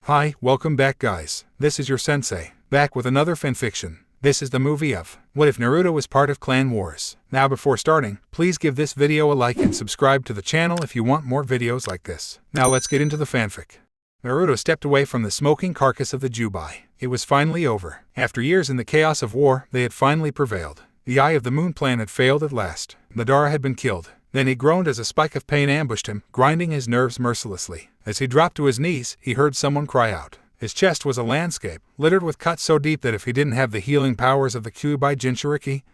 Hi, welcome back guys. This is your sensei, back with another fanfiction. This is the movie of What If Naruto Was Part of Clan Wars. Now before starting, please give this video a like and subscribe to the channel if you want more videos like this. Now let's get into the fanfic. Naruto stepped away from the smoking carcass of the Jubai. It was finally over. After years in the chaos of war, they had finally prevailed. The Eye of the Moon plan had failed at last. Madara had been killed. Then he groaned as a spike of pain ambushed him, grinding his nerves mercilessly. As he dropped to his knees, he heard someone cry out. His chest was a landscape, littered with cuts so deep that if he didn't have the healing powers of the Kyuubi Jinchuriki,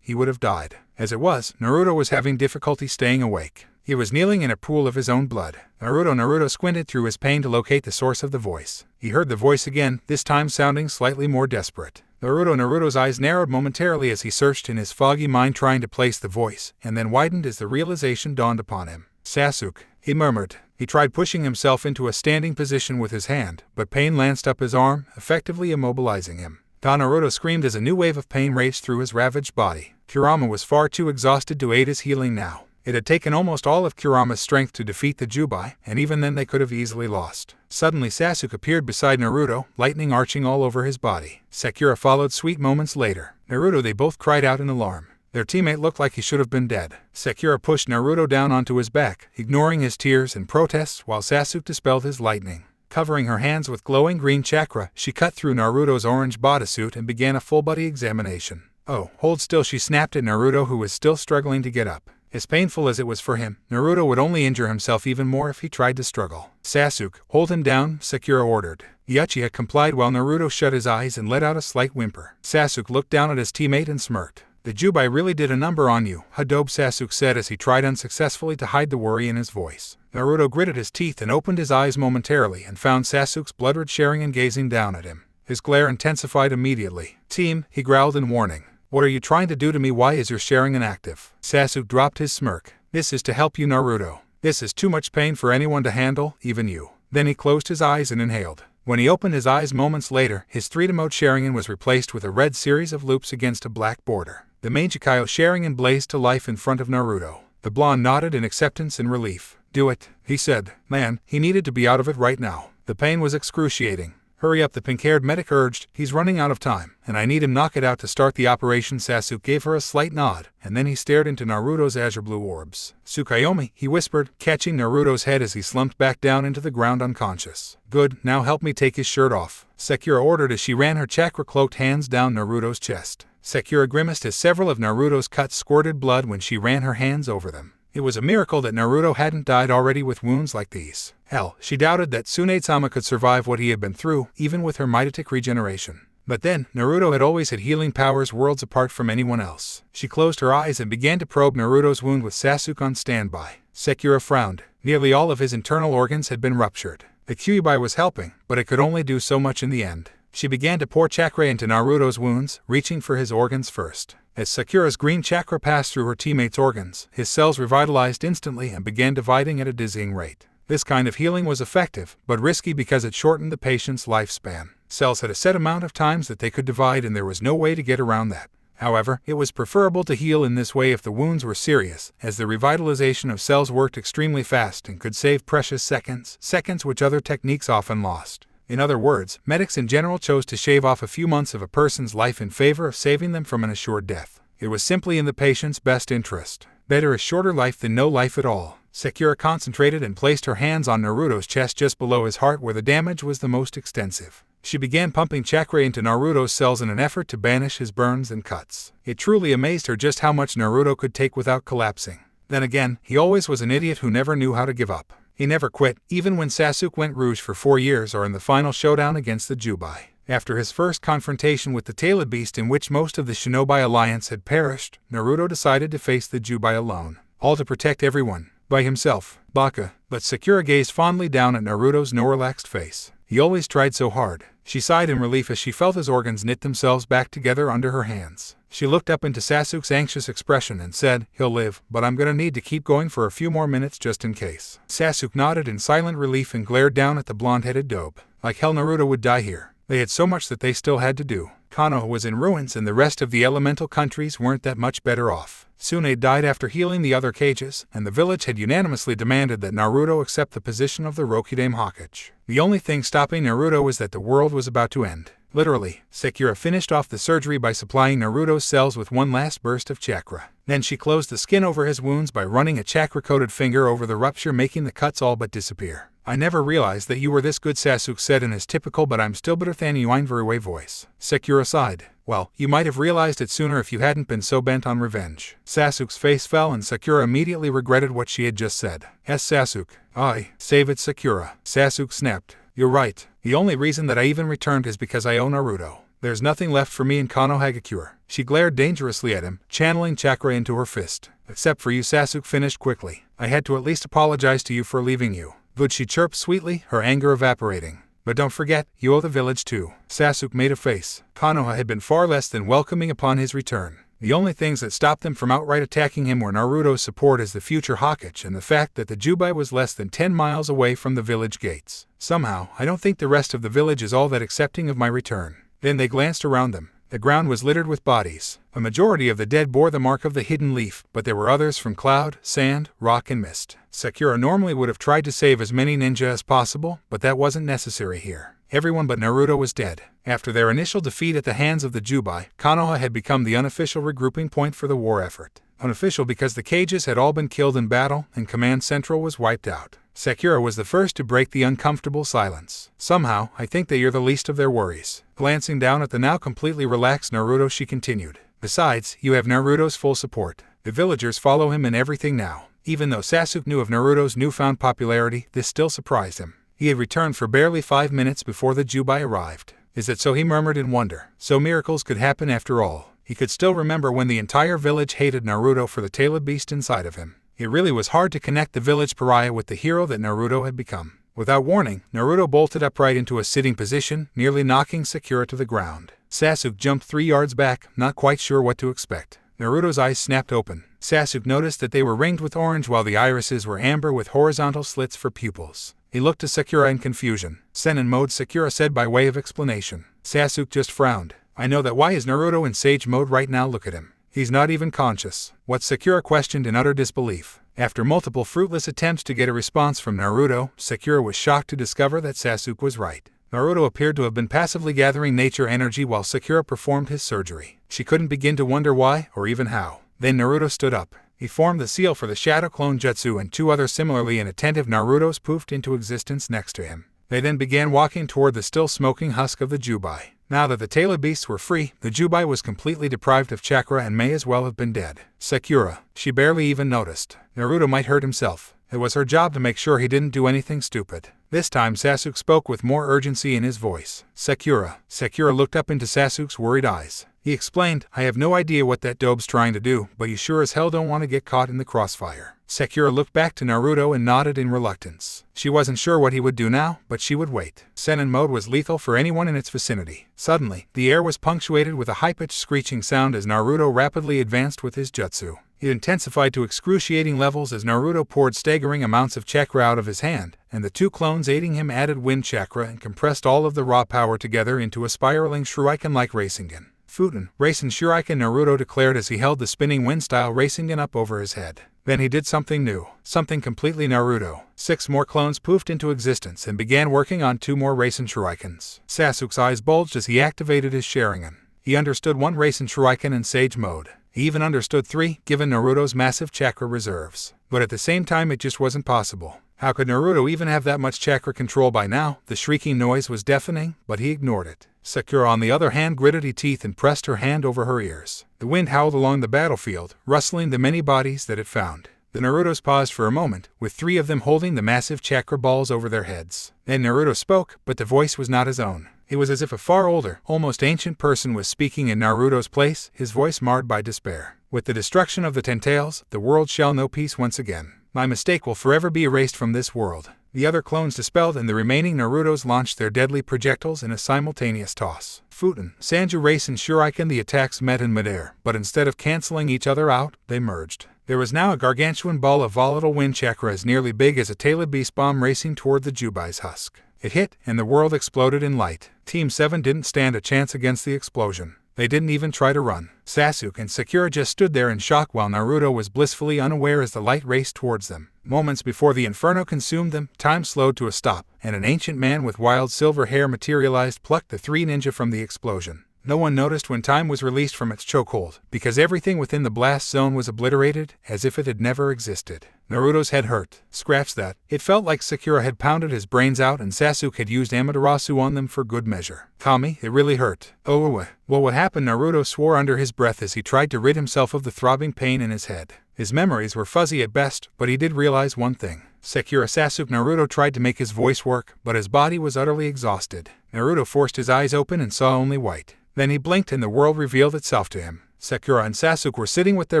he would have died. As it was, Naruto was having difficulty staying awake. He was kneeling in a pool of his own blood. Naruto squinted through his pain to locate the source of the voice. He heard the voice again, this time sounding slightly more desperate. Naruto's eyes narrowed momentarily as he searched in his foggy mind trying to place the voice, and then widened as the realization dawned upon him. Sasuke, he murmured. He tried pushing himself into a standing position with his hand, but pain lanced up his arm, effectively immobilizing him. Naruto screamed as a new wave of pain raged through his ravaged body. Kurama was far too exhausted to aid his healing now. It had taken almost all of Kurama's strength to defeat the Jubai, and even then they could have easily lost. Suddenly Sasuke appeared beside Naruto, lightning arching all over his body. Sakura followed sweet moments later. Naruto, they both cried out in alarm. Their teammate looked like he should have been dead. Sakura pushed Naruto down onto his back, ignoring his tears and protests while Sasuke dispelled his lightning. Covering her hands with glowing green chakra, she cut through Naruto's orange bodysuit and began a full-body examination. "Oh, hold still," she snapped at Naruto, who was still struggling to get up. As painful as it was for him, Naruto would only injure himself even more if he tried to struggle. "Sasuke, hold him down," Sakura ordered. Itachi complied while Naruto shut his eyes and let out a slight whimper. Sasuke looked down at his teammate and smirked. "The Jubai really did a number on you," Hadobe Sasuke said as he tried unsuccessfully to hide the worry in his voice. Naruto gritted his teeth and opened his eyes momentarily and found Sasuke's blood-red sharing and gazing down at him. His glare intensified immediately. "Team," he growled in warning. "What are you trying to do to me? Why is your sharing inactive?" Sasuke dropped his smirk. "This is to help you, Naruto. This is too much pain for anyone to handle, even you." Then he closed his eyes and inhaled. When he opened his eyes moments later, his 3-mode Sharingan was replaced with a red series of loops against a black border. The Mangekyou Sharingan blazed to life in front of Naruto. The blonde nodded in acceptance and relief. "Do it," he said. Man, he needed to be out of it right now. The pain was excruciating. "Hurry up," the pink-haired medic urged. "He's running out of time, and I need him knock it out to start the operation." Sasuke gave her a slight nod, and then he stared into Naruto's azure-blue orbs. "Tsukuyomi," he whispered, catching Naruto's head as he slumped back down into the ground unconscious. "Good, now help me take his shirt off," Sakura ordered as she ran her chakra-cloaked hands down Naruto's chest. Sakura grimaced as several of Naruto's cuts squirted blood when she ran her hands over them. It was a miracle that Naruto hadn't died already with wounds like these. Hell, she doubted that Tsunade-sama could survive what he had been through, even with her mitotic regeneration. But then, Naruto had always had healing powers worlds apart from anyone else. She closed her eyes and began to probe Naruto's wound with Sasuke on standby. Sakura frowned. Nearly all of his internal organs had been ruptured. The Kyuubi was helping, but it could only do so much in the end. She began to pour chakra into Naruto's wounds, reaching for his organs first. As Sakura's green chakra passed through her teammate's organs, his cells revitalized instantly and began dividing at a dizzying rate. This kind of healing was effective, but risky because it shortened the patient's lifespan. Cells had a set amount of times that they could divide, and there was no way to get around that. However, it was preferable to heal in this way if the wounds were serious, as the revitalization of cells worked extremely fast and could save precious seconds which other techniques often lost. In other words, medics in general chose to shave off a few months of a person's life in favor of saving them from an assured death. It was simply in the patient's best interest. Better a shorter life than no life at all. Sakura concentrated and placed her hands on Naruto's chest just below his heart where the damage was the most extensive. She began pumping chakra into Naruto's cells in an effort to banish his burns and cuts. It truly amazed her just how much Naruto could take without collapsing. Then again, he always was an idiot who never knew how to give up. He never quit, even when Sasuke went rouge for 4 years or in the final showdown against the Jubai. After his first confrontation with the Tailed Beast, in which most of the Shinobi Alliance had perished, Naruto decided to face the Jubai alone. All to protect everyone. By himself. Baka. But Sakura gazed fondly down at Naruto's no-relaxed face. He always tried so hard. She sighed in relief as she felt his organs knit themselves back together under her hands. She looked up into Sasuke's anxious expression and said, "He'll live, but I'm gonna need to keep going for a few more minutes just in case." Sasuke nodded in silent relief and glared down at the blonde-headed dope. Like hell, Naruto would die here. They had so much that they still had to do. Konoha was in ruins and the rest of the elemental countries weren't that much better off. Tsunade died after healing the other cages, and the village had unanimously demanded that Naruto accept the position of the Rokudame Hokage. The only thing stopping Naruto was that the world was about to end. Literally, Sakura finished off the surgery by supplying Naruto's cells with one last burst of chakra. Then she closed the skin over his wounds by running a chakra-coated finger over the rupture, making the cuts all but disappear. "I never realized that you were this good," Sasuke said in his typical "but I'm still better than you" Ainveruwe voice. Sakura sighed. "Well, you might have realized it sooner if you hadn't been so bent on revenge." Sasuke's face fell and Sakura immediately regretted what she had just said. Sasuke. "Aye, save it, Sakura." Sasuke snapped. "You're right. The only reason that I even returned is because I owe Naruto. There's nothing left for me in Konohagakure." She glared dangerously at him, channeling chakra into her fist. "Except for you," Sasuke finished quickly. "I had to at least apologize to you for leaving you." "Good," she chirped sweetly, her anger evaporating. "But don't forget, you owe the village too." Sasuke made a face. Konoha had been far less than welcoming upon his return. The only things that stopped them from outright attacking him were Naruto's support as the future Hokage and the fact that the Jubai was less than 10 miles away from the village gates. "Somehow, I don't think the rest of the village is all that accepting of my return." Then they glanced around them. The ground was littered with bodies. A majority of the dead bore the mark of the hidden leaf, but there were others from cloud, sand, rock, and mist. Sakura normally would have tried to save as many ninja as possible, but that wasn't necessary here. Everyone but Naruto was dead. After their initial defeat at the hands of the Jubai, Konoha had become the unofficial regrouping point for the war effort. Unofficial because the cages had all been killed in battle and Command Central was wiped out. Sakura was the first to break the uncomfortable silence. "Somehow, I think that you're the least of their worries." Glancing down at the now completely relaxed Naruto, she continued. "Besides, you have Naruto's full support. The villagers follow him in everything now." Even though Sasuke knew of Naruto's newfound popularity, this still surprised him. He had returned for barely 5 minutes before the Jubai arrived. "Is it so?" he murmured in wonder. So miracles could happen after all. He could still remember when the entire village hated Naruto for the tailed beast inside of him. It really was hard to connect the village pariah with the hero that Naruto had become. Without warning, Naruto bolted upright into a sitting position, nearly knocking Sakura to the ground. Sasuke jumped 3 yards back, not quite sure what to expect. Naruto's eyes snapped open. Sasuke noticed that they were ringed with orange while the irises were amber with horizontal slits for pupils. He looked to Sakura in confusion. "Senin mode," Sakura said by way of explanation. Sasuke just frowned. "I know that. Why is Naruto in Sage mode right now? Look at him. He's not even conscious." What? Sakura questioned in utter disbelief. After multiple fruitless attempts to get a response from Naruto, Sakura was shocked to discover that Sasuke was right. Naruto appeared to have been passively gathering nature energy while Sakura performed his surgery. She couldn't begin to wonder why, or even how. Then Naruto stood up. He formed the seal for the Shadow Clone Jutsu and 2 other similarly inattentive Narutos poofed into existence next to him. They then began walking toward the still smoking husk of the Jubai. Now that the tailed beasts were free, the Jubai was completely deprived of chakra and may as well have been dead. Sakura. She barely even noticed. Naruto might hurt himself. It was her job to make sure he didn't do anything stupid. This time Sasuke spoke with more urgency in his voice. "Sakura." Sakura looked up into Sasuke's worried eyes. He explained, "I have no idea what that dope's trying to do, but you sure as hell don't want to get caught in the crossfire." Sakura looked back to Naruto and nodded in reluctance. She wasn't sure what he would do now, but she would wait. Senin mode was lethal for anyone in its vicinity. Suddenly, the air was punctuated with a high-pitched screeching sound as Naruto rapidly advanced with his jutsu. It intensified to excruciating levels as Naruto poured staggering amounts of chakra out of his hand, and the 2 clones aiding him added wind chakra and compressed all of the raw power together into a spiraling shuriken-like Rasengan. "Futen, Rasen Shuriken," Naruto declared as he held the spinning wind-style Rasengan up over his head. Then he did something new, something completely Naruto. 6 more clones poofed into existence and began working on 2 more Rasen Shurikens. Sasuke's eyes bulged as he activated his Sharingan. He understood 1 Rasen Shuriken in Sage mode. He even understood 3, given Naruto's massive chakra reserves. But at the same time it just wasn't possible. How could Naruto even have that much chakra control by now? The shrieking noise was deafening, but he ignored it. Sakura on the other hand gritted her teeth and pressed her hand over her ears. The wind howled along the battlefield, rustling the many bodies that it found. The Narutos paused for a moment, with 3 of them holding the massive chakra balls over their heads. Then Naruto spoke, but the voice was not his own. It was as if a far older, almost ancient person was speaking in Naruto's place, his voice marred by despair. "With the destruction of the Ten Tails, the world shall know peace once again. My mistake will forever be erased from this world." The other clones dispelled and the remaining Narutos launched their deadly projectiles in a simultaneous toss. Futen, Sanju Rasen Shuriken. The attacks met in midair, but instead of canceling each other out, they merged. There was now a gargantuan ball of volatile wind chakra as nearly big as a tailed beast bomb racing toward the Jubai's husk. It hit, and the world exploded in light. Team 7 didn't stand a chance against the explosion. They didn't even try to run. Sasuke and Sakura just stood there in shock while Naruto was blissfully unaware as the light raced towards them. Moments before the inferno consumed them, time slowed to a stop, and an ancient man with wild silver hair materialized, plucked the three ninja from the explosion. No one noticed when time was released from its chokehold, because everything within the blast zone was obliterated, as if it had never existed. Naruto's head hurt. Scratch that. It felt like Sakura had pounded his brains out and Sasuke had used Amaterasu on them for good measure. Kami, it really hurt. Oh, well, what happened? Naruto swore under his breath as he tried to rid himself of the throbbing pain in his head. His memories were fuzzy at best, but he did realize one thing. Sakura Sasuke Naruto tried to make his voice work, but his body was utterly exhausted. Naruto forced his eyes open and saw only white. Then he blinked and the world revealed itself to him. Sakura and Sasuke were sitting with their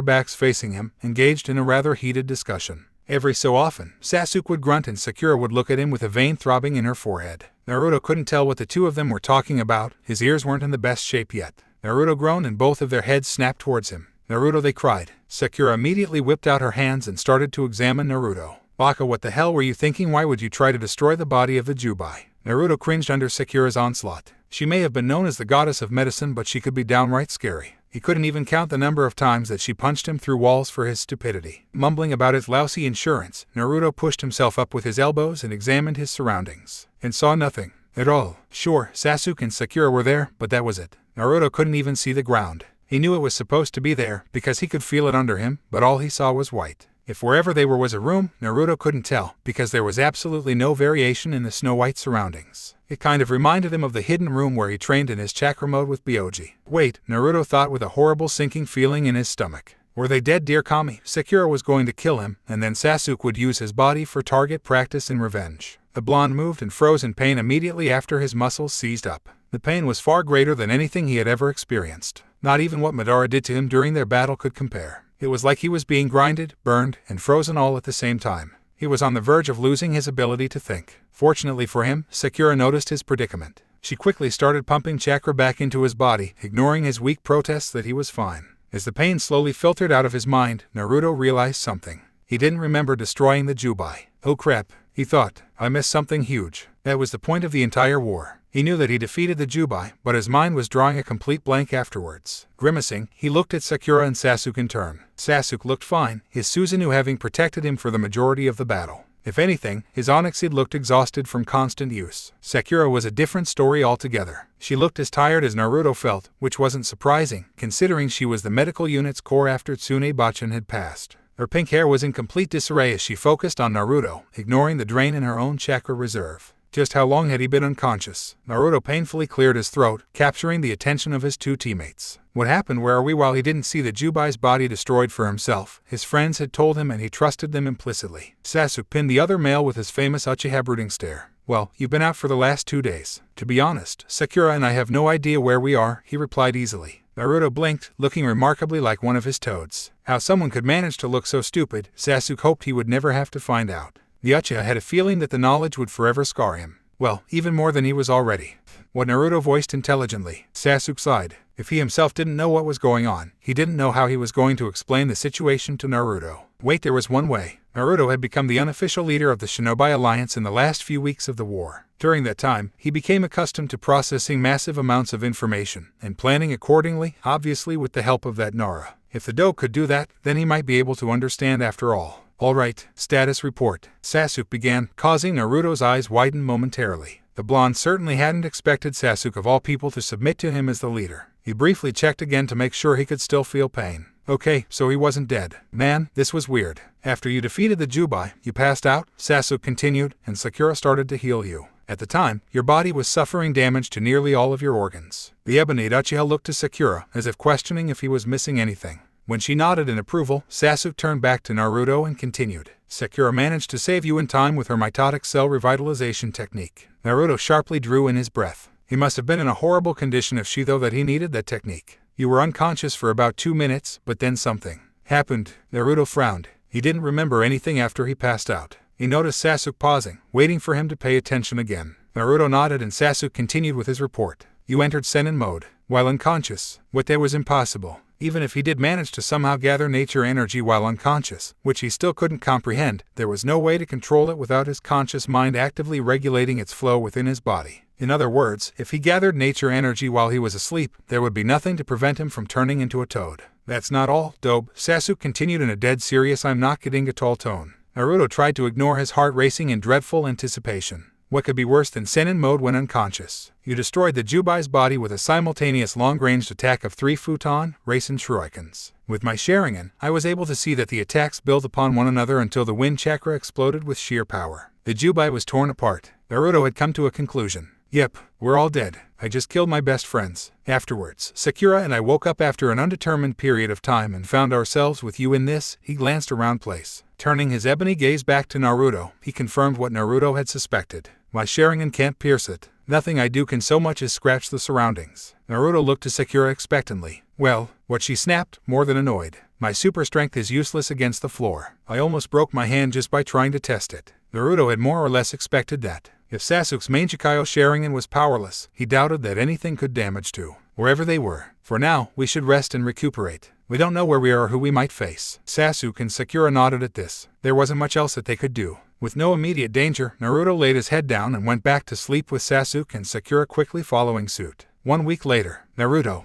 backs facing him, engaged in a rather heated discussion. Every so often, Sasuke would grunt and Sakura would look at him with a vein throbbing in her forehead. Naruto couldn't tell what the two of them were talking about. His ears weren't in the best shape yet. Naruto groaned and both of their heads snapped towards him. Naruto, they cried. Sakura immediately whipped out her hands and started to examine Naruto. Baka, what the hell were you thinking? Why would you try to destroy the body of the Jubai? Naruto cringed under Sakura's onslaught. She may have been known as the goddess of medicine, but she could be downright scary. He couldn't even count the number of times that she punched him through walls for his stupidity. Mumbling about his lousy insurance, Naruto pushed himself up with his elbows and examined his surroundings, and saw nothing at all. Sure, Sasuke and Sakura were there, but that was it. Naruto couldn't even see the ground. He knew it was supposed to be there, because he could feel it under him, but all he saw was white. If wherever they were was a room, Naruto couldn't tell, because there was absolutely no variation in the snow-white surroundings. It kind of reminded him of the hidden room where he trained in his chakra mode with Byoji. Wait, Naruto thought with a horrible sinking feeling in his stomach. Were they dead, dear Kami? Sakura was going to kill him, and then Sasuke would use his body for target practice and revenge. The blonde moved and froze in pain immediately after his muscles seized up. The pain was far greater than anything he had ever experienced. Not even what Madara did to him during their battle could compare. It was like he was being grinded, burned, and frozen all at the same time. He was on the verge of losing his ability to think. Fortunately for him, Sakura noticed his predicament. She quickly started pumping chakra back into his body, ignoring his weak protests that he was fine. As the pain slowly filtered out of his mind, Naruto realized something. He didn't remember destroying the Jubai. Oh crap, he thought. I missed something huge. That was the point of the entire war. He knew that he defeated the Jubai, but his mind was drawing a complete blank afterwards. Grimacing, he looked at Sakura and Sasuke in turn. Sasuke looked fine, his Susanoo having protected him for the majority of the battle. If anything, his Onyxid looked exhausted from constant use. Sakura was a different story altogether. She looked as tired as Naruto felt, which wasn't surprising, considering she was the medical unit's core after Tsunebachan had passed. Her pink hair was in complete disarray as she focused on Naruto, ignoring the drain in her own chakra reserve. Just how long had he been unconscious? Naruto painfully cleared his throat, capturing the attention of his two teammates. What happened? Where are we? While he didn't see the Jubai's body destroyed for himself, his friends had told him and he trusted them implicitly. Sasuke pinned the other male with his famous Uchiha brooding stare. Well, you've been out for the last 2 days. To be honest, Sakura and I have no idea where we are, he replied easily. Naruto blinked, looking remarkably like one of his toads. How someone could manage to look so stupid, Sasuke hoped he would never have to find out. The Uchiha had a feeling that the knowledge would forever scar him. Well, even more than he was already. What Naruto voiced intelligently. Sasuke sighed. If he himself didn't know what was going on, he didn't know how he was going to explain the situation to Naruto. Wait, there was one way. Naruto had become the unofficial leader of the Shinobi Alliance in the last few weeks of the war. During that time, he became accustomed to processing massive amounts of information, and planning accordingly, obviously with the help of that Nara. If the doe could do that, then he might be able to understand after all. Alright, status report. Sasuke began, causing Naruto's eyes widen momentarily. The blonde certainly hadn't expected Sasuke of all people to submit to him as the leader. He briefly checked again to make sure he could still feel pain. Okay, so he wasn't dead. Man, this was weird. After you defeated the Jubai, you passed out, Sasuke continued, and Sakura started to heal you. At the time, your body was suffering damage to nearly all of your organs. The Ebonite Uchiha looked to Sakura, as if questioning if he was missing anything. When she nodded in approval, Sasuke turned back to Naruto and continued. Sakura managed to save you in time with her mitotic cell revitalization technique. Naruto sharply drew in his breath. He must have been in a horrible condition if she thought that he needed that technique. You were unconscious for about 2 minutes, but then something happened. Naruto frowned. He didn't remember anything after he passed out. He noticed Sasuke pausing, waiting for him to pay attention again. Naruto nodded and Sasuke continued with his report. You entered Senin mode. While unconscious, what that was impossible. Even if he did manage to somehow gather nature energy while unconscious, which he still couldn't comprehend, there was no way to control it without his conscious mind actively regulating its flow within his body. In other words, if he gathered nature energy while he was asleep, there would be nothing to prevent him from turning into a toad. That's not all, Dobe, Sasuke continued in a dead serious I'm not kidding at all tone. Naruto tried to ignore his heart racing in dreadful anticipation. What could be worse than Sennin mode when unconscious? You destroyed the Jubai's body with a simultaneous long-ranged attack of 3 futon, Rasen shurikens. With my Sharingan, I was able to see that the attacks built upon one another until the wind chakra exploded with sheer power. The Jubai was torn apart. Naruto had come to a conclusion. Yep, we're all dead. I just killed my best friends. Afterwards, Sakura and I woke up after an undetermined period of time and found ourselves with you in this. He glanced around place. Turning his ebony gaze back to Naruto, he confirmed what Naruto had suspected. My Sharingan can't pierce it. Nothing I do can so much as scratch the surroundings. Naruto looked to Sakura expectantly. Well, what she snapped, more than annoyed. My super strength is useless against the floor. I almost broke my hand just by trying to test it. Naruto had more or less expected that. If Sasuke's Manchukuyo Sharingan was powerless, he doubted that anything could damage to wherever they were. For now, we should rest and recuperate. We don't know where we are or who we might face. Sasuke and Sakura nodded at this. There wasn't much else that they could do. With no immediate danger, Naruto laid his head down and went back to sleep with Sasuke and Sakura quickly following suit. 1 week later, Naruto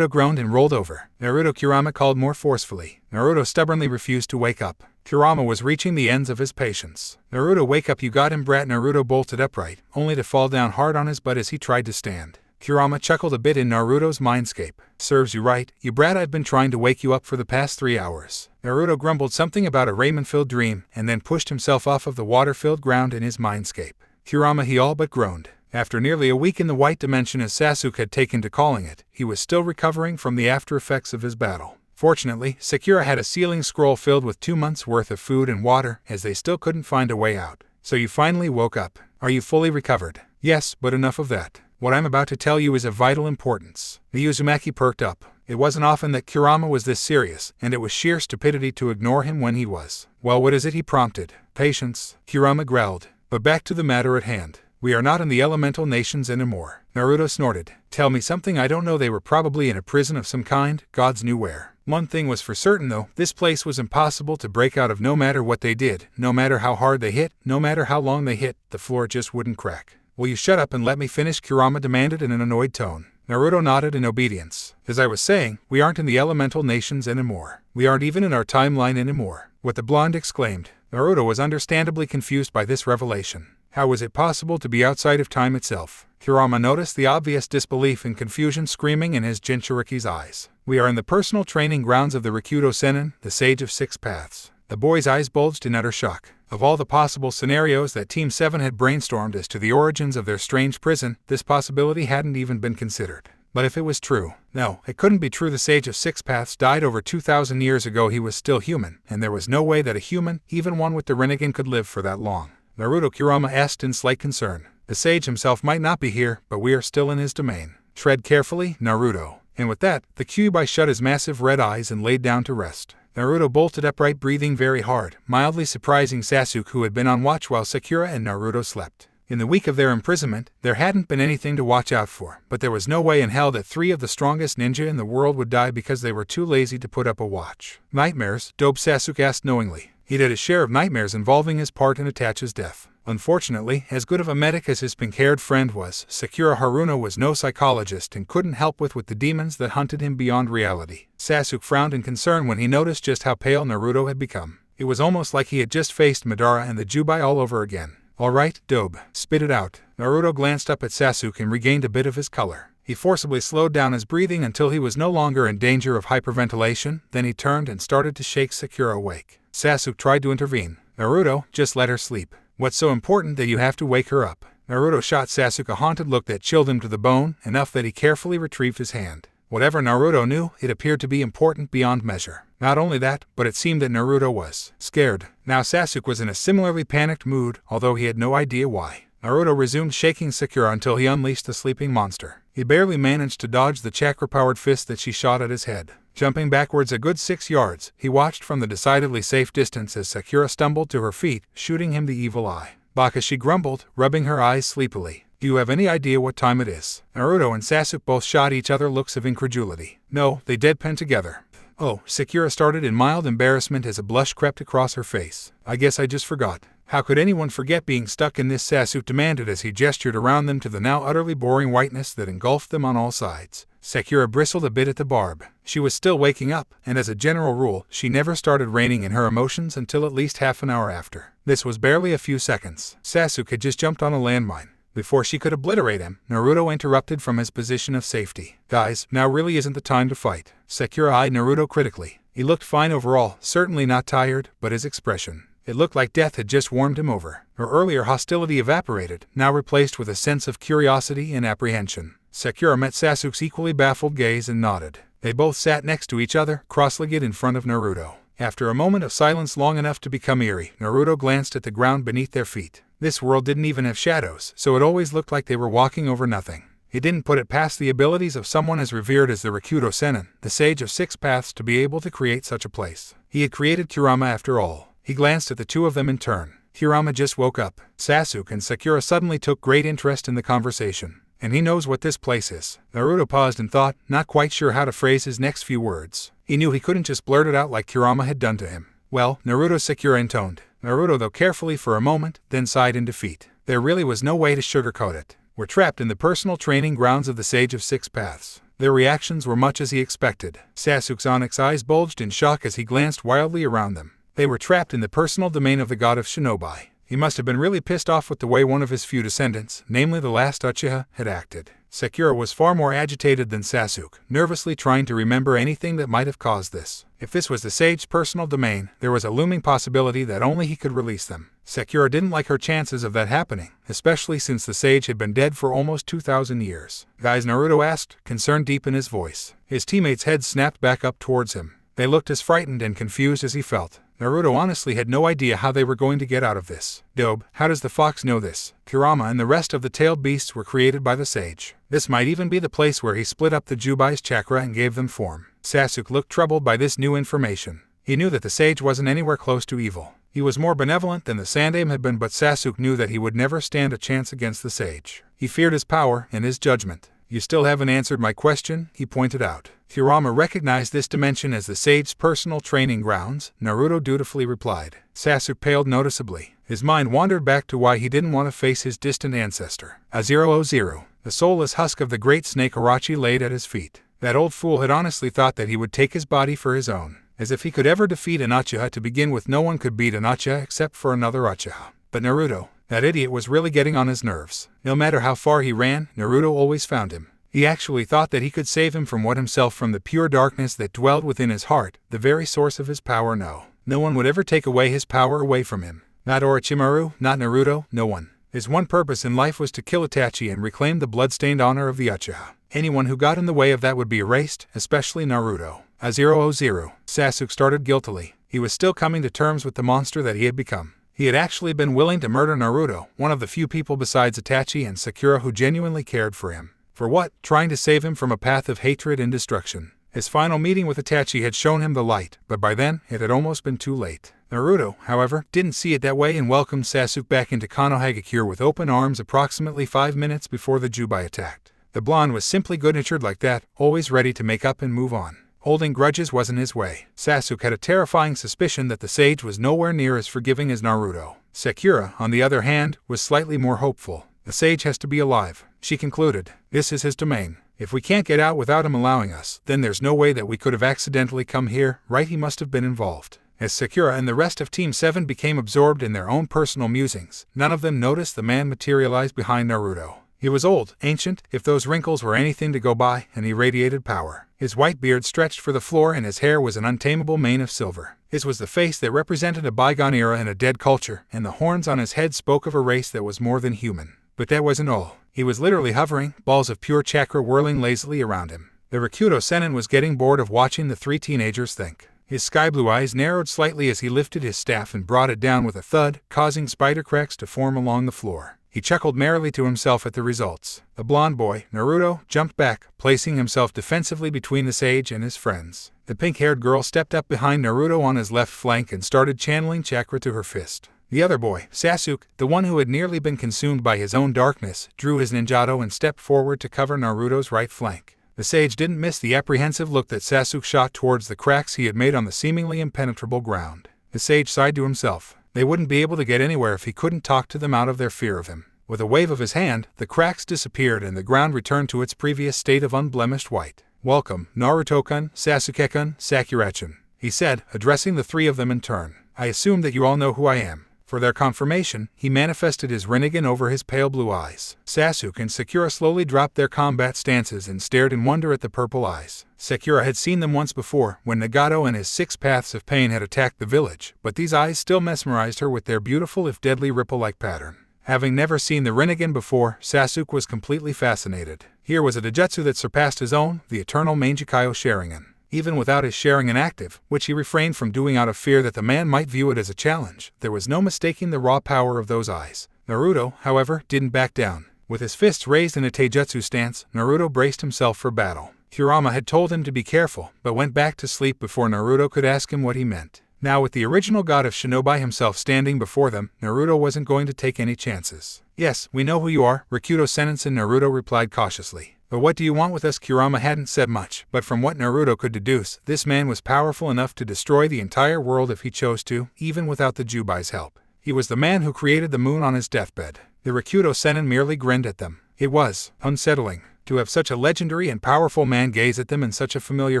groaned and rolled over. Naruto Kurama called more forcefully. Naruto stubbornly refused to wake up. Kurama was reaching the ends of his patience. Naruto, wake up, you got him, brat. Naruto bolted upright, only to fall down hard on his butt as he tried to stand. Kurama chuckled a bit in Naruto's mindscape. Serves you right, you brat, I've been trying to wake you up for the past 3 hours. Naruto grumbled something about a ramen-filled dream, and then pushed himself off of the water-filled ground in his mindscape. Kurama, he all but groaned. After nearly a week in the white dimension as Sasuke had taken to calling it, he was still recovering from the after effects of his battle. Fortunately, Sakura had a sealing scroll filled with 2 months' worth of food and water, as they still couldn't find a way out. So you finally woke up. Are you fully recovered? Yes, but enough of that. What I'm about to tell you is of vital importance. The Uzumaki perked up. It wasn't often that Kurama was this serious, and it was sheer stupidity to ignore him when he was. Well, what is it? He prompted. Patience, Kurama growled. But back to the matter at hand. We are not in the elemental nations anymore. Naruto snorted. Tell me something I don't know. They were probably in a prison of some kind, gods knew where. One thing was for certain though, this place was impossible to break out of no matter what they did, no matter how hard they hit, no matter how long they hit, the floor just wouldn't crack. Will you shut up and let me finish? Kurama demanded in an annoyed tone. Naruto nodded in obedience. As I was saying, we aren't in the elemental nations anymore. We aren't even in our timeline anymore. What the blonde exclaimed. Naruto was understandably confused by this revelation. How was it possible to be outside of time itself? Kurama noticed the obvious disbelief and confusion screaming in his Jinchuriki's eyes. We are in the personal training grounds of the Rikudo Sennin, the Sage of Six Paths. The boy's eyes bulged in utter shock. Of all the possible scenarios that Team 7 had brainstormed as to the origins of their strange prison, this possibility hadn't even been considered. But if it was true, no, it couldn't be true. The Sage of Six Paths died over 2,000 years ago. He was still human, and there was no way that a human, even one with the Rinnegan, could live for that long. Naruto, Kurama asked in slight concern. The sage himself might not be here, but we are still in his domain. Tread carefully, Naruto. And with that, the Kyuubi shut his massive red eyes and laid down to rest. Naruto bolted upright, breathing very hard, mildly surprising Sasuke, who had been on watch while Sakura and Naruto slept. In the week of their imprisonment, there hadn't been anything to watch out for, but there was no way in hell that 3 of the strongest ninja in the world would die because they were too lazy to put up a watch. Nightmares? Dobe, Sasuke asked knowingly. He did his share of nightmares involving his part in Itachi's death. Unfortunately, as good of a medic as his pink-haired friend was, Sakura Haruno was no psychologist and couldn't help with the demons that hunted him beyond reality. Sasuke frowned in concern when he noticed just how pale Naruto had become. It was almost like he had just faced Madara and the Jubai all over again. All right, Dobe, spit it out. Naruto glanced up at Sasuke and regained a bit of his color. He forcibly slowed down his breathing until he was no longer in danger of hyperventilation, then he turned and started to shake Sakura awake. Sasuke tried to intervene. Naruto, just let her sleep. What's so important that you have to wake her up? Naruto shot Sasuke a haunted look that chilled him to the bone, enough that he carefully retrieved his hand. Whatever Naruto knew, it appeared to be important beyond measure. Not only that, but it seemed that Naruto was scared. Now Sasuke was in a similarly panicked mood, although he had no idea why. Naruto resumed shaking Sakura until he unleashed the sleeping monster. He barely managed to dodge the chakra-powered fist that she shot at his head. Jumping backwards a good 6 yards, he watched from the decidedly safe distance as Sakura stumbled to her feet, shooting him the evil eye. Baka, she grumbled, rubbing her eyes sleepily. Do you have any idea what time it is? Naruto and Sasuke both shot each other looks of incredulity. No, they deadpan together. Oh, Sakura started in mild embarrassment as a blush crept across her face. I guess I just forgot. How could anyone forget being stuck in this? Sasuke demanded as he gestured around them to the now utterly boring whiteness that engulfed them on all sides. Sakura bristled a bit at the barb. She was still waking up, and as a general rule, she never started reining in her emotions until at least half an hour after. This was barely a few seconds. Sasuke had just jumped on a landmine. Before she could obliterate him, Naruto interrupted from his position of safety. Guys, now really isn't the time to fight. Sakura eyed Naruto critically. He looked fine overall, certainly not tired, but his expression. It looked like death had just warmed him over. Her earlier hostility evaporated, now replaced with a sense of curiosity and apprehension. Sakura met Sasuke's equally baffled gaze and nodded. They both sat next to each other, cross-legged in front of Naruto. After a moment of silence long enough to become eerie, Naruto glanced at the ground beneath their feet. This world didn't even have shadows, so it always looked like they were walking over nothing. He didn't put it past the abilities of someone as revered as the Rikudo Sennin, the Sage of Six Paths, to be able to create such a place. He had created Kurama after all. He glanced at the two of them in turn. Kurama just woke up. Sasuke and Sakura suddenly took great interest in the conversation. And he knows what this place is. Naruto paused and thought, not quite sure how to phrase his next few words. He knew he couldn't just blurt it out like Kurama had done to him. Well, Naruto, Sakura intoned. Naruto though carefully for a moment, then sighed in defeat. There really was no way to sugarcoat it. We're trapped in the personal training grounds of the Sage of Six Paths. Their reactions were much as he expected. Sasuke's onyx eyes bulged in shock as he glanced wildly around them. They were trapped in the personal domain of the god of Shinobi. He must have been really pissed off with the way one of his few descendants, namely the last Uchiha, had acted. Sakura was far more agitated than Sasuke, nervously trying to remember anything that might have caused this. If this was the Sage's personal domain, there was a looming possibility that only he could release them. Sakura didn't like her chances of that happening, especially since the Sage had been dead for almost 2,000 years. Guys, Naruto asked, concern deep in his voice. His teammates' heads snapped back up towards him. They looked as frightened and confused as he felt. Naruto honestly had no idea how they were going to get out of this. Dobe, how does the fox know this? Kurama and the rest of the tailed beasts were created by the Sage. This might even be the place where he split up the Jubai's chakra and gave them form. Sasuke looked troubled by this new information. He knew that the Sage wasn't anywhere close to evil. He was more benevolent than the Sandaime had been, but Sasuke knew that he would never stand a chance against the Sage. He feared his power and his judgment. You still haven't answered my question, he pointed out. Kurama recognized this dimension as the Sage's personal training grounds, Naruto dutifully replied. Sasuke paled noticeably. His mind wandered back to why he didn't want to face his distant ancestor. A000, the soulless husk of the great snake Orochi, laid at his feet. That old fool had honestly thought that he would take his body for his own. As if he could ever defeat an Uchiha to begin with. No one could beat an Uchiha except for another Uchiha. But Naruto, that idiot, was really getting on his nerves. No matter how far he ran, Naruto always found him. He actually thought that he could save him from from the pure darkness that dwelled within his heart, the very source of his power. No one would ever take away his power away from him. Not Orochimaru, not Naruto, no one. His one purpose in life was to kill Itachi and reclaim the blood-stained honor of the Uchiha. Anyone who got in the way of that would be erased, especially Naruto. A000, Sasuke started guiltily. He was still coming to terms with the monster that he had become. He had actually been willing to murder Naruto, one of the few people besides Itachi and Sakura who genuinely cared for him. For what? Trying to save him from a path of hatred and destruction. His final meeting with Itachi had shown him the light, but by then, it had almost been too late. Naruto, however, didn't see it that way and welcomed Sasuke back into Konohagakure with open arms approximately 5 minutes before the Jubai attacked. The blonde was simply good-natured like that, always ready to make up and move on. Holding grudges wasn't his way. Sasuke had a terrifying suspicion that the Sage was nowhere near as forgiving as Naruto. Sakura, on the other hand, was slightly more hopeful. The Sage has to be alive, she concluded. This is his domain. If we can't get out without him allowing us, then there's no way that we could have accidentally come here, right? He must have been involved. As Sakura and the rest of Team 7 became absorbed in their own personal musings, none of them noticed the man materialize behind Naruto. He was old, ancient, if those wrinkles were anything to go by, and he radiated power. His white beard stretched for the floor and his hair was an untamable mane of silver. His was the face that represented a bygone era and a dead culture, and the horns on his head spoke of a race that was more than human. But that wasn't all. He was literally hovering, balls of pure chakra whirling lazily around him. The Rikudo Sennin was getting bored of watching the three teenagers think. His sky-blue eyes narrowed slightly as he lifted his staff and brought it down with a thud, causing spider cracks to form along the floor. He chuckled merrily to himself at the results. The blonde boy, Naruto, jumped back, placing himself defensively between the Sage and his friends. The pink-haired girl stepped up behind Naruto on his left flank and started channeling chakra to her fist. The other boy, Sasuke, the one who had nearly been consumed by his own darkness, drew his ninjato and stepped forward to cover Naruto's right flank. The sage didn't miss the apprehensive look that Sasuke shot towards the cracks he had made on the seemingly impenetrable ground. The sage sighed to himself. They wouldn't be able to get anywhere if he couldn't talk to them out of their fear of him. With a wave of his hand, the cracks disappeared and the ground returned to its previous state of unblemished white. "Welcome, Naruto-kun, Sasuke-kun, Sakura-chan," he said, addressing the three of them in turn. "I assume that you all know who I am." For their confirmation, he manifested his Rinnegan over his pale blue eyes. Sasuke and Sakura slowly dropped their combat stances and stared in wonder at the purple eyes. Sakura had seen them once before, when Nagato and his 6 paths of pain had attacked the village, but these eyes still mesmerized her with their beautiful if deadly ripple-like pattern. Having never seen the Rinnegan before, Sasuke was completely fascinated. Here was a Dojutsu that surpassed his own, the eternal Mangekyo Sharingan. Even without his Sharingan active, which he refrained from doing out of fear that the man might view it as a challenge, there was no mistaking the raw power of those eyes. Naruto, however, didn't back down. With his fists raised in a taijutsu stance, Naruto braced himself for battle. Kurama had told him to be careful, but went back to sleep before Naruto could ask him what he meant. Now with the original god of Shinobi himself standing before them, Naruto wasn't going to take any chances. "Yes, we know who you are," Rikudo Senninsen Naruto replied cautiously. "But what do you want with us?" Kurama hadn't said much, but from what Naruto could deduce, this man was powerful enough to destroy the entire world if he chose to, even without the Jubai's help. He was the man who created the moon on his deathbed. The Rikudo Sennin merely grinned at them. It was unsettling to have such a legendary and powerful man gaze at them in such a familiar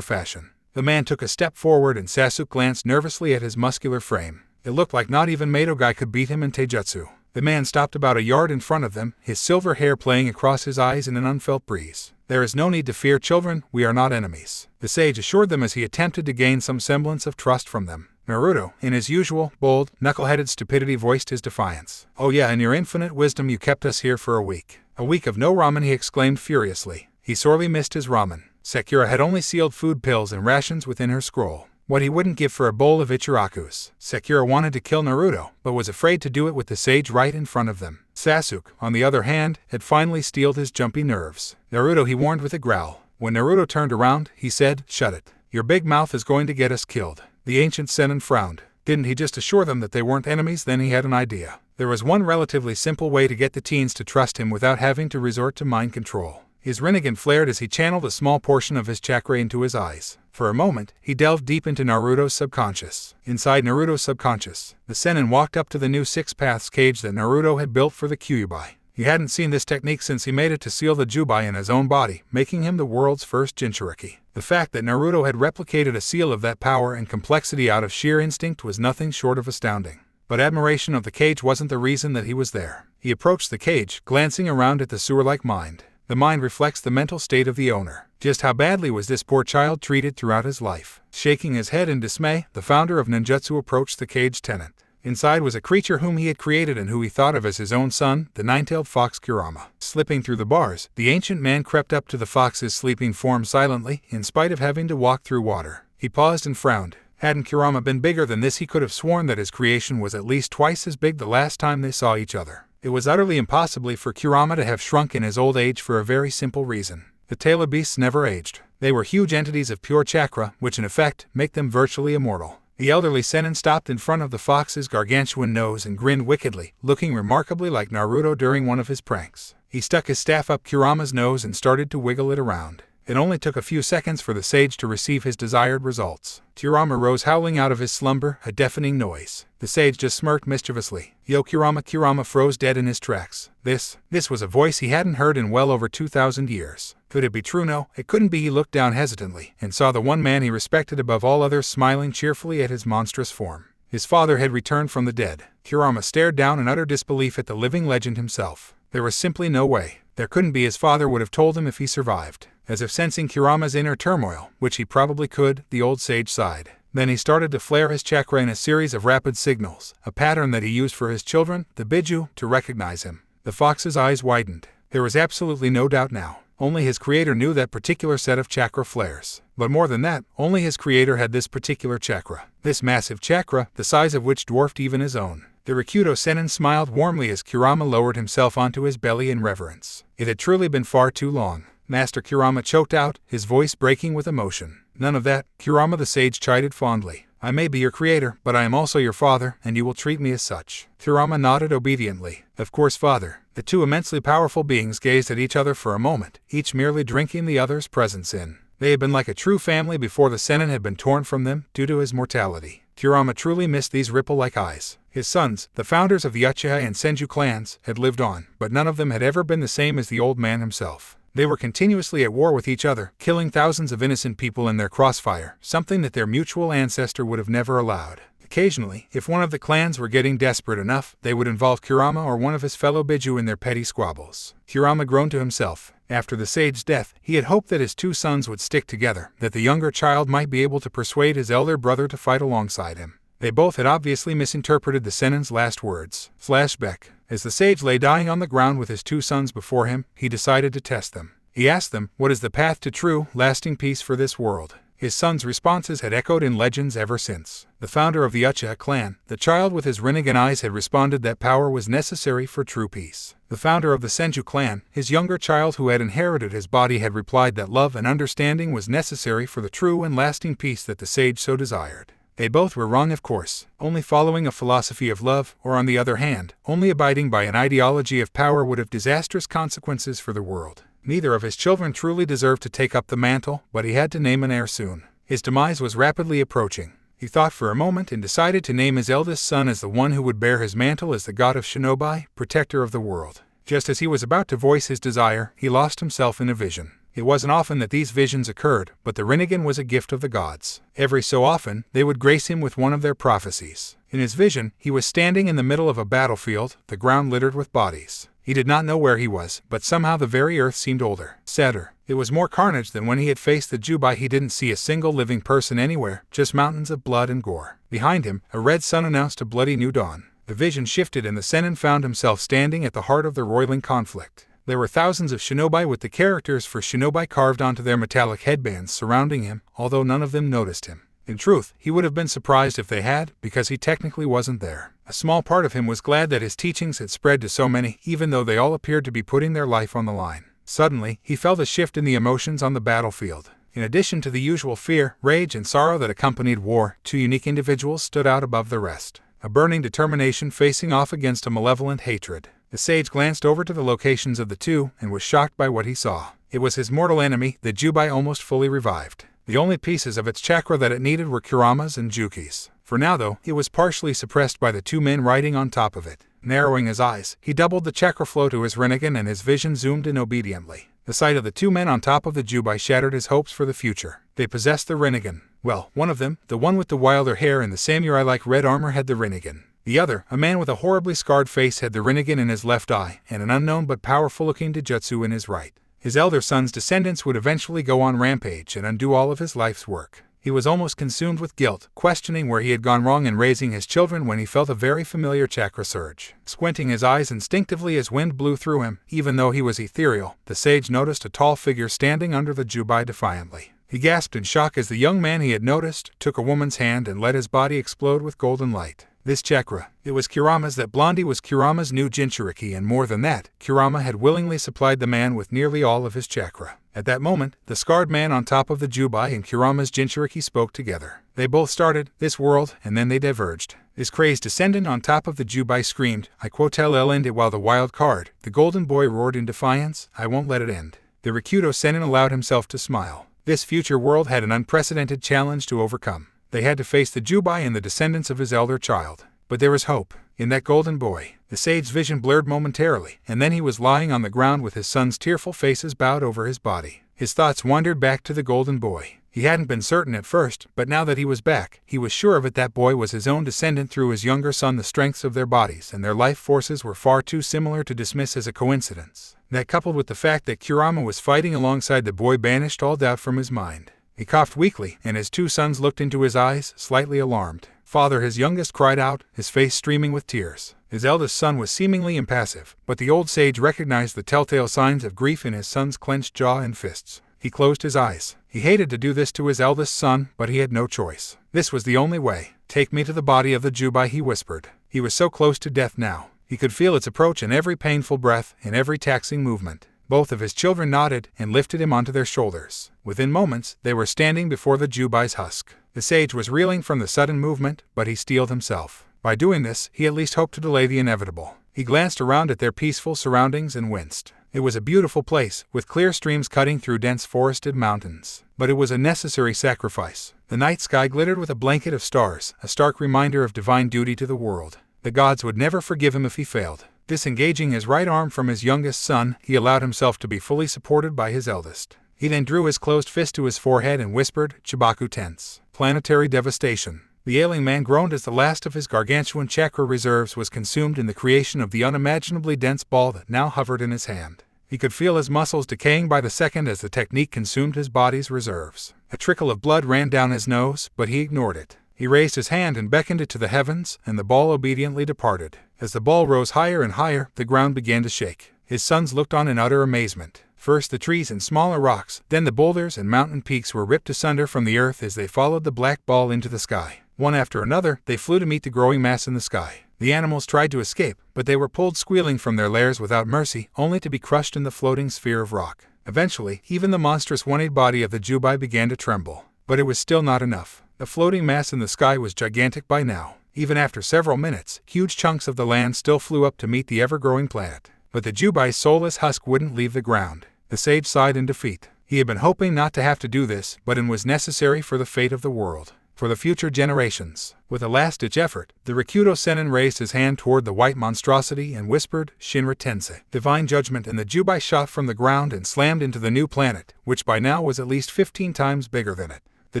fashion. The man took a step forward and Sasuke glanced nervously at his muscular frame. It looked like not even Madogai could beat him in taijutsu. The man stopped about a yard in front of them, his silver hair playing across his eyes in an unfelt breeze. "There is no need to fear, children, we are not enemies," the sage assured them as he attempted to gain some semblance of trust from them. Naruto, in his usual, bold, knuckle-headed stupidity voiced his defiance. "Oh yeah, in your infinite wisdom you kept us here for a week." "A week of no ramen," he exclaimed furiously. He sorely missed his ramen. Sakura had only sealed food pills and rations within her scroll. What he wouldn't give for a bowl of Ichiraku's. Sakura wanted to kill Naruto, but was afraid to do it with the sage right in front of them. Sasuke, on the other hand, had finally steeled his jumpy nerves. "Naruto," he warned with a growl. When Naruto turned around, he said, "Shut it. Your big mouth is going to get us killed." The ancient Sennin frowned. Didn't he just assure them that they weren't enemies? Then he had an idea. There was one relatively simple way to get the teens to trust him without having to resort to mind control. His Rinnegan flared as he channeled a small portion of his chakra into his eyes. For a moment, he delved deep into Naruto's subconscious. Inside Naruto's subconscious, the Sennin walked up to the new 6 paths cage that Naruto had built for the Kyuubi. He hadn't seen this technique since he made it to seal the Jubai in his own body, making him the world's first Jinchuriki. The fact that Naruto had replicated a seal of that power and complexity out of sheer instinct was nothing short of astounding. But admiration of the cage wasn't the reason that he was there. He approached the cage, glancing around at the sewer-like mind. The mind reflects the mental state of the owner. Just how badly was this poor child treated throughout his life? Shaking his head in dismay, the founder of ninjutsu approached the cage tenant. Inside was a creature whom he had created and who he thought of as his own son, the nine-tailed fox Kurama. Slipping through the bars, the ancient man crept up to the fox's sleeping form silently, in spite of having to walk through water. He paused and frowned. Hadn't Kurama been bigger than this, he could have sworn that his creation was at least twice as big the last time they saw each other. It was utterly impossible for Kurama to have shrunk in his old age for a very simple reason. The tailor beasts never aged. They were huge entities of pure chakra, which in effect make them virtually immortal. The elderly Sennin stopped in front of the fox's gargantuan nose and grinned wickedly, looking remarkably like Naruto during one of his pranks. He stuck his staff up Kurama's nose and started to wiggle it around. It only took a few seconds for the sage to receive his desired results. Kurama rose howling out of his slumber, a deafening noise. The sage just smirked mischievously. "Yo Kurama!" Kurama froze dead in his tracks. This was a voice he hadn't heard in well over 2,000 years. Could it be true? No, it couldn't be. He looked down hesitantly, and saw the one man he respected above all others smiling cheerfully at his monstrous form. His father had returned from the dead. Kurama stared down in utter disbelief at the living legend himself. There was simply no way. There couldn't be. His father would have told him if he survived. As if sensing Kurama's inner turmoil, which he probably could, the old sage sighed. Then he started to flare his chakra in a series of rapid signals, a pattern that he used for his children, the Biju, to recognize him. The fox's eyes widened. There was absolutely no doubt now. Only his creator knew that particular set of chakra flares. But more than that, only his creator had this particular chakra. This massive chakra, the size of which dwarfed even his own. The Rikudo Sennin smiled warmly as Kurama lowered himself onto his belly in reverence. It had truly been far too long. Master Kurama choked out, his voice breaking with emotion. "None of that," Kurama the sage chided fondly. "I may be your creator, but I am also your father, and you will treat me as such." Kurama nodded obediently. "Of course, father." The two immensely powerful beings gazed at each other for a moment, each merely drinking the other's presence in. They had been like a true family before the Sennin had been torn from them due to his mortality. Kurama truly missed these ripple-like eyes. His sons, the founders of the Uchiha and Senju clans, had lived on, but none of them had ever been the same as the old man himself. They were continuously at war with each other, killing thousands of innocent people in their crossfire, something that their mutual ancestor would have never allowed. Occasionally, if one of the clans were getting desperate enough, they would involve Kurama or one of his fellow Biju in their petty squabbles. Kurama groaned to himself. After the sage's death, he had hoped that his two sons would stick together, that the younger child might be able to persuade his elder brother to fight alongside him. They both had obviously misinterpreted the Sennin's last words. Flashback. As the sage lay dying on the ground with his two sons before him, he decided to test them. He asked them, "What is the path to true, lasting peace for this world?" His sons' responses had echoed in legends ever since. The founder of the Uchiha clan, the child with his Rinnegan eyes, had responded that power was necessary for true peace. The founder of the Senju clan, his younger child who had inherited his body, had replied that love and understanding was necessary for the true and lasting peace that the sage so desired. They both were wrong, of course. Only following a philosophy of love, or on the other hand, only abiding by an ideology of power would have disastrous consequences for the world. Neither of his children truly deserved to take up the mantle, but he had to name an heir soon. His demise was rapidly approaching. He thought for a moment and decided to name his eldest son as the one who would bear his mantle as the god of shinobi, protector of the world. Just as he was about to voice his desire, he lost himself in a vision. It wasn't often that these visions occurred, but the Rinnegan was a gift of the gods. Every so often, they would grace him with one of their prophecies. In his vision, he was standing in the middle of a battlefield, the ground littered with bodies. He did not know where he was, but somehow the very earth seemed older, sadder. It was more carnage than when he had faced the Jubai. He didn't see a single living person anywhere, just mountains of blood and gore. Behind him, a red sun announced a bloody new dawn. The vision shifted and the Sennin found himself standing at the heart of the roiling conflict. There were thousands of shinobi with the characters for shinobi carved onto their metallic headbands surrounding him, although none of them noticed him. In truth, he would have been surprised if they had, because he technically wasn't there. A small part of him was glad that his teachings had spread to so many, even though they all appeared to be putting their life on the line. Suddenly, he felt a shift in the emotions on the battlefield. In addition to the usual fear, rage, and sorrow that accompanied war, two unique individuals stood out above the rest. A burning determination facing off against a malevolent hatred. The sage glanced over to the locations of the two and was shocked by what he saw. It was his mortal enemy, the Jubai, almost fully revived. The only pieces of its chakra that it needed were Kurama's and Juki's. For now, though, it was partially suppressed by the two men riding on top of it. Narrowing his eyes, he doubled the chakra flow to his Rinnegan and his vision zoomed in obediently. The sight of the two men on top of the Jubai shattered his hopes for the future. They possessed the Rinnegan. Well, one of them, the one with the wilder hair and the samurai-like red armor, had the Rinnegan. The other, a man with a horribly scarred face, had the Rinnegan in his left eye and an unknown but powerful-looking Dijutsu in his right. His elder son's descendants would eventually go on rampage and undo all of his life's work. He was almost consumed with guilt, questioning where he had gone wrong in raising his children when he felt a very familiar chakra surge. Squinting his eyes instinctively as wind blew through him, even though he was ethereal, the sage noticed a tall figure standing under the Jubai defiantly. He gasped in shock as the young man he had noticed took a woman's hand and let his body explode with golden light. This chakra, it was Kurama's. That blondie was Kurama's new Jinchuriki, and more than that, Kurama had willingly supplied the man with nearly all of his chakra. At that moment, the scarred man on top of the Jubai and Kurama's Jinchuriki spoke together. They both started this world, and then they diverged. This crazed descendant on top of the Jubai screamed, "I quote I'll end it," while the wild card, the golden boy, roared in defiance, "I won't let it end." The Rikudo Sennin allowed himself to smile. This future world had an unprecedented challenge to overcome. They had to face the Jubai and the descendants of his elder child. But there was hope in that golden boy. The sage's vision blurred momentarily, and then he was lying on the ground with his sons' tearful faces bowed over his body. His thoughts wandered back to the golden boy. He hadn't been certain at first, but now that he was back, he was sure of it. That boy was his own descendant through his younger son. The strengths of their bodies and their life forces were far too similar to dismiss as a coincidence. That, coupled with the fact that Kurama was fighting alongside the boy, banished all doubt from his mind. He coughed weakly, and his two sons looked into his eyes, slightly alarmed. "Father," his youngest cried out, his face streaming with tears. His eldest son was seemingly impassive, but the old sage recognized the telltale signs of grief in his son's clenched jaw and fists. He closed his eyes. He hated to do this to his eldest son, but he had no choice. This was the only way. "Take me to the body of the Jubai," he whispered. He was so close to death now. He could feel its approach in every painful breath, in every taxing movement. Both of his children nodded and lifted him onto their shoulders. Within moments, they were standing before the Jubai's husk. The sage was reeling from the sudden movement, but he steeled himself. By doing this, he at least hoped to delay the inevitable. He glanced around at their peaceful surroundings and winced. It was a beautiful place, with clear streams cutting through dense forested mountains. But it was a necessary sacrifice. The night sky glittered with a blanket of stars, a stark reminder of divine duty to the world. The gods would never forgive him if he failed. Disengaging his right arm from his youngest son, he allowed himself to be fully supported by his eldest. He then drew his closed fist to his forehead and whispered, "Chibaku tense. Planetary devastation." The ailing man groaned as the last of his gargantuan chakra reserves was consumed in the creation of the unimaginably dense ball that now hovered in his hand. He could feel his muscles decaying by the second as the technique consumed his body's reserves. A trickle of blood ran down his nose, but he ignored it. He raised his hand and beckoned it to the heavens, and the ball obediently departed. As the ball rose higher and higher, the ground began to shake. His sons looked on in utter amazement. First the trees and smaller rocks, then the boulders and mountain peaks were ripped asunder from the earth as they followed the black ball into the sky. One after another, they flew to meet the growing mass in the sky. The animals tried to escape, but they were pulled squealing from their lairs without mercy, only to be crushed in the floating sphere of rock. Eventually, even the monstrous one-eyed body of the Jubai began to tremble. But it was still not enough. The floating mass in the sky was gigantic by now. Even after several minutes, huge chunks of the land still flew up to meet the ever-growing planet. But the Jubai's soulless husk wouldn't leave the ground. The sage sighed in defeat. He had been hoping not to have to do this, but it was necessary for the fate of the world. For the future generations. With a last-ditch effort, the Rikudo Sennin raised his hand toward the white monstrosity and whispered, "Shinra Tensei." Divine judgment, and the Jubai shot from the ground and slammed into the new planet, which by now was at least 15 times bigger than it. The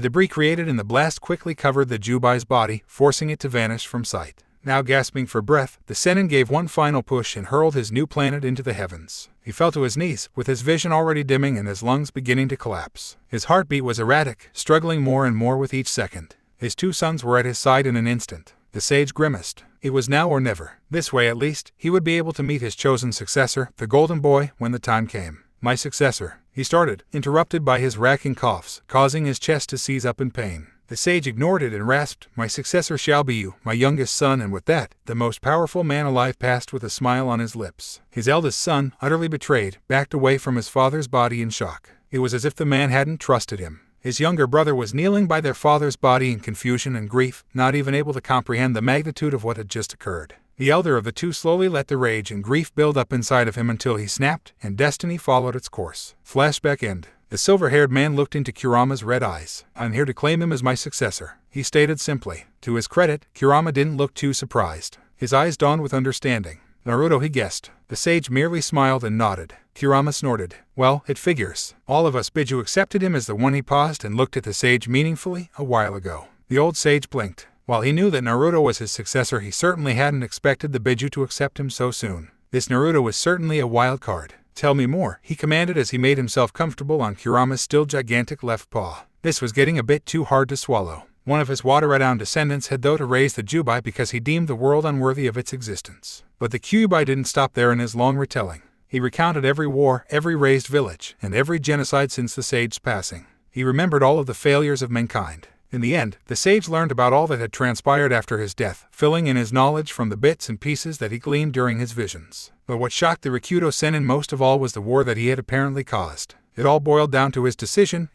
debris created in the blast quickly covered the Jubai's body, forcing it to vanish from sight. Now gasping for breath, the Sennin gave one final push and hurled his new planet into the heavens. He fell to his knees, with his vision already dimming and his lungs beginning to collapse. His heartbeat was erratic, struggling more and more with each second. His two sons were at his side in an instant. The sage grimaced. It was now or never. This way, at least, he would be able to meet his chosen successor, the Golden Boy, when the time came. "My successor," he started, interrupted by his racking coughs, causing his chest to seize up in pain. The sage ignored it and rasped, "My successor shall be you, my youngest son," and with that, the most powerful man alive passed with a smile on his lips. His eldest son, utterly betrayed, backed away from his father's body in shock. It was as if the man hadn't trusted him. His younger brother was kneeling by their father's body in confusion and grief, not even able to comprehend the magnitude of what had just occurred. The elder of the two slowly let the rage and grief build up inside of him until he snapped, and destiny followed its course. Flashback end. The silver-haired man looked into Kurama's red eyes. "I'm here to claim him as my successor," he stated simply. To his credit, Kurama didn't look too surprised. His eyes dawned with understanding. "Naruto," he guessed. The sage merely smiled and nodded. Kurama snorted. "Well, it figures. All of us Biju accepted him as the one." He paused and looked at the sage meaningfully, "a while ago." The old sage blinked. While he knew that Naruto was his successor, he certainly hadn't expected the Biju to accept him so soon. This Naruto was certainly a wild card. "Tell me more," he commanded as he made himself comfortable on Kurama's still gigantic left paw. This was getting a bit too hard to swallow. One of his Wataradon descendants had though to raise the Jubai because he deemed the world unworthy of its existence. But the Kyuubi didn't stop there in his long retelling. He recounted every war, every razed village, and every genocide since the sage's passing. He remembered all of the failures of mankind. In the end, the sage learned about all that had transpired after his death, filling in his knowledge from the bits and pieces that he gleaned during his visions. But what shocked the Rikudo Sennin most of all was the war that he had apparently caused. It all boiled down to his decision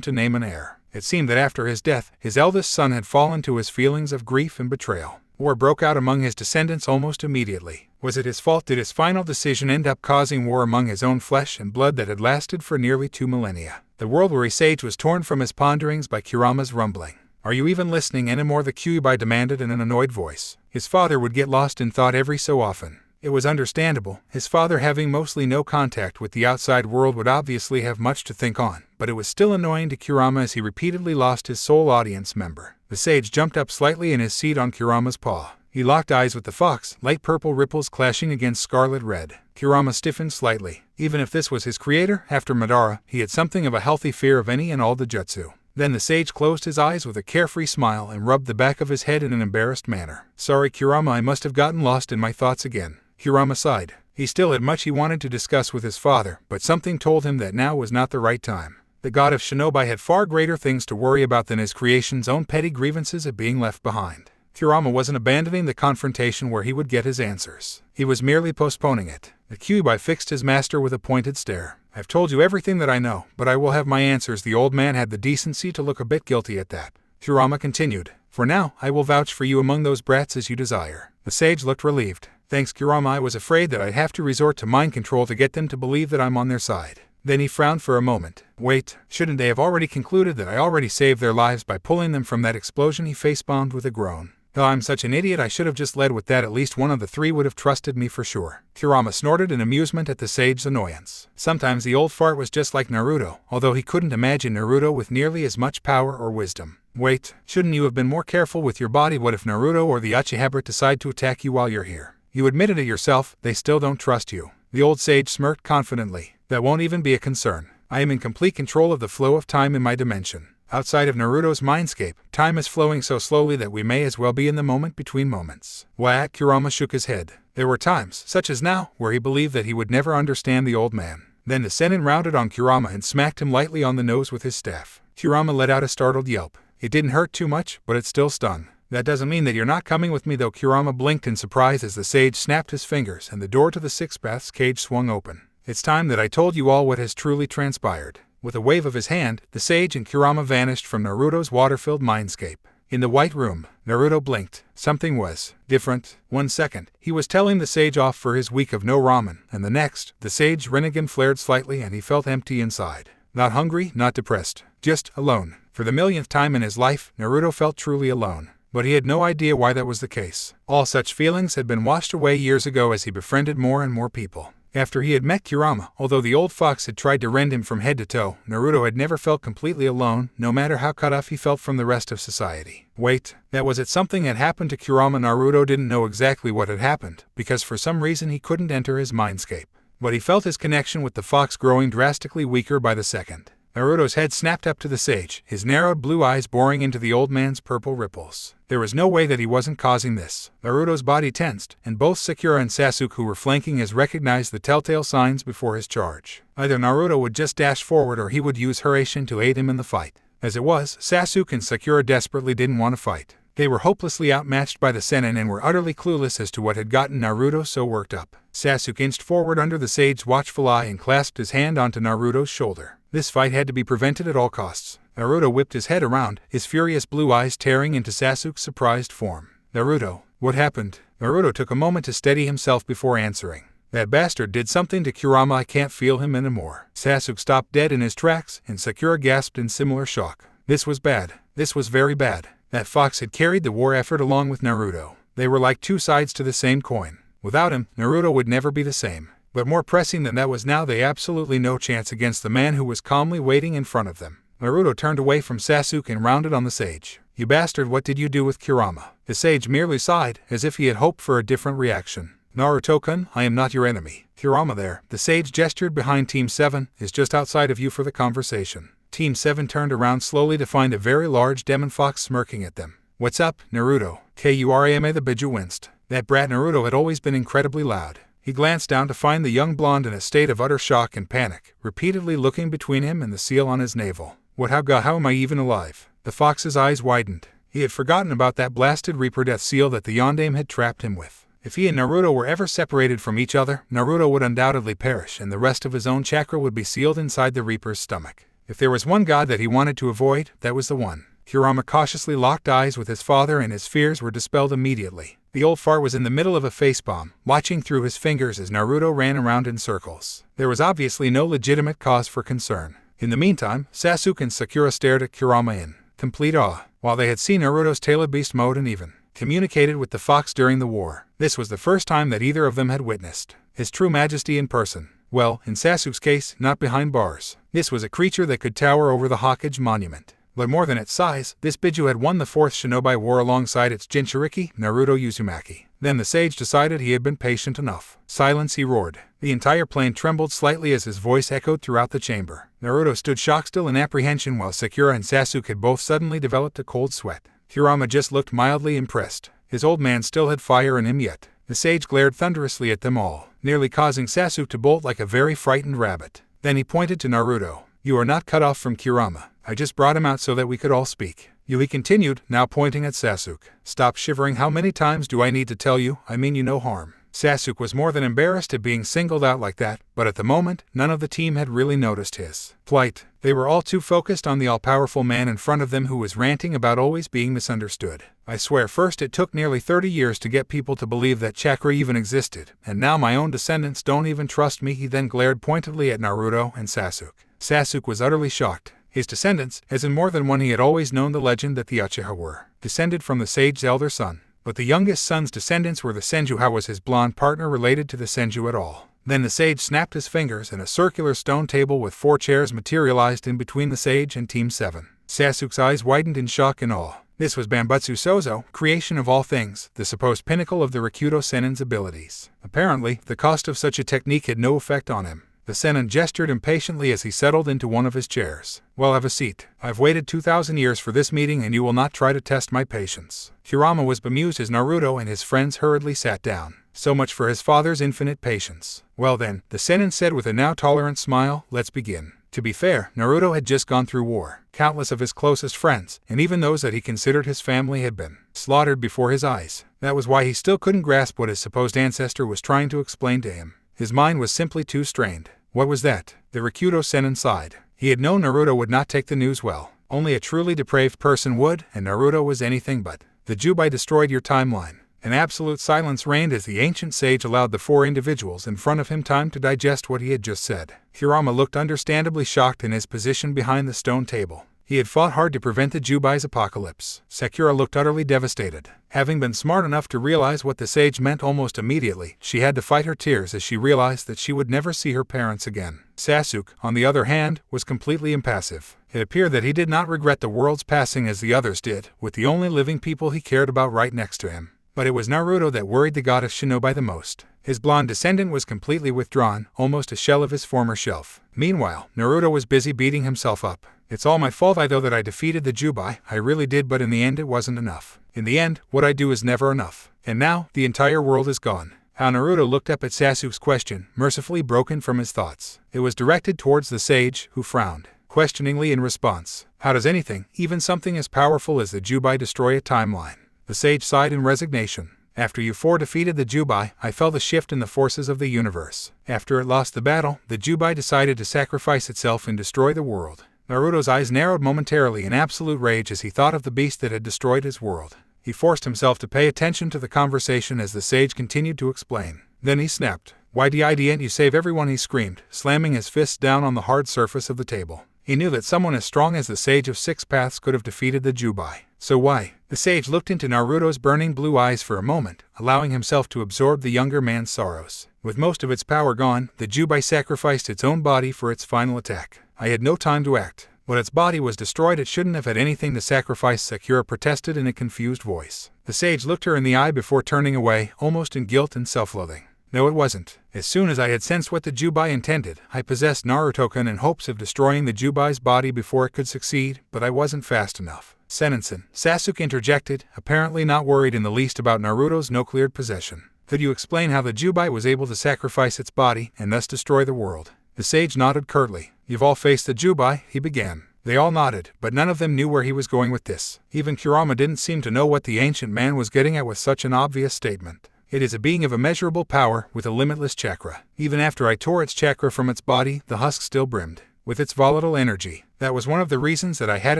to name an heir. It seemed that after his death, his eldest son had fallen to his feelings of grief and betrayal. War broke out among his descendants almost immediately. Was it his fault? Did his final decision end up causing war among his own flesh and blood that had lasted for nearly 2 millennia? The world-weary sage was torn from his ponderings by Kurama's rumbling. "Are you even listening anymore?" the Kyuubi demanded in an annoyed voice. His father would get lost in thought every so often. It was understandable. His father, having mostly no contact with the outside world, would obviously have much to think on, but it was still annoying to Kurama as he repeatedly lost his sole audience member. The sage jumped up slightly in his seat on Kurama's paw. He locked eyes with the fox, light purple ripples clashing against scarlet red. Kurama stiffened slightly. Even if this was his creator, after Madara, he had something of a healthy fear of any and all the jutsu. Then the sage closed his eyes with a carefree smile and rubbed the back of his head in an embarrassed manner. "Sorry, Kurama, I must have gotten lost in my thoughts again." Kurama sighed. He still had much he wanted to discuss with his father, but something told him that now was not the right time. The god of Shinobi had far greater things to worry about than his creation's own petty grievances at being left behind. Kurama wasn't abandoning the confrontation where he would get his answers. He was merely postponing it. The Kyuubi fixed his master with a pointed stare. "I've told you everything that I know, but I will have my answers." The old man had the decency to look a bit guilty at that. Kurama continued, "For now, I will vouch for you among those brats as you desire." The sage looked relieved. Thanks, Kurama. I was afraid that I'd have to resort to mind control to get them to believe that I'm on their side. Then he frowned for a moment. Wait, shouldn't they have already concluded that I already saved their lives by pulling them from that explosion? He facepalmed with a groan. Oh, I'm such an idiot. I should have just led with that. At least one of the three would have trusted me for sure. Kurama snorted in amusement at the sage's annoyance. Sometimes the old fart was just like Naruto, although he couldn't imagine Naruto with nearly as much power or wisdom. Wait, shouldn't you have been more careful with your body? What if Naruto or the Uchiha decide to attack you while you're here? You admitted it yourself, they still don't trust you. The old sage smirked confidently. That won't even be a concern. I am in complete control of the flow of time in my dimension. Outside of Naruto's mindscape, time is flowing so slowly that we may as well be in the moment between moments. What? Kurama shook his head. There were times, such as now, where he believed that he would never understand the old man. Then the Sennin rounded on Kurama and smacked him lightly on the nose with his staff. Kurama let out a startled yelp. It didn't hurt too much, but it still stung. That doesn't mean that you're not coming with me though. Kurama blinked in surprise as the sage snapped his fingers and the door to the six baths cage swung open. It's time that I told you all what has truly transpired. With a wave of his hand, the sage and Kurama vanished from Naruto's water-filled mindscape. In the white room, Naruto blinked. Something was different. 1 second, he was telling the sage off for his week of no ramen, and the next, the sage Rinnegan flared slightly and he felt empty inside. Not hungry, not depressed, just alone. For the millionth time in his life, Naruto felt truly alone. But he had no idea why that was the case. All such feelings had been washed away years ago as he befriended more and more people. After he had met Kurama, although the old fox had tried to rend him from head to toe, Naruto had never felt completely alone, no matter how cut off he felt from the rest of society. Wait, that was it. Something had happened to Kurama. Naruto didn't know exactly what had happened, because for some reason he couldn't enter his mindscape. But he felt his connection with the fox growing drastically weaker by the second. Naruto's head snapped up to the sage, his narrowed blue eyes boring into the old man's purple ripples. There was no way that he wasn't causing this. Naruto's body tensed, and both Sakura and Sasuke who were flanking us recognized the telltale signs before his charge. Either Naruto would just dash forward or he would use Hiraishin to aid him in the fight. As it was, Sasuke and Sakura desperately didn't want to fight. They were hopelessly outmatched by the Sennin and were utterly clueless as to what had gotten Naruto so worked up. Sasuke inched forward under the sage's watchful eye and clasped his hand onto Naruto's shoulder. This fight had to be prevented at all costs. Naruto whipped his head around, his furious blue eyes tearing into Sasuke's surprised form. Naruto, what happened? Naruto took a moment to steady himself before answering. That bastard did something to Kurama. I can't feel him anymore. Sasuke stopped dead in his tracks, and Sakura gasped in similar shock. This was bad. This was very bad. That fox had carried the war effort along with Naruto. They were like two sides to the same coin. Without him, Naruto would never be the same. But more pressing than that was now they absolutely no chance against the man who was calmly waiting in front of them. Naruto turned away from Sasuke and rounded on the sage. You bastard, what did you do with Kurama? The sage merely sighed, as if he had hoped for a different reaction. Naruto-kun, I am not your enemy. Kurama there, the sage gestured behind Team 7, is just outside of you for the conversation. Team 7 turned around slowly to find a very large demon fox smirking at them. What's up, Naruto? Kurama the Biju winced. That brat Naruto had always been incredibly loud. He glanced down to find the young blonde in a state of utter shock and panic, repeatedly looking between him and the seal on his navel. What? How am I even alive? The fox's eyes widened. He had forgotten about that blasted Reaper Death seal that the Yondaime had trapped him with. If he and Naruto were ever separated from each other, Naruto would undoubtedly perish and the rest of his own chakra would be sealed inside the Reaper's stomach. If there was one god that he wanted to avoid, that was the one. Kurama cautiously locked eyes with his father and his fears were dispelled immediately. The old fart was in the middle of a facepalm, watching through his fingers as Naruto ran around in circles. There was obviously no legitimate cause for concern. In the meantime, Sasuke and Sakura stared at Kurama in complete awe. While they had seen Naruto's tail of beast mode and even communicated with the fox during the war, this was the first time that either of them had witnessed his true majesty in person. Well, in Sasuke's case, not behind bars. This was a creature that could tower over the Hokage monument. But more than its size, this Biju had won the 4th Shinobi War alongside its Jinchuriki, Naruto Uzumaki. Then the sage decided he had been patient enough. Silence, he roared. The entire plane trembled slightly as his voice echoed throughout the chamber. Naruto stood shock-still in apprehension while Sakura and Sasuke had both suddenly developed a cold sweat. Kurama just looked mildly impressed. His old man still had fire in him yet. The sage glared thunderously at them all, nearly causing Sasuke to bolt like a very frightened rabbit. Then he pointed to Naruto. You are not cut off from Kurama. I just brought him out so that we could all speak. He continued, now pointing at Sasuke. Stop shivering. How many times do I need to tell you? I mean you no harm. Sasuke was more than embarrassed at being singled out like that, but at the moment, none of the team had really noticed his plight. They were all too focused on the all-powerful man in front of them who was ranting about always being misunderstood. I swear, first it took nearly 30 years to get people to believe that chakra even existed, and now my own descendants don't even trust me. He then glared pointedly at Naruto and Sasuke. Sasuke was utterly shocked. His descendants, as in more than one, he had always known the legend that the Uchiha were descended from the sage's elder son. But the youngest son's descendants were the Senju. How was his blonde partner related to the Senju at all? Then the sage snapped his fingers and a circular stone table with 4 chairs materialized in between the sage and Team 7. Sasuke's eyes widened in shock and awe. This was Bambutsu Sozo, creation of all things, the supposed pinnacle of the Rikudo Senin's abilities. Apparently, the cost of such a technique had no effect on him. The Senin gestured impatiently as he settled into one of his chairs. Well, have a seat. I've waited 2,000 years for this meeting and you will not try to test my patience. Kurama was bemused as Naruto and his friends hurriedly sat down. So much for his father's infinite patience. Well then, the Senin said with a now tolerant smile, let's begin. To be fair, Naruto had just gone through war. Countless of his closest friends, and even those that he considered his family, had been slaughtered before his eyes. That was why he still couldn't grasp what his supposed ancestor was trying to explain to him. His mind was simply too strained. What was that? The Rikudo Senin sighed. He had known Naruto would not take the news well. Only a truly depraved person would, and Naruto was anything but. The Jubai destroyed your timeline. An absolute silence reigned as the ancient sage allowed the 4 individuals in front of him time to digest what he had just said. Kurama looked understandably shocked in his position behind the stone table. He had fought hard to prevent the Jubai's apocalypse. Sakura looked utterly devastated. Having been smart enough to realize what the sage meant almost immediately, she had to fight her tears as she realized that she would never see her parents again. Sasuke, on the other hand, was completely impassive. It appeared that he did not regret the world's passing as the others did, with the only living people he cared about right next to him. But it was Naruto that worried the god of shinobi the most. His blonde descendant was completely withdrawn, almost a shell of his former self. Meanwhile, Naruto was busy beating himself up. It's all my fault though that I defeated the Jubai, I really did, but in the end it wasn't enough. In the end, what I do is never enough. And now, the entire world is gone. How Naruto looked up at Sasuke's question, mercifully broken from his thoughts. It was directed towards the sage, who frowned questioningly in response. How does anything, even something as powerful as the Jubai, destroy a timeline? The sage sighed in resignation. After you 4 defeated the Jubai, I felt a shift in the forces of the universe. After it lost the battle, the Jubai decided to sacrifice itself and destroy the world. Naruto's eyes narrowed momentarily in absolute rage as he thought of the beast that had destroyed his world. He forced himself to pay attention to the conversation as the sage continued to explain. Then he snapped. Why didn't you save everyone? He screamed, slamming his fists down on the hard surface of the table. He knew that someone as strong as the Sage of 6 Paths could have defeated the Jubai. So why? The sage looked into Naruto's burning blue eyes for a moment, allowing himself to absorb the younger man's sorrows. With most of its power gone, the Jubai sacrificed its own body for its final attack. I had no time to act. When its body was destroyed, it shouldn't have had anything to sacrifice, Sakura protested in a confused voice. The sage looked her in the eye before turning away, almost in guilt and self-loathing. No, it wasn't. As soon as I had sensed what the Jubai intended, I possessed Naruto-kun in hopes of destroying the Jubai's body before it could succeed, but I wasn't fast enough. Senin-san, Sasuke interjected, apparently not worried in the least about Naruto's no-cleared possession. Could you explain how the Jubai was able to sacrifice its body and thus destroy the world? The sage nodded curtly. You've all faced the Jubai, he began. They all nodded, but none of them knew where he was going with this. Even Kurama didn't seem to know what the ancient man was getting at with such an obvious statement. It is a being of immeasurable power, with a limitless chakra. Even after I tore its chakra from its body, the husk still brimmed with its volatile energy. That was one of the reasons that I had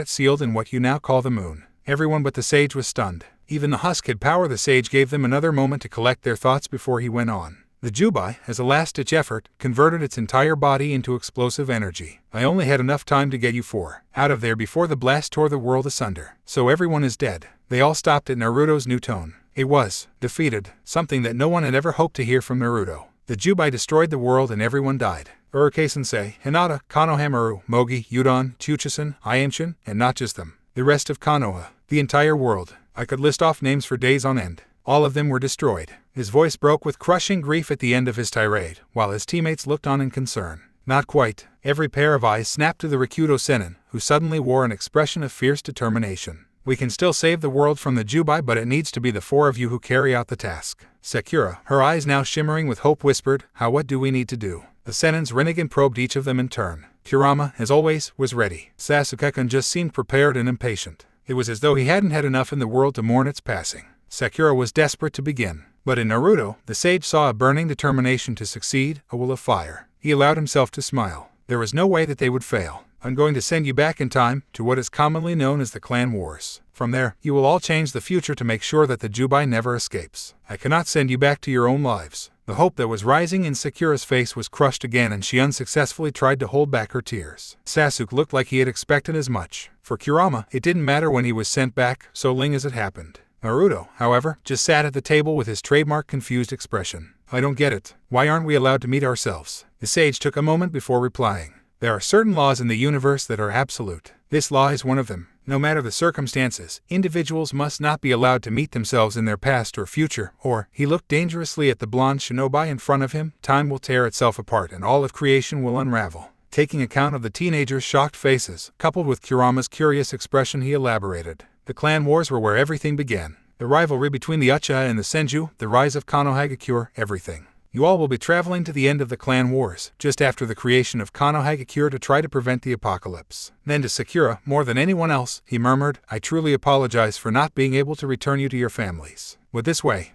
it sealed in what you now call the moon. Everyone but the sage was stunned. Even the husk had power. The sage gave them another moment to collect their thoughts before he went on. The Jubai, as a last-ditch effort, converted its entire body into explosive energy. I only had enough time to get you 4 out of there before the blast tore the world asunder. So everyone is dead. They all stopped at Naruto's new tone. It was defeated, something that no one had ever hoped to hear from Naruto. The Jubai destroyed the world and everyone died. Urike-sensei, Hinata, Konohamaru, Mogi, Udon, Chuchisen, Iamshin, and not just them. The rest of Konoha, the entire world. I could list off names for days on end. All of them were destroyed. His voice broke with crushing grief at the end of his tirade, while his teammates looked on in concern. Not quite. Every pair of eyes snapped to the Rikudo Senin, who suddenly wore an expression of fierce determination. We can still save the world from the Jubai, but it needs to be the 4 of you who carry out the task. Sakura, her eyes now shimmering with hope, whispered, what do we need to do? The Senin's Rinnegan probed each of them in turn. Kurama, as always, was ready. Sasuke-kun just seemed prepared and impatient. It was as though he hadn't had enough in the world to mourn its passing. Sakura was desperate to begin. But in Naruto, the sage saw a burning determination to succeed, a will of fire. He allowed himself to smile. There was no way that they would fail. I'm going to send you back in time to what is commonly known as the Clan Wars. From there, you will all change the future to make sure that the Jubai never escapes. I cannot send you back to your own lives." The hope that was rising in Sakura's face was crushed again, and she unsuccessfully tried to hold back her tears. Sasuke looked like he had expected as much. For Kurama, it didn't matter when he was sent back, so long as it happened. Naruto, however, just sat at the table with his trademark confused expression. "I don't get it. Why aren't we allowed to meet ourselves?" The sage took a moment before replying. "There are certain laws in the universe that are absolute. This law is one of them. No matter the circumstances, individuals must not be allowed to meet themselves in their past or future, or," he looked dangerously at the blonde shinobi in front of him, "time will tear itself apart and all of creation will unravel." Taking account of the teenagers' shocked faces, coupled with Kurama's curious expression, he elaborated. "The clan wars were where everything began. The rivalry between the Uchiha and the Senju, the rise of Konohagakure, everything. You all will be traveling to the end of the clan wars, just after the creation of Konohagakure, to try to prevent the apocalypse." Then to Sakura, more than anyone else, he murmured, "I truly apologize for not being able to return you to your families. But this way,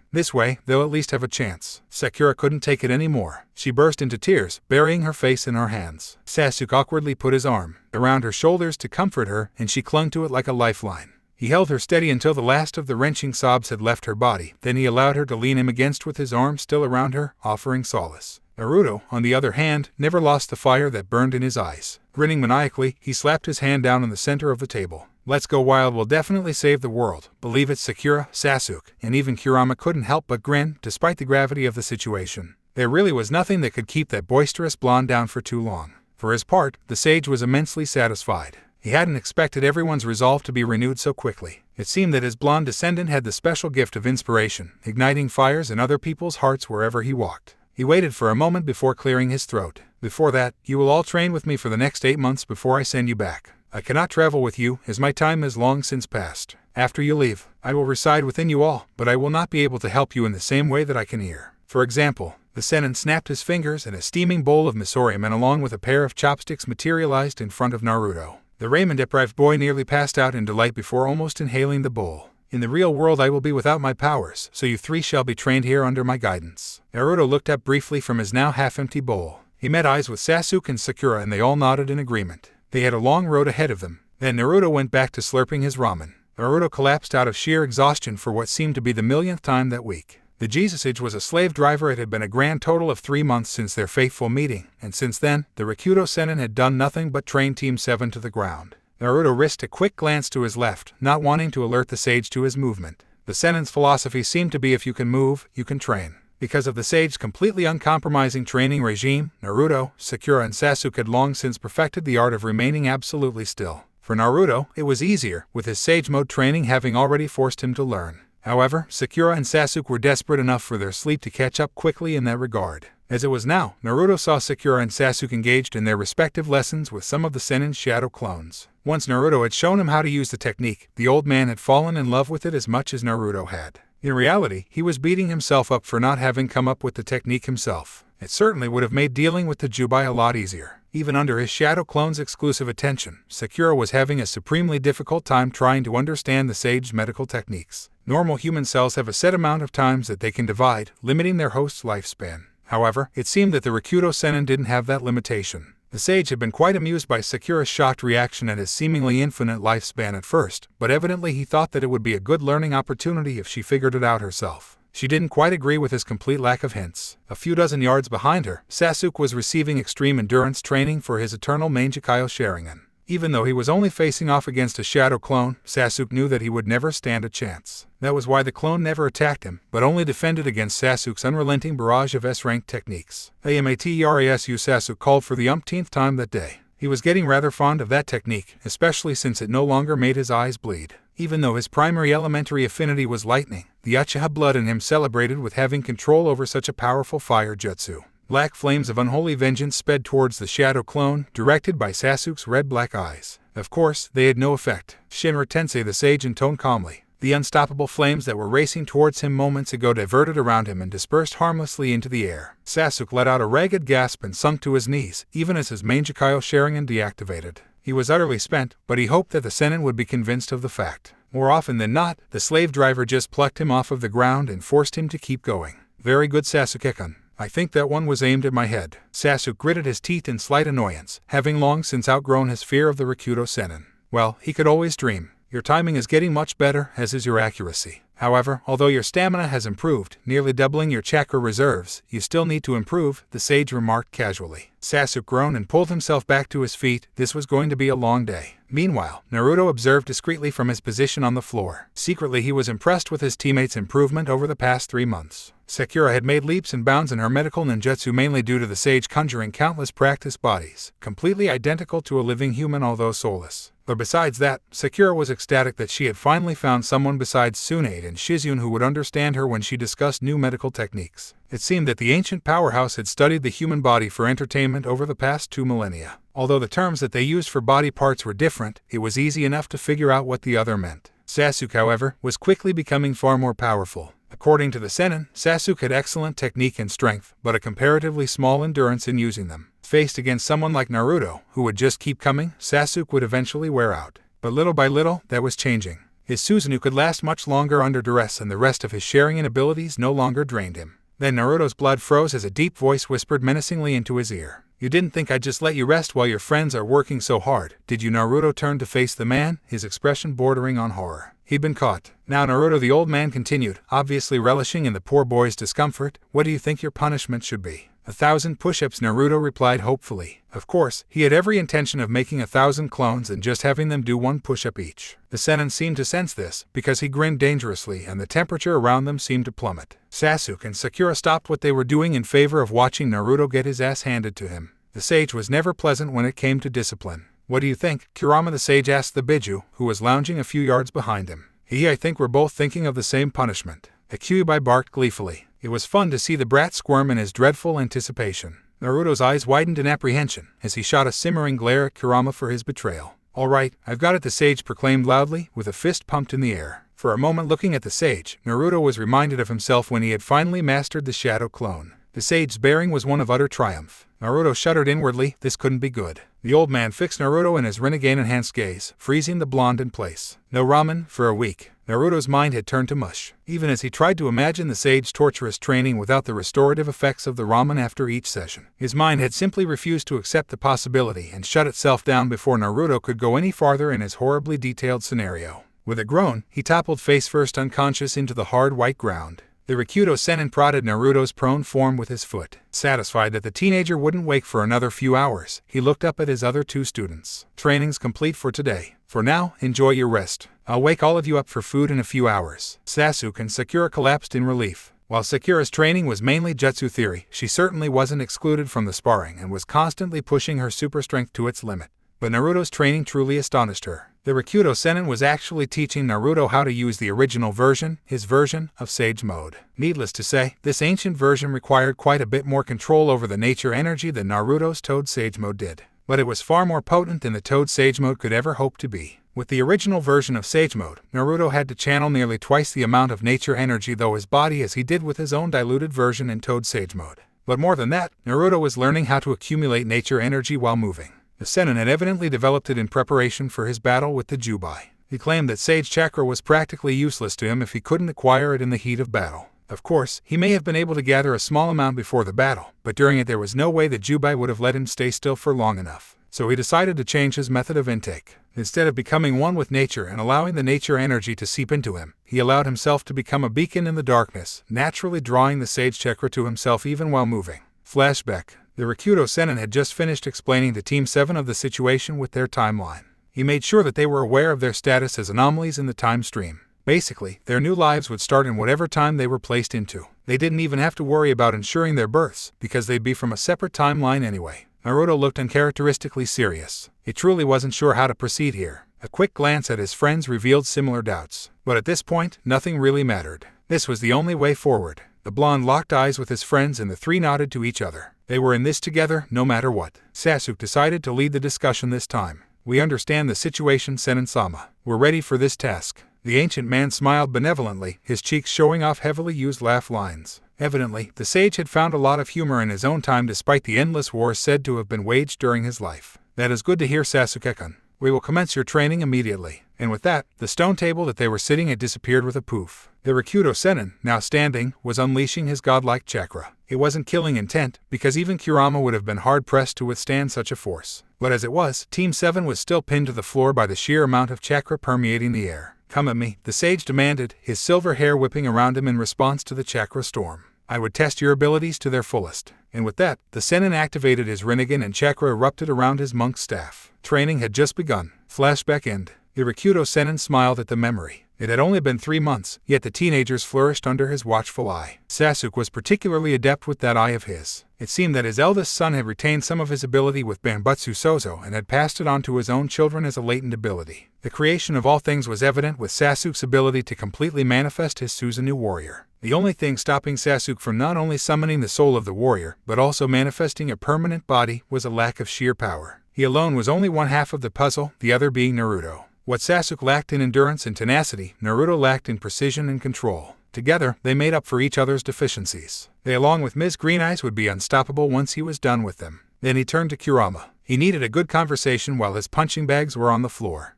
they'll at least have a chance." Sakura couldn't take it anymore. She burst into tears, burying her face in her hands. Sasuke awkwardly put his arm around her shoulders to comfort her, and she clung to it like a lifeline. He held her steady until the last of the wrenching sobs had left her body, then he allowed her to lean him against with his arms still around her, offering solace. Naruto, on the other hand, never lost the fire that burned in his eyes. Grinning maniacally, he slapped his hand down in the center of the table. "Let's go wild will definitely save the world. Believe it, Sakura, Sasuke," and even Kurama couldn't help but grin, despite the gravity of the situation. There really was nothing that could keep that boisterous blonde down for too long. For his part, the sage was immensely satisfied. He hadn't expected everyone's resolve to be renewed so quickly. It seemed that his blonde descendant had the special gift of inspiration, igniting fires in other people's hearts wherever he walked. He waited for a moment before clearing his throat. "Before that, you will all train with me for the next 8 months before I send you back. I cannot travel with you, as my time has long since passed. After you leave, I will reside within you all, but I will not be able to help you in the same way that I can here. For example," the Sennin snapped his fingers, and a steaming bowl of miso ramen along with a pair of chopsticks materialized in front of Naruto. The ramen-deprived boy nearly passed out in delight before almost inhaling the bowl. "In the real world I will be without my powers, so you three shall be trained here under my guidance." Naruto looked up briefly from his now half-empty bowl. He met eyes with Sasuke and Sakura, and they all nodded in agreement. They had a long road ahead of them. Then Naruto went back to slurping his ramen. Naruto collapsed out of sheer exhaustion for what seemed to be the millionth time that week. The Jesusage was a slave driver. It had been a grand total of 3 months since their fateful meeting, and since then, the Rikudo Sennin had done nothing but train Team 7 to the ground. Naruto risked a quick glance to his left, not wanting to alert the sage to his movement. The Sennin's philosophy seemed to be if you can move, you can train. Because of the sage's completely uncompromising training regime, Naruto, Sakura, and Sasuke had long since perfected the art of remaining absolutely still. For Naruto, it was easier, with his sage mode training having already forced him to learn. However, Sakura and Sasuke were desperate enough for their sleep to catch up quickly in that regard. As it was now, Naruto saw Sakura and Sasuke engaged in their respective lessons with some of the Sennin's shadow clones. Once Naruto had shown him how to use the technique, the old man had fallen in love with it as much as Naruto had. In reality, he was beating himself up for not having come up with the technique himself. It certainly would have made dealing with the Jubai a lot easier. Even under his shadow clone's exclusive attention, Sakura was having a supremely difficult time trying to understand the sage's medical techniques. Normal human cells have a set amount of times that they can divide, limiting their host's lifespan. However, it seemed that the Rikudo Sennin didn't have that limitation. The sage had been quite amused by Sakura's shocked reaction at his seemingly infinite lifespan at first, but evidently he thought that it would be a good learning opportunity if she figured it out herself. She didn't quite agree with his complete lack of hints. A few dozen yards behind her, Sasuke was receiving extreme endurance training for his eternal Mangekyo Sharingan. Even though he was only facing off against a shadow clone, Sasuke knew that he would never stand a chance. That was why the clone never attacked him, but only defended against Sasuke's unrelenting barrage of S-rank techniques. AMATERASU Sasuke called for the umpteenth time that day. He was getting rather fond of that technique, especially since it no longer made his eyes bleed. Even though his primary elementary affinity was lightning, the Uchiha blood in him celebrated with having control over such a powerful fire jutsu. Black flames of unholy vengeance sped towards the shadow clone, directed by Sasuke's red-black eyes. Of course, they had no effect. Shinra Tensei the sage intoned calmly. The unstoppable flames that were racing towards him moments ago diverted around him and dispersed harmlessly into the air. Sasuke let out a ragged gasp and sunk to his knees, even as his Mangekyo Sharingan deactivated. He was utterly spent, but he hoped that the Sennin would be convinced of the fact. More often than not, the slave driver just plucked him off of the ground and forced him to keep going. "Very good, Sasuke-kun. I think that one was aimed at my head. Sasuke gritted his teeth in slight annoyance, having long since outgrown his fear of the Rikudo Sennin. Well, he could always dream. Your timing is getting much better, as is your accuracy. However, although your stamina has improved, nearly doubling your chakra reserves, you still need to improve, the sage remarked casually. Sasuke groaned and pulled himself back to his feet. This was going to be a long day. Meanwhile, Naruto observed discreetly from his position on the floor. Secretly, he was impressed with his teammates' improvement over the past 3 months. Sakura had made leaps and bounds in her medical ninjutsu mainly due to the sage conjuring countless practice bodies, completely identical to a living human although soulless. But besides that, Sakura was ecstatic that she had finally found someone besides Tsunade and Shizune who would understand her when she discussed new medical techniques. It seemed that the ancient powerhouse had studied the human body for entertainment over the past 2 millennia. Although the terms that they used for body parts were different, it was easy enough to figure out what the other meant. Sasuke, however, was quickly becoming far more powerful. According to the Sennin, Sasuke had excellent technique and strength, but a comparatively small endurance in using them. Faced against someone like Naruto, who would just keep coming, Sasuke would eventually wear out. But little by little, that was changing. His Susanoo could last much longer under duress and the rest of his Sharingan abilities no longer drained him. Then Naruto's blood froze as a deep voice whispered menacingly into his ear. You didn't think I'd just let you rest while your friends are working so hard, did you? Naruto turned to face the man, his expression bordering on horror. He'd been caught. Now Naruto, the old man continued, obviously relishing in the poor boy's discomfort. What do you think your punishment should be? 1,000 push-ups, Naruto replied hopefully. Of course, he had every intention of making 1,000 clones and just having them do 1 push-up each. The Sennin seemed to sense this, because he grinned dangerously and the temperature around them seemed to plummet. Sasuke and Sakura stopped what they were doing in favor of watching Naruto get his ass handed to him. The sage was never pleasant when it came to discipline. What do you think? Kurama the sage asked the Biju, who was lounging a few yards behind him. I think we're both thinking of the same punishment. The Kyuubi barked gleefully. It was fun to see the brat squirm in his dreadful anticipation. Naruto's eyes widened in apprehension as he shot a simmering glare at Kurama for his betrayal. All right, I've got it, the sage proclaimed loudly, with a fist pumped in the air. For a moment, looking at the sage, Naruto was reminded of himself when he had finally mastered the shadow clone. The sage's bearing was one of utter triumph. Naruto shuddered inwardly. This couldn't be good. The old man fixed Naruto in his renegade-enhanced gaze, freezing the blonde in place. No ramen for a week. Naruto's mind had turned to mush. Even as he tried to imagine the sage's torturous training without the restorative effects of the ramen after each session, his mind had simply refused to accept the possibility and shut itself down before Naruto could go any farther in his horribly detailed scenario. With a groan, he toppled face-first unconscious into the hard white ground. The Rikudo Sennin prodded Naruto's prone form with his foot. Satisfied that the teenager wouldn't wake for another few hours, he looked up at his other 2 students. Training's complete for today. For now, enjoy your rest. I'll wake all of you up for food in a few hours. Sasuke and Sakura collapsed in relief. While Sakura's training was mainly jutsu theory, she certainly wasn't excluded from the sparring and was constantly pushing her super strength to its limit. But Naruto's training truly astonished her. The Rikudo Sennin was actually teaching Naruto how to use the original version, his version, of Sage Mode. Needless to say, this ancient version required quite a bit more control over the nature energy than Naruto's Toad Sage Mode did. But it was far more potent than the Toad Sage Mode could ever hope to be. With the original version of Sage Mode, Naruto had to channel nearly twice the amount of nature energy through his body as he did with his own diluted version in Toad Sage Mode. But more than that, Naruto was learning how to accumulate nature energy while moving. The Sennin had evidently developed it in preparation for his battle with the Jubai. He claimed that Sage Chakra was practically useless to him if he couldn't acquire it in the heat of battle. Of course, he may have been able to gather a small amount before the battle, but during it there was no way the Jubai would have let him stay still for long enough. So he decided to change his method of intake. Instead of becoming one with nature and allowing the nature energy to seep into him, he allowed himself to become a beacon in the darkness, naturally drawing the Sage Chakra to himself even while moving. Flashback. The Rikudo Sennin had just finished explaining to Team 7 of the situation with their timeline. He made sure that they were aware of their status as anomalies in the time stream. Basically, their new lives would start in whatever time they were placed into. They didn't even have to worry about ensuring their births, because they'd be from a separate timeline anyway. Naruto looked uncharacteristically serious. He truly wasn't sure how to proceed here. A quick glance at his friends revealed similar doubts. But at this point, nothing really mattered. This was the only way forward. The blonde locked eyes with his friends and the 3 nodded to each other. They were in this together, no matter what. Sasuke decided to lead the discussion this time. We understand the situation, Sennin-sama. We're ready for this task. The ancient man smiled benevolently, his cheeks showing off heavily used laugh lines. Evidently, the sage had found a lot of humor in his own time despite the endless wars said to have been waged during his life. That is good to hear, Sasuke-kun. We will commence your training immediately. And with that, the stone table that they were sitting had disappeared with a poof. The Rikudo Sennin, now standing, was unleashing his godlike chakra. It wasn't killing intent, because even Kurama would have been hard-pressed to withstand such a force. But as it was, Team 7 was still pinned to the floor by the sheer amount of chakra permeating the air. "Come at me," the sage demanded, his silver hair whipping around him in response to the chakra storm. "I would test your abilities to their fullest." And with that, the Sennin activated his Rinnegan and chakra erupted around his monk's staff. Training had just begun. Flashback end. Irakudo Sennin smiled at the memory. It had only been 3 months, yet the teenagers flourished under his watchful eye. Sasuke was particularly adept with that eye of his. It seemed that his eldest son had retained some of his ability with Bambutsu Sozo and had passed it on to his own children as a latent ability. The creation of all things was evident with Sasuke's ability to completely manifest his Susanoo warrior. The only thing stopping Sasuke from not only summoning the soul of the warrior, but also manifesting a permanent body, was a lack of sheer power. He alone was only one half of the puzzle, the other being Naruto. What Sasuke lacked in endurance and tenacity, Naruto lacked in precision and control. Together, they made up for each other's deficiencies. They, along with Ms. Green Eyes, would be unstoppable once he was done with them. Then he turned to Kurama. He needed a good conversation while his punching bags were on the floor.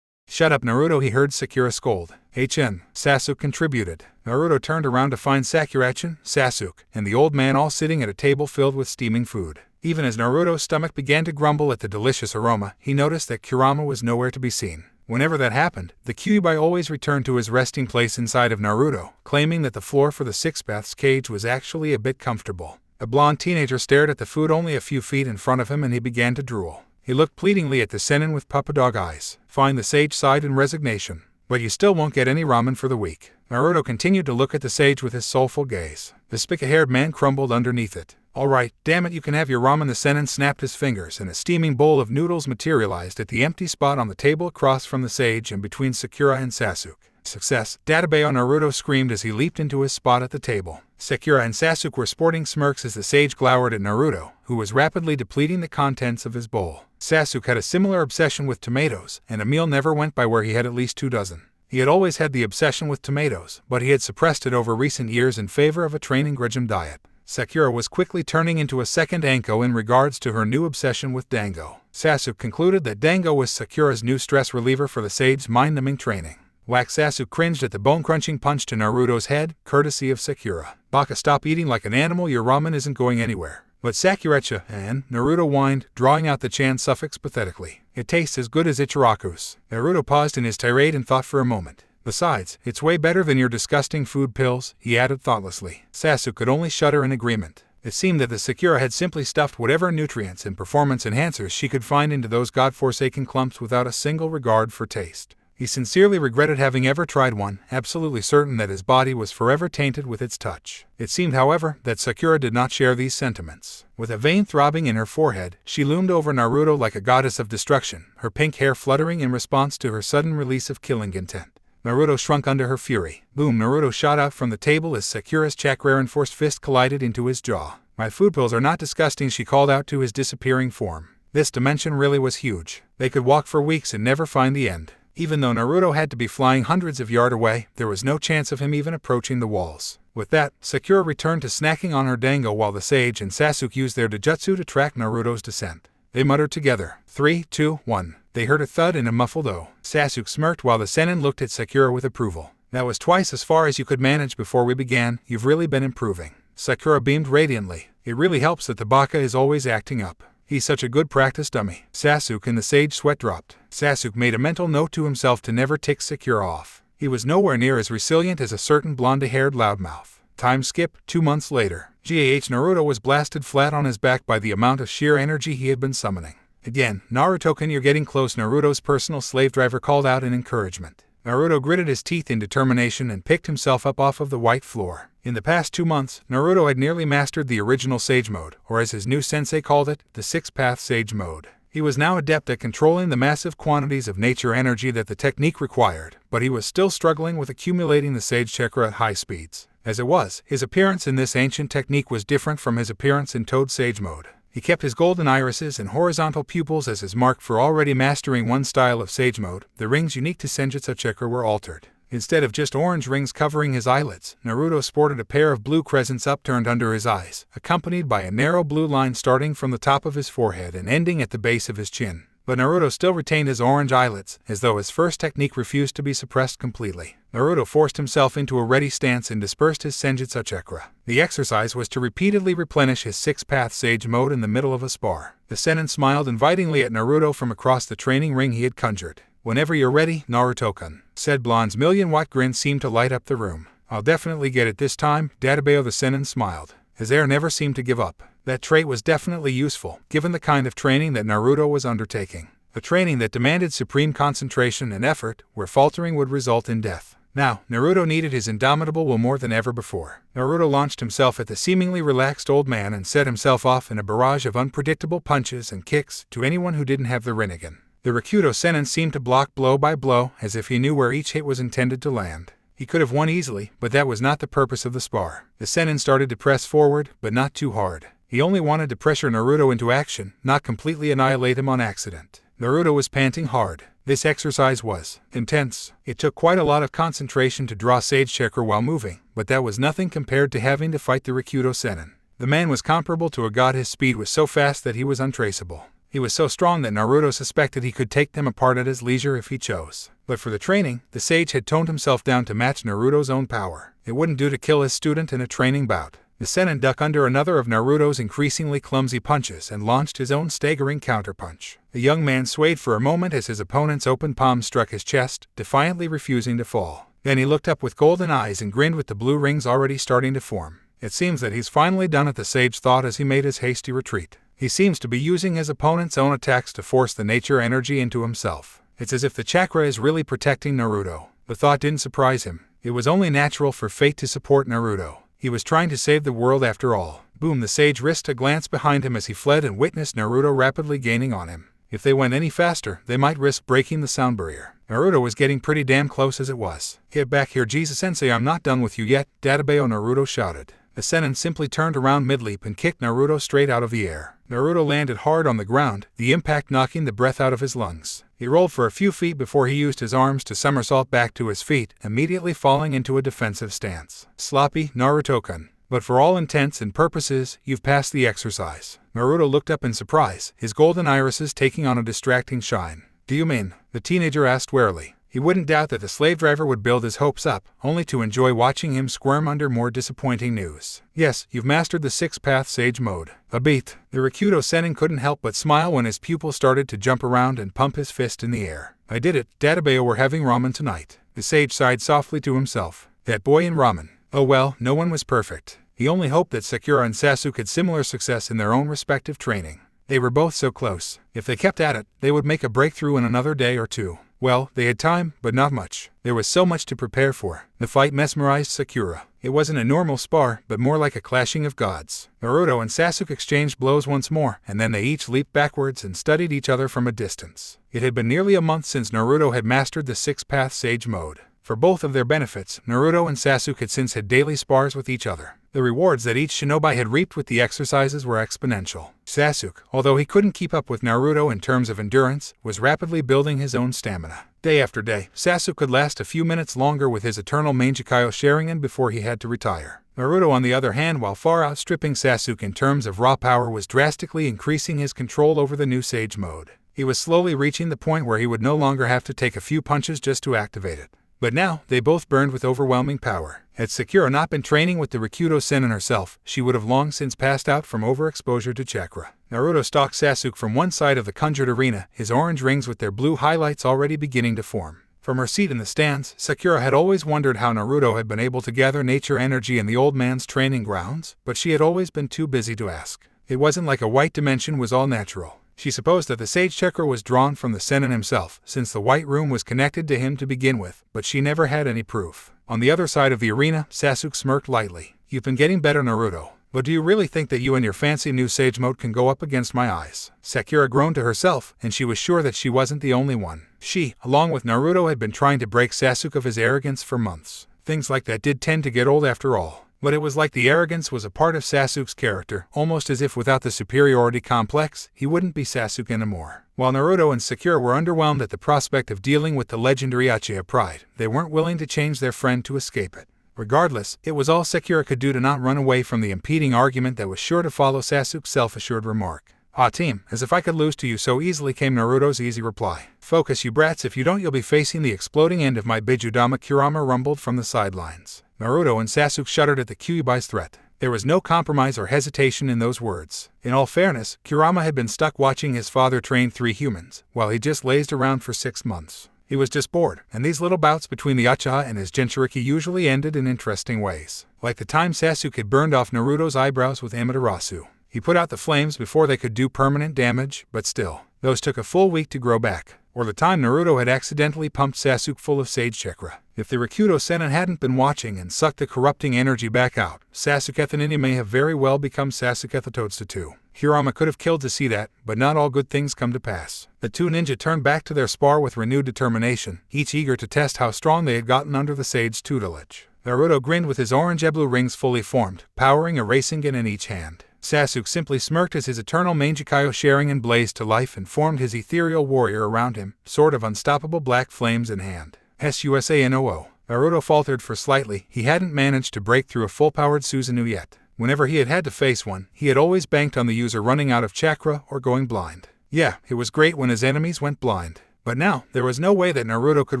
"Shut up, Naruto," he heard Sakura scold. Sasuke contributed. Naruto turned around to find Sakurachin, Sasuke, and the old man all sitting at a table filled with steaming food. Even as Naruto's stomach began to grumble at the delicious aroma, he noticed that Kurama was nowhere to be seen. Whenever that happened, the Kyuubi always returned to his resting place inside of Naruto, claiming that the floor for the six-path's cage was actually a bit comfortable. A blonde teenager stared at the food only a few feet in front of him and he began to drool. He looked pleadingly at the Sennin with puppy dog eyes. Fine, the sage sighed in resignation. "But you still won't get any ramen for the week." Naruto continued to look at the sage with his soulful gaze. The spiky-haired man crumbled underneath it. "Alright, damn it, you can have your ramen." The Sennin snapped his fingers and a steaming bowl of noodles materialized at the empty spot on the table across from the sage and between Sakura and Sasuke. "Success!" Databeo Naruto screamed as he leaped into his spot at the table. Sakura and Sasuke were sporting smirks as the sage glowered at Naruto, who was rapidly depleting the contents of his bowl. Sasuke had a similar obsession with tomatoes, and a meal never went by where he had at least 2 dozen. He had always had the obsession with tomatoes, but he had suppressed it over recent years in favor of a training regime diet. Sakura was quickly turning into a second Anko in regards to her new obsession with Dango. Sasuke concluded that Dango was Sakura's new stress reliever for the sage's mind-numbing training. Whack! Sasuke cringed at the bone-crunching punch to Naruto's head, courtesy of Sakura. "Baka, stop eating like an animal, your ramen isn't going anywhere." "But Sakuracha," and Naruto whined, drawing out the Chan suffix pathetically. "It tastes as good as Ichiraku's." Naruto paused in his tirade and thought for a moment. "Besides, it's way better than your disgusting food pills," he added thoughtlessly. Sasuke could only shudder in agreement. It seemed that the Sakura had simply stuffed whatever nutrients and performance enhancers she could find into those godforsaken clumps without a single regard for taste. He sincerely regretted having ever tried one, absolutely certain that his body was forever tainted with its touch. It seemed, however, that Sakura did not share these sentiments. With a vein throbbing in her forehead, she loomed over Naruto like a goddess of destruction, her pink hair fluttering in response to her sudden release of killing intent. Naruto shrunk under her fury. Boom! Naruto shot out from the table as Sakura's chakra-enforced fist collided into his jaw. "My food pills are not disgusting," she called out to his disappearing form. This dimension really was huge. They could walk for weeks and never find the end. Even though Naruto had to be flying hundreds of yards away, there was no chance of him even approaching the walls. With that, Sakura returned to snacking on her dango while the sage and Sasuke used their Dojutsu to track Naruto's descent. They muttered together, 3, 2, 1. They heard a thud and a muffled "oh." Sasuke smirked while the Sennin looked at Sakura with approval. "That was twice as far as you could manage before we began. You've really been improving." Sakura beamed radiantly. "It really helps that the baka is always acting up. He's such a good practice dummy." Sasuke and the sage sweat dropped. Sasuke made a mental note to himself to never tick Sakura off. He was nowhere near as resilient as a certain blonde-haired loudmouth. Time skip, 2 months later. Naruto was blasted flat on his back by the amount of sheer energy he had been summoning. Again, "Naruto-kun, you're getting close," Naruto's personal slave driver called out in encouragement. Naruto gritted his teeth in determination and picked himself up off of the white floor. In the past 2 months, Naruto had nearly mastered the original Sage Mode, or as his new sensei called it, the Six-Path Sage Mode. He was now adept at controlling the massive quantities of nature energy that the technique required, but he was still struggling with accumulating the Sage Chakra at high speeds. As it was, his appearance in this ancient technique was different from his appearance in Toad Sage Mode. He kept his golden irises and horizontal pupils as his mark for already mastering one style of Sage Mode. The rings unique to Senjutsu Chakra were altered. Instead of just orange rings covering his eyelids, Naruto sported a pair of blue crescents upturned under his eyes, accompanied by a narrow blue line starting from the top of his forehead and ending at the base of his chin. But Naruto still retained his orange eyelids, as though his first technique refused to be suppressed completely. Naruto forced himself into a ready stance and dispersed his Senjutsu chakra. The exercise was to repeatedly replenish his six-path sage mode in the middle of a spar. The Sennin smiled invitingly at Naruto from across the training ring he had conjured. "Whenever you're ready, Naruto-kun," said Blonde's million-watt grin seemed to light up the room. "I'll definitely get it this time," Databeo the Sennin smiled. His air never seemed to give up. That trait was definitely useful, given the kind of training that Naruto was undertaking. A training that demanded supreme concentration and effort, where faltering would result in death. Now, Naruto needed his indomitable will more than ever before. Naruto launched himself at the seemingly relaxed old man and set himself off in a barrage of unpredictable punches and kicks to anyone who didn't have the Rinnegan. The Rikudo Sennin seemed to block blow by blow, as if he knew where each hit was intended to land. He could have won easily, but that was not the purpose of the spar. The Sennin started to press forward, but not too hard. He only wanted to pressure Naruto into action, not completely annihilate him on accident. Naruto was panting hard. This exercise was intense. It took quite a lot of concentration to draw Sage Chakra while moving, but that was nothing compared to having to fight the Rikudo Sennin. The man was comparable to a god. His speed was so fast that he was untraceable. He was so strong that Naruto suspected he could take them apart at his leisure if he chose. But for the training, the sage had toned himself down to match Naruto's own power. It wouldn't do to kill his student in a training bout. The Sennin ducked under another of Naruto's increasingly clumsy punches and launched his own staggering counterpunch. The young man swayed for a moment as his opponent's open palm struck his chest, defiantly refusing to fall. Then he looked up with golden eyes and grinned with the blue rings already starting to form. "It seems that he's finally done it," the sage thought as he made his hasty retreat. "He seems to be using his opponent's own attacks to force the nature energy into himself. It's as if the chakra is really protecting Naruto." The thought didn't surprise him. It was only natural for fate to support Naruto. He was trying to save the world after all. Boom! The sage risked a glance behind him as he fled and witnessed Naruto rapidly gaining on him. If they went any faster, they might risk breaking the sound barrier. Naruto was getting pretty damn close as it was. "Get back here, Jesus-sensei, I'm not done with you yet," Databeo Naruto shouted. The Sennin simply turned around mid-leap and kicked Naruto straight out of the air. Naruto landed hard on the ground, the impact knocking the breath out of his lungs. He rolled for a few feet before he used his arms to somersault back to his feet, immediately falling into a defensive stance. "Sloppy, Naruto-kun. But for all intents and purposes, you've passed the exercise." Naruto looked up in surprise, his golden irises taking on a distracting shine. "Do you mean?" the teenager asked warily. He wouldn't doubt that the slave driver would build his hopes up, only to enjoy watching him squirm under more disappointing news. "Yes, you've mastered the six-path sage mode." A beat. The Rikudo Sennin couldn't help but smile when his pupil started to jump around and pump his fist in the air. "I did it, Databeo, we're having ramen tonight." The sage sighed softly to himself. That boy and ramen. Oh well, no one was perfect. He only hoped that Sakura and Sasuke had similar success in their own respective training. They were both so close. If they kept at it, they would make a breakthrough in another day or two. Well, they had time, but not much. There was so much to prepare for. The fight mesmerized Sakura. It wasn't a normal spar, but more like a clashing of gods. Naruto and Sasuke exchanged blows once more, and then they each leaped backwards and studied each other from a distance. It had been nearly a month since Naruto had mastered the six-path sage mode. For both of their benefits, Naruto and Sasuke had since had daily spars with each other. The rewards that each shinobi had reaped with the exercises were exponential. Sasuke, although he couldn't keep up with Naruto in terms of endurance, was rapidly building his own stamina. Day after day, Sasuke could last a few minutes longer with his eternal Mangekyo Sharingan before he had to retire. Naruto, on the other hand, while far outstripping Sasuke in terms of raw power, was drastically increasing his control over the new sage mode. He was slowly reaching the point where he would no longer have to take a few punches just to activate it. But now, they both burned with overwhelming power. Had Sakura not been training with the Rikudo Sennin herself, she would have long since passed out from overexposure to chakra. Naruto stalked Sasuke from one side of the conjured arena, his orange rings with their blue highlights already beginning to form. From her seat in the stands, Sakura had always wondered how Naruto had been able to gather nature energy in the old man's training grounds, but she had always been too busy to ask. It wasn't like a white dimension was all natural. She supposed that the sage chakra was drawn from the Sennin himself, since the white room was connected to him to begin with, but she never had any proof. On the other side of the arena, Sasuke smirked lightly. "You've been getting better, Naruto. But do you really think that you and your fancy new sage mode can go up against my eyes?" Sakura groaned to herself, and she was sure that she wasn't the only one. She, along with Naruto, had been trying to break Sasuke of his arrogance for months. Things like that did tend to get old after all. But it was like the arrogance was a part of Sasuke's character, almost as if without the superiority complex, he wouldn't be Sasuke anymore. While Naruto and Sakura were underwhelmed at the prospect of dealing with the legendary Uchiha pride, they weren't willing to change their friend to escape it. Regardless, it was all Sakura could do to not run away from the impeding argument that was sure to follow Sasuke's self-assured remark. "Ah team, as if I could lose to you so easily," came Naruto's easy reply. "Focus you brats, if you don't you'll be facing the exploding end of my Bijudama." Kurama rumbled from the sidelines. Naruto and Sasuke shuddered at the Kyuubi's threat. There was no compromise or hesitation in those words. In all fairness, Kurama had been stuck watching his father train 3 humans, while he just lazed around for 6 months. He was just bored, and these little bouts between the Uchiha and his Jinchuriki usually ended in interesting ways. Like the time Sasuke had burned off Naruto's eyebrows with Amaterasu. He put out the flames before they could do permanent damage, but still, those took a full week to grow back. Or the time Naruto had accidentally pumped Sasuke full of sage chakra. If the Rikudo Sennin hadn't been watching and sucked the corrupting energy back out, Sasuke the Ninja may have very well become Sasuke the Toadstool too. Kurama could have killed to see that, but not all good things come to pass. The 2 ninja turned back to their spar with renewed determination, each eager to test how strong they had gotten under the sage's tutelage. Naruto grinned with his orange and blue rings fully formed, powering a Rasengan in each hand. Sasuke simply smirked as his eternal Mangekyo Sharingan blazed to life and formed his ethereal warrior around him, sword of unstoppable black flames in hand. Susanoo. Naruto faltered for slightly. He hadn't managed to break through a full-powered Susanoo yet. Whenever he had had to face one, he had always banked on the user running out of chakra or going blind. Yeah, it was great when his enemies went blind. But now, there was no way that Naruto could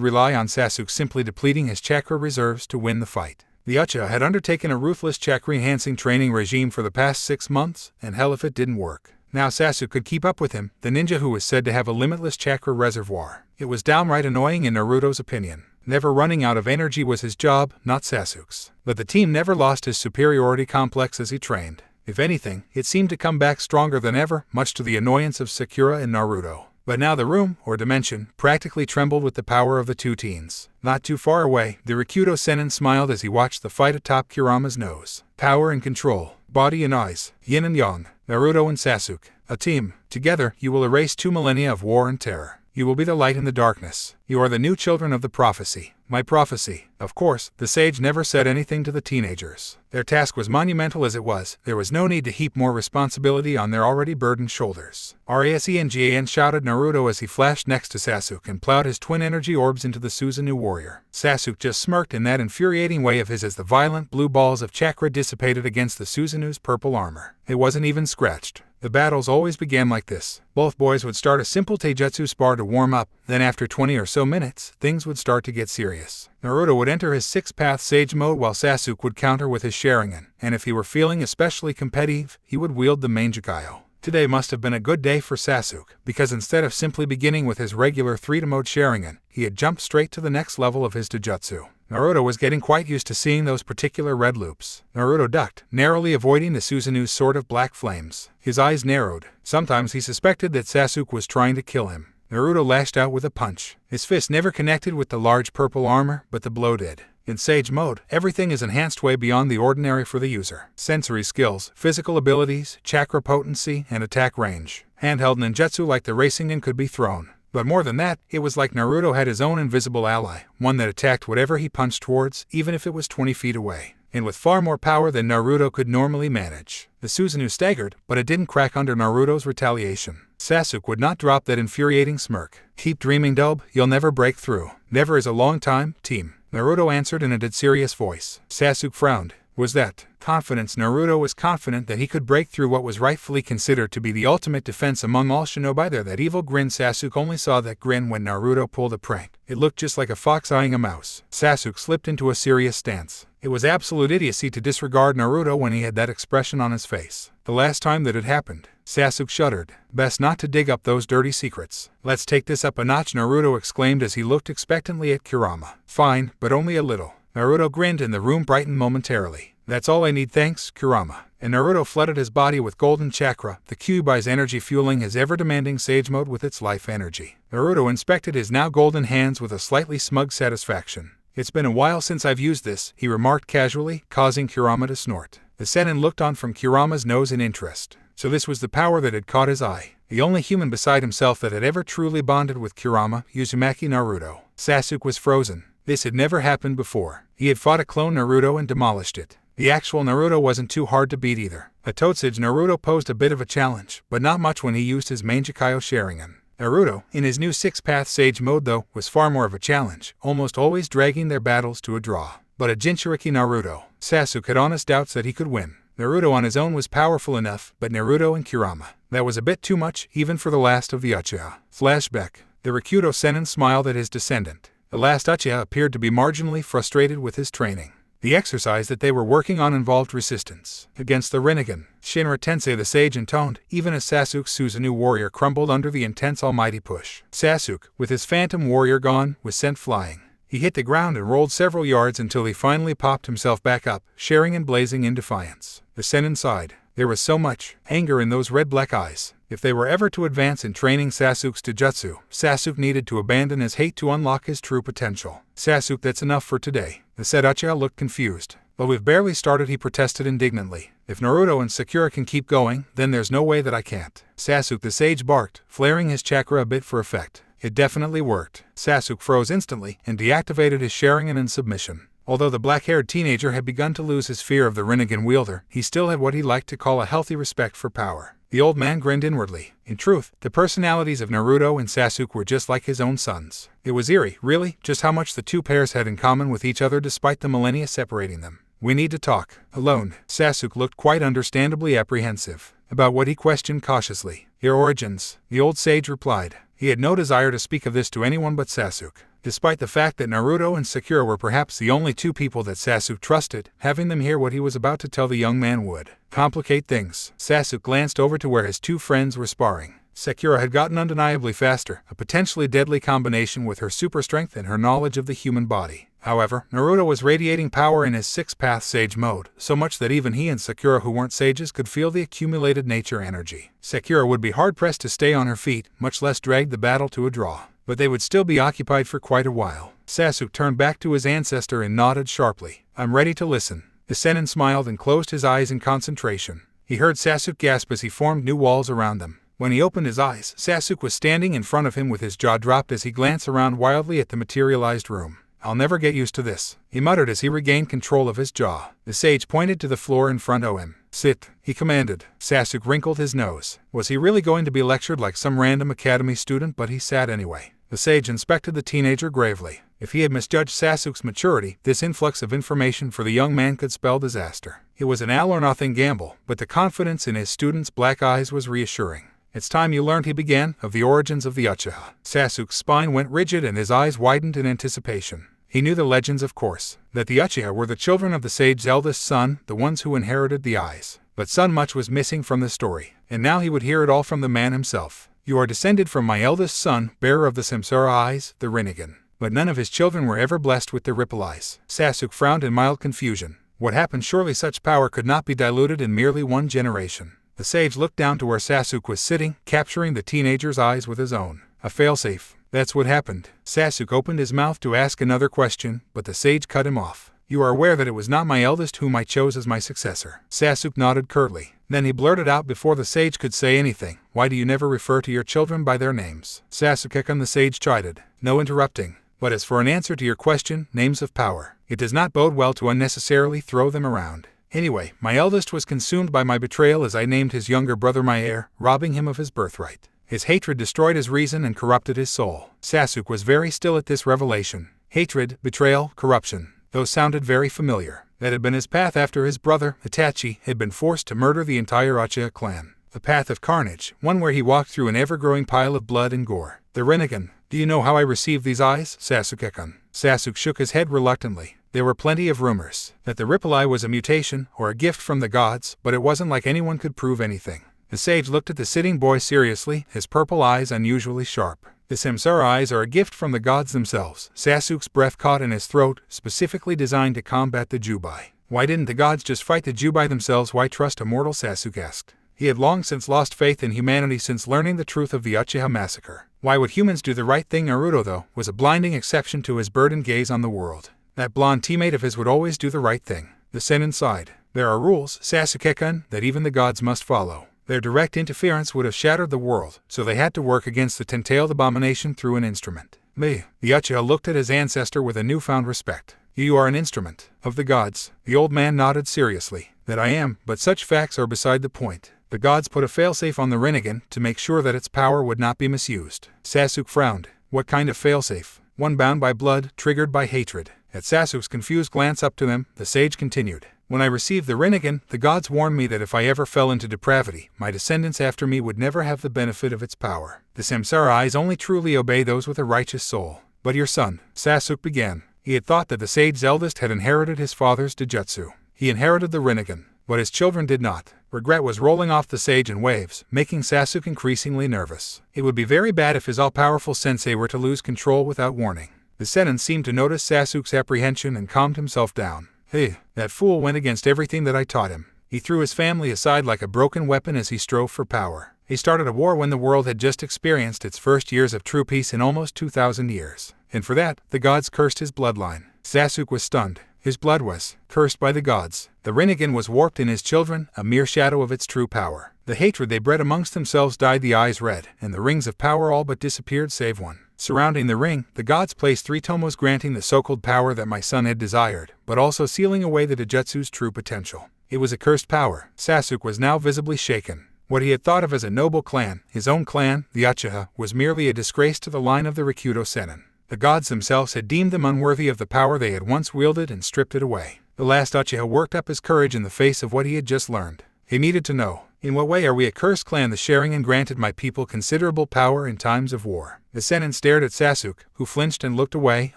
rely on Sasuke simply depleting his chakra reserves to win the fight. The Uchiha had undertaken a ruthless chakra-enhancing training regime for the past 6 months, and hell if it didn't work. Now Sasuke could keep up with him, the ninja who was said to have a limitless chakra reservoir. It was downright annoying in Naruto's opinion. Never running out of energy was his job, not Sasuke's. But the team never lost his superiority complex as he trained. If anything, it seemed to come back stronger than ever, much to the annoyance of Sakura and Naruto. But now the room, or dimension, practically trembled with the power of the 2 teens. Not too far away, the Rikudo Sennin smiled as he watched the fight atop Kurama's nose. Power and control, body and eyes, yin and yang, Naruto and Sasuke. A team. Together, you will erase 2 millennia of war and terror. You will be the light in the darkness. You are the new children of the prophecy. My prophecy. Of course, the sage never said anything to the teenagers. Their task was monumental as it was. There was no need to heap more responsibility on their already burdened shoulders. Rasengan shouted Naruto as he flashed next to Sasuke and plowed his twin energy orbs into the Susanoo warrior. Sasuke just smirked in that infuriating way of his as the violent blue balls of chakra dissipated against the Susanoo's purple armor. It wasn't even scratched. The battles always began like this. Both boys would start a simple taijutsu spar to warm up, then after 20 or so minutes, things would start to get serious. Naruto would enter his 6-path sage mode while Sasuke would counter with his Sharingan, and if he were feeling especially competitive, he would wield the Mangekyo. Today must have been a good day for Sasuke, because instead of simply beginning with his regular 3-mode Sharingan, he had jumped straight to the next level of his taijutsu. Naruto was getting quite used to seeing those particular red loops. Naruto ducked, narrowly avoiding the Susanoo's sword of black flames. His eyes narrowed. Sometimes he suspected that Sasuke was trying to kill him. Naruto lashed out with a punch. His fist never connected with the large purple armor, but the blow did. In Sage mode, everything is enhanced way beyond the ordinary for the user. Sensory skills, physical abilities, chakra potency, and attack range. Handheld ninjutsu like the Rasengan could be thrown. But more than that, it was like Naruto had his own invisible ally, one that attacked whatever he punched towards, even if it was 20 feet away. And with far more power than Naruto could normally manage. The Susanoo staggered, but it didn't crack under Naruto's retaliation. Sasuke would not drop that infuriating smirk. Keep dreaming, Dobe, you'll never break through. Never is a long time, team. Naruto answered in a dead serious voice. Sasuke frowned. Was that confidence? Naruto was confident that he could break through what was rightfully considered to be the ultimate defense among all shinobi. There, that evil grin. Sasuke only saw that grin when Naruto pulled a prank. It looked just like a fox eyeing a mouse. Sasuke slipped into a serious stance. It was absolute idiocy to disregard Naruto when he had that expression on his face. The last time that it happened, Sasuke shuddered. Best not to dig up those dirty secrets. Let's take this up a notch, Naruto exclaimed as he looked expectantly at Kurama. Fine, but only a little. Naruto grinned and the room brightened momentarily. That's all I need, thanks, Kurama. And Naruto flooded his body with golden chakra, the Kyuubi's energy fueling his ever-demanding Sage mode with its life energy. Naruto inspected his now golden hands with a slightly smug satisfaction. It's been a while since I've used this, he remarked casually, causing Kurama to snort. The Sennin looked on from Kurama's nose in interest. So this was the power that had caught his eye. The only human beside himself that had ever truly bonded with Kurama, Uzumaki Naruto. Sasuke was frozen. This had never happened before. He had fought a clone Naruto and demolished it. The actual Naruto wasn't too hard to beat either. At Totsuge, Naruto posed a bit of a challenge, but not much when he used his Mangekyou Sharingan. Naruto, in his new six-path Sage mode though, was far more of a challenge, almost always dragging their battles to a draw. But at Jinchuriki Naruto, Sasuke had honest doubts that he could win. Naruto on his own was powerful enough, but Naruto and Kurama, that was a bit too much, even for the last of the Uchiha. Flashback. The Rikudo Sennin smiled at his descendant. The last Uchiha appeared to be marginally frustrated with his training. The exercise that they were working on involved resistance against the Rinnegan. Shinra Tensei the sage intoned, even as Sasuke Susanoo warrior crumbled under the intense almighty push. Sasuke, with his phantom warrior gone, was sent flying. He hit the ground and rolled several yards until he finally popped himself back up, Sharingan blazing in defiance. The Sennin sighed. There was so much anger in those red-black eyes. If they were ever to advance in training Sasuke's Taijutsu, Sasuke needed to abandon his hate to unlock his true potential. Sasuke, that's enough for today. The said Uchiha looked confused. But we've barely started, he protested indignantly. If Naruto and Sakura can keep going, then there's no way that I can't. Sasuke the sage barked, flaring his chakra a bit for effect. It definitely worked. Sasuke froze instantly and deactivated his Sharingan in submission. Although the black-haired teenager had begun to lose his fear of the Rinnegan wielder, he still had what he liked to call a healthy respect for power. The old man grinned inwardly. In truth, the personalities of Naruto and Sasuke were just like his own sons. It was eerie, really, just how much the two pairs had in common with each other despite the millennia separating them. We need to talk. Alone. Sasuke looked quite understandably apprehensive. About what, he questioned cautiously. Your origins, the old sage replied. He had no desire to speak of this to anyone but Sasuke. Despite the fact that Naruto and Sakura were perhaps the only two people that Sasuke trusted, having them hear what he was about to tell the young man would complicate things. Sasuke glanced over to where his two friends were sparring. Sakura had gotten undeniably faster, a potentially deadly combination with her super strength and her knowledge of the human body. However, Naruto was radiating power in his six-path sage mode, so much that even he and Sakura, who weren't sages, could feel the accumulated nature energy. Sakura would be hard-pressed to stay on her feet, much less drag the battle to a draw. But they would still be occupied for quite a while. Sasuke turned back to his ancestor and nodded sharply. I'm ready to listen. The Sennin smiled and closed his eyes in concentration. He heard Sasuke gasp as he formed new walls around them. When he opened his eyes, Sasuke was standing in front of him with his jaw dropped as he glanced around wildly at the materialized room. I'll never get used to this, he muttered as he regained control of his jaw. The sage pointed to the floor in front of him. Sit, he commanded. Sasuke wrinkled his nose. Was he really going to be lectured like some random academy student? But he sat anyway. The sage inspected the teenager gravely. If he had misjudged Sasuke's maturity, this influx of information for the young man could spell disaster. It was an all-or-nothing gamble, but the confidence in his student's black eyes was reassuring. It's time you learned, he began, of the origins of the Uchiha. Sasuke's spine went rigid and his eyes widened in anticipation. He knew the legends, of course, that the Uchiha were the children of the sage's eldest son, the ones who inherited the eyes. But so much was missing from the story, and now he would hear it all from the man himself. You are descended from my eldest son, bearer of the Samsara eyes, the Rinnegan. But none of his children were ever blessed with the ripple eyes. Sasuke frowned in mild confusion. What happened? Surely such power could not be diluted in merely one generation. The sage looked down to where Sasuke was sitting, capturing the teenager's eyes with his own. A failsafe. That's what happened. Sasuke opened his mouth to ask another question, but the sage cut him off. You are aware that it was not my eldest whom I chose as my successor. Sasuke nodded curtly. Then he blurted out before the sage could say anything. Why do you never refer to your children by their names? Sasuke-kun, the sage chided. No interrupting. But as for an answer to your question, names of power, it does not bode well to unnecessarily throw them around. Anyway, my eldest was consumed by my betrayal as I named his younger brother my heir, robbing him of his birthright. His hatred destroyed his reason and corrupted his soul. Sasuke was very still at this revelation. Hatred, betrayal, corruption. Those sounded very familiar. That had been his path after his brother, Itachi, had been forced to murder the entire Uchiha clan. The path of carnage, one where he walked through an ever-growing pile of blood and gore. The Rinnegan. Do you know how I received these eyes, Sasuke-kun? Sasuke shook his head reluctantly. There were plenty of rumors that the ripple eye was a mutation or a gift from the gods, but it wasn't like anyone could prove anything. The sage looked at the sitting boy seriously, his purple eyes unusually sharp. The Samsara eyes are a gift from the gods themselves. Sasuke's breath caught in his throat, specifically designed to combat the Jubai. Why didn't the gods just fight the Jubai themselves? Why trust a mortal? Sasuke asked. He had long since lost faith in humanity since learning the truth of the Uchiha massacre. Why would humans do the right thing? Naruto, though, was a blinding exception to his burdened gaze on the world. That blonde teammate of his would always do the right thing. The Sennin sighed. There are rules, Sasuke-kun, that even the gods must follow. Their direct interference would have shattered the world, so they had to work against the ten-tailed abomination through an instrument. The Uchiha looked at his ancestor with a newfound respect. You are an instrument of the gods. The old man nodded seriously. That I am, but such facts are beside the point. The gods put a failsafe on the Rinnegan to make sure that its power would not be misused. Sasuke frowned. What kind of failsafe? One bound by blood, triggered by hatred. At Sasuke's confused glance up to them, the sage continued. When I received the Rinnegan, the gods warned me that if I ever fell into depravity, my descendants after me would never have the benefit of its power. The Samsara eyes only truly obey those with a righteous soul. But your son, Sasuke began. He had thought that the sage's eldest had inherited his father's Dojutsu. He inherited the Rinnegan, but his children did not. Regret was rolling off the sage in waves, making Sasuke increasingly nervous. It would be very bad if his all-powerful sensei were to lose control without warning. The Sennin seemed to notice Sasuke's apprehension and calmed himself down. Hey, that fool went against everything that I taught him. He threw his family aside like a broken weapon as he strove for power. He started a war when the world had just experienced its first years of true peace in almost 2,000 years. And for that, the gods cursed his bloodline. Sasuke was stunned. His blood was cursed by the gods. The Rinnegan was warped in his children, a mere shadow of its true power. The hatred they bred amongst themselves dyed the eyes red, and the rings of power all but disappeared save one. Surrounding the ring, the gods placed 3 tomos granting the so-called power that my son had desired, but also sealing away the Dojutsu's true potential. It was a cursed power. Sasuke was now visibly shaken. What he had thought of as a noble clan, his own clan, the Uchiha, was merely a disgrace to the line of the Rikudo Sennin. The gods themselves had deemed them unworthy of the power they had once wielded and stripped it away. The last Uchiha worked up his courage in the face of what he had just learned. He needed to know, in what way are we a cursed clan? The Sharingan granted my people considerable power in times of war. The Sennin stared at Sasuke, who flinched and looked away,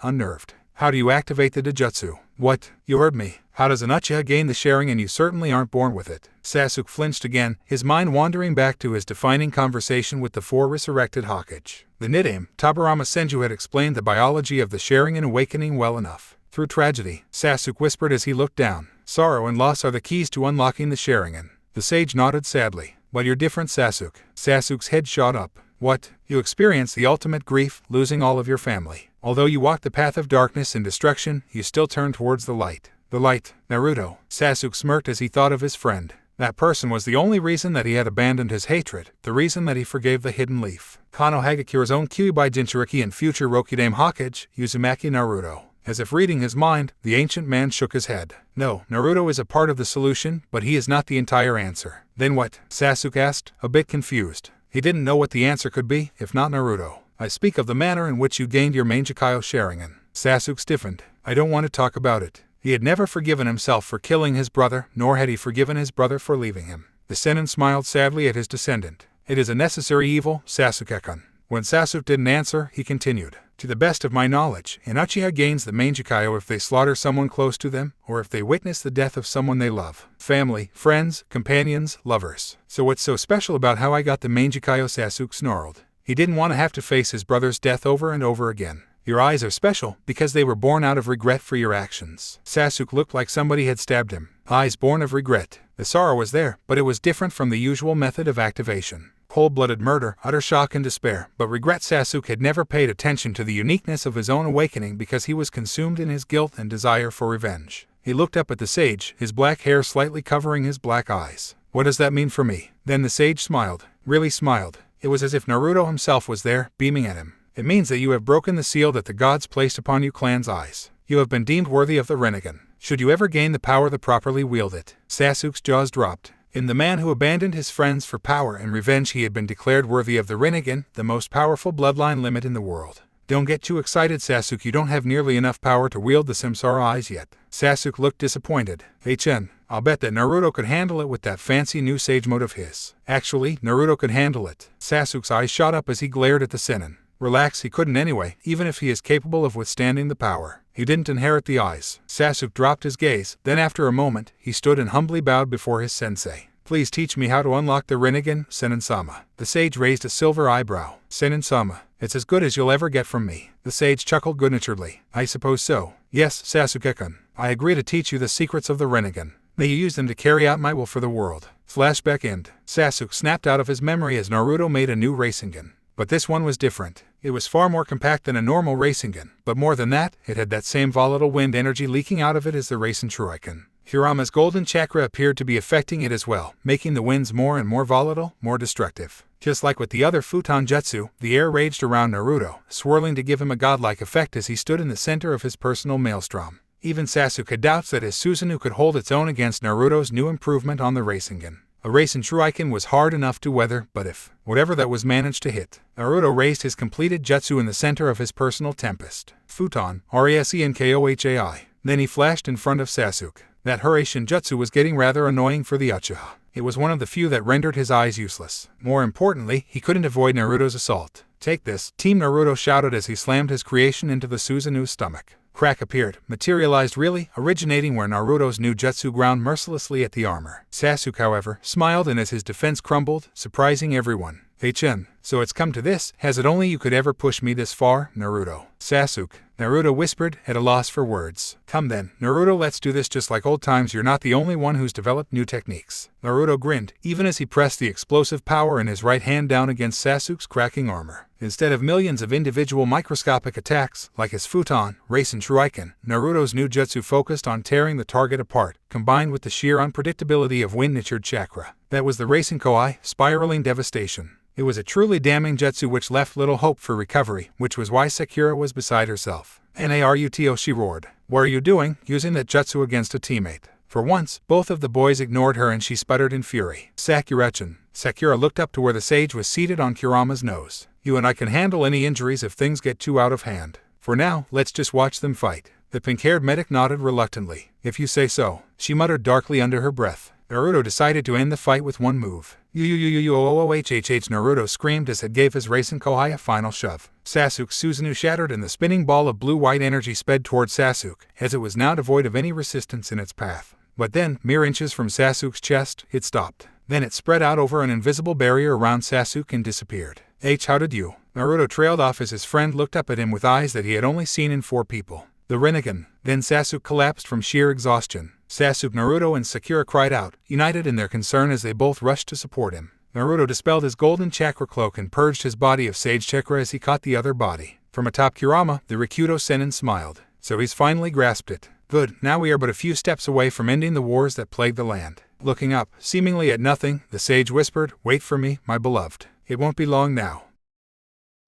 unnerved. How do you activate the Dojutsu? What? You heard me. How does an Uchiha gain the Sharingan? You certainly aren't born with it. Sasuke flinched again, his mind wandering back to his defining conversation with the 4 resurrected Hokage. The Nidaime, Tobirama Senju, had explained the biology of the Sharingan awakening well enough. Through tragedy, Sasuke whispered as he looked down. Sorrow and loss are the keys to unlocking the Sharingan. The sage nodded sadly. But you're different, Sasuke. Sasuke's head shot up. What? You experienced the ultimate grief, losing all of your family. Although you walked the path of darkness and destruction, you still turned towards the light. The light, Naruto. Sasuke smirked as he thought of his friend. That person was the only reason that he had abandoned his hatred, the reason that he forgave the hidden leaf. Kano Hagakura's own Kyuubi Jinchuriki and future Rokudaime Hokage, Uzumaki Naruto. As if reading his mind, the ancient man shook his head. No, Naruto is a part of the solution, but he is not the entire answer. Then what? Sasuke asked, a bit confused. He didn't know what the answer could be, if not Naruto. I speak of the manner in which you gained your Mangekyo Sharingan. Sasuke stiffened. I don't want to talk about it. He had never forgiven himself for killing his brother, nor had he forgiven his brother for leaving him. The Sennin smiled sadly at his descendant. It is a necessary evil, Sasuke-kun. When Sasuke didn't answer, he continued. To the best of my knowledge, an Uchiha gains the Mangekyo if they slaughter someone close to them, or if they witness the death of someone they love. Family, friends, companions, lovers. So what's so special about how I got the Mangekyo? Sasuke snarled. He didn't want to have to face his brother's death over and over again. Your eyes are special, because they were born out of regret for your actions. Sasuke looked like somebody had stabbed him. Eyes born of regret. The sorrow was there, but it was different from the usual method of activation. Cold-blooded murder, utter shock and despair. But regret. Sasuke had never paid attention to the uniqueness of his own awakening because he was consumed in his guilt and desire for revenge. He looked up at the sage, his black hair slightly covering his black eyes. What does that mean for me? Then the sage smiled. Really smiled. It was as if Naruto himself was there, beaming at him. It means that you have broken the seal that the gods placed upon you clan's eyes. You have been deemed worthy of the Rinnegan. Should you ever gain the power to properly wield it. Sasuke's jaws dropped. In the man who abandoned his friends for power and revenge, he had been declared worthy of the Rinnegan, the most powerful bloodline limit in the world. Don't get too excited, Sasuke. You don't have nearly enough power to wield the Samsara eyes yet. Sasuke looked disappointed. Chen, I'll bet that Naruto could handle it with that fancy new sage mode of his. Actually, Naruto could handle it. Sasuke's eyes shot up as he glared at the Sennin. Relax, he couldn't anyway, even if he is capable of withstanding the power. He didn't inherit the eyes. Sasuke dropped his gaze, then after a moment, he stood and humbly bowed before his sensei. Please teach me how to unlock the Rinnegan, Sennin-sama. The sage raised a silver eyebrow. Sennin-sama, it's as good as you'll ever get from me. The sage chuckled good-naturedly. I suppose so. Yes, Sasuke-kun. I agree to teach you the secrets of the Rinnegan. May you use them to carry out my will for the world. Flashback end. Sasuke snapped out of his memory as Naruto made a new Rasengan. But this one was different. It was far more compact than a normal Rasengan, but more than that, it had that same volatile wind energy leaking out of it as the Rasen Churoiken. Kurama's golden chakra appeared to be affecting it as well, making the winds more and more volatile, more destructive. Just like with the other Futon Jutsu, the air raged around Naruto, swirling to give him a godlike effect as he stood in the center of his personal maelstrom. Even Sasuke doubts that his Susanoo could hold its own against Naruto's new improvement on the Rasengan. A Rasen Shuriken was hard enough to weather, but if whatever that was managed to hit, Naruto raised his completed jutsu in the center of his personal tempest. Futon, Resenkohai. Then he flashed in front of Sasuke. That Hurricane Jutsu was getting rather annoying for the Uchiha. It was one of the few that rendered his eyes useless. More importantly, he couldn't avoid Naruto's assault. Take this, Team Naruto shouted as he slammed his creation into the Susanoo's stomach. Crack appeared, materialized really, originating where Naruto's new jutsu ground mercilessly at the armor. Sasuke, however, smiled and as his defense crumbled, surprising everyone. Hey-chan, so it's come to this, has it only you could ever push me this far, Naruto? Sasuke, Naruto whispered, at a loss for words. Come then, Naruto, let's do this just like old times. You're not the only one who's developed new techniques. Naruto grinned, even as he pressed the explosive power in his right hand down against Sasuke's cracking armor. Instead of millions of individual microscopic attacks, like his Futon, Rasen Shuriken, Naruto's new jutsu focused on tearing the target apart, combined with the sheer unpredictability of wind-natured chakra. That was the Resenkohai, spiraling devastation. It was a truly damning jutsu which left little hope for recovery, which was why Sakura was beside herself. Naruto, she roared. What are you doing, using that jutsu against a teammate? For once, both of the boys ignored her and she sputtered in fury. Sakura-chan. Sakura looked up to where the sage was seated on Kurama's nose. You and I can handle any injuries if things get too out of hand. For now, let's just watch them fight. The pink-haired medic nodded reluctantly. If you say so, she muttered darkly under her breath. Naruto decided to end the fight with one move. Naruto screamed as it gave his Resenkohai a final shove. Sasuke's Susanoo shattered and the spinning ball of blue-white energy sped toward Sasuke, as it was now devoid of any resistance in its path. But then, mere inches from Sasuke's chest, it stopped. Then it spread out over an invisible barrier around Sasuke and disappeared. How did you? Naruto trailed off as his friend looked up at him with eyes that he had only seen in 4 people. The Rinnegan. Then Sasuke collapsed from sheer exhaustion. Sasuke, Naruto, and Sakura cried out, united in their concern as they both rushed to support him. Naruto dispelled his golden chakra cloak and purged his body of sage chakra as he caught the other body. From atop Kurama, the Rikudo Sennin smiled. So he's finally grasped it. Good, now we are but a few steps away from ending the wars that plague the land. Looking up, seemingly at nothing, the sage whispered, wait for me, my beloved. It won't be long now.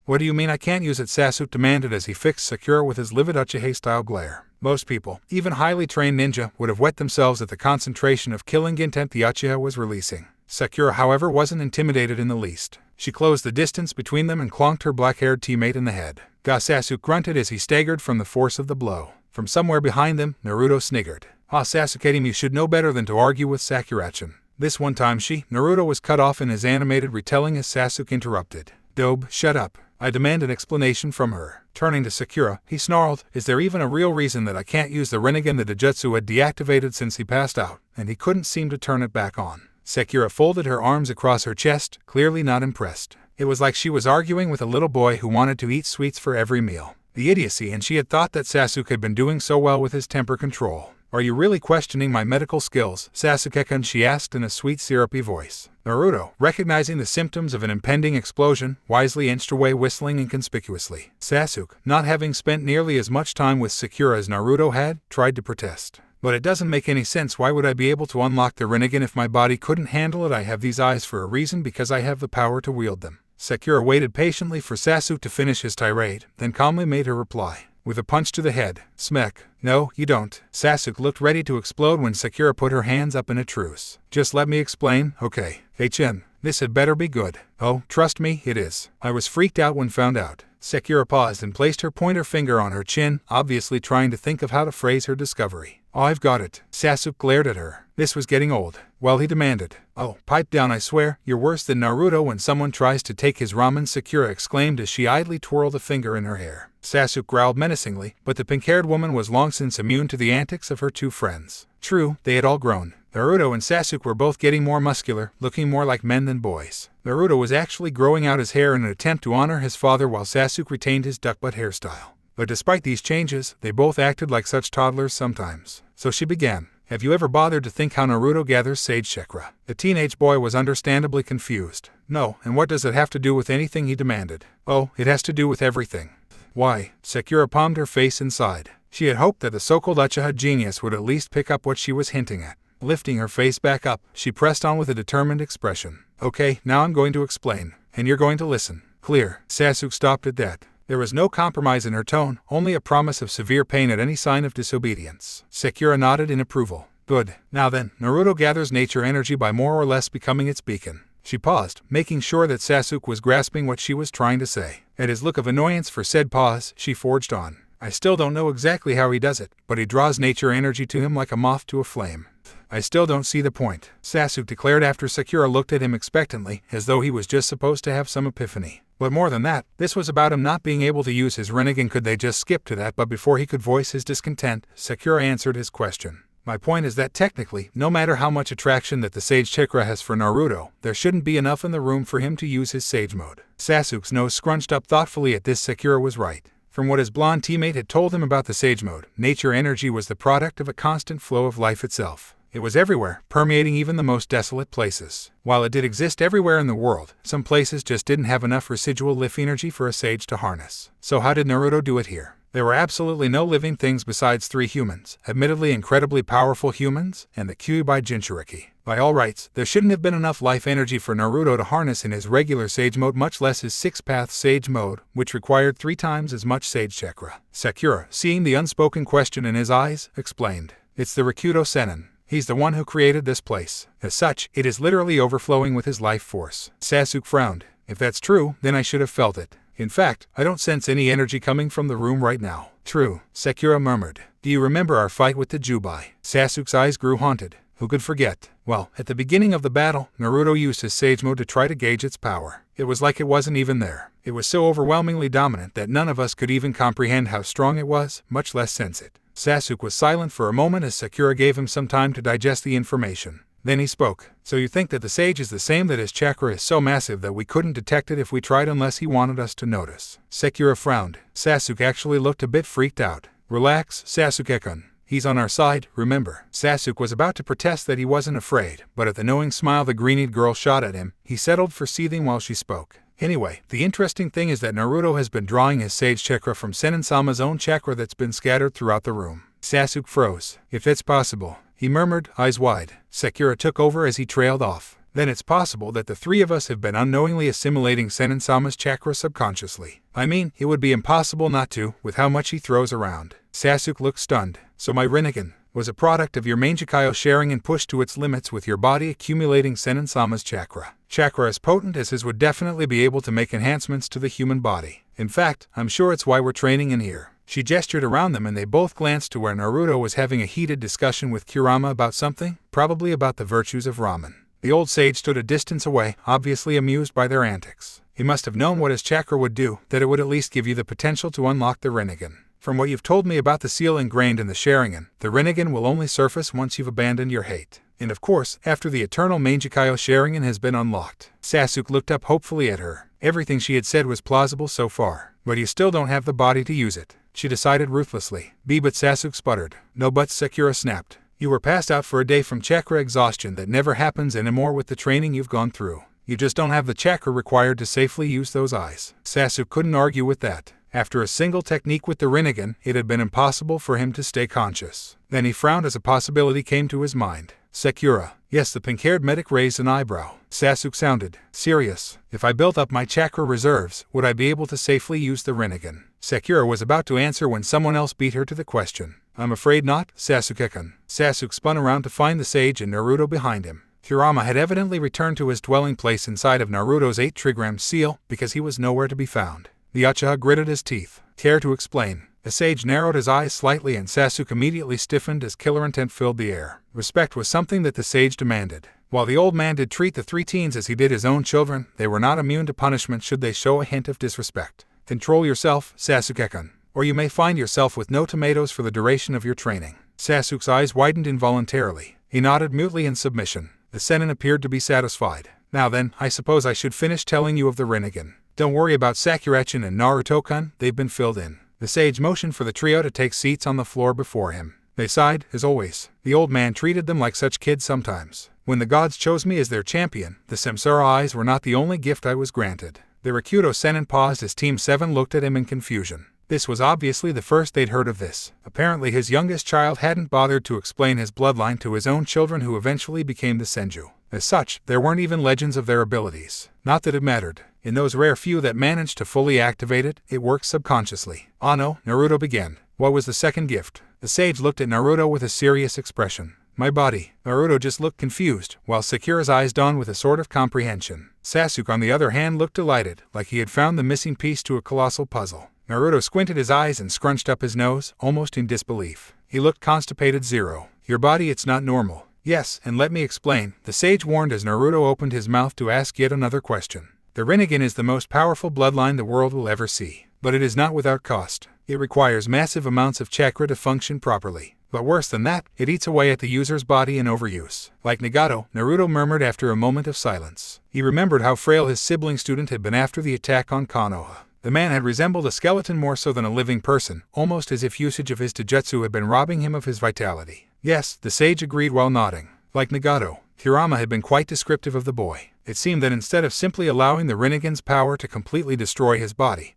What do you mean I can't use it? Sasuke demanded as he fixed Sakura with his livid Uchiha-style glare. Most people, even highly trained ninja, would have wet themselves at the concentration of killing intent the Uchiha was releasing. Sakura, however, wasn't intimidated in the least. She closed the distance between them and clonked her black-haired teammate in the head. Sasuke grunted as he staggered from the force of the blow. From somewhere behind them, Naruto sniggered. Sasuke, you should know better than to argue with Sakura-chan. This one time Naruto was cut off in his animated retelling as Sasuke interrupted. Dobe, shut up. I demand an explanation from her. Turning to Sakura, he snarled, is there even a real reason that I can't use the Rinnegan that Jutsu had deactivated since he passed out, and he couldn't seem to turn it back on? Sakura folded her arms across her chest, clearly not impressed. It was like she was arguing with a little boy who wanted to eat sweets for every meal. The idiocy, and she had thought that Sasuke had been doing so well with his temper control. Are you really questioning my medical skills, Sasuke-kun? She asked in a sweet syrupy voice. Naruto, recognizing the symptoms of an impending explosion, wisely inched away whistling inconspicuously. Sasuke, not having spent nearly as much time with Sakura as Naruto had, tried to protest. But it doesn't make any sense. Why would I be able to unlock the Rinnegan if my body couldn't handle it? I have these eyes for a reason, because I have the power to wield them. Sakura waited patiently for Sasuke to finish his tirade, then calmly made her reply. With a punch to the head. Smack. No, you don't. Sasuke looked ready to explode when Sakura put her hands up in a truce. Just let me explain, okay? Hey-chan, this had better be good. Oh, trust me, it is. I was freaked out when found out. Sakura paused and placed her pointer finger on her chin, obviously trying to think of how to phrase her discovery. Oh, I've got it. Sasuke glared at her. This was getting old. Well, he demanded. Oh, pipe down, I swear. You're worse than Naruto when someone tries to take his ramen, Sakura exclaimed as she idly twirled a finger in her hair. Sasuke growled menacingly, but the pink-haired woman was long since immune to the antics of her 2 friends. True, they had all grown. Naruto and Sasuke were both getting more muscular, looking more like men than boys. Naruto was actually growing out his hair in an attempt to honor his father while Sasuke retained his duck butt hairstyle. But despite these changes, they both acted like such toddlers sometimes. So she began. Have you ever bothered to think how Naruto gathers sage chakra? The teenage boy was understandably confused. No, and what does it have to do with anything? He demanded. Oh, it has to do with everything. Why? Sakura palmed her face and sighed. She had hoped that the so-called Uchiha genius would at least pick up what she was hinting at. Lifting her face back up, she pressed on with a determined expression. Okay, now I'm going to explain, and you're going to listen. Clear. Sasuke stopped at that. There was no compromise in her tone, only a promise of severe pain at any sign of disobedience. Sakura nodded in approval. Good. Now then, Naruto gathers nature energy by more or less becoming its beacon. She paused, making sure that Sasuke was grasping what she was trying to say. At his look of annoyance for said pause, she forged on. I still don't know exactly how he does it, but he draws nature energy to him like a moth to a flame. I still don't see the point, Sasuke declared after Sakura looked at him expectantly, as though he was just supposed to have some epiphany. But more than that, this was about him not being able to use his Rinnegan. Could they just skip to that? But before he could voice his discontent, Sakura answered his question. My point is that technically, no matter how much attraction that the Sage Chakra has for Naruto, there shouldn't be enough in the room for him to use his Sage mode. Sasuke's nose scrunched up thoughtfully at this. Sakura was right. From what his blonde teammate had told him about the Sage mode, nature energy was the product of a constant flow of life itself. It was everywhere, permeating even the most desolate places. While it did exist everywhere in the world, some places just didn't have enough residual life energy for a sage to harness. So how did Naruto do it here? There were absolutely no living things besides 3 humans, admittedly incredibly powerful humans, and the Kyuubi Jinchuriki. By all rights, there shouldn't have been enough life energy for Naruto to harness in his regular Sage mode, much less his 6-path Sage mode, which required 3 times as much Sage Chakra. Sakura, seeing the unspoken question in his eyes, explained. It's the Rikudo Sennin. He's the one who created this place. As such, it is literally overflowing with his life force. Sasuke frowned. If that's true, then I should have felt it. In fact, I don't sense any energy coming from the room right now. True, Sakura murmured. Do you remember our fight with the Jubai? Sasuke's eyes grew haunted. Who could forget? Well, at the beginning of the battle, Naruto used his Sage mode to try to gauge its power. It was like it wasn't even there. It was so overwhelmingly dominant that none of us could even comprehend how strong it was, much less sense it. Sasuke was silent for a moment as Sakura gave him some time to digest the information. Then he spoke. So you think that the Sage is the same, that his chakra is so massive that we couldn't detect it if we tried unless he wanted us to notice? Sakura frowned. Sasuke actually looked a bit freaked out. Relax, Sasuke-kun. He's on our side, remember. Sasuke was about to protest that he wasn't afraid, but at the knowing smile the green-eyed girl shot at him, he settled for seething while she spoke. Anyway, the interesting thing is that Naruto has been drawing his Sage Chakra from Sennin-sama's own chakra that's been scattered throughout the room. Sasuke froze. If it's possible, he murmured, eyes wide. Sakura took over as he trailed off. Then it's possible that the 3 of us have been unknowingly assimilating Sennin-sama's chakra subconsciously. I mean, it would be impossible not to, with how much he throws around. Sasuke looked stunned. So my Rinnegan was a product of your Mangekyo sharing and pushed to its limits with your body accumulating Sennin-sama's chakra. Chakra as potent as his would definitely be able to make enhancements to the human body. In fact, I'm sure it's why we're training in here. She gestured around them and they both glanced to where Naruto was having a heated discussion with Kurama about something, probably about the virtues of ramen. The old sage stood a distance away, obviously amused by their antics. He must have known what his chakra would do, that it would at least give you the potential to unlock the Rinnegan. From what you've told me about the seal ingrained in the Sharingan, the Rinnegan will only surface once you've abandoned your hate. And of course, after the eternal Mangekyo Sharingan has been unlocked. Sasuke looked up hopefully at her. Everything she had said was plausible so far. But you still don't have the body to use it, she decided ruthlessly. But Sasuke sputtered. No buts, Sakura snapped. You were passed out for a day from chakra exhaustion. That never happens anymore with the training you've gone through. You just don't have the chakra required to safely use those eyes. Sasuke couldn't argue with that. After a single technique with the Rinnegan, it had been impossible for him to stay conscious. Then he frowned as a possibility came to his mind. Sakura. Yes, the pink-haired medic raised an eyebrow. Sasuke sounded serious. If I built up my chakra reserves, would I be able to safely use the Rinnegan? Sakura was about to answer when someone else beat her to the question. I'm afraid not, Sasuke-kun. Sasuke spun around to find the sage and Naruto behind him. Kurama had evidently returned to his dwelling place inside of Naruto's 8-trigram seal, because he was nowhere to be found. The Uchiha gritted his teeth. Care to explain? The sage narrowed his eyes slightly and Sasuke immediately stiffened as killer intent filled the air. Respect was something that the sage demanded. While the old man did treat the 3 teens as he did his own children, they were not immune to punishment should they show a hint of disrespect. Control yourself, Sasuke-kun, or you may find yourself with no tomatoes for the duration of your training. Sasuke's eyes widened involuntarily. He nodded mutely in submission. The Sennin appeared to be satisfied. Now then, I suppose I should finish telling you of the Rinnegan. Don't worry about Sakurachin and Naruto-kun, they've been filled in. The sage motioned for the trio to take seats on the floor before him. They sighed, as always. The old man treated them like such kids sometimes. When the gods chose me as their champion, the Samsara eyes were not the only gift I was granted. The Rikudo Sennin paused as Team 7 looked at him in confusion. This was obviously the first they'd heard of this. Apparently his youngest child hadn't bothered to explain his bloodline to his own children who eventually became the Senju. As such, there weren't even legends of their abilities. Not that it mattered. In those rare few that managed to fully activate it, it worked subconsciously. "Ano," Naruto began. "What was the second gift?" The sage looked at Naruto with a serious expression. "My body." Naruto just looked confused, while Sakura's eyes dawned with a sort of comprehension. Sasuke on the other hand looked delighted, like he had found the missing piece to a colossal puzzle. Naruto squinted his eyes and scrunched up his nose, almost in disbelief. He looked constipated. "Zero. Your body, it's not normal." "Yes, and let me explain," the sage warned as Naruto opened his mouth to ask yet another question. "The Rinnegan is the most powerful bloodline the world will ever see. But it is not without cost. It requires massive amounts of chakra to function properly. But worse than that, it eats away at the user's body in overuse." "Like Nagato," Naruto murmured after a moment of silence. He remembered how frail his sibling student had been after the attack on Konoha. The man had resembled a skeleton more so than a living person, almost as if usage of his taijutsu had been robbing him of his vitality. "Yes," the sage agreed while nodding. Like Nagato, Kurama had been quite descriptive of the boy. It seemed that instead of simply allowing the Rinnegan's power to completely destroy his body,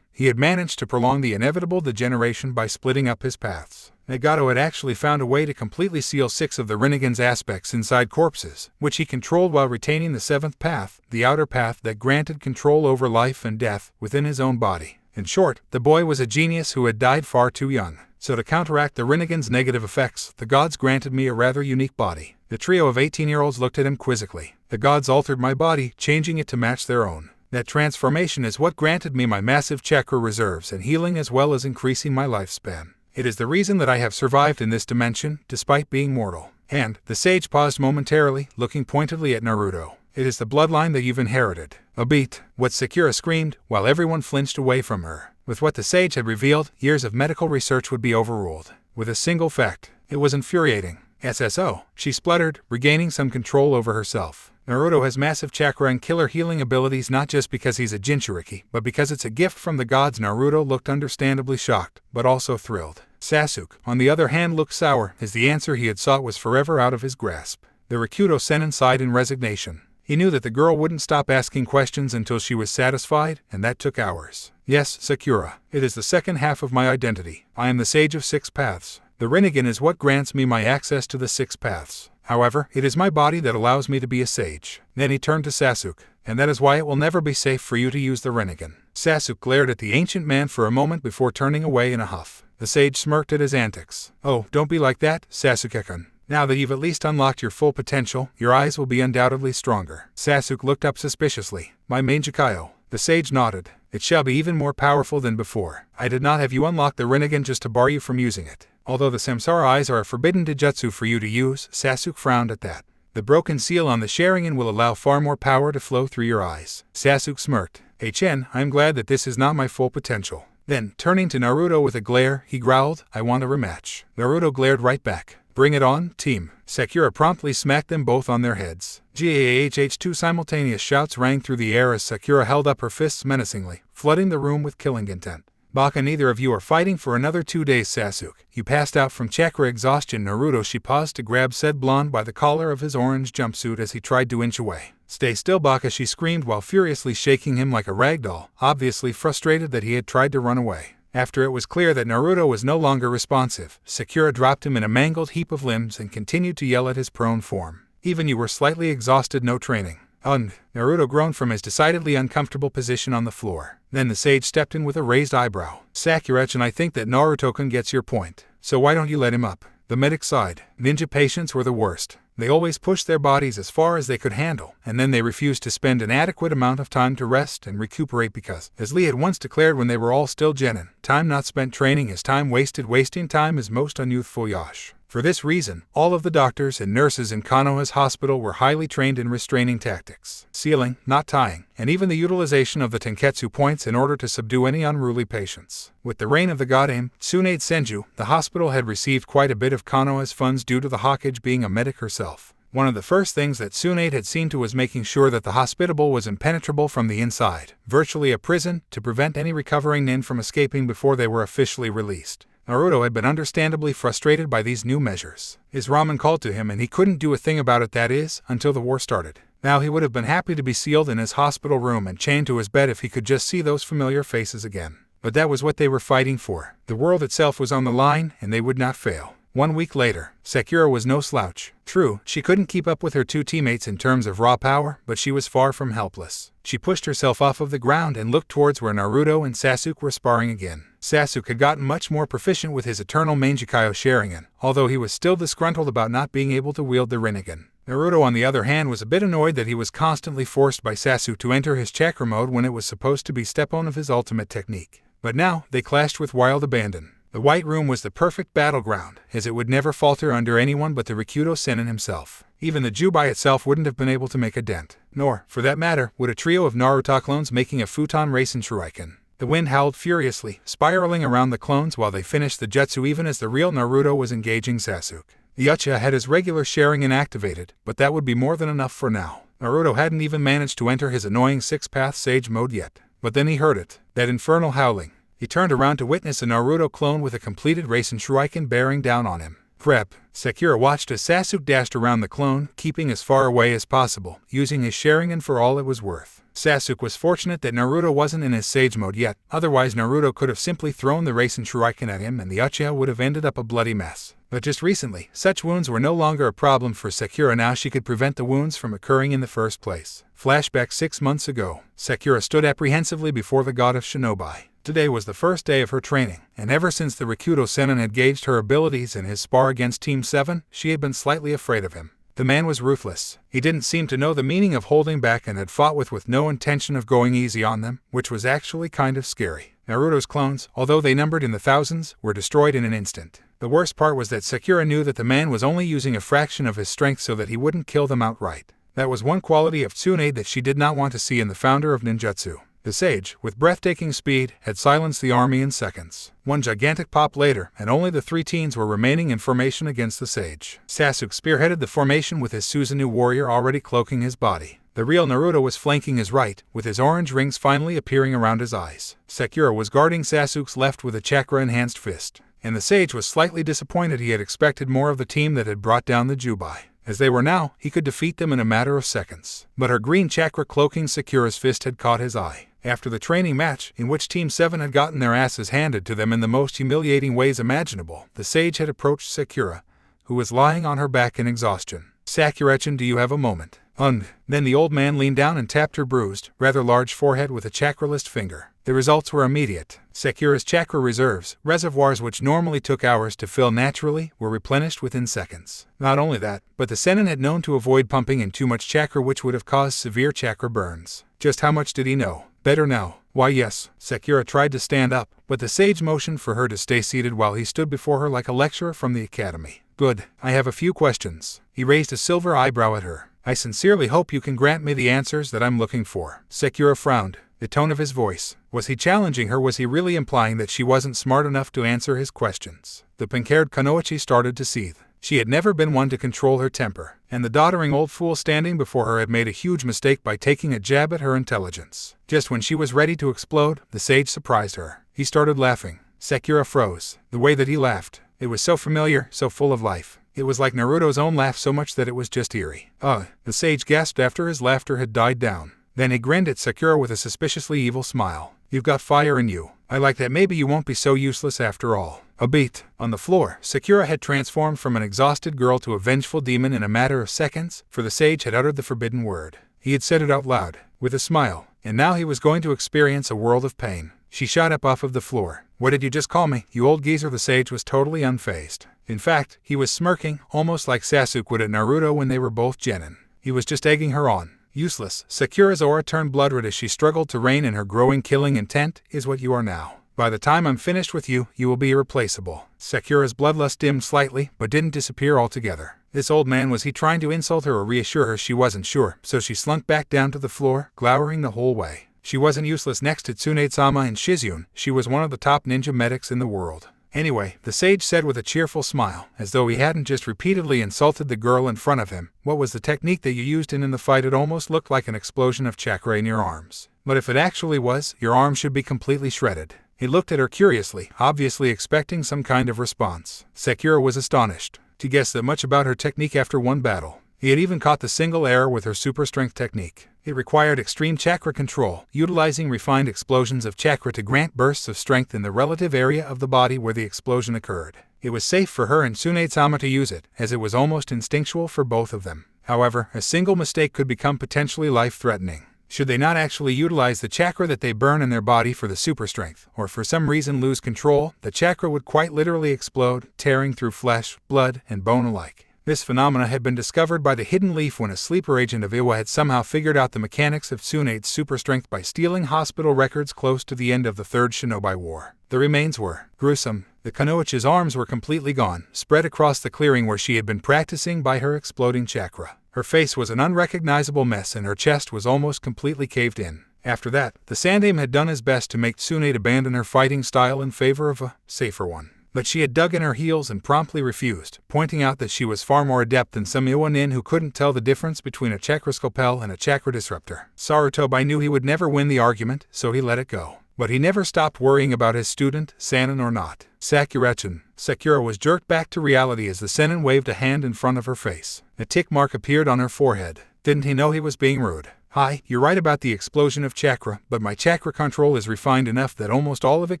he had managed to prolong the inevitable degeneration by splitting up his paths. Nagato had actually found a way to completely seal 6 of the Rinnegan's aspects inside corpses, which he controlled while retaining the 7th path, the outer path that granted control over life and death, within his own body. In short, the boy was a genius who had died far too young. So to counteract the Rinnegan's negative effects, the gods granted me a rather unique body. The trio of 18-year-olds looked at him quizzically. "The gods altered my body, changing it to match their own. That transformation is what granted me my massive chakra reserves and healing as well as increasing my lifespan. It is the reason that I have survived in this dimension, despite being mortal." And, the sage paused momentarily, looking pointedly at Naruto. "It is the bloodline that you've inherited." "A beat!" what Sakura screamed, while everyone flinched away from her. With what the sage had revealed, years of medical research would be overruled. With a single fact. It was infuriating. "SSO," she spluttered, regaining some control over herself. "Naruto has massive chakra and killer healing abilities not just because he's a Jinchuriki, but because it's a gift from the gods." Naruto looked understandably shocked, but also thrilled. Sasuke, on the other hand, looked sour, as the answer he had sought was forever out of his grasp. The Rikudo Sennin sighed in resignation. He knew that the girl wouldn't stop asking questions until she was satisfied, and that took hours. "Yes, Sakura. It is the second half of my identity. I am the Sage of 6 Paths. The Rinnegan is what grants me my access to the 6 paths. However, it is my body that allows me to be a sage." Then he turned to Sasuke. "And that is why it will never be safe for you to use the Rinnegan." Sasuke glared at the ancient man for a moment before turning away in a huff. The sage smirked at his antics. "Oh, don't be like that, Sasuke-kun. Now that you've at least unlocked your full potential, your eyes will be undoubtedly stronger." Sasuke looked up suspiciously. "My Mangekyo." The sage nodded. "It shall be even more powerful than before. I did not have you unlock the Rinnegan just to bar you from using it. Although the Samsara eyes are a forbidden taijutsu for you to use," Sasuke frowned at that. "The broken seal on the Sharingan will allow far more power to flow through your eyes." Sasuke smirked. "Chen, I am glad that this is not my full potential." Then, turning to Naruto with a glare, he growled, "I want a rematch." Naruto glared right back. "Bring it on, team." Sakura promptly smacked them both on their heads. GAHH! 2 simultaneous shouts rang through the air as Sakura held up her fists menacingly, flooding the room with killing intent. "Baka, neither of you are fighting for another 2 days, Sasuke. You passed out from chakra exhaustion." Naruto she paused to grab said blonde by the collar of his orange jumpsuit as he tried to inch away. "Stay still, Baka," she screamed while furiously shaking him like a rag doll, obviously frustrated that he had tried to run away. After it was clear that Naruto was no longer responsive, Sakura dropped him in a mangled heap of limbs and continued to yell at his prone form. "Even you were slightly exhausted, no training." Naruto groaned from his decidedly uncomfortable position on the floor. Then the sage stepped in with a raised eyebrow. "Sakura-chan, I think that Naruto-kun gets your point. So why don't you let him up?" The medic sighed. Ninja patients were the worst. They always pushed their bodies as far as they could handle, and then they refused to spend an adequate amount of time to rest and recuperate because, as Lee had once declared when they were all still genin, time not spent training is time wasted. Wasting time is most unyouthful yash. For this reason, all of the doctors and nurses in Konoha's hospital were highly trained in restraining tactics, sealing, not tying, and even the utilization of the tenketsu points in order to subdue any unruly patients. With the reign of the god Aim, Tsunade Senju, the hospital had received quite a bit of Konoha's funds due to the Hokage being a medic herself. One of the first things that Tsunade had seen to was making sure that the hospitable was impenetrable from the inside, virtually a prison, to prevent any recovering nin from escaping before they were officially released. Naruto had been understandably frustrated by these new measures. His ramen called to him and he couldn't do a thing about it, that is, until the war started. Now he would have been happy to be sealed in his hospital room and chained to his bed if he could just see those familiar faces again. But that was what they were fighting for. The world itself was on the line, and they would not fail. 1 week later, Sakura was no slouch. True, she couldn't keep up with her two teammates in terms of raw power, but she was far from helpless. She pushed herself off of the ground and looked towards where Naruto and Sasuke were sparring again. Sasuke had gotten much more proficient with his eternal Mangekyou Sharingan, although he was still disgruntled about not being able to wield the Rinnegan. Naruto, on the other hand, was a bit annoyed that he was constantly forced by Sasuke to enter his chakra mode when it was supposed to be step-on of his ultimate technique. But now, they clashed with wild abandon. The White Room was the perfect battleground, as it would never falter under anyone but the Rikudo Sennin himself. Even the Jubai itself wouldn't have been able to make a dent. Nor, for that matter, would a trio of Naruto clones making a futon race in Shuriken. The wind howled furiously, spiraling around the clones while they finished the jutsu even as the real Naruto was engaging Sasuke. The Uchiha had his regular Sharingan activated, but that would be more than enough for now. Naruto hadn't even managed to enter his annoying six-path sage mode yet. But then he heard it, that infernal howling. He turned around to witness a Naruto clone with a completed race in Shuriken bearing down on him. Prep. Sakura watched as Sasuke dashed around the clone, keeping as far away as possible, using his Sharingan for all it was worth. Sasuke was fortunate that Naruto wasn't in his sage mode yet, otherwise Naruto could have simply thrown the race in Shuriken at him and the Uchiha would have ended up a bloody mess. But just recently, such wounds were no longer a problem for Sakura. Now she could prevent the wounds from occurring in the first place. Flashback 6 months ago, Sakura stood apprehensively before the god of Shinobi. Today was the first day of her training, and ever since the Rikudo Sennin had gauged her abilities in his spar against Team 7, she had been slightly afraid of him. The man was ruthless. He didn't seem to know the meaning of holding back and had fought with no intention of going easy on them, which was actually kind of scary. Naruto's clones, although they numbered in the thousands, were destroyed in an instant. The worst part was that Sakura knew that the man was only using a fraction of his strength so that he wouldn't kill them outright. That was one quality of Tsunade that she did not want to see in the founder of ninjutsu. The sage, with breathtaking speed, had silenced the army in seconds. One gigantic pop later, and only the 3 teens were remaining in formation against the sage. Sasuke spearheaded the formation with his Susanoo warrior already cloaking his body. The real Naruto was flanking his right, with his orange rings finally appearing around his eyes. Sakura was guarding Sasuke's left with a chakra-enhanced fist. And the sage was slightly disappointed. He had expected more of the team that had brought down the Jubai. As they were now, he could defeat them in a matter of seconds. But her green chakra cloaking Sakura's fist had caught his eye. After the training match, in which Team 7 had gotten their asses handed to them in the most humiliating ways imaginable, the sage had approached Sakura, who was lying on her back in exhaustion. "Sakura-chan, do you have a moment?" Then the old man leaned down and tapped her bruised, rather large forehead with a chakralist finger. The results were immediate. Sakura's chakra reservoirs which normally took hours to fill naturally, were replenished within seconds. Not only that, but the Sennin had known to avoid pumping in too much chakra, which would have caused severe chakra burns. Just how much did he know? Better now. Why yes, Sakura tried to stand up, but the sage motioned for her to stay seated while he stood before her like a lecturer from the academy. "Good, I have a few questions." He raised a silver eyebrow at her. "I sincerely hope you can grant me the answers that I'm looking for." Sakura frowned. The tone of his voice. Was he challenging her? Was he really implying that she wasn't smart enough to answer his questions? The pink-haired Kunoichi started to seethe. She had never been one to control her temper, and the doddering old fool standing before her had made a huge mistake by taking a jab at her intelligence. Just when she was ready to explode, the sage surprised her. He started laughing. Sakura froze. The way that he laughed. It was so familiar, so full of life. It was like Naruto's own laugh, so much that it was just eerie. The sage gasped after his laughter had died down. Then he grinned at Sakura with a suspiciously evil smile. "You've got fire in you. I like that. Maybe you won't be so useless after all." A beat. On the floor, Sakura had transformed from an exhausted girl to a vengeful demon in a matter of seconds, for the sage had uttered the forbidden word. He had said it out loud, with a smile, and now he was going to experience a world of pain. She shot up off of the floor. "What did you just call me, you old geezer?" The sage was totally unfazed. In fact, he was smirking, almost like Sasuke would at Naruto when they were both genin. He was just egging her on. Useless. Sakura's aura turned blood-red as she struggled to rein in her growing killing intent. "Is what you are now. By the time I'm finished with you, you will be irreplaceable." Sakura's bloodlust dimmed slightly, but didn't disappear altogether. This old man, was he trying to insult her or reassure her? She wasn't sure, so she slunk back down to the floor, glowering the whole way. She wasn't useless next to Tsunade-sama and Shizune. She was one of the top ninja medics in the world. "Anyway," the sage said with a cheerful smile, as though he hadn't just repeatedly insulted the girl in front of him, "what was the technique that you used in the fight? It almost looked like an explosion of chakra in your arms. But if it actually was, your arm should be completely shredded." He looked at her curiously, obviously expecting some kind of response. Sakura was astonished to guess that much about her technique after one battle. He had even caught the single error with her super strength technique. It required extreme chakra control, utilizing refined explosions of chakra to grant bursts of strength in the relative area of the body where the explosion occurred. It was safe for her and Tsunade-sama to use it, as it was almost instinctual for both of them. However, a single mistake could become potentially life-threatening. Should they not actually utilize the chakra that they burn in their body for the super strength, or for some reason lose control, the chakra would quite literally explode, tearing through flesh, blood, and bone alike. This phenomena had been discovered by the Hidden Leaf when a sleeper agent of Iwa had somehow figured out the mechanics of Tsunade's super strength by stealing hospital records close to the end of the Third Shinobi War. The remains were gruesome. The Kunoichi's arms were completely gone, spread across the clearing where she had been practicing by her exploding chakra. Her face was an unrecognizable mess and her chest was almost completely caved in. After that, the Sandaime had done his best to make Tsunade abandon her fighting style in favor of a safer one. But she had dug in her heels and promptly refused, pointing out that she was far more adept than some Iwa nin who couldn't tell the difference between a chakra scalpel and a chakra disruptor. Sarutobi knew he would never win the argument, so he let it go. But he never stopped worrying about his student, Sanin or not. Sakura was jerked back to reality as the Senin waved a hand in front of her face. A tick mark appeared on her forehead. Didn't he know he was being rude? Hi, you're right about the explosion of chakra, but my chakra control is refined enough that almost all of it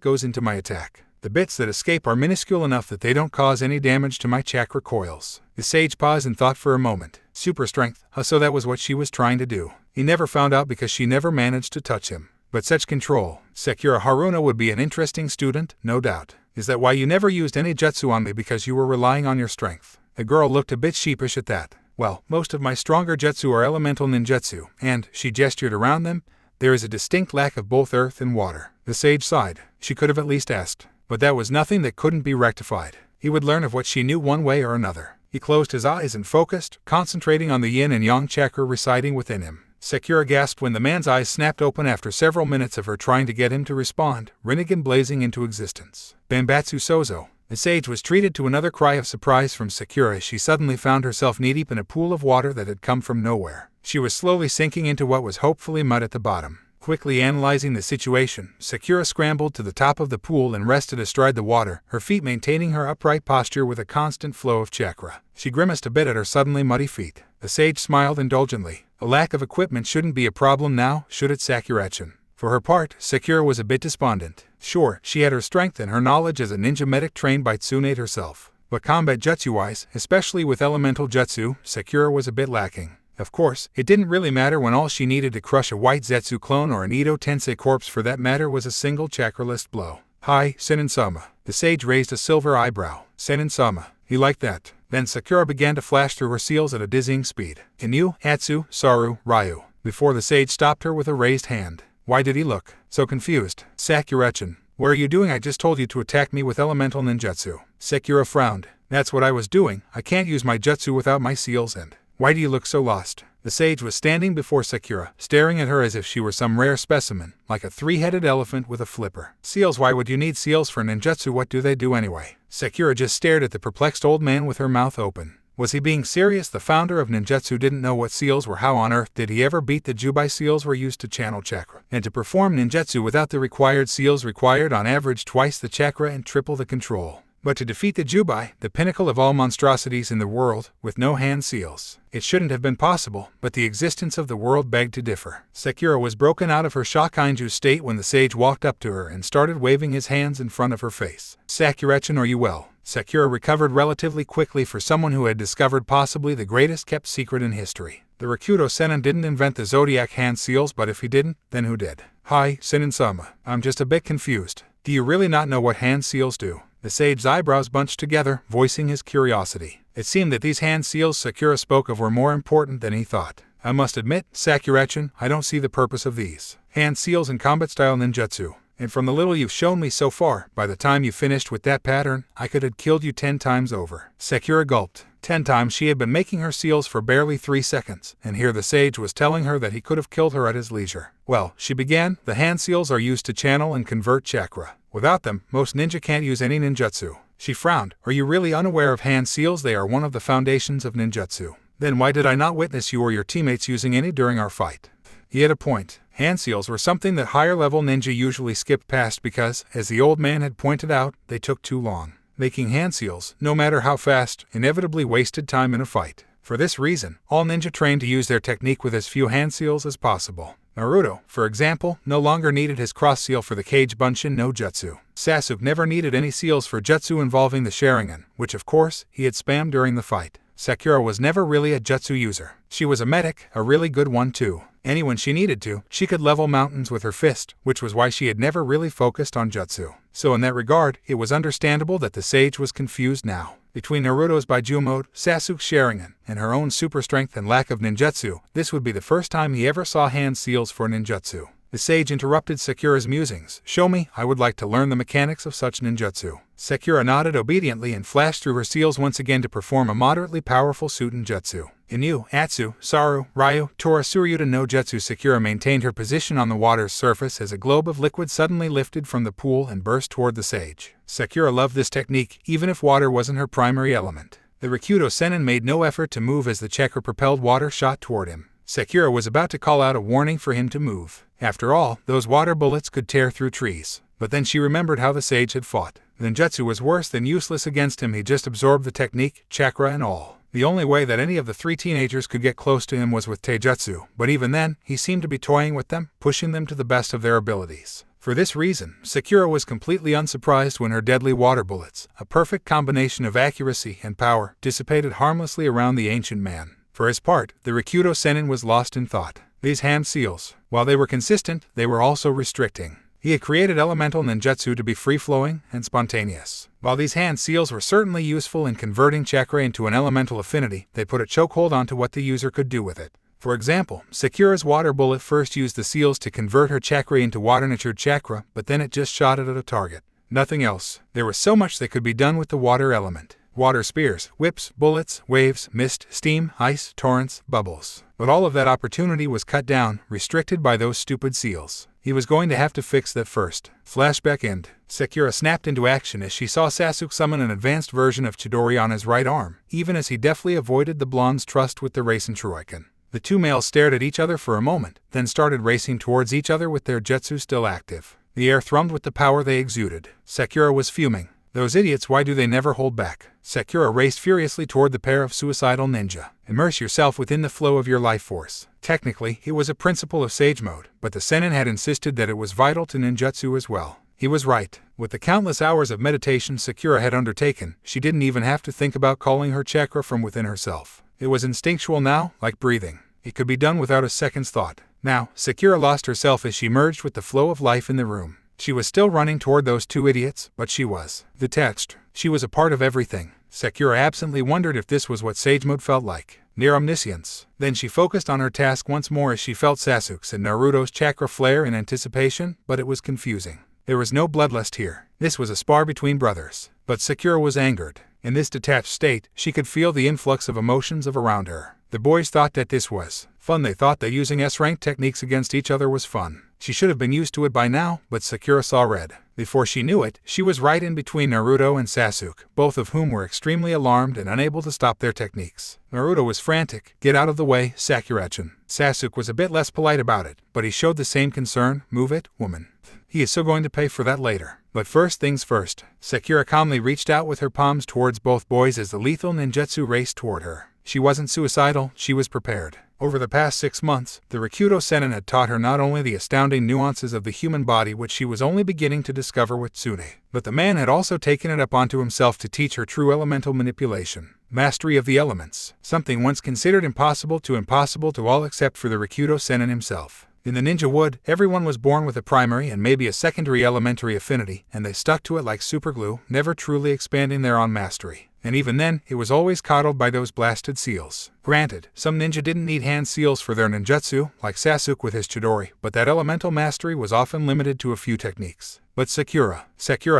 goes into my attack. The bits that escape are minuscule enough that they don't cause any damage to my chakra coils. The sage paused and thought for a moment. Super strength, so that was what she was trying to do. He never found out because she never managed to touch him. But such control. Sakura Haruna would be an interesting student, no doubt. Is that why you never used any jutsu on me, because you were relying on your strength? The girl looked a bit sheepish at that. Well, most of my stronger jutsu are elemental ninjutsu, and, she gestured around them, there is a distinct lack of both earth and water. The sage sighed. She could have at least asked. But that was nothing that couldn't be rectified. He would learn of what she knew one way or another. He closed his eyes and focused, concentrating on the yin and yang chakra residing within him. Sakura gasped when the man's eyes snapped open after several minutes of her trying to get him to respond, Rinnegan blazing into existence. Bambatsu Sozo. The sage was treated to another cry of surprise from Sakura as she suddenly found herself knee-deep in a pool of water that had come from nowhere. She was slowly sinking into what was hopefully mud at the bottom. Quickly analyzing the situation, Sakura scrambled to the top of the pool and rested astride the water, her feet maintaining her upright posture with a constant flow of chakra. She grimaced a bit at her suddenly muddy feet. The sage smiled indulgently. A lack of equipment shouldn't be a problem now, should it, Sakura-chan? For her part, Sakura was a bit despondent. Sure, she had her strength and her knowledge as a ninja medic trained by Tsunade herself. But combat jutsu-wise, especially with elemental jutsu, Sakura was a bit lacking. Of course, it didn't really matter when all she needed to crush a white Zetsu clone or an Edo Tensei corpse for that matter was a single chakralist blow. Hi, Senin-sama. The sage raised a silver eyebrow. Senin-sama. He liked that. Then Sakura began to flash through her seals at a dizzying speed. Can you, Atsu, Saru, Ryu? Before the sage stopped her with a raised hand. Why did he look so confused? Sakura-chan. What are you doing? I just told you to attack me with elemental ninjutsu. Sakura frowned. That's what I was doing. I can't use my jutsu without my seals and... Why do you look so lost? The sage was standing before Sakura, staring at her as if she were some rare specimen, like a three-headed elephant with a flipper. Seals? Why would you need seals for ninjutsu? What do they do anyway? Sakura just stared at the perplexed old man with her mouth open. Was he being serious? The founder of ninjutsu didn't know what seals were. How on earth did he ever beat the Jubai? Seals were used to channel chakra, and to perform ninjutsu without the required seals required on average twice the chakra and triple the control. But to defeat the Jubai, the pinnacle of all monstrosities in the world, with no hand seals, it shouldn't have been possible, but the existence of the world begged to differ. Sakura was broken out of her Shakinju state when the sage walked up to her and started waving his hands in front of her face. Sakura-chan, are you well? Sakura recovered relatively quickly for someone who had discovered possibly the greatest kept secret in history. The Rakuto Senin didn't invent the zodiac hand seals, but if he didn't, then who did? Hi, Senin-sama. I'm just a bit confused. Do you really not know what hand seals do? The sage's eyebrows bunched together, voicing his curiosity. It seemed that these hand seals Sakura spoke of were more important than he thought. I must admit, Sakura-chan, I don't see the purpose of these hand seals in combat-style ninjutsu. And from the little you've shown me so far, by the time you finished with that pattern, I could have killed you 10 times over. Sakura gulped. 10 times. She had been making her seals for barely 3 seconds, and here the sage was telling her that he could have killed her at his leisure. Well, she began, the hand seals are used to channel and convert chakra. Without them, most ninja can't use any ninjutsu. She frowned. Are you really unaware of hand seals? They are one of the foundations of ninjutsu. Then why did I not witness you or your teammates using any during our fight? He had a point. Hand seals were something that higher-level ninja usually skipped past because, as the old man had pointed out, they took too long. Making hand seals, no matter how fast, inevitably wasted time in a fight. For this reason, all ninja trained to use their technique with as few hand seals as possible. Naruto, for example, no longer needed his cross seal for the Kage Bunshin no Jutsu. Sasuke never needed any seals for jutsu involving the Sharingan, which of course, he had spammed during the fight. Sakura was never really a jutsu user. She was a medic, a really good one too. And when she needed to, she could level mountains with her fist, which was why she had never really focused on jutsu. So in that regard, it was understandable that the sage was confused now. Between Naruto's Baiju mode, Sasuke's Sharingan, and her own super strength and lack of ninjutsu, this would be the first time he ever saw hand seals for ninjutsu. The sage interrupted Sakura's musings. "Show me, I would like to learn the mechanics of such ninjutsu." Sakura nodded obediently and flashed through her seals once again to perform a moderately powerful Suten jutsu. Inu, Atsu, Saru, Ryu, Tora Suryuta no Jutsu. Sakura maintained her position on the water's surface as a globe of liquid suddenly lifted from the pool and burst toward the sage. Sakura loved this technique, even if water wasn't her primary element. The Rikudo Sennin made no effort to move as the chakra-propelled water shot toward him. Sakura was about to call out a warning for him to move. After all, those water bullets could tear through trees. But then she remembered how the sage had fought. Ninjutsu was worse than useless against him. He just absorbed the technique, chakra and all. The only way that any of the three teenagers could get close to him was with taijutsu, but even then, he seemed to be toying with them, pushing them to the best of their abilities. For this reason, Sakura was completely unsurprised when her deadly water bullets, a perfect combination of accuracy and power, dissipated harmlessly around the ancient man. For his part, the Rikudo Sennin was lost in thought. These hand seals, while they were consistent, they were also restricting. He had created elemental ninjutsu to be free-flowing and spontaneous. While these hand seals were certainly useful in converting chakra into an elemental affinity, they put a chokehold onto what the user could do with it. For example, Sakura's water bullet first used the seals to convert her chakra into water-natured chakra, but then it just shot it at a target. Nothing else. There was so much that could be done with the water element. Water spears, whips, bullets, waves, mist, steam, ice, torrents, bubbles. But all of that opportunity was cut down, restricted by those stupid seals. He was going to have to fix that first. Flashback end. Sakura snapped into action as she saw Sasuke summon an advanced version of Chidori on his right arm, even as he deftly avoided the blonde's trust with the Rasen Shuriken. The two males stared at each other for a moment, then started racing towards each other with their jutsu still active. The air thrummed with the power they exuded. Sakura was fuming. Those idiots, why do they never hold back? Sakura raced furiously toward the pair of suicidal ninja. Immerse yourself within the flow of your life force. Technically, it was a principle of Sage Mode, but the Sennin had insisted that it was vital to ninjutsu as well. He was right. With the countless hours of meditation Sakura had undertaken, she didn't even have to think about calling her chakra from within herself. It was instinctual now, like breathing. It could be done without a second's thought. Now, Sakura lost herself as she merged with the flow of life in the room. She was still running toward those two idiots, but she was detached. She was a part of everything. Sakura absently wondered if this was what Sage Mode felt like. Near omniscience. Then she focused on her task once more as she felt Sasuke's and Naruto's chakra flare in anticipation, but it was confusing. There was no bloodlust here. This was a spar between brothers. But Sakura was angered. In this detached state, she could feel the influx of emotions around her. The boys thought that this was fun. They thought that using S-rank techniques against each other was fun. She should have been used to it by now, but Sakura saw red. Before she knew it, she was right in between Naruto and Sasuke, both of whom were extremely alarmed and unable to stop their techniques. Naruto was frantic. "Get out of the way, Sakura-chan." Sasuke was a bit less polite about it, but he showed the same concern. "Move it, woman. He is so going to pay for that later." But first things first. Sakura calmly reached out with her palms towards both boys as the lethal ninjutsu raced toward her. She wasn't suicidal, she was prepared. Over the past 6 months, the Rikudo Sennin had taught her not only the astounding nuances of the human body which she was only beginning to discover with Tsune, but the man had also taken it up onto himself to teach her true elemental manipulation. Mastery of the elements, something once considered impossible to all except for the Rikudo Sennin himself. In the ninja wood, everyone was born with a primary and maybe a secondary elementary affinity, and they stuck to it like superglue, never truly expanding their own mastery. And even then, it was always coddled by those blasted seals. Granted, some ninja didn't need hand seals for their ninjutsu, like Sasuke with his Chidori, but that elemental mastery was often limited to a few techniques. But Sakura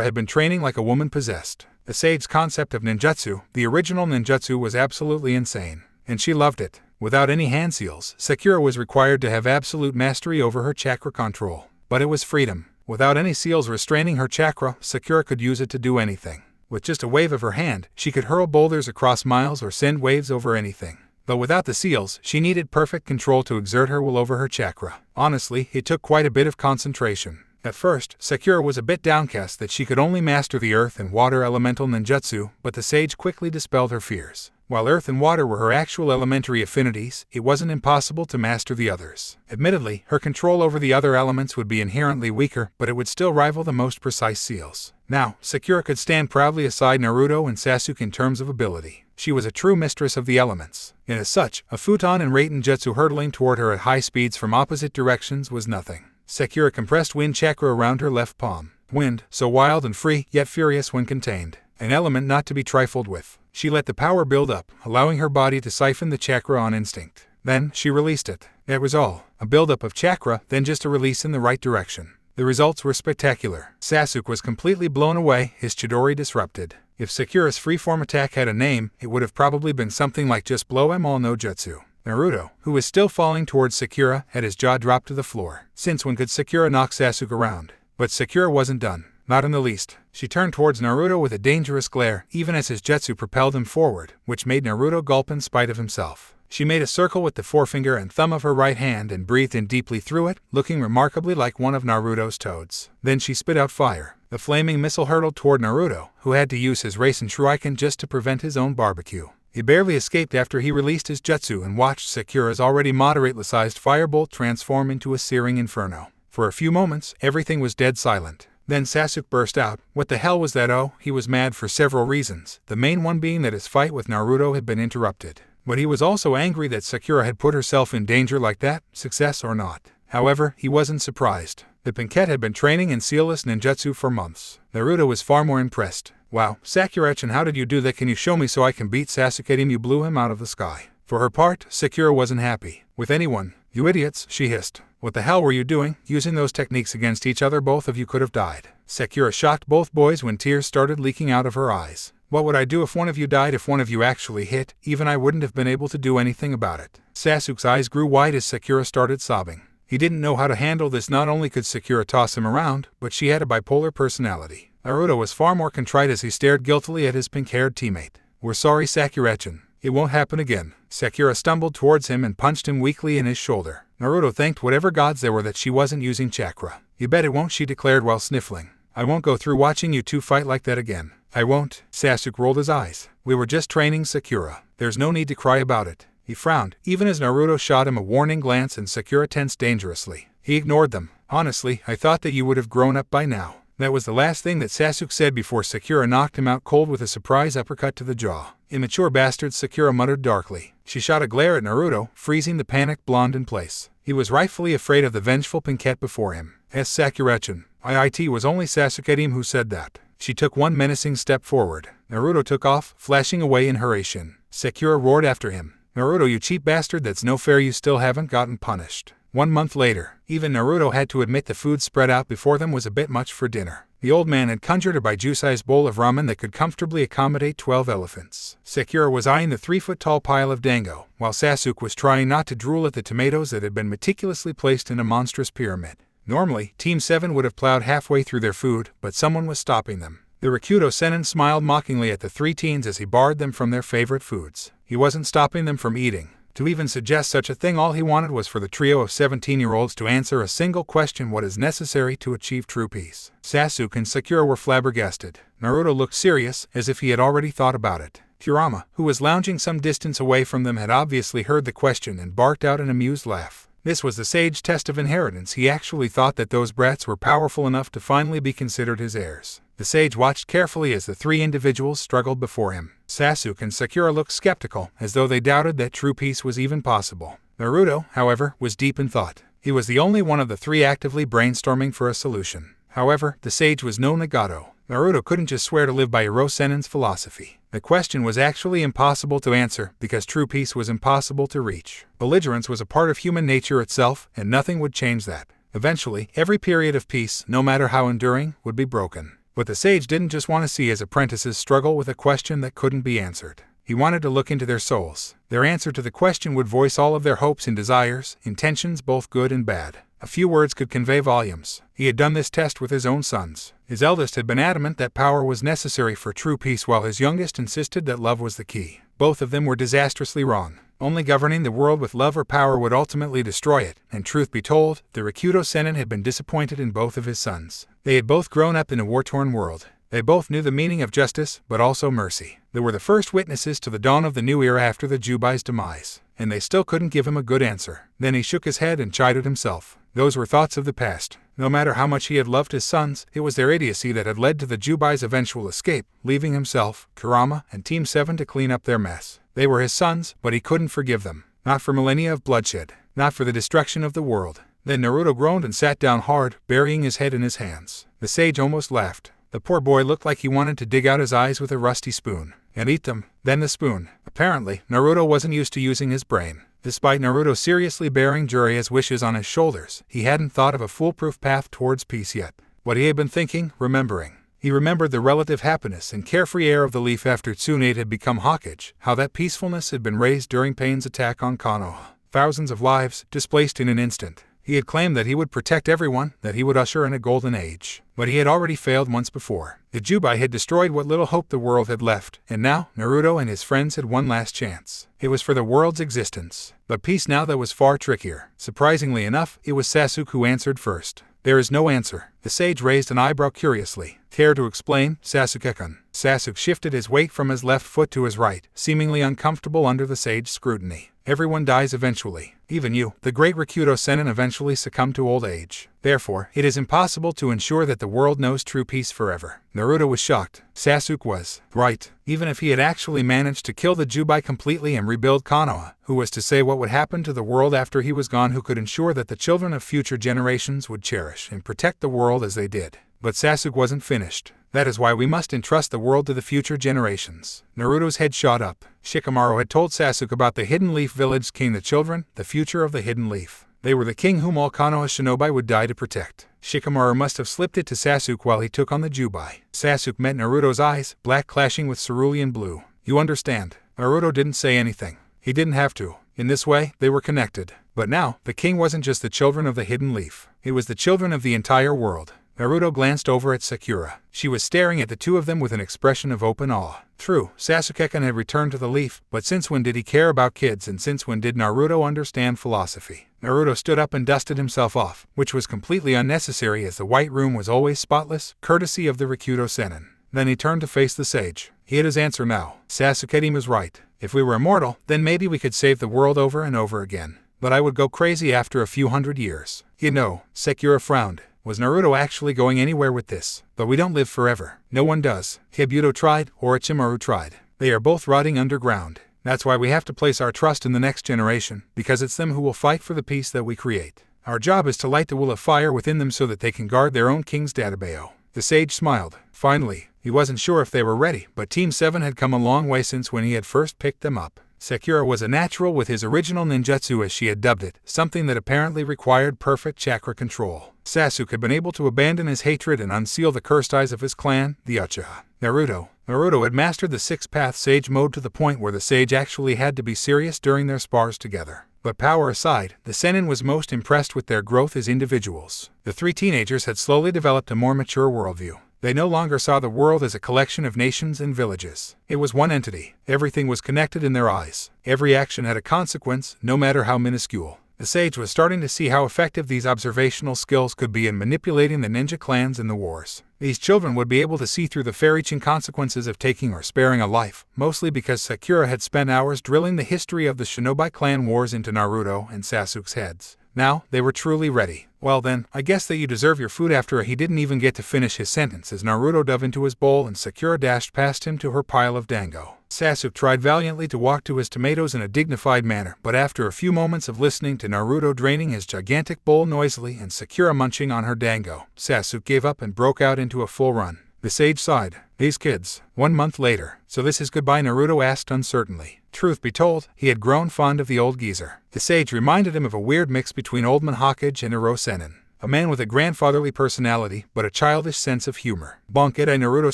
had been training like a woman possessed. The sage's concept of ninjutsu, the original ninjutsu, was absolutely insane. And she loved it. Without any hand seals, Sakura was required to have absolute mastery over her chakra control. But it was freedom. Without any seals restraining her chakra, Sakura could use it to do anything. With just a wave of her hand, she could hurl boulders across miles or send waves over anything. But without the seals, she needed perfect control to exert her will over her chakra. Honestly, it took quite a bit of concentration. At first, Sakura was a bit downcast that she could only master the earth and water elemental ninjutsu, but the sage quickly dispelled her fears. While earth and water were her actual elementary affinities, it wasn't impossible to master the others. Admittedly, her control over the other elements would be inherently weaker, but it would still rival the most precise seals. Now, Sakura could stand proudly aside Naruto and Sasuke in terms of ability. She was a true mistress of the elements, and as such, a futon and Raiten Jutsu hurtling toward her at high speeds from opposite directions was nothing. Sakura compressed wind chakra around her left palm. Wind, so wild and free, yet furious when contained. An element not to be trifled with. She let the power build up, allowing her body to siphon the chakra on instinct. Then, she released it. That was all. A buildup of chakra, then just a release in the right direction. The results were spectacular. Sasuke was completely blown away, his Chidori disrupted. If Sakura's freeform attack had a name, it would have probably been something like just blow 'em all no jutsu. Naruto, who was still falling towards Sakura, had his jaw dropped to the floor. Since when could Sakura knock Sasuke around? But Sakura wasn't done. Not in the least. She turned towards Naruto with a dangerous glare, even as his jutsu propelled him forward, which made Naruto gulp in spite of himself. She made a circle with the forefinger and thumb of her right hand and breathed in deeply through it, looking remarkably like one of Naruto's toads. Then she spit out fire. The flaming missile hurtled toward Naruto, who had to use his Rasen Shuriken just to prevent his own barbecue. He barely escaped after he released his jutsu and watched Sakura's already moderately-sized firebolt transform into a searing inferno. For a few moments, everything was dead silent. Then Sasuke burst out. What the hell was that? Oh, he was mad for several reasons, the main one being that his fight with Naruto had been interrupted. But he was also angry that Sakura had put herself in danger like that, success or not. However, he wasn't surprised. The Pinkette had been training in sealless ninjutsu for months. Naruto was far more impressed. Wow, Sakura-chan, how did you do that? Can you show me so I can beat Sasuke? You blew him out of the sky. For her part, Sakura wasn't happy with anyone. You idiots, she hissed. What the hell were you doing? Using those techniques against each other, both of you could have died. Sakura shocked both boys when tears started leaking out of her eyes. What would I do if one of you died? If one of you actually hit, even I wouldn't have been able to do anything about it. Sasuke's eyes grew wide as Sakura started sobbing. He didn't know how to handle this. Not only could Sakura toss him around, but she had a bipolar personality. Naruto was far more contrite as he stared guiltily at his pink-haired teammate. We're sorry, Sakura-chan. It won't happen again. Sakura stumbled towards him and punched him weakly in his shoulder. Naruto thanked whatever gods there were that she wasn't using chakra. You bet it won't, she declared while sniffling. I won't go through watching you two fight like that again. I won't. Sasuke rolled his eyes. We were just training, Sakura. There's no need to cry about it. He frowned, even as Naruto shot him a warning glance and Sakura tensed dangerously. He ignored them. Honestly, I thought that you would have grown up by now. That was the last thing that Sasuke said before Sakura knocked him out cold with a surprise uppercut to the jaw. Immature bastard, Sakura muttered darkly. She shot a glare at Naruto, freezing the panicked blonde in place. He was rightfully afraid of the vengeful Pinkette before him. Sakura-chan. It was only Sasuke who said that. She took one menacing step forward. Naruto took off, flashing away in Haraishin. Sakura roared after him. Naruto, you cheap bastard, that's no fair, you still haven't gotten punished. 1 month later, even Naruto had to admit the food spread out before them was a bit much for dinner. The old man had conjured a biju-sized bowl of ramen that could comfortably accommodate 12 elephants. Sakura was eyeing the 3-foot-tall pile of dango, while Sasuke was trying not to drool at the tomatoes that had been meticulously placed in a monstrous pyramid. Normally, Team 7 would have plowed halfway through their food, but someone was stopping them. The Rakuto Sennin smiled mockingly at the 3 teens as he barred them from their favorite foods. He wasn't stopping them from eating. To even suggest such a thing, all he wanted was for the trio of 17-year-olds to answer a single question: what is necessary to achieve true peace? Sasuke and Sakura were flabbergasted. Naruto looked serious, as if he had already thought about it. Kurama, who was lounging some distance away from them, had obviously heard the question and barked out an amused laugh. This was the sage test of inheritance. He actually thought that those brats were powerful enough to finally be considered his heirs. The sage watched carefully as the 3 individuals struggled before him. Sasuke and Sakura looked skeptical, as though they doubted that true peace was even possible. Naruto, however, was deep in thought. He was the only one of the 3 actively brainstorming for a solution. However, the sage was no Nagato. Naruto couldn't just swear to live by Iro Sennin's philosophy. The question was actually impossible to answer, because true peace was impossible to reach. Belligerence was a part of human nature itself, and nothing would change that. Eventually, every period of peace, no matter how enduring, would be broken. But the sage didn't just want to see his apprentices struggle with a question that couldn't be answered. He wanted to look into their souls. Their answer to the question would voice all of their hopes and desires, intentions both good and bad. A few words could convey volumes. He had done this test with his own sons. His eldest had been adamant that power was necessary for true peace, while his youngest insisted that love was the key. Both of them were disastrously wrong. Only governing the world with love or power would ultimately destroy it, and truth be told, the Rikudo Sennin had been disappointed in both of his sons. They had both grown up in a war-torn world. They both knew the meaning of justice, but also mercy. They were the first witnesses to the dawn of the new era after the Jubai's demise, and they still couldn't give him a good answer. Then he shook his head and chided himself. Those were thoughts of the past. No matter how much he had loved his sons, it was their idiocy that had led to the Jubai's eventual escape, leaving himself, Kurama, and Team 7 to clean up their mess. They were his sons, but he couldn't forgive them. Not for millennia of bloodshed. Not for the destruction of the world. Then Naruto groaned and sat down hard, burying his head in his hands. The sage almost laughed. The poor boy looked like he wanted to dig out his eyes with a rusty spoon and eat them. Then the spoon. Apparently, Naruto wasn't used to using his brain. Despite Naruto seriously bearing Jiraiya's wishes on his shoulders, he hadn't thought of a foolproof path towards peace yet. What he had been thinking, remembering. He remembered the relative happiness and carefree air of the leaf after Tsunade had become Hokage, how that peacefulness had been raised during Pain's attack on Konoha. Thousands of lives displaced in an instant. He had claimed that he would protect everyone, that he would usher in a golden age. But he had already failed once before. The Jubai had destroyed what little hope the world had left, and now Naruto and his friends had one last chance. It was for the world's existence. But peace now that was far trickier. Surprisingly enough, it was Sasuke who answered first. There is no answer. The sage raised an eyebrow curiously. Care to explain, Sasuke-kun? Sasuke shifted his weight from his left foot to his right, seemingly uncomfortable under the sage's scrutiny. Everyone dies eventually. Even you, the great Rikudo Sennin, eventually succumb to old age. Therefore, it is impossible to ensure that the world knows true peace forever. Naruto was shocked. Sasuke was right. Even if he had actually managed to kill the Jubai completely and rebuild Konoha, who was to say what would happen to the world after he was gone? Who could ensure that the children of future generations would cherish and protect the world as they did? But Sasuke wasn't finished. That is why we must entrust the world to the future generations. Naruto's head shot up. Shikamaru had told Sasuke about the Hidden Leaf Village king, the children, the future of the Hidden Leaf. They were the king whom all Konoha shinobi would die to protect. Shikamaru must have slipped it to Sasuke while he took on the Jubai. Sasuke met Naruto's eyes, black clashing with cerulean blue. You understand. Naruto didn't say anything. He didn't have to. In this way, they were connected. But now, the king wasn't just the children of the Hidden Leaf. It was the children of the entire world. Naruto glanced over at Sakura. She was staring at the two of them with an expression of open awe. True, Sasuke-kun had returned to the leaf, but since when did he care about kids, and since when did Naruto understand philosophy? Naruto stood up and dusted himself off, which was completely unnecessary as the white room was always spotless, courtesy of the Rikudo Sennin. Then he turned to face the sage. He had his answer now. Sasuke was right. If we were immortal, then maybe we could save the world over and over again. But I would go crazy after a few hundred years. You know, Sakura frowned. Was Naruto actually going anywhere with this? But we don't live forever. No one does. Kabuto tried, Orochimaru tried. They are both rotting underground. That's why we have to place our trust in the next generation, because it's them who will fight for the peace that we create. Our job is to light the will of fire within them so that they can guard their own king's databao. The sage smiled. Finally, he wasn't sure if they were ready, but Team 7 had come a long way since when he had first picked them up. Sakura was a natural with his original ninjutsu, as she had dubbed it, something that apparently required perfect chakra control. Sasuke had been able to abandon his hatred and unseal the cursed eyes of his clan, the Uchiha. Naruto had mastered the six-path sage mode to the point where the sage actually had to be serious during their spars together. But power aside, the Sennin was most impressed with their growth as individuals. The three teenagers had slowly developed a more mature worldview. They no longer saw the world as a collection of nations and villages. It was one entity. Everything was connected in their eyes. Every action had a consequence, no matter how minuscule. The sage was starting to see how effective these observational skills could be in manipulating the ninja clans in the wars. These children would be able to see through the far-reaching consequences of taking or sparing a life, mostly because Sakura had spent hours drilling the history of the Shinobi clan wars into Naruto and Sasuke's heads. Now, they were truly ready. Well then, I guess that you deserve your food. After he didn't even get to finish his sentence as Naruto dove into his bowl and Sakura dashed past him to her pile of dango. Sasuke tried valiantly to walk to his tomatoes in a dignified manner, but after a few moments of listening to Naruto draining his gigantic bowl noisily and Sakura munching on her dango, Sasuke gave up and broke out into a full run. The sage sighed. These kids. 1 month later. So this is goodbye? Naruto asked uncertainly. Truth be told, he had grown fond of the old geezer. The sage reminded him of a weird mix between Old Man Hokage and Iro Sennin. A man with a grandfatherly personality, but a childish sense of humor. Bonk it! Naruto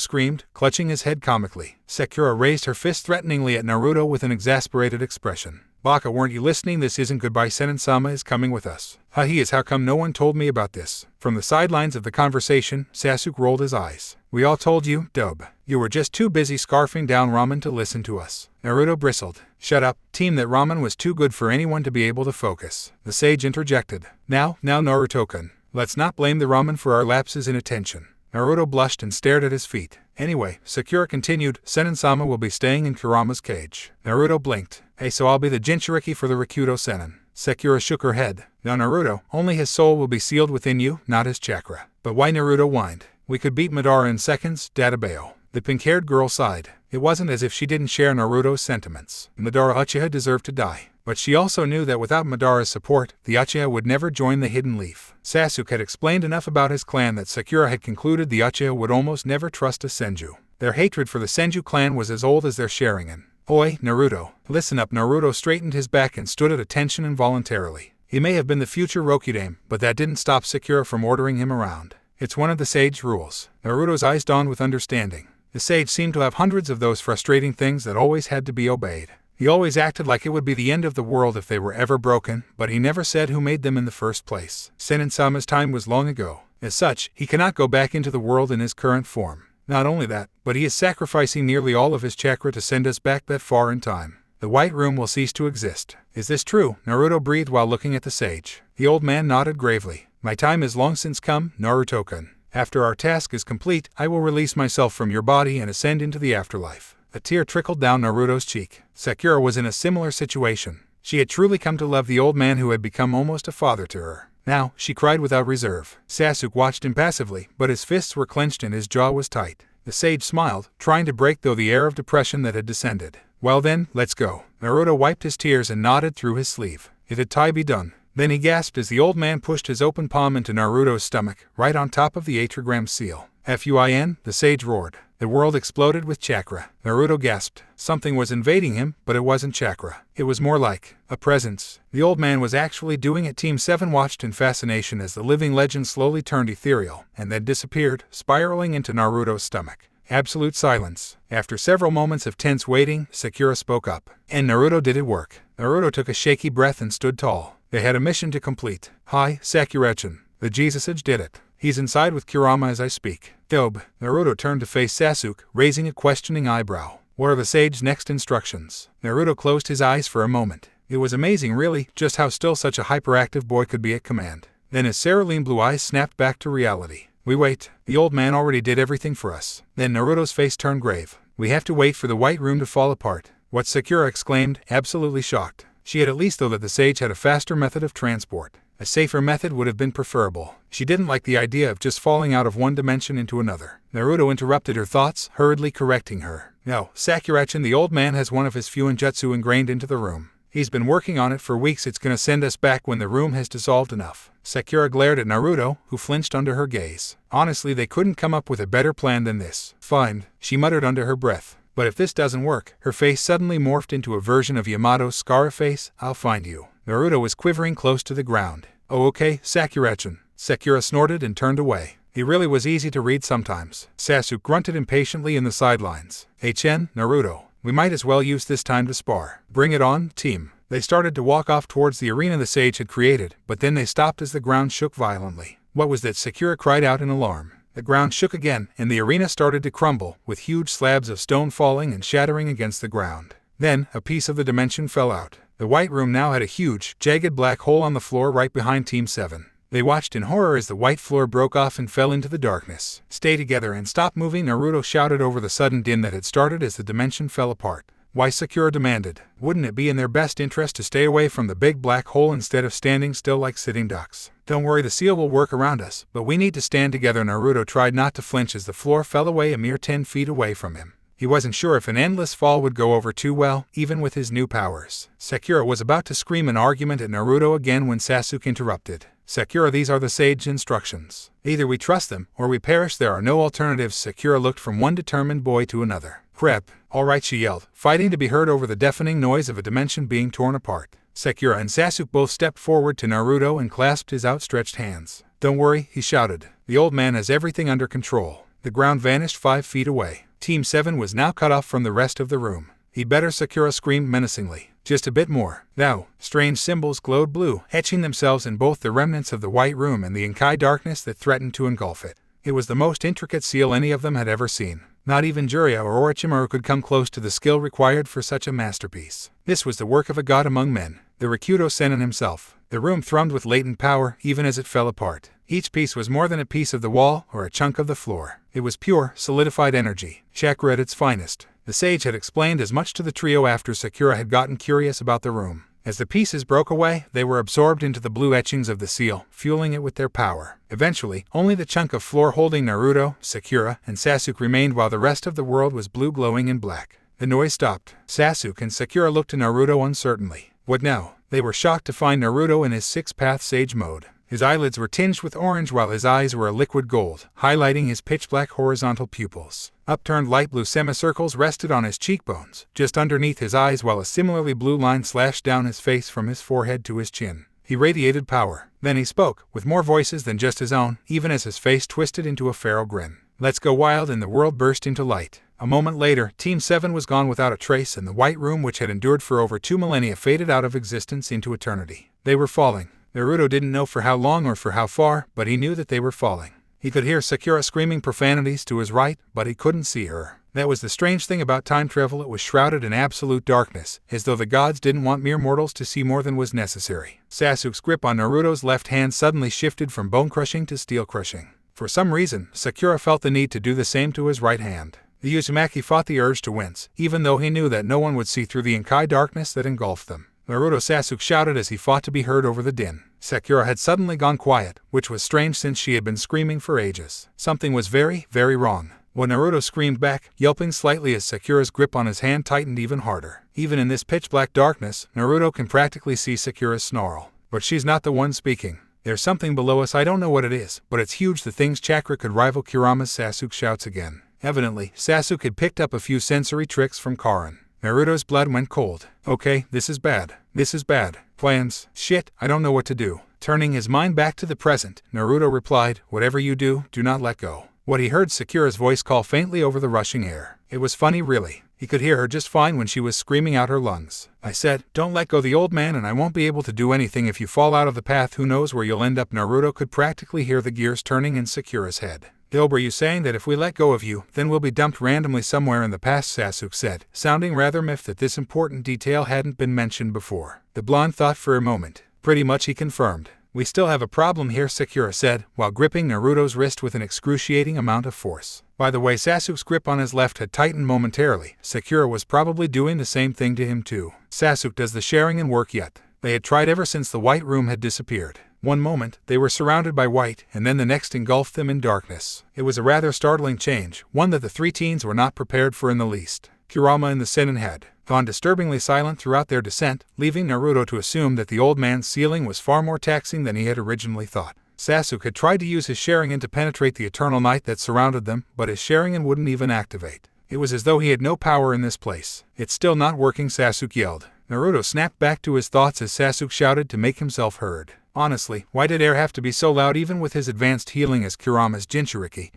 screamed, clutching his head comically. Sakura raised her fist threateningly at Naruto with an exasperated expression. Baka, weren't you listening? This isn't goodbye. Sennin-sama is coming with us. He is. How come no one told me about this? From the sidelines of the conversation, Sasuke rolled his eyes. We all told you, Dobe. You were just too busy scarfing down ramen to listen to us. Naruto bristled. Shut up, team, that ramen was too good for anyone to be able to focus. The sage interjected. Now Naruto-kun, let's not blame the ramen for our lapses in attention. Naruto blushed and stared at his feet. Anyway, Sakura continued, Senin-sama will be staying in Kurama's cage. Naruto blinked. Hey, so I'll be the Jinchuriki for the Rikudo Senin. Sakura shook her head. Now Naruto, only his soul will be sealed within you, not his chakra. But why? Naruto whined. We could beat Madara in seconds, Databao. The pink-haired girl sighed. It wasn't as if she didn't share Naruto's sentiments. Madara Uchiha deserved to die. But she also knew that without Madara's support, the Uchiha would never join the Hidden Leaf. Sasuke had explained enough about his clan that Sakura had concluded the Uchiha would almost never trust a Senju. Their hatred for the Senju clan was as old as their Sharingan. Oi, Naruto, listen up. Naruto straightened his back and stood at attention involuntarily. He may have been the future Rokudame, but that didn't stop Sakura from ordering him around. It's one of the sage rules. Naruto's eyes dawned with understanding. The sage seemed to have hundreds of those frustrating things that always had to be obeyed. He always acted like it would be the end of the world if they were ever broken, but he never said who made them in the first place. Senin-sama's time was long ago. As such, he cannot go back into the world in his current form. Not only that, but he is sacrificing nearly all of his chakra to send us back that far in time. The White Room will cease to exist. Is this true? Naruto breathed while looking at the sage. The old man nodded gravely. My time has long since come, Naruto-kun. After our task is complete, I will release myself from your body and ascend into the afterlife. A tear trickled down Naruto's cheek. Sakura was in a similar situation. She had truly come to love the old man who had become almost a father to her. Now, she cried without reserve. Sasuke watched impassively, but his fists were clenched and his jaw was tight. The sage smiled, trying to break though the air of depression that had descended. Well then, let's go. Naruto wiped his tears and nodded through his sleeve. If it tie be done. Then he gasped as the old man pushed his open palm into Naruto's stomach, right on top of the atrigram seal. Fuin, the sage roared. The world exploded with chakra. Naruto gasped. Something was invading him, but it wasn't chakra. It was more like a presence. The old man was actually doing it. Team 7 watched in fascination as the living legend slowly turned ethereal, and then disappeared, spiraling into Naruto's stomach. Absolute silence. After several moments of tense waiting, Sakura spoke up. And Naruto, did it work? Naruto took a shaky breath and stood tall. They had a mission to complete. Hi, Sakura-chan. The Jesus-age did it. He's inside with Kurama as I speak. Dobe. Naruto turned to face Sasuke, raising a questioning eyebrow. What are the sage's next instructions? Naruto closed his eyes for a moment. It was amazing really, just how still such a hyperactive boy could be at command. Then his cerulean blue eyes snapped back to reality. We wait. The old man already did everything for us. Then Naruto's face turned grave. We have to wait for the White Room to fall apart. What? Sakura exclaimed, absolutely shocked. She had at least thought that the sage had a faster method of transport. A safer method would have been preferable. She didn't like the idea of just falling out of one dimension into another. Naruto interrupted her thoughts, hurriedly correcting her. No, Sakura-chan, the old man has one of his Fuinjutsu ingrained into the room. He's been working on it for weeks. It's gonna send us back when the room has dissolved enough. Sakura glared at Naruto, who flinched under her gaze. Honestly, they couldn't come up with a better plan than this. Fine, she muttered under her breath. But if this doesn't work, her face suddenly morphed into a version of Yamato's Scarface. I'll find you. Naruto was quivering close to the ground. Oh okay, Sakura-chan. Sakura snorted and turned away. He really was easy to read sometimes. Sasuke grunted impatiently in the sidelines. Hey Chen, Naruto. We might as well use this time to spar. Bring it on, team. They started to walk off towards the arena the sage had created, but then they stopped as the ground shook violently. What was that? Sakura cried out in alarm. The ground shook again, and the arena started to crumble, with huge slabs of stone falling and shattering against the ground. Then, a piece of the dimension fell out. The White Room now had a huge, jagged black hole on the floor right behind Team 7. They watched in horror as the white floor broke off and fell into the darkness. Stay together and stop moving, Naruto shouted over the sudden din that had started as the dimension fell apart. Why? Sakura demanded. Wouldn't it be in their best interest to stay away from the big black hole instead of standing still like sitting ducks? Don't worry, the seal will work around us, but we need to stand together. Naruto tried not to flinch as the floor fell away a mere 10 feet away from him. He wasn't sure if an endless fall would go over too well, even with his new powers. Sakura was about to scream an argument at Naruto again when Sasuke interrupted. Sakura, these are the sage instructions. Either we trust them, or we perish. There are no alternatives. Sakura looked from one determined boy to another. Crap. All right, she yelled, fighting to be heard over the deafening noise of a dimension being torn apart. Sakura and Sasuke both stepped forward to Naruto and clasped his outstretched hands. Don't worry, he shouted. The old man has everything under control. The ground vanished 5 feet away. Team 7 was now cut off from the rest of the room. He'd better, Sakura screamed menacingly. Just a bit more. Now, strange symbols glowed blue, etching themselves in both the remnants of the White Room and the Inkai darkness that threatened to engulf it. It was the most intricate seal any of them had ever seen. Not even Jiraiya or Orochimaru could come close to the skill required for such a masterpiece. This was the work of a god among men, the Rikudo Sennin himself. The room thrummed with latent power, even as it fell apart. Each piece was more than a piece of the wall or a chunk of the floor. It was pure, solidified energy, chakra at its finest. The sage had explained as much to the trio after Sakura had gotten curious about the room. As the pieces broke away, they were absorbed into the blue etchings of the seal, fueling it with their power. Eventually, only the chunk of floor holding Naruto, Sakura, and Sasuke remained while the rest of the world was blue glowing in black. The noise stopped. Sasuke and Sakura looked to Naruto uncertainly. What now? They were shocked to find Naruto in his six-path sage mode. His eyelids were tinged with orange while his eyes were a liquid gold, highlighting his pitch-black horizontal pupils. Upturned light blue semicircles rested on his cheekbones, just underneath his eyes, while a similarly blue line slashed down his face from his forehead to his chin. He radiated power. Then he spoke, with more voices than just his own, even as his face twisted into a feral grin. "Let's go wild," and the world burst into light. A moment later, Team 7 was gone without a trace, and the white room, which had endured for over 2 millennia, faded out of existence into eternity. They were falling. Naruto didn't know for how long or for how far, but he knew that they were falling. He could hear Sakura screaming profanities to his right, but he couldn't see her. That was the strange thing about time travel. It was shrouded in absolute darkness, as though the gods didn't want mere mortals to see more than was necessary. Sasuke's grip on Naruto's left hand suddenly shifted from bone-crushing to steel-crushing. For some reason, Sakura felt the need to do the same to his right hand. The Uzumaki fought the urge to wince, even though he knew that no one would see through the Inkai darkness that engulfed them. Naruto Sasuke shouted as he fought to be heard over the din. Sakura had suddenly gone quiet, which was strange since she had been screaming for ages. Something was very, very wrong. When Naruto screamed back, yelping slightly as Sakura's grip on his hand tightened even harder. Even in this pitch-black darkness, Naruto can practically see Sakura's snarl. But she's not the one speaking. "There's something below us, I don't know what it is, but it's huge. The thing's chakra could rival Kurama's." Sasuke shouts again. Evidently, Sasuke had picked up a few sensory tricks from Karin. Naruto's blood went cold. "Okay, this is bad. This is bad. Plans? Shit, I don't know what to do." Turning his mind back to the present, Naruto replied, "Whatever you do, do not let go." What he heard Sakura's voice call faintly over the rushing air. It was funny, really. He could hear her just fine when she was screaming out her lungs. "I said, don't let go the old man, and I won't be able to do anything if you fall out of the path. Who knows where you'll end up." Naruto could practically hear the gears turning in Sakura's head. "Dilb, are you saying that if we let go of you, then we'll be dumped randomly somewhere in the past?" Sasuke said, sounding rather miffed that this important detail hadn't been mentioned before. The blonde thought for a moment. "Pretty much," he confirmed. "We still have a problem here," Sakura said, while gripping Naruto's wrist with an excruciating amount of force. By the way, Sasuke's grip on his left had tightened momentarily. Sakura was probably doing the same thing to him too. "Sasuke, does the Sharingan work yet?" They had tried ever since the white room had disappeared. One moment, they were surrounded by white, and then the next engulfed them in darkness. It was a rather startling change, one that the three teens were not prepared for in the least. Kurama and the Sennin had gone disturbingly silent throughout their descent, leaving Naruto to assume that the old man's sealing was far more taxing than he had originally thought. Sasuke had tried to use his Sharingan to penetrate the eternal night that surrounded them, but his Sharingan wouldn't even activate. It was as though he had no power in this place. "It's still not working," Sasuke yelled. Naruto snapped back to his thoughts as Sasuke shouted to make himself heard. Honestly, why did air have to be so loud? Even with his advanced healing as Kurama's Jinchuriki,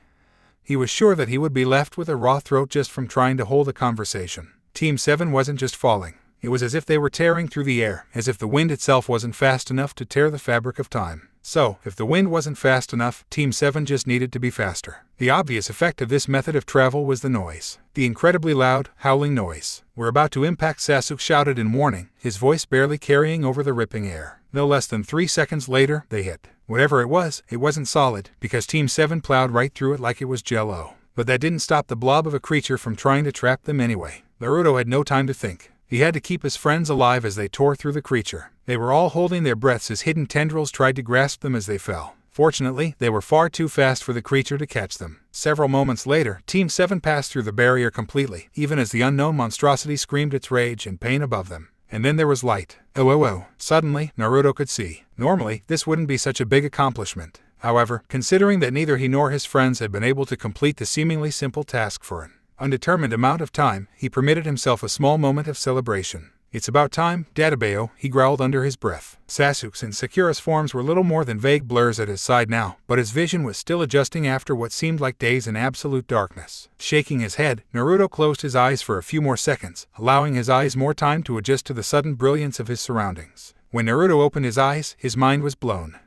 he was sure that he would be left with a raw throat just from trying to hold a conversation. Team 7 wasn't just falling. It was as if they were tearing through the air, as if the wind itself wasn't fast enough to tear the fabric of time. So, if the wind wasn't fast enough, Team 7 just needed to be faster. The obvious effect of this method of travel was the noise. The incredibly loud, howling noise. "We're about to impact," Sasuke shouted in warning, his voice barely carrying over the ripping air. No less than 3 seconds later, they hit. Whatever it wasn't solid, because Team 7 plowed right through it like it was jello. But that didn't stop the blob of a creature from trying to trap them anyway. Naruto had no time to think. He had to keep his friends alive as they tore through the creature. They were all holding their breaths as hidden tendrils tried to grasp them as they fell. Fortunately, they were far too fast for the creature to catch them. Several moments later, Team 7 passed through the barrier completely, even as the unknown monstrosity screamed its rage and pain above them. And then there was light. Oh. Suddenly, Naruto could see. Normally, this wouldn't be such a big accomplishment. However, considering that neither he nor his friends had been able to complete the seemingly simple task for an undetermined amount of time, he permitted himself a small moment of celebration. "It's about time, Databeo," he growled under his breath. Sasuke's and Sakura's forms were little more than vague blurs at his side now, but his vision was still adjusting after what seemed like days in absolute darkness. Shaking his head, Naruto closed his eyes for a few more seconds, allowing his eyes more time to adjust to the sudden brilliance of his surroundings. When Naruto opened his eyes, his mind was blown.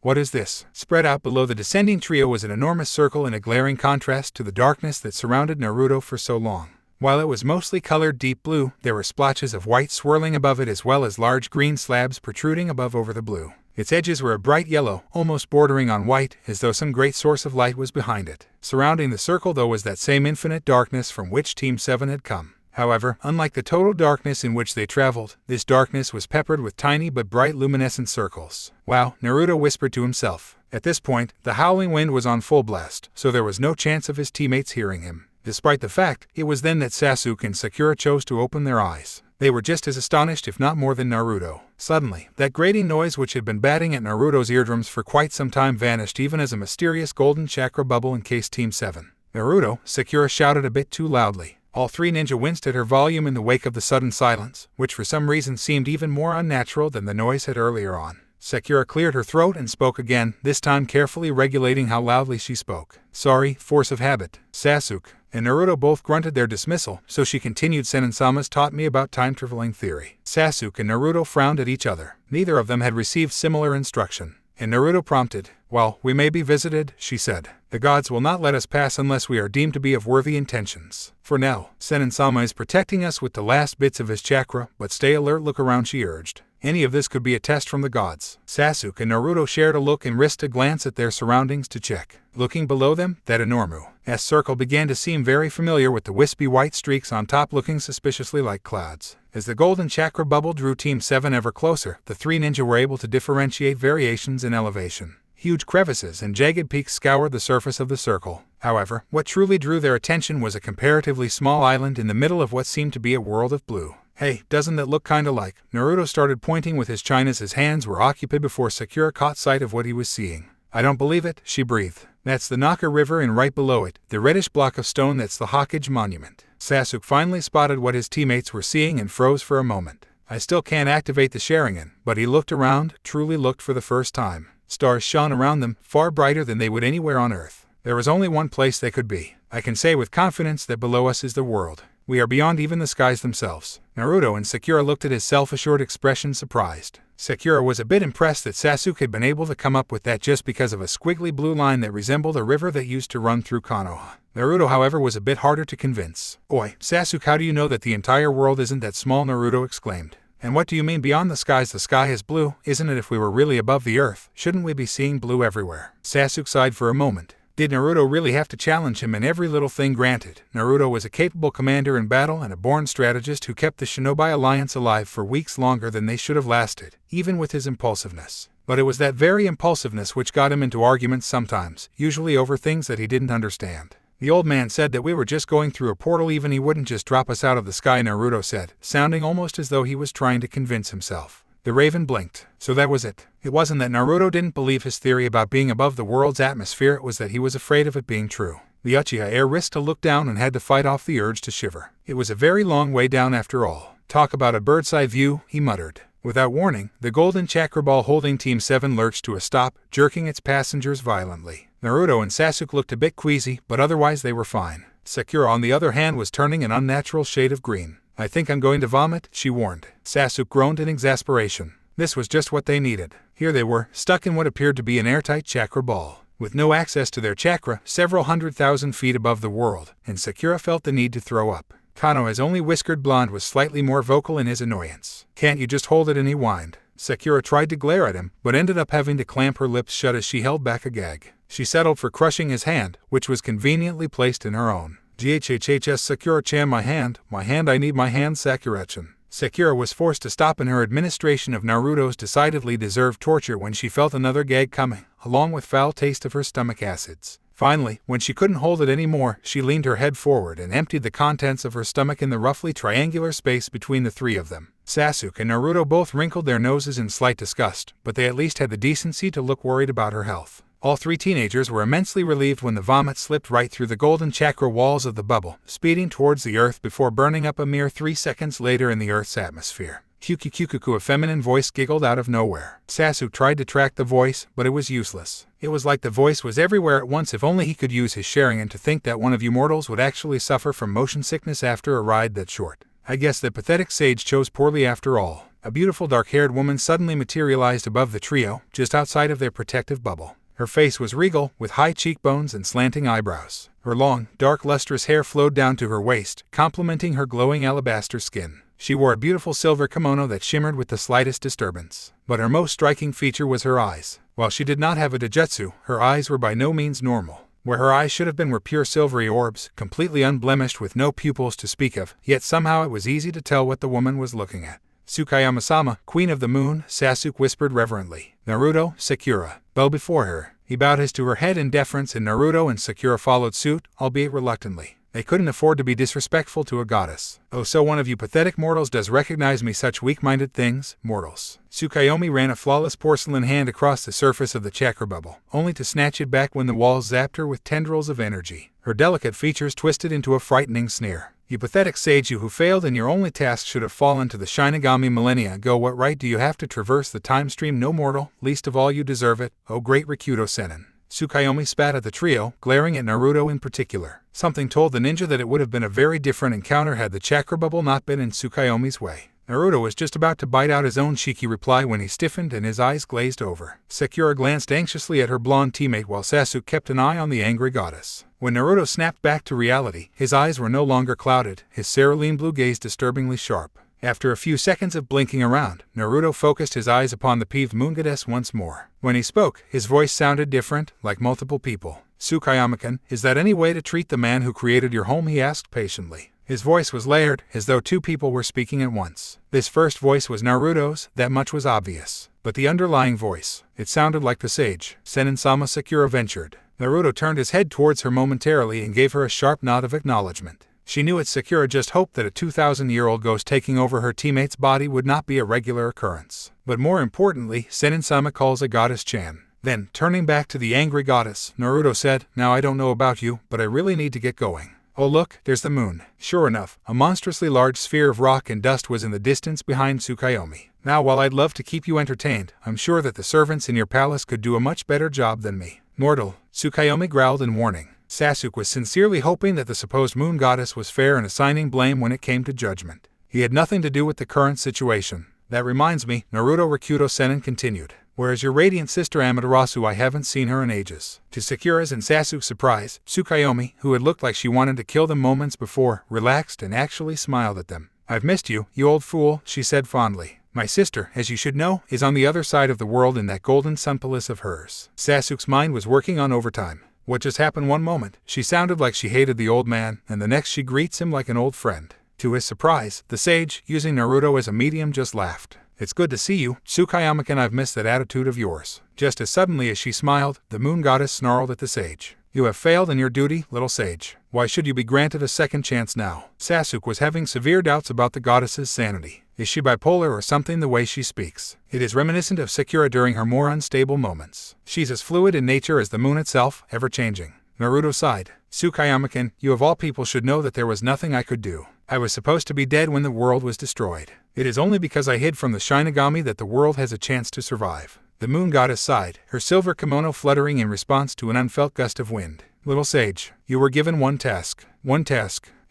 What is this? Spread out below the descending trio was an enormous circle in a glaring contrast to the darkness that surrounded Naruto for so long. While it was mostly colored deep blue, there were splotches of white swirling above it as well as large green slabs protruding above over the blue. Its edges were a bright yellow, almost bordering on white, as though some great source of light was behind it. Surrounding the circle, though, was that same infinite darkness from which Team 7 had come. However, unlike the total darkness in which they traveled, this darkness was peppered with tiny but bright luminescent circles. Wow, Naruto whispered to himself. At this point, the howling wind was on full blast, so there was no chance of his teammates hearing him. Despite the fact, it was then that Sasuke and Sakura chose to open their eyes. They were just as astonished, if not more, than Naruto. Suddenly, that grating noise which had been batting at Naruto's eardrums for quite some time vanished, even as a mysterious golden chakra bubble encased Team 7. Naruto, Sakura shouted a bit too loudly. All three ninja winced at her volume in the wake of the sudden silence, which for some reason seemed even more unnatural than the noise had earlier on. Sakura cleared her throat and spoke again, this time carefully regulating how loudly she spoke. Sorry, force of habit. Sasuke and Naruto both grunted their dismissal, so she continued. Senin-sama's taught me about time-traveling theory. Sasuke and Naruto frowned at each other. Neither of them had received similar instruction. And Naruto prompted. Well, we may be visited, she said. The gods will not let us pass unless we are deemed to be of worthy intentions. For now, Senin-sama is protecting us with the last bits of his chakra, but stay alert, look around, she urged. Any of this could be a test from the gods. Sasuke and Naruto shared a look and risked a glance at their surroundings to check. Looking below them, that enormous circle began to seem very familiar, with the wispy white streaks on top looking suspiciously like clouds. As the golden chakra bubble drew Team 7 ever closer, the three ninja were able to differentiate variations in elevation. Huge crevices and jagged peaks scoured the surface of the circle. However, what truly drew their attention was a comparatively small island in the middle of what seemed to be a world of blue. Hey, doesn't that look kinda like? Naruto started pointing with his chin as his hands were occupied before Sakura caught sight of what he was seeing. I don't believe it, she breathed. That's the Naka River, and right below it, the reddish block of stone that's the Hokage Monument. Sasuke finally spotted what his teammates were seeing and froze for a moment. I still can't activate the Sharingan, but he looked around, truly looked for the first time. Stars shone around them, far brighter than they would anywhere on Earth. There was only one place they could be. I can say with confidence that below us is the world. We are beyond even the skies themselves. Naruto and Sakura looked at his self-assured expression, surprised. Sakura was a bit impressed that Sasuke had been able to come up with that just because of a squiggly blue line that resembled a river that used to run through Konoha. Naruto, however, was a bit harder to convince. Oi, Sasuke, how do you know that the entire world isn't that small? Naruto exclaimed. And what do you mean beyond the skies? The sky is blue, isn't it? If we were really above the earth, shouldn't we be seeing blue everywhere? Sasuke sighed for a moment. Did Naruto really have to challenge him in every little thing? Granted, Naruto was a capable commander in battle and a born strategist who kept the Shinobi Alliance alive for weeks longer than they should have lasted, even with his impulsiveness. But it was that very impulsiveness which got him into arguments sometimes, usually over things that he didn't understand. The old man said that we were just going through a portal, even he wouldn't just drop us out of the sky, Naruto said, sounding almost as though he was trying to convince himself. The raven blinked. So that was it. It wasn't that Naruto didn't believe his theory about being above the world's atmosphere, it was that he was afraid of it being true. The Uchiha heir risked to look down and had to fight off the urge to shiver. It was a very long way down after all. Talk about a bird's-eye view, he muttered. Without warning, the golden chakra ball holding Team 7 lurched to a stop, jerking its passengers violently. Naruto and Sasuke looked a bit queasy, but otherwise they were fine. Sakura, on the other hand, was turning an unnatural shade of green. I think I'm going to vomit, she warned. Sasuke groaned in exasperation. This was just what they needed. Here they were, stuck in what appeared to be an airtight chakra ball, with no access to their chakra, several 100,000 feet above the world, and Sakura felt the need to throw up. Konoha's only whiskered blonde was slightly more vocal in his annoyance. Can't you just hold it? And he whined. Sakura tried to glare at him, but ended up having to clamp her lips shut as she held back a gag. She settled for crushing his hand, which was conveniently placed in her own. GHHHS Sakura-chan, my hand, I need my hand, Sakura-chan. Sakura was forced to stop in her administration of Naruto's decidedly deserved torture when she felt another gag coming, along with foul taste of her stomach acids. Finally, when she couldn't hold it anymore, she leaned her head forward and emptied the contents of her stomach in the roughly triangular space between the three of them. Sasuke and Naruto both wrinkled their noses in slight disgust, but they at least had the decency to look worried about her health. All three teenagers were immensely relieved when the vomit slipped right through the golden chakra walls of the bubble, speeding towards the earth before burning up a mere 3 seconds later in the earth's atmosphere. Kyukyukuku, a feminine voice giggled out of nowhere. Sasuke tried to track the voice, but it was useless. It was like the voice was everywhere at once. If only he could use his Sharingan. To think that one of you mortals would actually suffer from motion sickness after a ride that short. I guess the pathetic sage chose poorly after all. A beautiful dark-haired woman suddenly materialized above the trio, just outside of their protective bubble. Her face was regal, with high cheekbones and slanting eyebrows. Her long, dark, lustrous hair flowed down to her waist, complementing her glowing alabaster skin. She wore a beautiful silver kimono that shimmered with the slightest disturbance. But her most striking feature was her eyes. While she did not have a dojutsu, her eyes were by no means normal. Where her eyes should have been were pure silvery orbs, completely unblemished with no pupils to speak of, yet somehow it was easy to tell what the woman was looking at. "Tsukayama-sama, Queen of the Moon," Sasuke whispered reverently. "Naruto, Sakura." Bow before her. He bowed his to her head in deference, and Naruto and Sakura followed suit, albeit reluctantly. They couldn't afford to be disrespectful to a goddess. "Oh, so one of you pathetic mortals does recognize me, such weak-minded things, mortals." Tsukuyomi ran a flawless porcelain hand across the surface of the chakra bubble, only to snatch it back when the walls zapped her with tendrils of energy. Her delicate features twisted into a frightening sneer. "You pathetic sage, you who failed in your only task should have fallen to the Shinigami millennia ago. What right do you have to traverse the time stream? No mortal, least of all you deserve it, oh great Rikudo Sennin." Tsukuyomi spat at the trio, glaring at Naruto in particular. Something told the ninja that it would have been a very different encounter had the chakra bubble not been in Tsukuyomi's way. Naruto was just about to bite out his own cheeky reply when he stiffened and his eyes glazed over. Sakura glanced anxiously at her blonde teammate while Sasuke kept an eye on the angry goddess. When Naruto snapped back to reality, his eyes were no longer clouded, his cerulean blue gaze disturbingly sharp. After a few seconds of blinking around, Naruto focused his eyes upon the peeved moon goddess once more. When he spoke, his voice sounded different, like multiple people. "Tsukayama-kun, is that any way to treat the man who created your home?" he asked patiently. His voice was layered, as though two people were speaking at once. This first voice was Naruto's, that much was obvious. But the underlying voice, it sounded like the sage. "Sennin-sama," Sakura ventured. Naruto turned his head towards her momentarily and gave her a sharp nod of acknowledgement. She knew it. Sakura just hoped that a 2,000-year-old ghost taking over her teammate's body would not be a regular occurrence. But more importantly, Sennin-sama calls a goddess Chan. Then, turning back to the angry goddess, Naruto said, "Now I don't know about you, but I really need to get going. Oh look, there's the moon." Sure enough, a monstrously large sphere of rock and dust was in the distance behind Tsukuyomi. "Now while I'd love to keep you entertained, I'm sure that the servants in your palace could do a much better job than me." "Mortal," Tsukuyomi growled in warning. Sasuke was sincerely hoping that the supposed moon goddess was fair in assigning blame when it came to judgment. He had nothing to do with the current situation. "That reminds me," Naruto Rikudo Sennin continued. "Where is your radiant sister Amaterasu? I haven't seen her in ages." To Sakura's and Sasuke's surprise, Tsukuyomi, who had looked like she wanted to kill them moments before, relaxed and actually smiled at them. "I've missed you, you old fool," she said fondly. "My sister, as you should know, is on the other side of the world in that golden sun palace of hers." Sasuke's mind was working on overtime. What just happened? One moment, she sounded like she hated the old man, and the next she greets him like an old friend. To his surprise, the sage, using Naruto as a medium, just laughed. "It's good to see you, Tsukayama-kun. I've missed that attitude of yours." Just as suddenly as she smiled, the moon goddess snarled at the sage. "You have failed in your duty, little sage. Why should you be granted a second chance now?" Sasuke was having severe doubts about the goddess's sanity. Is she bipolar or something the way she speaks? It is reminiscent of Sakura during her more unstable moments. She's as fluid in nature as the moon itself, ever-changing. Naruto sighed. "Tsukayama-kun, you of all people should know that there was nothing I could do. I was supposed to be dead when the world was destroyed. It is only because I hid from the Shinigami that the world has a chance to survive." The moon goddess sighed, her silver kimono fluttering in response to an unfelt gust of wind. "Little sage, you were given one task,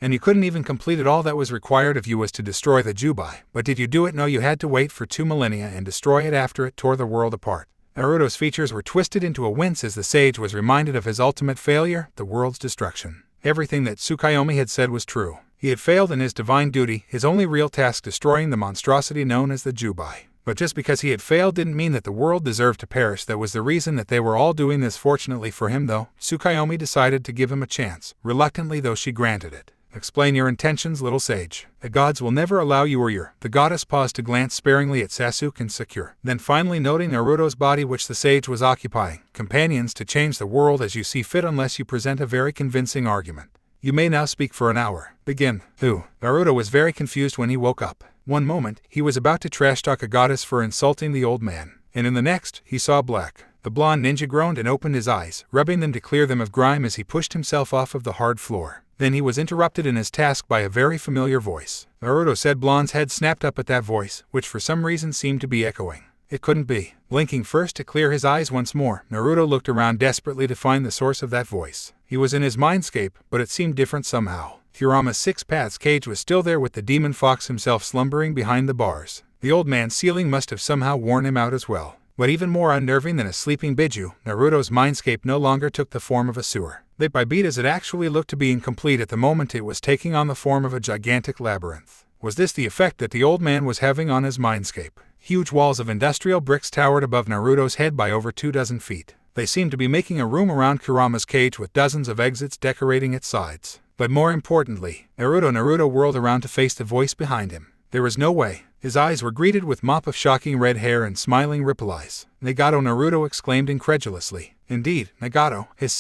and you couldn't even complete it. All that was required of you was to destroy the Jubai. But did you do it? No, you had to wait for 2 millennia and destroy it after it tore the world apart." Naruto's features were twisted into a wince as the sage was reminded of his ultimate failure, the world's destruction. Everything that Tsukuyomi had said was true. He had failed in his divine duty, his only real task, destroying the monstrosity known as the Jubai. But just because he had failed didn't mean that the world deserved to perish. That was the reason that they were all doing this. Fortunately for him, though, Tsukuyomi decided to give him a chance, reluctantly though she granted it. "Explain your intentions, little sage. The gods will never allow you or your..." The goddess paused to glance sparingly at Sasuke and Sakura. Then finally noting Naruto's body which the sage was occupying, "Companions to change the world as you see fit unless you present a very convincing argument. You may now speak for an hour. Begin." Who? Naruto was very confused when he woke up. One moment, he was about to trash-talk a goddess for insulting the old man, and in the next, he saw black. The blonde ninja groaned and opened his eyes, rubbing them to clear them of grime as he pushed himself off of the hard floor. Then he was interrupted in his task by a very familiar voice. Naruto said. Blonde's head snapped up at that voice, which for some reason seemed to be echoing. It couldn't be. Blinking first to clear his eyes once more, Naruto looked around desperately to find the source of that voice. He was in his mindscape, but it seemed different somehow. Kurama's 6 paths cage was still there with the demon fox himself slumbering behind the bars. The old man's ceiling must have somehow worn him out as well. But even more unnerving than a sleeping Biju, Naruto's mindscape no longer took the form of a sewer. Bit by bit as it actually looked to be incomplete at the moment, it was taking on the form of a gigantic labyrinth. Was this the effect that the old man was having on his mindscape? Huge walls of industrial bricks towered above Naruto's head by over 24 feet. They seemed to be making a room around Kurama's cage with dozens of exits decorating its sides. But more importantly, Naruto whirled around to face the voice behind him. There was no way. His eyes were greeted with mop of shocking red hair and smiling ripple eyes. Nagato, Naruto exclaimed incredulously. Indeed, Nagato, his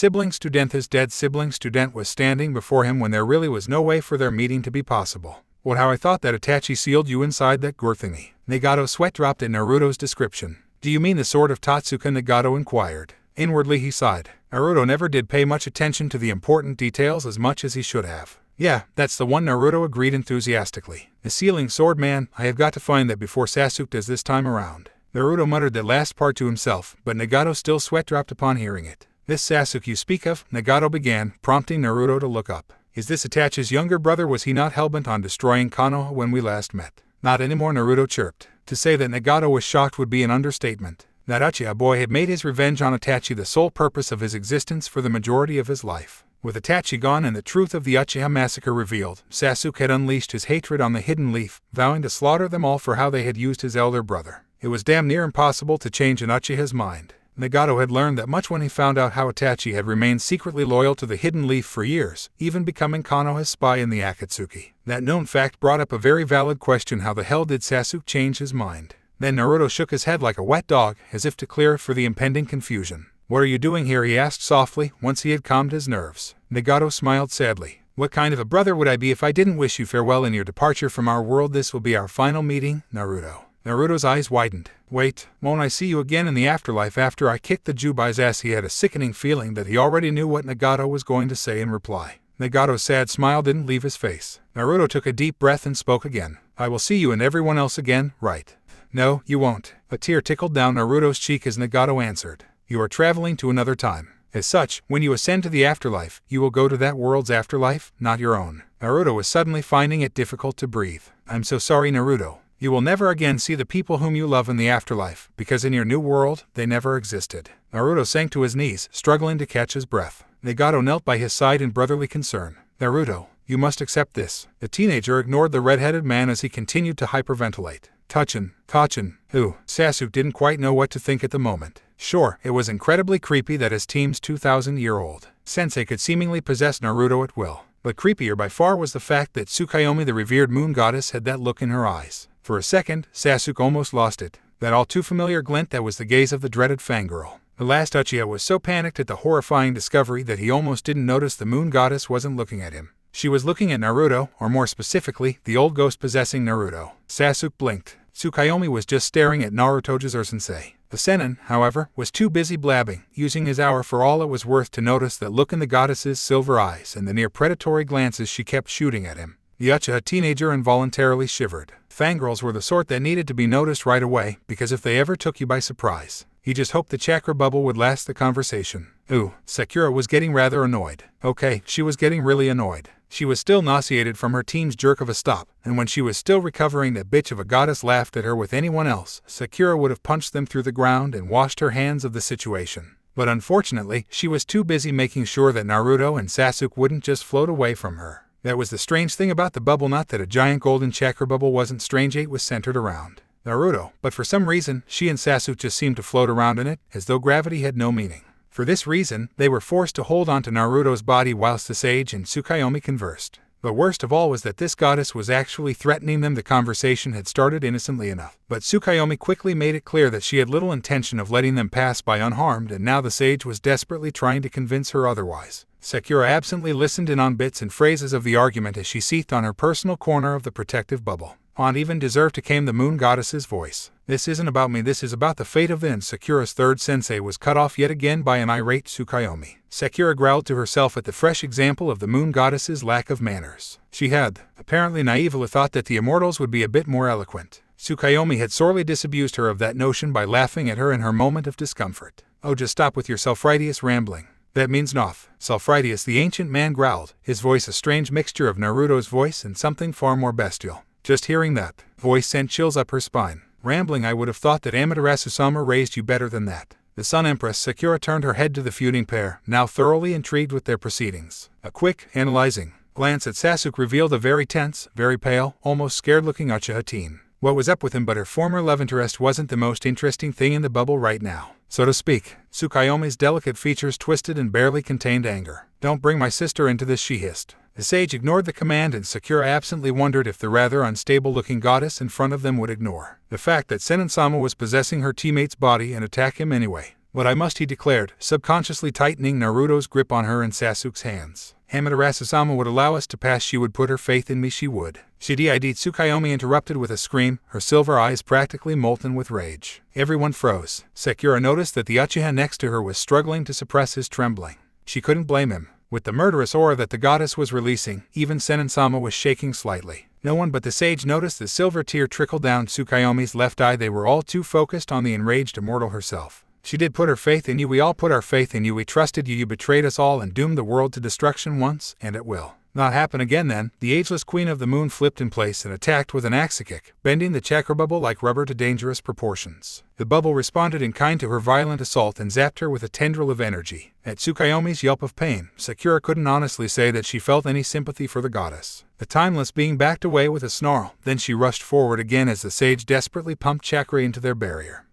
dead sibling student, was standing before him when there really was no way for their meeting to be possible. What, how I thought that Itachi sealed you inside that gourd thingy. Nagato's sweat dropped at Naruto's description. Do you mean the sword of Totsuka? Nagato inquired. Inwardly he sighed. Naruto never did pay much attention to the important details as much as he should have. Yeah, that's the one, Naruto agreed enthusiastically. The sealing sword, man, I have got to find that before Sasuke does this time around. Naruto muttered that last part to himself, but Nagato still sweat dropped upon hearing it. This Sasuke you speak of, Nagato began, prompting Naruto to look up. Is this Itachi's younger brother? Was he not hellbent on destroying Konoha when we last met? Not anymore, Naruto chirped. To say that Nagato was shocked would be an understatement. That Uchiha boy had made his revenge on Itachi the sole purpose of his existence for the majority of his life. With Itachi gone and the truth of the Uchiha massacre revealed, Sasuke had unleashed his hatred on the Hidden Leaf, vowing to slaughter them all for how they had used his elder brother. It was damn near impossible to change an Uchiha's mind. Nagato had learned that much when he found out how Itachi had remained secretly loyal to the Hidden Leaf for years, even becoming Konoha's spy in the Akatsuki. That known fact brought up a very valid question: how the hell did Sasuke change his mind? Then Naruto shook his head like a wet dog, as if to clear for the impending confusion. What are you doing here? He asked softly, once he had calmed his nerves. Nagato smiled sadly. What kind of a brother would I be if I didn't wish you farewell in your departure from our world? This will be our final meeting, Naruto. Naruto's eyes widened. Wait, won't I see you again in the afterlife after I kicked the Jubai's ass? He had a sickening feeling that he already knew what Nagato was going to say in reply. Nagato's sad smile didn't leave his face. Naruto took a deep breath and spoke again. I will see you and everyone else again, right? No, you won't. A tear tickled down Naruto's cheek as Nagato answered. You are traveling to another time. As such, when you ascend to the afterlife, you will go to that world's afterlife, not your own. Naruto was suddenly finding it difficult to breathe. I'm so sorry, Naruto. You will never again see the people whom you love in the afterlife, because in your new world, they never existed. Naruto sank to his knees, struggling to catch his breath. Nagato knelt by his side in brotherly concern. Naruto, you must accept this. The teenager ignored the red-headed man as he continued to hyperventilate. Kachin, who? Sasuke didn't quite know what to think at the moment. Sure, it was incredibly creepy that his team's 2,000-year-old sensei could seemingly possess Naruto at will. But creepier by far was the fact that Tsukuyomi, the revered moon goddess, had that look in her eyes. For a second, Sasuke almost lost it. That all-too-familiar glint that was the gaze of the dreaded fangirl. The last Uchiha was so panicked at the horrifying discovery that he almost didn't notice the moon goddess wasn't looking at him. She was looking at Naruto, or more specifically, the old ghost possessing Naruto. Sasuke blinked. Tsukuyomi was just staring at Naruto-sensei. The Sennin, however, was too busy blabbing, using his hour for all it was worth to notice that look in the goddess's silver eyes and the near-predatory glances she kept shooting at him. The Uchiha teenager involuntarily shivered. Fangirls were the sort that needed to be noticed right away, because if they ever took you by surprise, he just hoped the chakra bubble would last the conversation. Ooh, Sakura was getting rather annoyed. Okay, she was getting really annoyed. She was still nauseated from her team's jerk of a stop, and when she was still recovering, that bitch of a goddess laughed at her. With anyone else, Sakura would have punched them through the ground and washed her hands of the situation. But unfortunately, she was too busy making sure that Naruto and Sasuke wouldn't just float away from her. That was the strange thing about the bubble, not that a giant golden chakra bubble wasn't strange, it was centered around Naruto, but for some reason, she and Sasuke just seemed to float around in it, as though gravity had no meaning. For this reason, they were forced to hold on to Naruto's body whilst the sage and Tsukuyomi conversed. But worst of all was that this goddess was actually threatening them. The conversation had started innocently enough, but Tsukuyomi quickly made it clear that she had little intention of letting them pass by unharmed, and now the sage was desperately trying to convince her otherwise. Sakura absently listened in on bits and phrases of the argument as she seethed on her personal corner of the protective bubble. On even deserved to came the moon goddess's voice. This isn't about me, this is about the fate of the. Sakura's third sensei was cut off yet again by an irate Tsukuyomi. Sakura growled to herself at the fresh example of the moon goddess's lack of manners. She had, apparently naively, thought that the immortals would be a bit more eloquent. Tsukuyomi had sorely disabused her of that notion by laughing at her in her moment of discomfort. Oh, just stop with your self-righteous rambling. That means noth. Self-righteous, the ancient man growled, his voice a strange mixture of Naruto's voice and something far more bestial. Just hearing that, voice sent chills up her spine. Rambling, I would have thought that Amaterasu-sama raised you better than that. The Sun Empress Sakura turned her head to the feuding pair, now thoroughly intrigued with their proceedings. A quick, analyzing glance at Sasuke revealed a very tense, very pale, almost scared-looking Uchiha teen. What was up with him but her former love interest wasn't the most interesting thing in the bubble right now, so to speak. Tsukuyomi's delicate features twisted and barely contained anger. Don't bring my sister into this, she hissed. The sage ignored the command, and Sakura absently wondered if the rather unstable-looking goddess in front of them would ignore the fact that Senin-sama was possessing her teammate's body and attack him anyway. But I must, he declared, subconsciously tightening Naruto's grip on her and Sasuke's hands. Amaterasu-sama would allow us to pass. She would put her faith in me, she would. She did. Tsukuyomi interrupted with a scream, her silver eyes practically molten with rage. Everyone froze. Sakura noticed that the Uchiha next to her was struggling to suppress his trembling. She couldn't blame him. With the murderous aura that the goddess was releasing, even Senin-sama was shaking slightly. No one but the sage noticed the silver tear trickle down Tsukuyomi's left eye. They were all too focused on the enraged immortal herself. She did put her faith in you. We all put our faith in you. We trusted you. You betrayed us all and doomed the world to destruction once, and it will not happen again. Then, the ageless queen of the moon flipped in place and attacked with an axe kick, bending the chakra bubble like rubber to dangerous proportions. The bubble responded in kind to her violent assault and zapped her with a tendril of energy. At Tsukuyomi's yelp of pain, Sakura couldn't honestly say that she felt any sympathy for the goddess. The timeless being backed away with a snarl, then she rushed forward again as the sage desperately pumped chakra into their barrier.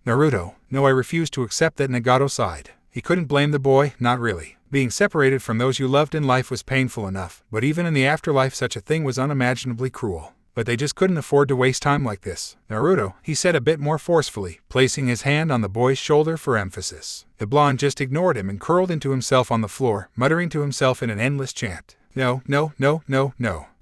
Naruto. No, I refuse to accept that. Nagato sighed. He couldn't blame the boy, not really. Being separated from those you loved in life was painful enough, but even in the afterlife such a thing was unimaginably cruel. But they just couldn't afford to waste time like this. Naruto, he said a bit more forcefully, placing his hand on the boy's shoulder for emphasis. The blonde just ignored him and curled into himself on the floor, muttering to himself in an endless chant. No.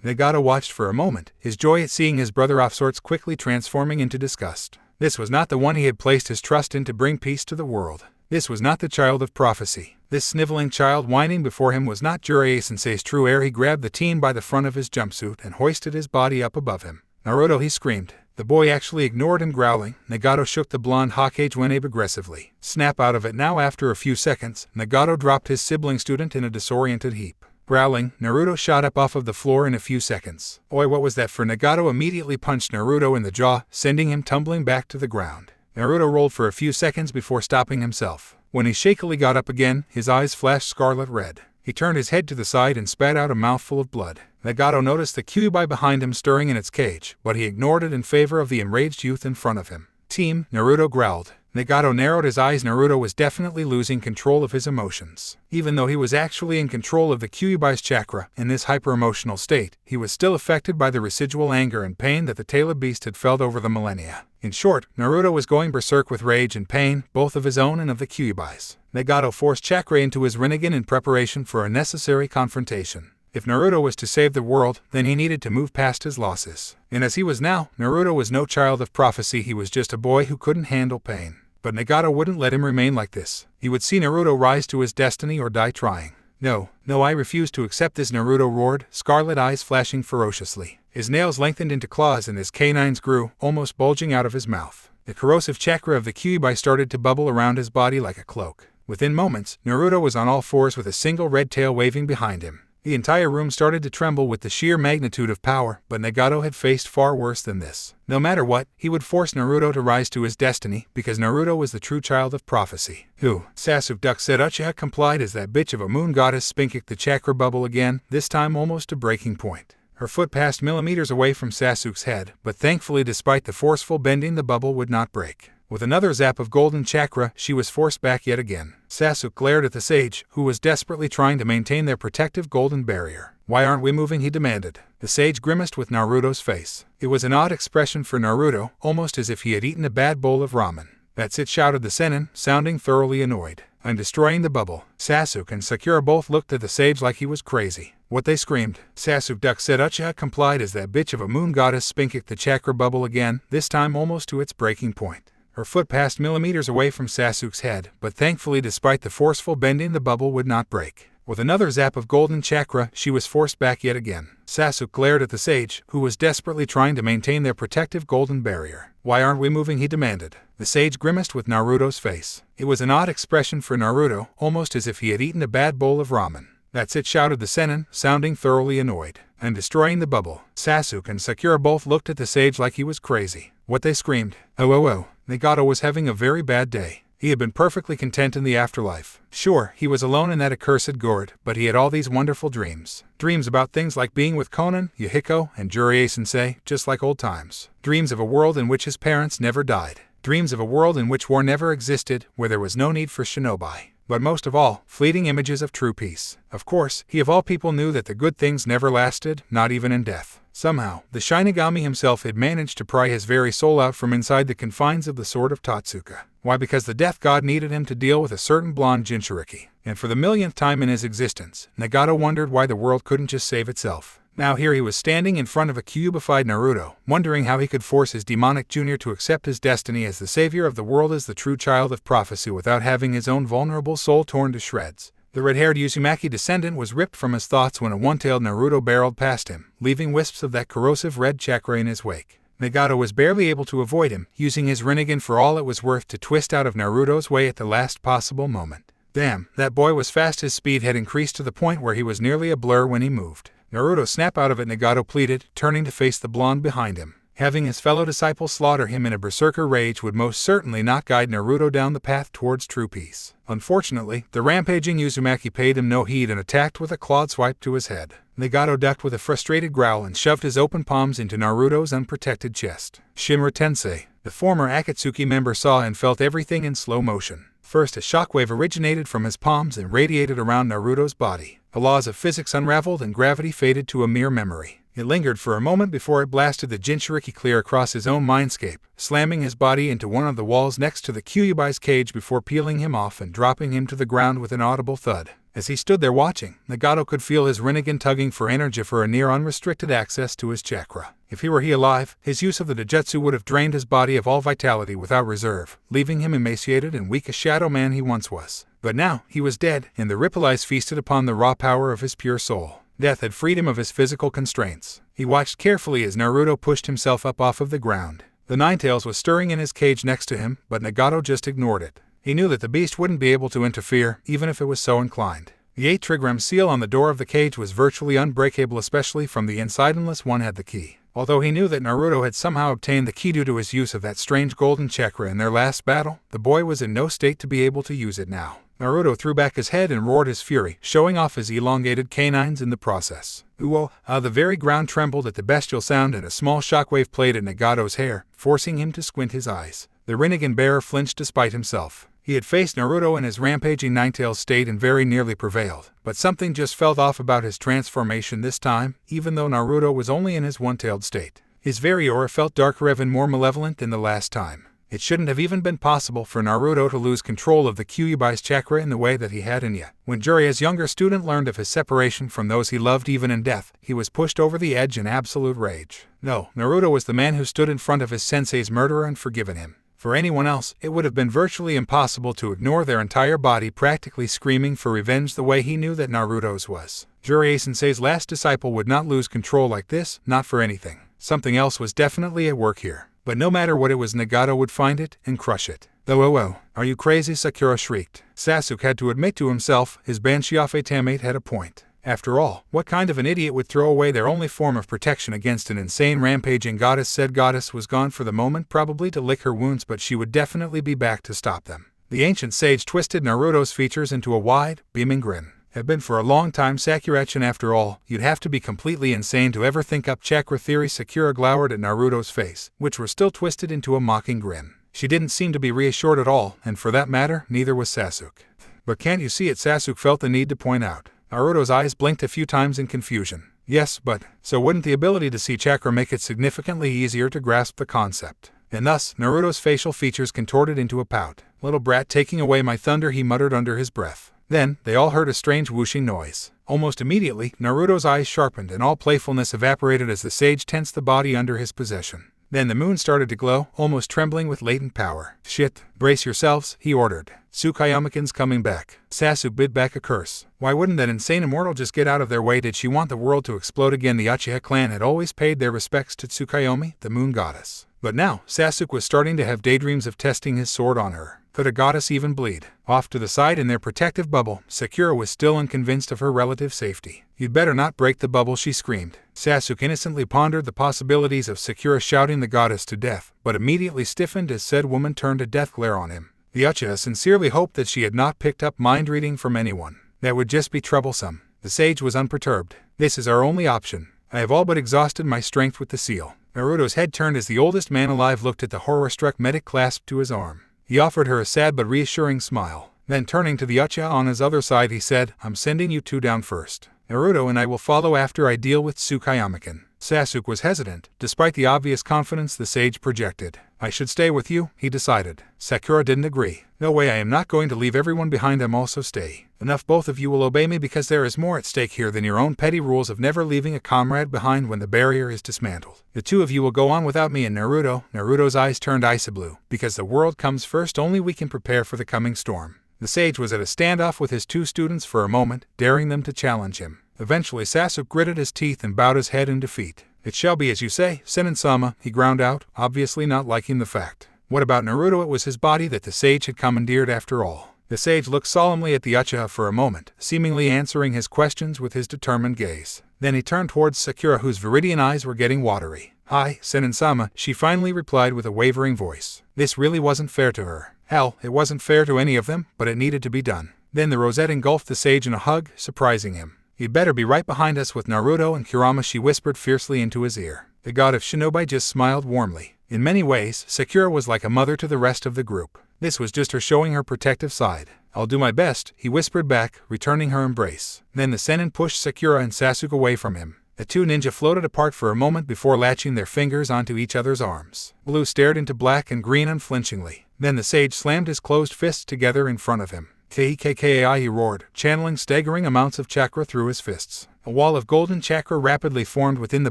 Nagato watched for a moment, his joy at seeing his brother off sorts quickly transforming into disgust. This was not the one he had placed his trust in to bring peace to the world. This was not the child of prophecy. This sniveling child whining before him was not Jiraiya-sensei's true heir. He grabbed the teen by the front of his jumpsuit and hoisted his body up above him. Naruto, he screamed. The boy actually ignored him, growling. Nagato shook the blonde Hokage Wenab aggressively. Snap out of it now. After a few seconds, Nagato dropped his sibling student in a disoriented heap. Growling, Naruto shot up off of the floor in a few seconds. Oi, what was that for? Nagato immediately punched Naruto in the jaw, sending him tumbling back to the ground. Naruto rolled for a few seconds before stopping himself. When he shakily got up again, his eyes flashed scarlet red. He turned his head to the side and spat out a mouthful of blood. Nagato noticed the Kyuubi behind him stirring in its cage, but he ignored it in favor of the enraged youth in front of him. Team, Naruto growled. Nagato narrowed his eyes. Naruto was definitely losing control of his emotions. Even though he was actually in control of the Kyuubi's chakra, in this hyper-emotional state, he was still affected by the residual anger and pain that the tailed beast had felt over the millennia. In short, Naruto was going berserk with rage and pain, both of his own and of the Kyuubi's. Nagato forced chakra into his Rinnegan in preparation for a necessary confrontation. If Naruto was to save the world, then he needed to move past his losses. And as he was now, Naruto was no child of prophecy. He was just a boy who couldn't handle pain. But Nagato wouldn't let him remain like this. He would see Naruto rise to his destiny or die trying. No, I refuse to accept this, Naruto roared, scarlet eyes flashing ferociously. His nails lengthened into claws and his canines grew, almost bulging out of his mouth. The corrosive chakra of the Kyuubi started to bubble around his body like a cloak. Within moments, Naruto was on all fours with a single red tail waving behind him. The entire room started to tremble with the sheer magnitude of power, but Nagato had faced far worse than this. No matter what, he would force Naruto to rise to his destiny, because Naruto was the true child of prophecy. Sasuke Duck said. Uchiha complied as that bitch of a moon goddess spinkicked the chakra bubble again, this time almost to breaking point. Her foot passed millimeters away from Sasuke's head, but thankfully despite the forceful bending the bubble would not break. With another zap of golden chakra, she was forced back yet again. Sasuke glared at the sage, who was desperately trying to maintain their protective golden barrier. Why aren't we moving? He demanded. The sage grimaced with Naruto's face. It was an odd expression for Naruto, almost as if he had eaten a bad bowl of ramen. That's it, shouted the Sennin, sounding thoroughly annoyed. I'm destroying the bubble. Sasuke and Sakura both looked at the sage like he was crazy. What, they screamed. Sasuke Duck said. Uchiha complied as that bitch of a moon goddess spinkicked the chakra bubble again, this time almost to its breaking point. Her foot passed millimeters away from Sasuke's head, but thankfully despite the forceful bending the bubble would not break. With another zap of golden chakra, she was forced back yet again. Sasuke glared at the sage, who was desperately trying to maintain their protective golden barrier. Why aren't we moving? He demanded. The sage grimaced with Naruto's face. It was an odd expression for Naruto, almost as if he had eaten a bad bowl of ramen. That's it, shouted the Sennin, sounding thoroughly annoyed. and destroying the bubble. Sasuke and Sakura both looked at the sage like he was crazy. What they screamed. Oh. Nagato was having a very bad day. He had been perfectly content in the afterlife. Sure, he was alone in that accursed gourd, but he had all these wonderful dreams. Dreams about things like being with Konan, Yahiko, and Jiraiya-sensei, just like old times. Dreams of a world in which his parents never died. Dreams of a world in which war never existed, where there was no need for shinobi. But most of all, fleeting images of true peace. Of course, he of all people knew that the good things never lasted, not even in death. Somehow, the Shinigami himself had managed to pry his very soul out from inside the confines of the Sword of Totsuka. Why? Because the Death God needed him to deal with a certain blonde Jinchuriki. And for the millionth time in his existence, Nagato wondered why the world couldn't just save itself. Now here he was standing in front of a cubified Naruto, wondering how he could force his demonic junior to accept his destiny as the savior of the world, as the true child of prophecy, without having his own vulnerable soul torn to shreds. The red-haired Uzumaki descendant was ripped from his thoughts when a one-tailed Naruto barreled past him, leaving wisps of that corrosive red chakra in his wake. Nagato was barely able to avoid him, using his Rinnegan for all it was worth to twist out of Naruto's way at the last possible moment. Damn, that boy was fast. His speed had increased to the point where he was nearly a blur when he moved. Naruto, snap out of it, Nagato pleaded, turning to face the blonde behind him. Having his fellow disciple slaughter him in a berserker rage would most certainly not guide Naruto down the path towards true peace. Unfortunately, the rampaging Uzumaki paid him no heed and attacked with a clawed swipe to his head. Nagato ducked with a frustrated growl and shoved his open palms into Naruto's unprotected chest. Shimura Tensei, the former Akatsuki member, saw and felt everything in slow motion. First, a shockwave originated from his palms and radiated around Naruto's body. The laws of physics unraveled and gravity faded to a mere memory. It lingered for a moment before it blasted the Jinchuriki clear across his own mindscape, slamming his body into one of the walls next to the Kyuubi's cage before peeling him off and dropping him to the ground with an audible thud. As he stood there watching, Nagato could feel his Rinnegan tugging for energy, for a near unrestricted access to his chakra. If he were alive, his use of the Dojutsu would have drained his body of all vitality without reserve, leaving him emaciated and weak, a shadow man he once was. But now, he was dead, and the ripple eyes feasted upon the raw power of his pure soul. Death had freed him of his physical constraints. He watched carefully as Naruto pushed himself up off of the ground. The Ninetales was stirring in his cage next to him, but Nagato just ignored it. He knew that the beast wouldn't be able to interfere, even if it was so inclined. The 8-trigram seal on the door of the cage was virtually unbreakable, especially from the inside, unless one had the key. Although he knew that Naruto had somehow obtained the key due to his use of that strange golden chakra in their last battle, the boy was in no state to be able to use it now. Naruto threw back his head and roared his fury, showing off his elongated canines in the process. Uo! The very ground trembled at the bestial sound, and a small shockwave played at Nagato's hair, forcing him to squint his eyes. The Rinnegan bearer flinched despite himself. He had faced Naruto in his rampaging Ninetales state and very nearly prevailed, but something just felt off about his transformation this time, even though Naruto was only in his one-tailed state. His very aura felt darker, even more malevolent than the last time. It shouldn't have even been possible for Naruto to lose control of the Kyuubi's chakra in the way that he had, and yet, when Jiraiya's younger student learned of his separation from those he loved even in death, he was pushed over the edge in absolute rage. No, Naruto was the man who stood in front of his sensei's murderer and forgiven him. For anyone else, it would have been virtually impossible to ignore their entire body practically screaming for revenge the way he knew that Naruto's was. Jiraiya-sensei's last disciple would not lose control like this, not for anything. Something else was definitely at work here. But no matter what it was, Nagato would find it and crush it. Oh, are you crazy? Sakura shrieked. Sasuke had to admit to himself his Banshiafe teammate had a point. After all, what kind of an idiot would throw away their only form of protection against an insane rampaging goddess? Said goddess was gone for the moment, probably to lick her wounds, but she would definitely be back to stop them. The ancient sage twisted Naruto's features into a wide, beaming grin. Have been for a long time, Sakurachin. After all, you'd have to be completely insane to ever think up chakra theory. Sakura glowered at Naruto's face, which were still twisted into a mocking grin. She didn't seem to be reassured at all, and for that matter, neither was Sasuke. But can't you see it? Sasuke felt the need to point out. Naruto's eyes blinked a few times in confusion. Yes, but so wouldn't the ability to see chakra make it significantly easier to grasp the concept? And thus, Naruto's facial features contorted into a pout. Little brat, taking away my thunder, he muttered under his breath. Then, they all heard a strange whooshing noise. Almost immediately, Naruto's eyes sharpened and all playfulness evaporated as the sage tensed the body under his possession. Then the moon started to glow, almost trembling with latent power. Shit, brace yourselves, he ordered. Tsukayamakin's coming back. Sasuke bit back a curse. Why wouldn't that insane immortal just get out of their way? Did she want the world to explode again? The Uchiha clan had always paid their respects to Tsukuyomi, the moon goddess. But now, Sasuke was starting to have daydreams of testing his sword on her. Could a goddess even bleed? Off to the side in their protective bubble, Sakura was still unconvinced of her relative safety. You'd better not break the bubble, she screamed. Sasuke innocently pondered the possibilities of Sakura shouting the goddess to death, but immediately stiffened as said woman turned a death glare on him. The Uchiha sincerely hoped that she had not picked up mind reading from anyone. That would just be troublesome. The sage was unperturbed. This is our only option. I have all but exhausted my strength with the seal. Naruto's head turned as the oldest man alive looked at the horror-struck medic clasped to his arm. He offered her a sad but reassuring smile. Then turning to the Uchiha on his other side he said, I'm sending you two down first. Naruto and I will follow after I deal with Tsukayamakin. Sasuke was hesitant, despite the obvious confidence the sage projected. I should stay with you, he decided. Sakura didn't agree. No way, I am not going to leave everyone behind, I'm also stay. Enough, both of you will obey me because there is more at stake here than your own petty rules of never leaving a comrade behind when the barrier is dismantled. The two of you will go on without me and Naruto's eyes turned icy blue. Because the world comes first, only we can prepare for the coming storm. The sage was at a standoff with his two students for a moment, daring them to challenge him. Eventually Sasuke gritted his teeth and bowed his head in defeat. It shall be as you say, Senin-sama, he ground out, obviously not liking the fact. What about Naruto? It was his body that the sage had commandeered after all. The sage looked solemnly at the Uchiha for a moment, seemingly answering his questions with his determined gaze. Then he turned towards Sakura, whose viridian eyes were getting watery. Hi, Senin-sama, she finally replied with a wavering voice. This really wasn't fair to her. Hell, it wasn't fair to any of them, but it needed to be done. Then the rosette engulfed the sage in a hug, surprising him. You'd better be right behind us with Naruto and Kurama, she whispered fiercely into his ear. The god of shinobi just smiled warmly. In many ways, Sakura was like a mother to the rest of the group. This was just her showing her protective side. I'll do my best, he whispered back, returning her embrace. Then the Sennin pushed Sakura and Sasuke away from him. The two ninja floated apart for a moment before latching their fingers onto each other's arms. Blue stared into black and green unflinchingly. Then the sage slammed his closed fists together in front of him. K-E-K-K-A-I, he roared, channeling staggering amounts of chakra through his fists. A wall of golden chakra rapidly formed within the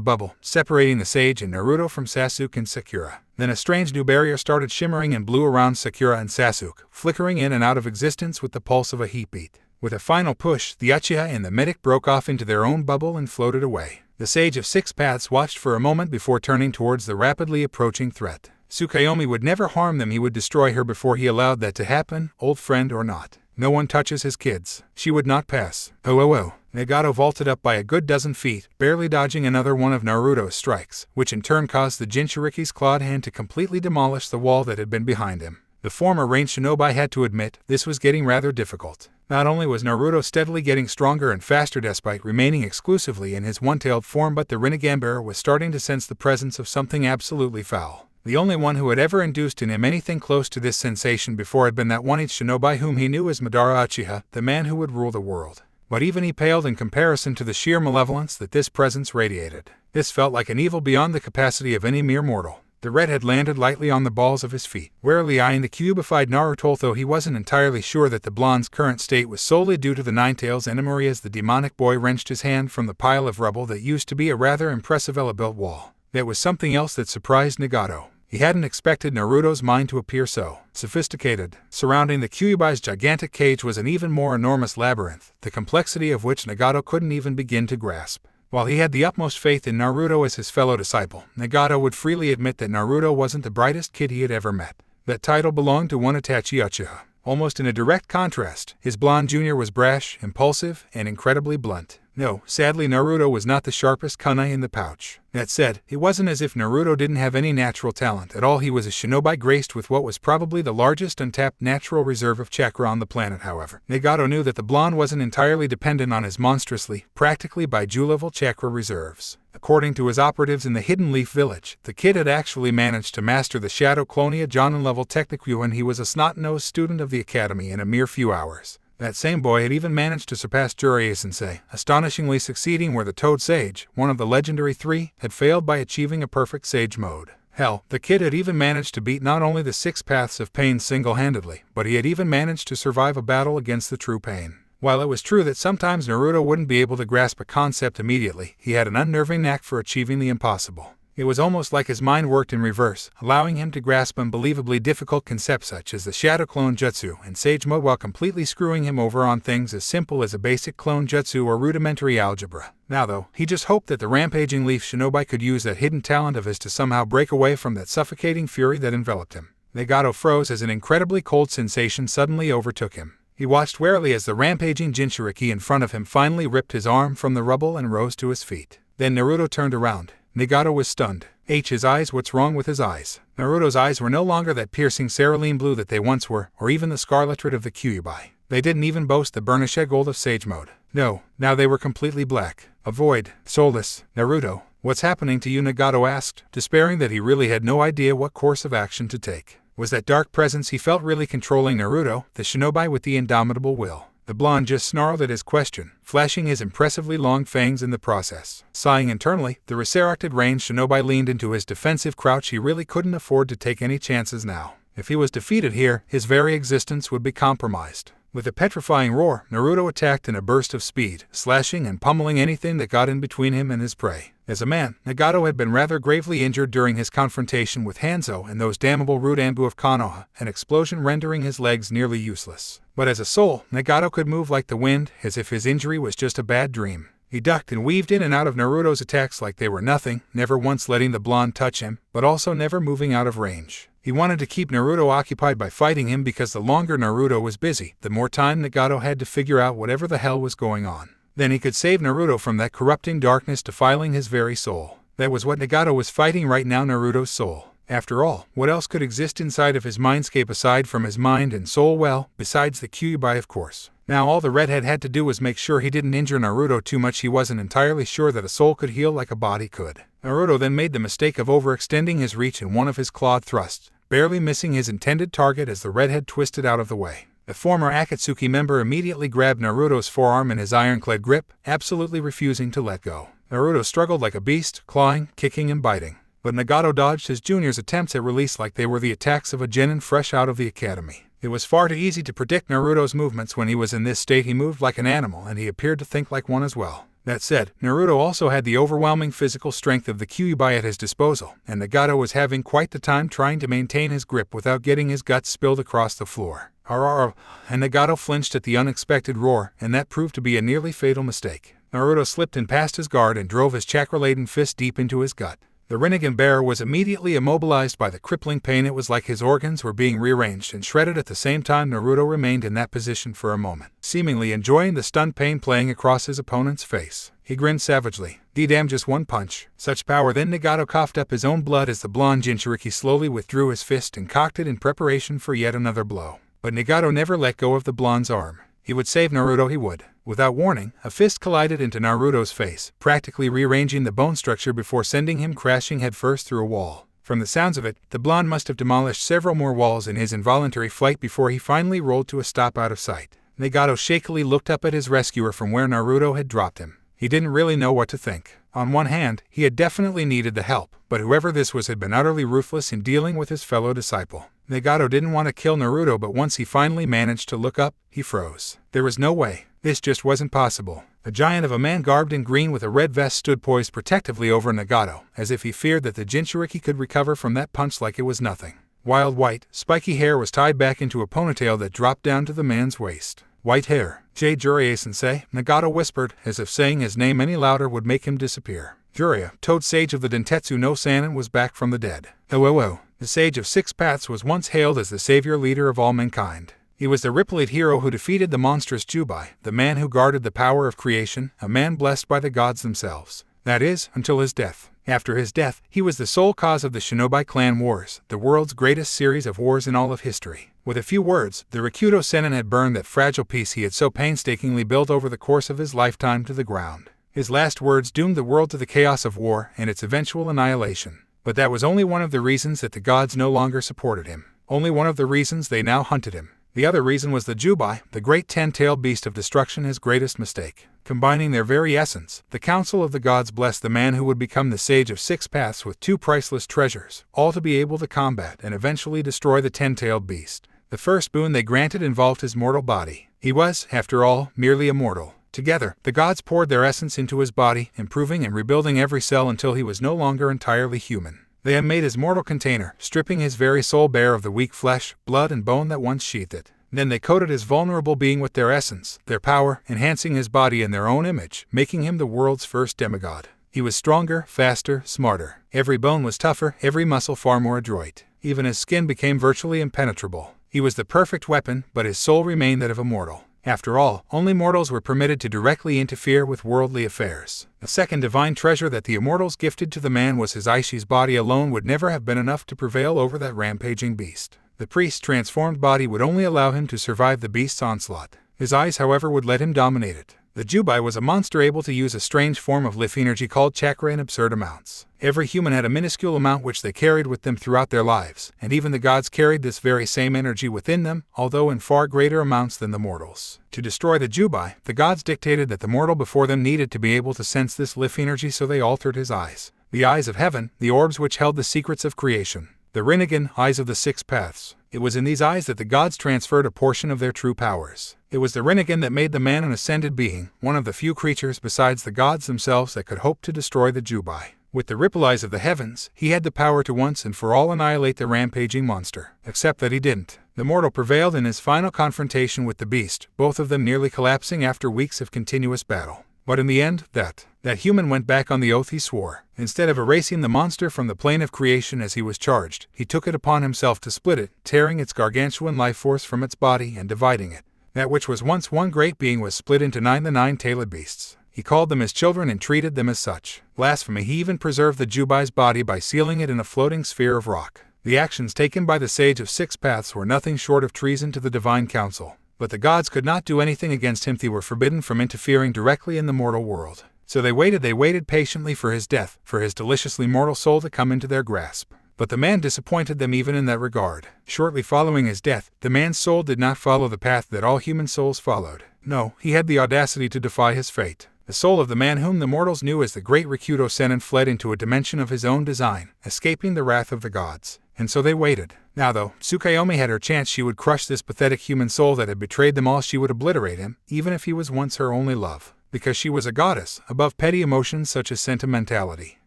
bubble, separating the sage and Naruto from Sasuke and Sakura. Then a strange new barrier started shimmering in blue around Sakura and Sasuke, flickering in and out of existence with the pulse of a heatbeat. With a final push, the Uchiha and the medic broke off into their own bubble and floated away. The Sage of Six Paths watched for a moment before turning towards the rapidly approaching threat. Tsukuyomi would never harm them, he would destroy her before he allowed that to happen, old friend or not. No one touches his kids. She would not pass. Oh. Nagato vaulted up by a good dozen feet, barely dodging another one of Naruto's strikes, which in turn caused the Jinchuriki's clawed hand to completely demolish the wall that had been behind him. The former ranged shinobi had to admit, this was getting rather difficult. Not only was Naruto steadily getting stronger and faster despite remaining exclusively in his one-tailed form, but the Rinnegan bearer was starting to sense the presence of something absolutely foul. The only one who had ever induced in him anything close to this sensation before had been that one-each shinobi whom he knew as Madara Uchiha, the man who would rule the world. But even he paled in comparison to the sheer malevolence that this presence radiated. This felt like an evil beyond the capacity of any mere mortal. The red had landed lightly on the balls of his feet, warily eyeing the cubified Naruto, though he wasn't entirely sure that the blonde's current state was solely due to the Ninetales enemy, as the demonic boy wrenched his hand from the pile of rubble that used to be a rather impressive ela-built wall. There was something else that surprised Nagato. He hadn't expected Naruto's mind to appear so sophisticated. Surrounding the Kyuubi's gigantic cage was an even more enormous labyrinth, the complexity of which Nagato couldn't even begin to grasp. While he had the utmost faith in Naruto as his fellow disciple, Nagato would freely admit that Naruto wasn't the brightest kid he had ever met. That title belonged to one Itachi Uchiha. Almost in a direct contrast, his blonde junior was brash, impulsive, and incredibly blunt. No, sadly Naruto was not the sharpest kunai in the pouch. That said, it wasn't as if Naruto didn't have any natural talent at all. He was a shinobi graced with what was probably the largest untapped natural reserve of chakra on the planet. However, Nagato knew that the blonde wasn't entirely dependent on his monstrously, practically Baiju-level chakra reserves. According to his operatives in the Hidden Leaf Village, the kid had actually managed to master the Shadow Clonia Jonin-level Technique when he was a snot-nosed student of the academy in a mere few hours. That same boy had even managed to surpass Jiraiya-sensei, astonishingly succeeding where the Toad Sage, one of the legendary three, had failed by achieving a perfect sage mode. Hell, the kid had even managed to beat not only the Six Paths of Pain single-handedly, but he had even managed to survive a battle against the true pain. While it was true that sometimes Naruto wouldn't be able to grasp a concept immediately, he had an unnerving knack for achieving the impossible. It was almost like his mind worked in reverse, allowing him to grasp unbelievably difficult concepts such as the Shadow Clone Jutsu and Sage Mode while completely screwing him over on things as simple as a basic clone jutsu or rudimentary algebra. Now though, he just hoped that the rampaging Leaf Shinobi could use that hidden talent of his to somehow break away from that suffocating fury that enveloped him. Nagato froze as an incredibly cold sensation suddenly overtook him. He watched warily as the rampaging Jinchuriki in front of him finally ripped his arm from the rubble and rose to his feet. Then Naruto turned around. Nagato was stunned. His eyes, what's wrong with his eyes? Naruto's eyes were no longer that piercing cerulean blue that they once were, or even the scarlet red of the Kyuubi. They didn't even boast the burnished gold of Sage Mode. No, now they were completely black. A void, soulless. Naruto, what's happening to you? Nagato asked, despairing that he really had no idea what course of action to take. Was that dark presence he felt really controlling Naruto, the shinobi with the indomitable will? The blonde just snarled at his question, flashing his impressively long fangs in the process. Sighing internally, the resurrected ranged shinobi leaned into his defensive crouch. He really couldn't afford to take any chances now. If he was defeated here, his very existence would be compromised. With a petrifying roar, Naruto attacked in a burst of speed, slashing and pummeling anything that got in between him and his prey. As a man, Nagato had been rather gravely injured during his confrontation with Hanzo and those damnable Rudanbu of Konoha, an explosion rendering his legs nearly useless. But as a soul, Nagato could move like the wind, as if his injury was just a bad dream. He ducked and weaved in and out of Naruto's attacks like they were nothing, never once letting the blonde touch him, but also never moving out of range. He wanted to keep Naruto occupied by fighting him because the longer Naruto was busy, the more time Nagato had to figure out whatever the hell was going on. Then he could save Naruto from that corrupting darkness defiling his very soul. That was what Nagato was fighting right now, Naruto's soul. After all, what else could exist inside of his mindscape aside from his mind and soul? Well, besides the Kyuubi, of course. Now all the redhead had to do was make sure he didn't injure Naruto too much. He wasn't entirely sure that a soul could heal like a body could. Naruto then made the mistake of overextending his reach in one of his clawed thrusts, barely missing his intended target as the redhead twisted out of the way. The former Akatsuki member immediately grabbed Naruto's forearm in his ironclad grip, absolutely refusing to let go. Naruto struggled like a beast, clawing, kicking, and biting. But Nagato dodged his junior's attempts at release like they were the attacks of a genin fresh out of the academy. It was far too easy to predict Naruto's movements when he was in this state. He moved like an animal, and he appeared to think like one as well. That said, Naruto also had the overwhelming physical strength of the Kyuubi at his disposal, and Nagato was having quite the time trying to maintain his grip without getting his guts spilled across the floor. Arr! And Nagato flinched at the unexpected roar, and that proved to be a nearly fatal mistake. Naruto slipped and passed his guard and drove his chakra-laden fist deep into his gut. The Rinnegan bearer was immediately immobilized by the crippling pain. It was like his organs were being rearranged and shredded at the same time. Naruto remained in that position for a moment, seemingly enjoying the stunned pain playing across his opponent's face. He grinned savagely. D-damn, just one punch. Such power. Then Nagato coughed up his own blood as the blonde Jinchuriki slowly withdrew his fist and cocked it in preparation for yet another blow. But Nagato never let go of the blonde's arm. He would save Naruto, he would. Without warning, a fist collided into Naruto's face, practically rearranging the bone structure before sending him crashing headfirst through a wall. From the sounds of it, the blonde must have demolished several more walls in his involuntary flight before he finally rolled to a stop out of sight. Nagato shakily looked up at his rescuer from where Naruto had dropped him. He didn't really know what to think. On one hand, he had definitely needed the help, but whoever this was had been utterly ruthless in dealing with his fellow disciple. Nagato didn't want to kill Naruto, but once he finally managed to look up, he froze. There was no way. This just wasn't possible. A giant of a man garbed in green with a red vest stood poised protectively over Nagato, as if he feared that the Jinchuriki could recover from that punch like it was nothing. Wild white, spiky hair was tied back into a ponytail that dropped down to the man's waist. White hair. Jiraiya-sensei, Nagato whispered, as if saying his name any louder would make him disappear. Jiraiya, Toad Sage of the Dentetsu no Sannin, was back from the dead. Oh. The Sage of Six Paths was once hailed as the savior leader of all mankind. He was the Rippled hero who defeated the monstrous Jubai, the man who guarded the power of creation, a man blessed by the gods themselves. That is, until his death. After his death, he was the sole cause of the Shinobi Clan Wars, the world's greatest series of wars in all of history. With a few words, the Rikudo Sennin had burned that fragile piece he had so painstakingly built over the course of his lifetime to the ground. His last words doomed the world to the chaos of war and its eventual annihilation. But that was only one of the reasons that the gods no longer supported him. Only one of the reasons they now hunted him. The other reason was the Jubai, the great ten-tailed beast of destruction, his greatest mistake. Combining their very essence, the Council of the Gods blessed the man who would become the Sage of Six Paths with two priceless treasures, all to be able to combat and eventually destroy the ten-tailed beast. The first boon they granted involved his mortal body. He was, after all, merely a mortal. Together, the gods poured their essence into his body, improving and rebuilding every cell until he was no longer entirely human. They had made his mortal container, stripping his very soul bare of the weak flesh, blood, and bone that once sheathed it. Then they coated his vulnerable being with their essence, their power, enhancing his body in their own image, making him the world's first demigod. He was stronger, faster, smarter. Every bone was tougher, every muscle far more adroit. Even his skin became virtually impenetrable. He was the perfect weapon, but his soul remained that of a mortal. After all, only mortals were permitted to directly interfere with worldly affairs. The second divine treasure that the immortals gifted to the man was his eyes. His body alone would never have been enough to prevail over that rampaging beast. The priest's transformed body would only allow him to survive the beast's onslaught. His eyes, however, would let him dominate it. The Jubai was a monster able to use a strange form of life energy called chakra in absurd amounts. Every human had a minuscule amount which they carried with them throughout their lives, and even the gods carried this very same energy within them, although in far greater amounts than the mortals. To destroy the Jubai, the gods dictated that the mortal before them needed to be able to sense this life energy, so they altered his eyes. The eyes of heaven, the orbs which held the secrets of creation. The Rinnegan, eyes of the six paths. It was in these eyes that the gods transferred a portion of their true powers. It was the Rinnegan that made the man an ascended being, one of the few creatures besides the gods themselves that could hope to destroy the Jubai. With the ripple eyes of the heavens, he had the power to once and for all annihilate the rampaging monster. Except that he didn't. The mortal prevailed in his final confrontation with the beast, both of them nearly collapsing after weeks of continuous battle. But in the end, that human went back on the oath he swore. Instead of erasing the monster from the plane of creation as he was charged, he took it upon himself to split it, tearing its gargantuan life force from its body and dividing it. That which was once one great being was split into the nine-tailed beasts. He called them his children and treated them as such. Blasphemy, he even preserved the Jubai's body by sealing it in a floating sphere of rock. The actions taken by the sage of six paths were nothing short of treason to the divine council. But the gods could not do anything against him. They were forbidden from interfering directly in the mortal world. So they waited patiently for his death, for his deliciously mortal soul to come into their grasp. But the man disappointed them even in that regard. Shortly following his death, the man's soul did not follow the path that all human souls followed. No, he had the audacity to defy his fate. The soul of the man whom the mortals knew as the great Rikudo Senin fled into a dimension of his own design, escaping the wrath of the gods. And so they waited. Now though, Tsukuyomi had her chance. She would crush this pathetic human soul that had betrayed them all. She would obliterate him, even if he was once her only love. Because she was a goddess, above petty emotions such as sentimentality.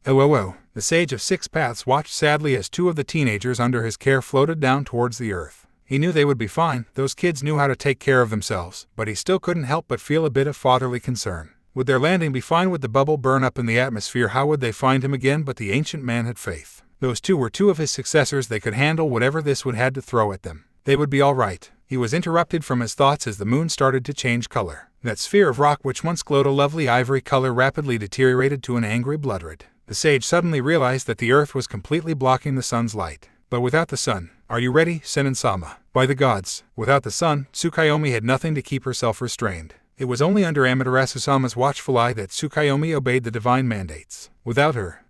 The sage of six paths watched sadly as two of the teenagers under his care floated down towards the earth. He knew they would be fine. Those kids knew how to take care of themselves, but he still couldn't help but feel a bit of fatherly concern. Would their landing be fine? Would the bubble burn up in the atmosphere? How would they find him again? But the ancient man had faith. Those two were two of his successors. They could handle whatever this would had to throw at them. They would be all right. He was interrupted from his thoughts as the moon started to change color. That sphere of rock which once glowed a lovely ivory color rapidly deteriorated to an angry blood red. The sage suddenly realized that the earth was completely blocking the sun's light. But without the sun, are you ready, Senin-sama? By the gods, without the sun, Tsukuyomi had nothing to keep herself restrained. It was only under Amaterasu-sama's watchful eye that Tsukuyomi obeyed the divine mandates. Without her,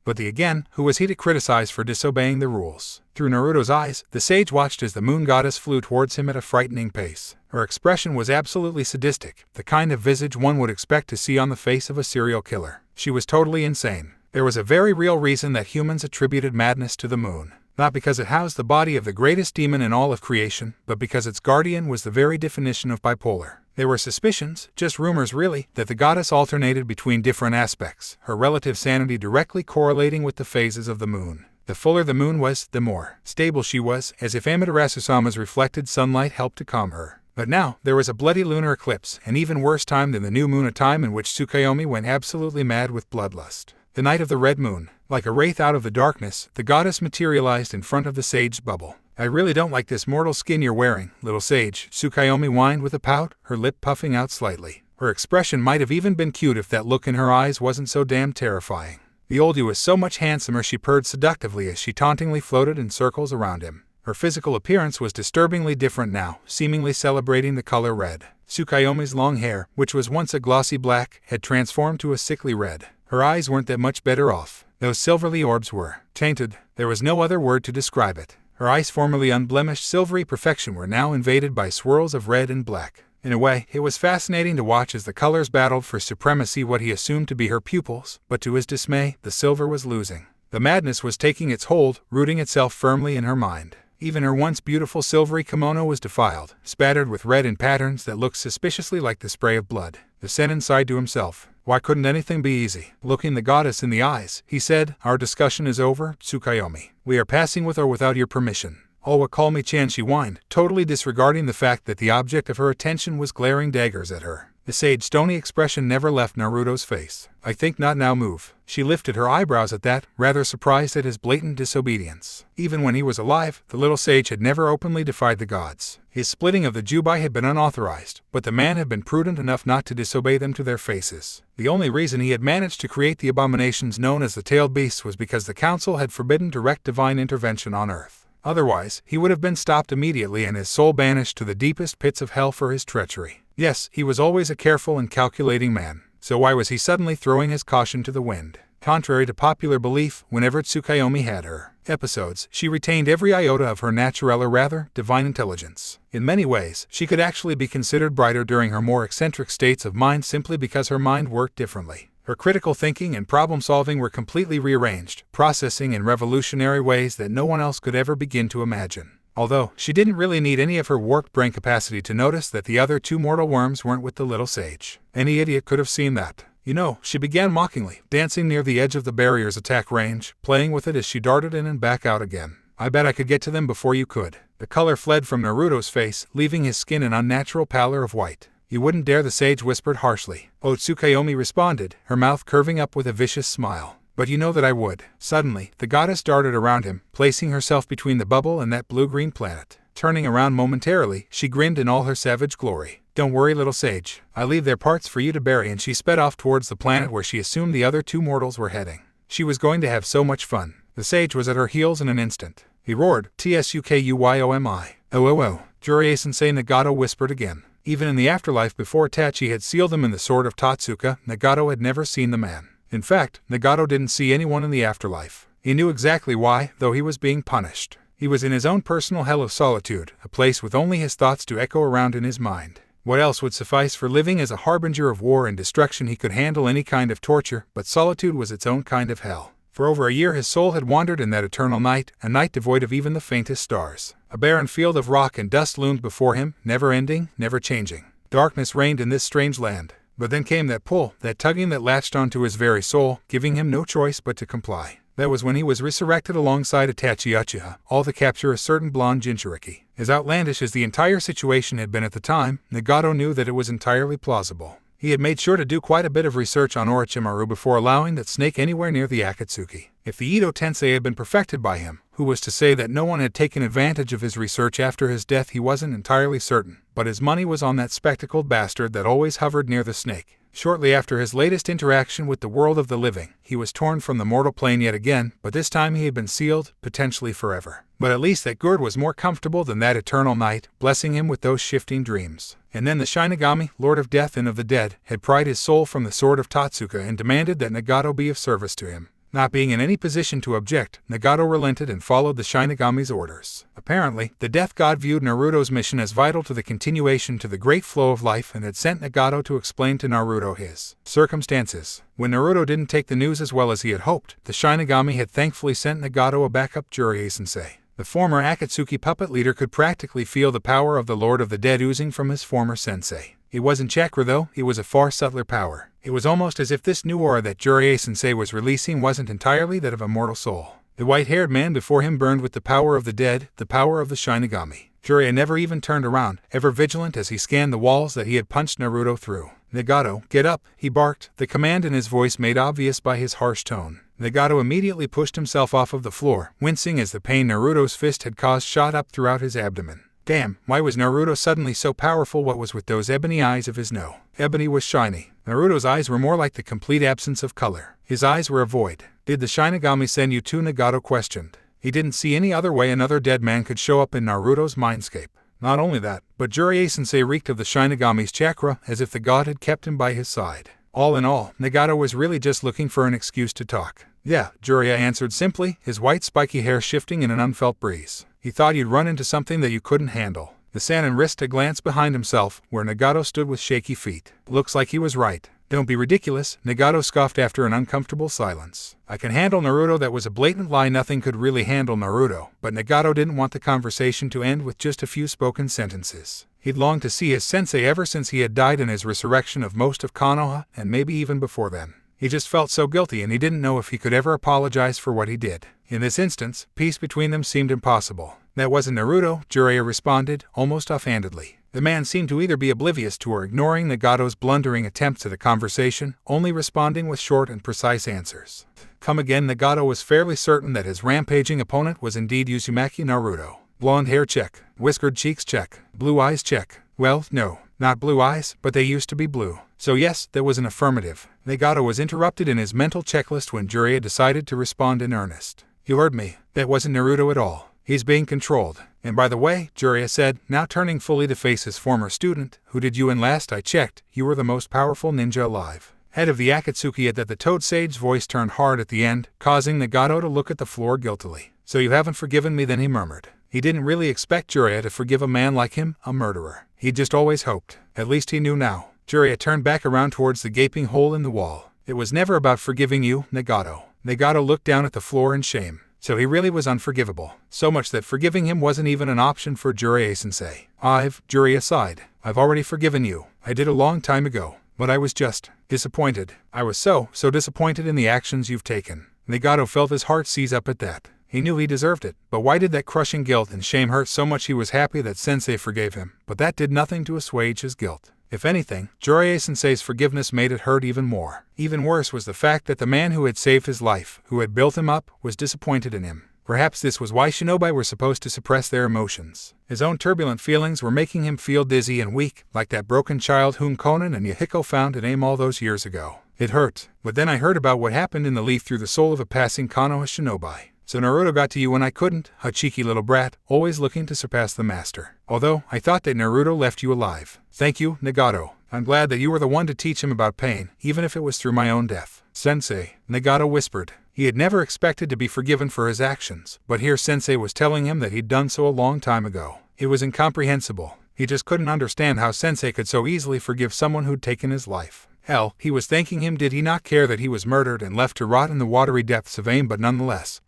who was he to criticize for disobeying the rules? Through Naruto's eyes, the sage watched as the moon goddess flew towards him at a frightening pace. Her expression was absolutely sadistic, the kind of visage one would expect to see on the face of a serial killer. She was totally insane. There was a very real reason that humans attributed madness to the moon. Not because it housed the body of the greatest demon in all of creation, but because its guardian was the very definition of bipolar. There were suspicions, just rumors really, that the goddess alternated between different aspects, her relative sanity directly correlating with the phases of the moon. The fuller the moon was, the more stable she was, as if Amaterasu-sama's reflected sunlight helped to calm her. But now, there was a bloody lunar eclipse, an even worse time than the new moon, a time in which Tsukuyomi went absolutely mad with bloodlust. The night of the red moon, like a wraith out of the darkness, the goddess materialized in front of the sage's bubble. I really don't like this mortal skin you're wearing, little sage, Tsukuyomi whined with a pout, her lip puffing out slightly. Her expression might have even been cute if that look in her eyes wasn't so damn terrifying. The old you is so much handsomer, she purred seductively as she tauntingly floated in circles around him. Her physical appearance was disturbingly different now, seemingly celebrating the color red. Tsukuyomi's long hair, which was once a glossy black, had transformed to a sickly red. Her eyes weren't that much better off. Those silvery orbs were tainted. There was no other word to describe it. Her eyes, formerly unblemished silvery perfection, were now invaded by swirls of red and black. In a way, it was fascinating to watch as the colors battled for supremacy. What he assumed to be her pupils, but to his dismay, the silver was losing. The madness was taking its hold, rooting itself firmly in her mind. Even her once beautiful silvery kimono was defiled, spattered with red in patterns that looked suspiciously like the spray of blood. The Sennin sighed to himself. Why couldn't anything be easy? Looking the goddess in the eyes, he said, "Our discussion is over, Tsukuyomi. We are passing with or without your permission." "Oh, what call me Chan," she whined, totally disregarding the fact that the object of her attention was glaring daggers at her. The sage stony expression never left Naruto's face. "I think not now, move." She lifted her eyebrows at that, rather surprised at his blatant disobedience. Even when he was alive, the little sage had never openly defied the gods. His splitting of the Jubai had been unauthorized, but the man had been prudent enough not to disobey them to their faces. The only reason he had managed to create the abominations known as the tailed beasts was because the council had forbidden direct divine intervention on earth. Otherwise, he would have been stopped immediately and his soul banished to the deepest pits of hell for his treachery. Yes, he was always a careful and calculating man, so why was he suddenly throwing his caution to the wind? Contrary to popular belief, whenever Tsukuyomi had her episodes, she retained every iota of her natural or rather, divine intelligence. In many ways, she could actually be considered brighter during her more eccentric states of mind simply because her mind worked differently. Her critical thinking and problem-solving were completely rearranged, processing in revolutionary ways that no one else could ever begin to imagine. Although, she didn't really need any of her warped brain capacity to notice that the other two mortal worms weren't with the little sage. Any idiot could have seen that. "You know," she began mockingly, dancing near the edge of the barrier's attack range, playing with it as she darted in and back out again. "I bet I could get to them before you could." The color fled from Naruto's face, leaving his skin an unnatural pallor of white. "You wouldn't dare," the sage whispered harshly. "Oh," Tsukuyomi responded, her mouth curving up with a vicious smile. "But you know that I would." Suddenly, the goddess darted around him, placing herself between the bubble and that blue-green planet. Turning around momentarily, she grinned in all her savage glory. "Don't worry, little sage. I leave their parts for you to bury," and she sped off towards the planet where she assumed the other two mortals were heading. She was going to have so much fun. The sage was at her heels in an instant. He roared, "Tsukuyomi. Oh. Jiraiya-sensei," Nagato whispered again. Even in the afterlife before Itachi had sealed him in the sword of Totsuka, Nagato had never seen the man. In fact, Nagato didn't see anyone in the afterlife. He knew exactly why, though he was being punished. He was in his own personal hell of solitude, a place with only his thoughts to echo around in his mind. What else would suffice for living as a harbinger of war and destruction? He could handle any kind of torture, but solitude was its own kind of hell. For over a year his soul had wandered in that eternal night, a night devoid of even the faintest stars. A barren field of rock and dust loomed before him, never ending, never changing. Darkness reigned in this strange land. But then came that pull, that tugging that latched onto his very soul, giving him no choice but to comply. That was when he was resurrected alongside Itachi Uchiha, all to capture a certain blonde Jinchuriki. As outlandish as the entire situation had been at the time, Nagato knew that it was entirely plausible. He had made sure to do quite a bit of research on Orochimaru before allowing that snake anywhere near the Akatsuki. If the Edo Tensei had been perfected by him, who was to say that no one had taken advantage of his research after his death, he wasn't entirely certain. But his money was on that spectacled bastard that always hovered near the snake. Shortly after his latest interaction with the world of the living, he was torn from the mortal plane yet again, but this time he had been sealed, potentially forever. But at least that gourd was more comfortable than that eternal night, blessing him with those shifting dreams. And then the Shinigami, Lord of Death and of the Dead, had pried his soul from the sword of Totsuka and demanded that Nagato be of service to him. Not being in any position to object, Nagato relented and followed the Shinigami's orders. Apparently, the Death God viewed Naruto's mission as vital to the continuation to the great flow of life and had sent Nagato to explain to Naruto his circumstances. When Naruto didn't take the news as well as he had hoped, the Shinigami had thankfully sent Nagato a backup Jiraiya-sensei. The former Akatsuki puppet leader could practically feel the power of the Lord of the Dead oozing from his former sensei. It wasn't chakra though, it was a far subtler power. It was almost as if this new aura that Jiraiya-sensei was releasing wasn't entirely that of a mortal soul. The white-haired man before him burned with the power of the dead, the power of the Shinigami. Jiraiya never even turned around, ever vigilant as he scanned the walls that he had punched Naruto through. "Nagato, get up," he barked, the command in his voice made obvious by his harsh tone. Nagato immediately pushed himself off of the floor, wincing as the pain Naruto's fist had caused shot up throughout his abdomen. Damn, why was Naruto suddenly so powerful? What was with those ebony eyes of his? No. Ebony was shiny. Naruto's eyes were more like the complete absence of color. His eyes were a void. "Did the Shinigami send you too?" Nagato questioned. He didn't see any other way another dead man could show up in Naruto's mindscape. Not only that, but Jiraiya-sensei reeked of the Shinigami's chakra, as if the god had kept him by his side. All in all, Nagato was really just looking for an excuse to talk. "Yeah," Jiraiya answered simply, his white spiky hair shifting in an unfelt breeze. "He thought you'd run into something that you couldn't handle." The Sannin risked a glance behind himself, where Nagato stood with shaky feet. Looks like he was right. Don't be ridiculous, Nagato scoffed after an uncomfortable silence. I can handle Naruto. That was a blatant lie. Nothing could really handle Naruto, but Nagato didn't want the conversation to end with just a few spoken sentences. He'd longed to see his sensei ever since he had died in his resurrection of most of Konoha, and maybe even before then. He just felt so guilty, and he didn't know if he could ever apologize for what he did. In this instance, peace between them seemed impossible. That wasn't Naruto, Jiraiya responded, almost offhandedly. The man seemed to either be oblivious to or ignoring Nagato's blundering attempts at a conversation, only responding with short and precise answers. Come again. Nagato was fairly certain that his rampaging opponent was indeed Uzumaki Naruto. Blonde hair check, whiskered cheeks check, blue eyes check. Well, no, not blue eyes, but they used to be blue. So yes, there was an affirmative. Nagato was interrupted in his mental checklist when Jiraiya decided to respond in earnest. You heard me, that wasn't Naruto at all. He's being controlled. And by the way, Jiraiya said, now turning fully to face his former student, who did you? And last I checked, you were the most powerful ninja alive. Head of the Akatsuki. At that, the Toad Sage's voice turned hard at the end, causing Nagato to look at the floor guiltily. So you haven't forgiven me then, he murmured. He didn't really expect Jiraiya to forgive a man like him, a murderer. He'd just always hoped. At least he knew now. Jiraiya turned back around towards the gaping hole in the wall. It was never about forgiving you, Nagato. Nagato looked down at the floor in shame. So he really was unforgivable. So much that forgiving him wasn't even an option for Jiraiya-sensei. Jiraiya sighed. I've already forgiven you. I did a long time ago. But I was just disappointed. I was so disappointed in the actions you've taken. Nagato felt his heart seize up at that. He knew he deserved it, but why did that crushing guilt and shame hurt so much? He was happy that Sensei forgave him, but that did nothing to assuage his guilt. If anything, Jiraiya-sensei's forgiveness made it hurt even more. Even worse was the fact that the man who had saved his life, who had built him up, was disappointed in him. Perhaps this was why shinobi were supposed to suppress their emotions. His own turbulent feelings were making him feel dizzy and weak, like that broken child whom Conan and Yahiko found at aim all those years ago. It hurt, but then I heard about what happened in the leaf through the soul of a passing Konoha shinobi. So Naruto got to you when I couldn't, a cheeky little brat, always looking to surpass the master. Although, I thought that Naruto left you alive. Thank you, Nagato. I'm glad that you were the one to teach him about pain, even if it was through my own death. Sensei, Nagato whispered. He had never expected to be forgiven for his actions, but here Sensei was telling him that he'd done so a long time ago. It was incomprehensible. He just couldn't understand how Sensei could so easily forgive someone who'd taken his life. Hell, he was thanking him. Did he not care that he was murdered and left to rot in the watery depths of aim? But nonetheless,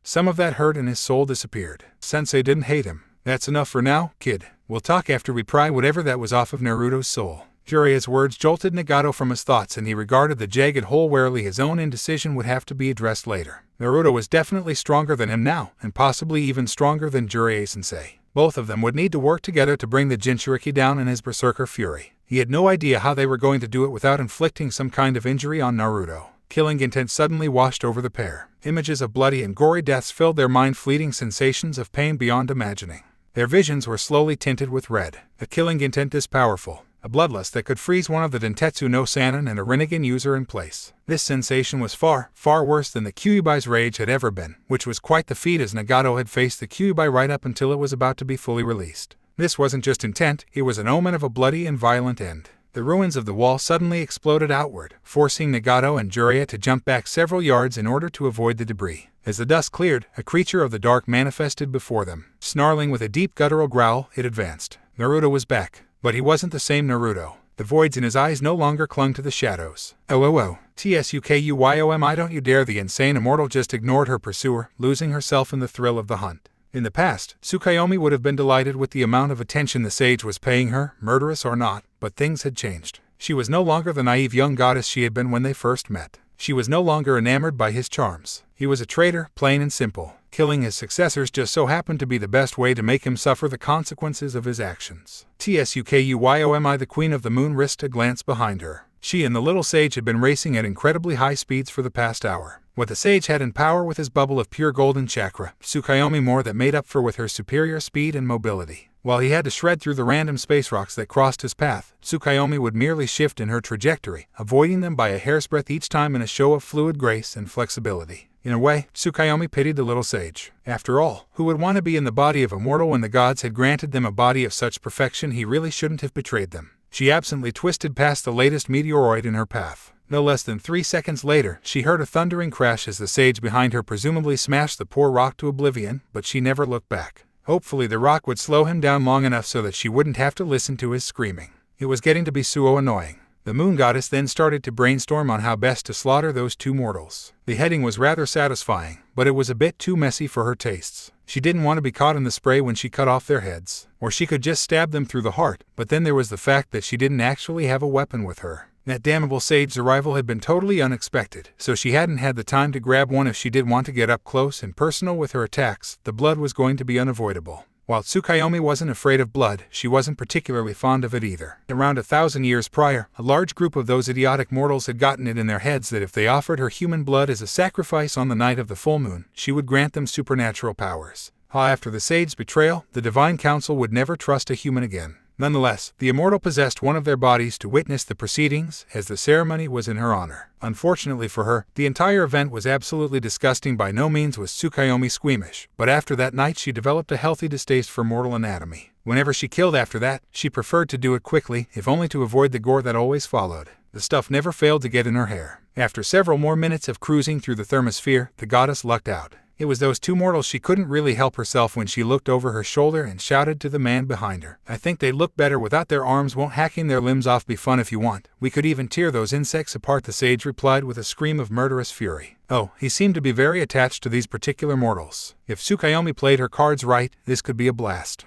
some of that hurt in his soul disappeared. Sensei didn't hate him. That's enough for now, kid. We'll talk after we pry whatever that was off of Naruto's soul. Jiraiya's words jolted Nagato from his thoughts, and he regarded the jagged hole warily. His own indecision would have to be addressed later. Naruto was definitely stronger than him now, and possibly even stronger than Jiraiya-sensei. Both of them would need to work together to bring the Jinchuriki down in his berserker fury. He had no idea how they were going to do it without inflicting some kind of injury on Naruto. Killing intent suddenly washed over the pair. Images of bloody and gory deaths filled their mind, fleeting sensations of pain beyond imagining. Their visions were slowly tinted with red. The killing intent is powerful. A bloodlust that could freeze one of the Dentetsu no Sannin and a Rinnegan user in place. This sensation was far worse than the Kyuubi's rage had ever been, which was quite the feat, as Nagato had faced the Kyuubi right up until it was about to be fully released. This wasn't just intent, it was an omen of a bloody and violent end. The ruins of the wall suddenly exploded outward, forcing Nagato and Jiraiya to jump back several yards in order to avoid the debris. As the dust cleared, a creature of the dark manifested before them. Snarling with a deep guttural growl, it advanced. Naruto was back. But he wasn't the same Naruto. The voids in his eyes no longer clung to the shadows. TSUKUYOMI, don't you dare! The insane immortal just ignored her pursuer, losing herself in the thrill of the hunt. In the past, Tsukuyomi would have been delighted with the amount of attention the sage was paying her, murderous or not, but things had changed. She was no longer the naive young goddess she had been when they first met. She was no longer enamored by his charms. He was a traitor, plain and simple. Killing his successors just so happened to be the best way to make him suffer the consequences of his actions. TSUKUYOMI, the Queen of the Moon risked a glance behind her. She and the little sage had been racing at incredibly high speeds for the past hour. What the sage had in power with his bubble of pure golden chakra, Tsukuyomi more that made up for with her superior speed and mobility. While he had to shred through the random space rocks that crossed his path, Tsukuyomi would merely shift in her trajectory, avoiding them by a hair's breadth each time in a show of fluid grace and flexibility. In a way, Tsukuyomi pitied the little sage. After all, who would want to be in the body of a mortal when the gods had granted them a body of such perfection? He really shouldn't have betrayed them. She absently twisted past the latest meteoroid in her path. No less than 3 seconds later, she heard a thundering crash as the sage behind her presumably smashed the poor rock to oblivion, but she never looked back. Hopefully the rock would slow him down long enough so that she wouldn't have to listen to his screaming. It was getting to be so annoying. The moon goddess then started to brainstorm on how best to slaughter those two mortals. The heading was rather satisfying, but it was a bit too messy for her tastes. She didn't want to be caught in the spray when she cut off their heads, or she could just stab them through the heart, but then there was the fact that she didn't actually have a weapon with her. That damnable sage's arrival had been totally unexpected, so she hadn't had the time to grab one if she did want to get up close and personal with her attacks. The blood was going to be unavoidable. While Tsukuyomi wasn't afraid of blood, she wasn't particularly fond of it either. Around 1,000 years prior, a large group of those idiotic mortals had gotten it in their heads that if they offered her human blood as a sacrifice on the night of the full moon, she would grant them supernatural powers. After the sage's betrayal, the Divine Council would never trust a human again. Nonetheless, the immortal possessed one of their bodies to witness the proceedings, as the ceremony was in her honor. Unfortunately for her, the entire event was absolutely disgusting. By no means was Tsukuyomi squeamish, but after that night she developed a healthy distaste for mortal anatomy. Whenever she killed after that, she preferred to do it quickly, if only to avoid the gore that always followed. The stuff never failed to get in her hair. After several more minutes of cruising through the thermosphere, the goddess lucked out. It was those two mortals. She couldn't really help herself when she looked over her shoulder and shouted to the man behind her, "I think they look better without their arms. Won't hacking their limbs off be fun if you want? We could even tear those insects apart." The sage replied with a scream of murderous fury. He seemed to be very attached to these particular mortals. If Tsukuyomi played her cards right, this could be a blast.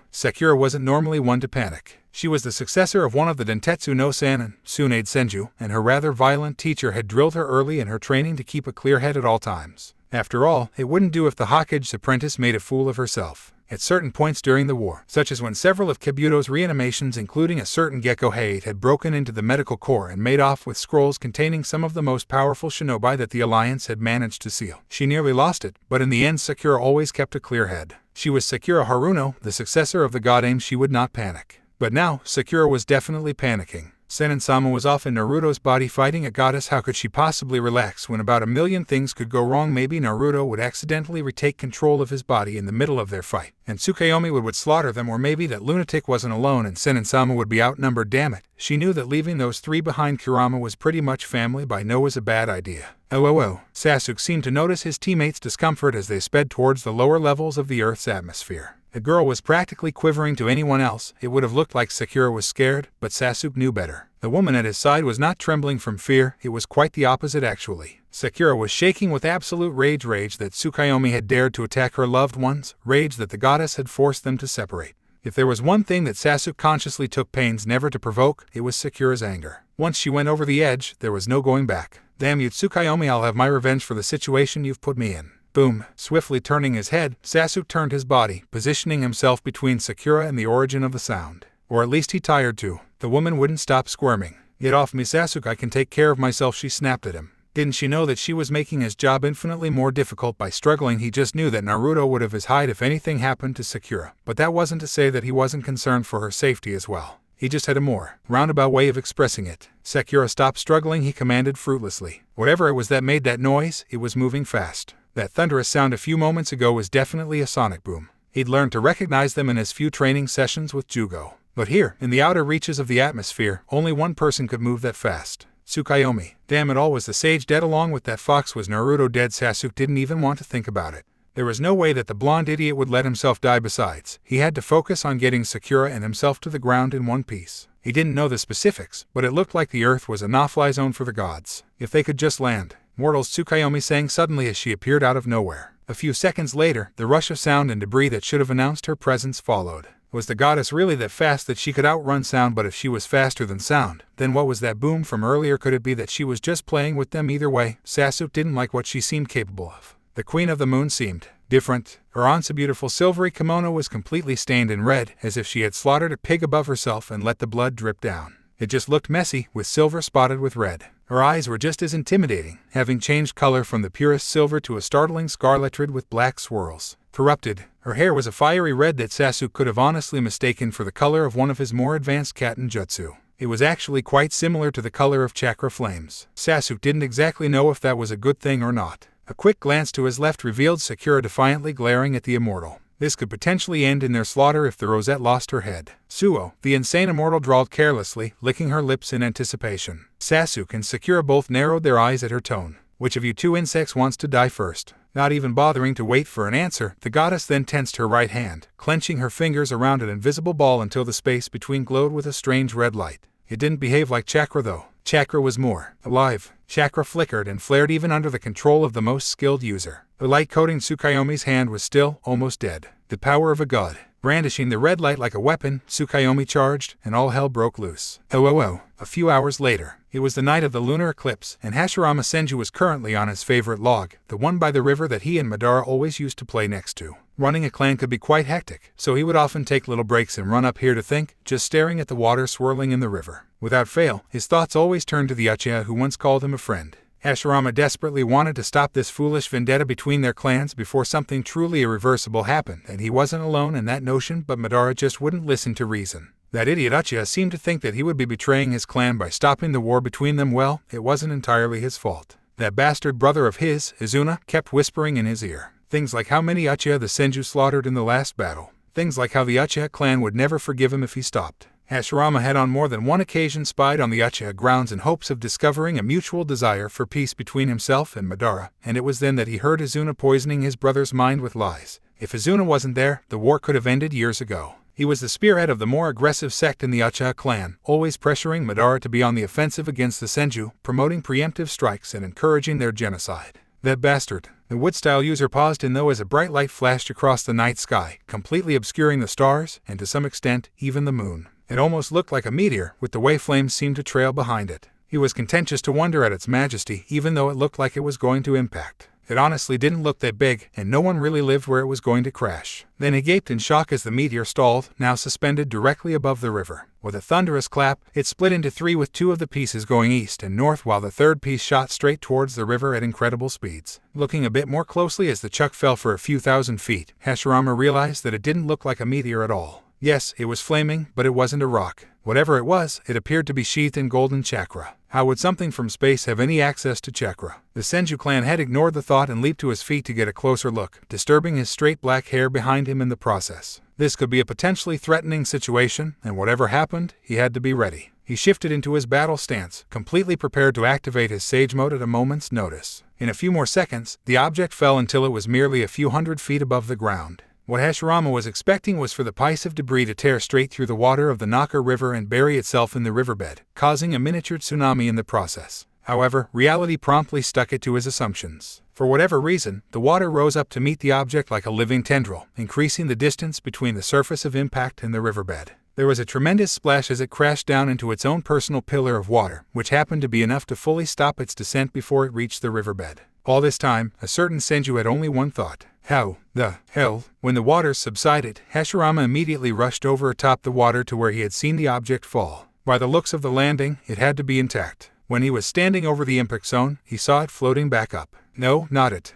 Sakura wasn't normally one to panic. She was the successor of one of the Dentetsu no Sanin, Tsunade Senju, and her rather violent teacher had drilled her early in her training to keep a clear head at all times. After all, it wouldn't do if the Hokage's apprentice made a fool of herself. At certain points during the war, such as when several of Kabuto's reanimations, including a certain Gecko Hate, had broken into the medical corps and made off with scrolls containing some of the most powerful shinobi that the Alliance had managed to seal, she nearly lost it, but in the end Sakura always kept a clear head. She was Sakura Haruno, the successor of the god Aim. She would not panic. But now, Sakura was definitely panicking. Senin-sama was off in Naruto's body fighting a goddess. How could she possibly relax when about a million things could go wrong? Maybe Naruto would accidentally retake control of his body in the middle of their fight, and Tsukuyomi would slaughter them, or maybe that lunatic wasn't alone and Senin-sama would be outnumbered. Damn it, she knew that leaving those three behind Kurama was pretty much family by no was a bad idea. Sasuke seemed to notice his teammates' discomfort as they sped towards the lower levels of the Earth's atmosphere. The girl was practically quivering. To anyone else, it would have looked like Sakura was scared, but Sasuke knew better. The woman at his side was not trembling from fear, it was quite the opposite actually. Sakura was shaking with absolute rage that Tsukuyomi had dared to attack her loved ones, rage that the goddess had forced them to separate. If there was one thing that Sasuke consciously took pains never to provoke, it was Sakura's anger. Once she went over the edge, there was no going back. "Damn you, Tsukuyomi, I'll have my revenge for the situation you've put me in." Boom! Swiftly turning his head, Sasuke turned his body, positioning himself between Sakura and the origin of the sound. Or at least he tired to. The woman wouldn't stop squirming. "Get off me, Sasuke, I can take care of myself," she snapped at him. Didn't she know that she was making his job infinitely more difficult by struggling? He just knew that Naruto would have his hide if anything happened to Sakura, but that wasn't to say that he wasn't concerned for her safety as well. He just had a more roundabout way of expressing it. "Sakura, stop struggling," he commanded fruitlessly. Whatever it was that made that noise, it was moving fast. That thunderous sound a few moments ago was definitely a sonic boom. He'd learned to recognize them in his few training sessions with Jugo. But here, in the outer reaches of the atmosphere, only one person could move that fast. Tsukuyomi. Damn it all, was the sage dead along with that fox? Was Naruto dead? Sasuke didn't even want to think about it. There was no way that the blonde idiot would let himself die. Besides, he had to focus on getting Sakura and himself to the ground in one piece. He didn't know the specifics, but it looked like the Earth was a no-fly zone for the gods. If they could just land. "Mortals," Tsukuyomi sang suddenly as she appeared out of nowhere. A few seconds later, the rush of sound and debris that should have announced her presence followed. Was the goddess really that fast that she could outrun sound? But if she was faster than sound, then what was that boom from earlier? Could it be that she was just playing with them? Either way, Sasuke didn't like what she seemed capable of. The Queen of the Moon seemed different. Her once beautiful silvery kimono was completely stained in red, as if she had slaughtered a pig above herself and let the blood drip down. It just looked messy, with silver spotted with red. Her eyes were just as intimidating, having changed color from the purest silver to a startling scarlet red with black swirls. Corrupted, her hair was a fiery red that Sasuke could have honestly mistaken for the color of one of his more advanced katen jutsu. It was actually quite similar to the color of chakra flames. Sasuke didn't exactly know if that was a good thing or not. A quick glance to his left revealed Sakura defiantly glaring at the immortal. This could potentially end in their slaughter if the Rosette lost her head. Suo, the insane immortal, drawled carelessly, licking her lips in anticipation. Sasuke and Sakura both narrowed their eyes at her tone. "Which of you two insects wants to die first?" Not even bothering to wait for an answer, the goddess then tensed her right hand, clenching her fingers around an invisible ball until the space between glowed with a strange red light. It didn't behave like chakra though. Chakra was more alive. Chakra flickered and flared even under the control of the most skilled user. The light coating Tsukuyomi's hand was still almost dead. The power of a god. Brandishing the red light like a weapon, Tsukuyomi charged, and all hell broke loose. A few hours later. It was the night of the lunar eclipse, and Hashirama Senju was currently on his favorite log, the one by the river that he and Madara always used to play next to. Running a clan could be quite hectic, so he would often take little breaks and run up here to think, just staring at the water swirling in the river. Without fail, his thoughts always turned to the Uchiha who once called him a friend. Hashirama desperately wanted to stop this foolish vendetta between their clans before something truly irreversible happened, and he wasn't alone in that notion, but Madara just wouldn't listen to reason. That idiot Uchiha seemed to think that he would be betraying his clan by stopping the war between them. Well, it wasn't entirely his fault. That bastard brother of his, Izuna, kept whispering in his ear. Things like how many Uchiha the Senju slaughtered in the last battle. Things like how the Uchiha clan would never forgive him if he stopped. Hashirama had on more than one occasion spied on the Uchiha grounds in hopes of discovering a mutual desire for peace between himself and Madara, and it was then that he heard Izuna poisoning his brother's mind with lies. If Izuna wasn't there, the war could have ended years ago. He was the spearhead of the more aggressive sect in the Uchiha clan, always pressuring Madara to be on the offensive against the Senju, promoting preemptive strikes and encouraging their genocide. That bastard. The wood-style user paused in though as a bright light flashed across the night sky, completely obscuring the stars, and to some extent, even the moon. It almost looked like a meteor, with the way flames seemed to trail behind it. He was contentious to wonder at its majesty, even though it looked like it was going to impact. It honestly didn't look that big, and no one really lived where it was going to crash. Then he gaped in shock as the meteor stalled, now suspended directly above the river. With a thunderous clap, it split into three with two of the pieces going east and north while the third piece shot straight towards the river at incredible speeds. Looking a bit more closely as the chuck fell for a few thousand feet, Hashirama realized that it didn't look like a meteor at all. Yes, it was flaming, but it wasn't a rock. Whatever it was, it appeared to be sheathed in golden chakra. How would something from space have any access to chakra? The Senju clan had ignored the thought and leaped to his feet to get a closer look, disturbing his straight black hair behind him in the process. This could be a potentially threatening situation, and whatever happened, he had to be ready. He shifted into his battle stance, completely prepared to activate his Sage Mode at a moment's notice. In a few more seconds, the object fell until it was merely a few hundred feet above the ground. What Hashirama was expecting was for the piece of debris to tear straight through the water of the Naka River and bury itself in the riverbed, causing a miniature tsunami in the process. However, reality promptly stuck it to his assumptions. For whatever reason, the water rose up to meet the object like a living tendril, increasing the distance between the surface of impact and the riverbed. There was a tremendous splash as it crashed down into its own personal pillar of water, which happened to be enough to fully stop its descent before it reached the riverbed. All this time, a certain Senju had only one thought. How the hell? When the waters subsided, Hashirama immediately rushed over atop the water to where he had seen the object fall. By the looks of the landing, it had to be intact. When he was standing over the impact zone, he saw it floating back up. No, not it.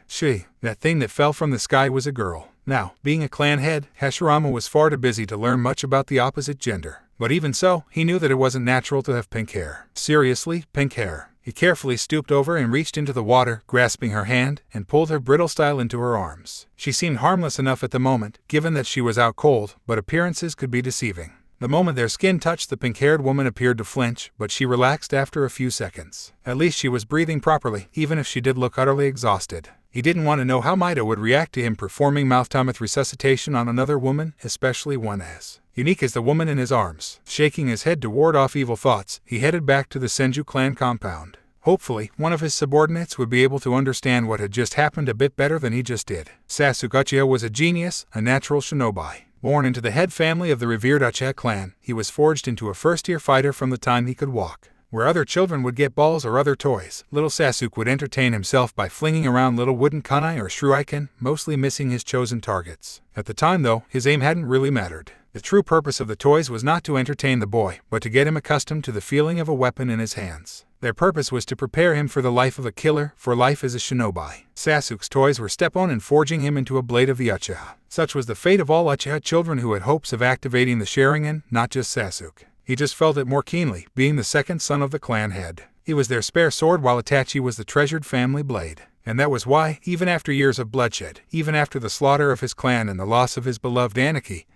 That thing that fell from the sky was a girl. Now, being a clan head, Hashirama was far too busy to learn much about the opposite gender. But even so, he knew that it wasn't natural to have pink hair. Seriously, pink hair. He carefully stooped over and reached into the water, grasping her hand, and pulled her brittle style into her arms. She seemed harmless enough at the moment, given that she was out cold, but appearances could be deceiving. The moment their skin touched, the pink-haired woman appeared to flinch, but she relaxed after a few seconds. At least she was breathing properly, even if she did look utterly exhausted. He didn't want to know how Maida would react to him performing mouth-to-mouth resuscitation on another woman, especially one as unique as the woman in his arms. Shaking his head to ward off evil thoughts, he headed back to the Senju clan compound. Hopefully, one of his subordinates would be able to understand what had just happened a bit better than he just did. Sasuke Uchiha was a genius, a natural shinobi. Born into the head family of the revered Uchiha clan, he was forged into a first-tier fighter from the time he could walk. Where other children would get balls or other toys, little Sasuke would entertain himself by flinging around little wooden kunai or shuriken, mostly missing his chosen targets. At the time though, his aim hadn't really mattered. The true purpose of the toys was not to entertain the boy, but to get him accustomed to the feeling of a weapon in his hands. Their purpose was to prepare him for the life of a killer, for life as a shinobi. Sasuke's toys were step-on in forging him into a blade of the Uchiha. Such was the fate of all Uchiha children who had hopes of activating the Sharingan, not just Sasuke. He just felt it more keenly, being the second son of the clan head. He was their spare sword while Itachi was the treasured family blade. And that was why, even after years of bloodshed, even after the slaughter of his clan and the loss of his beloved Anarchy,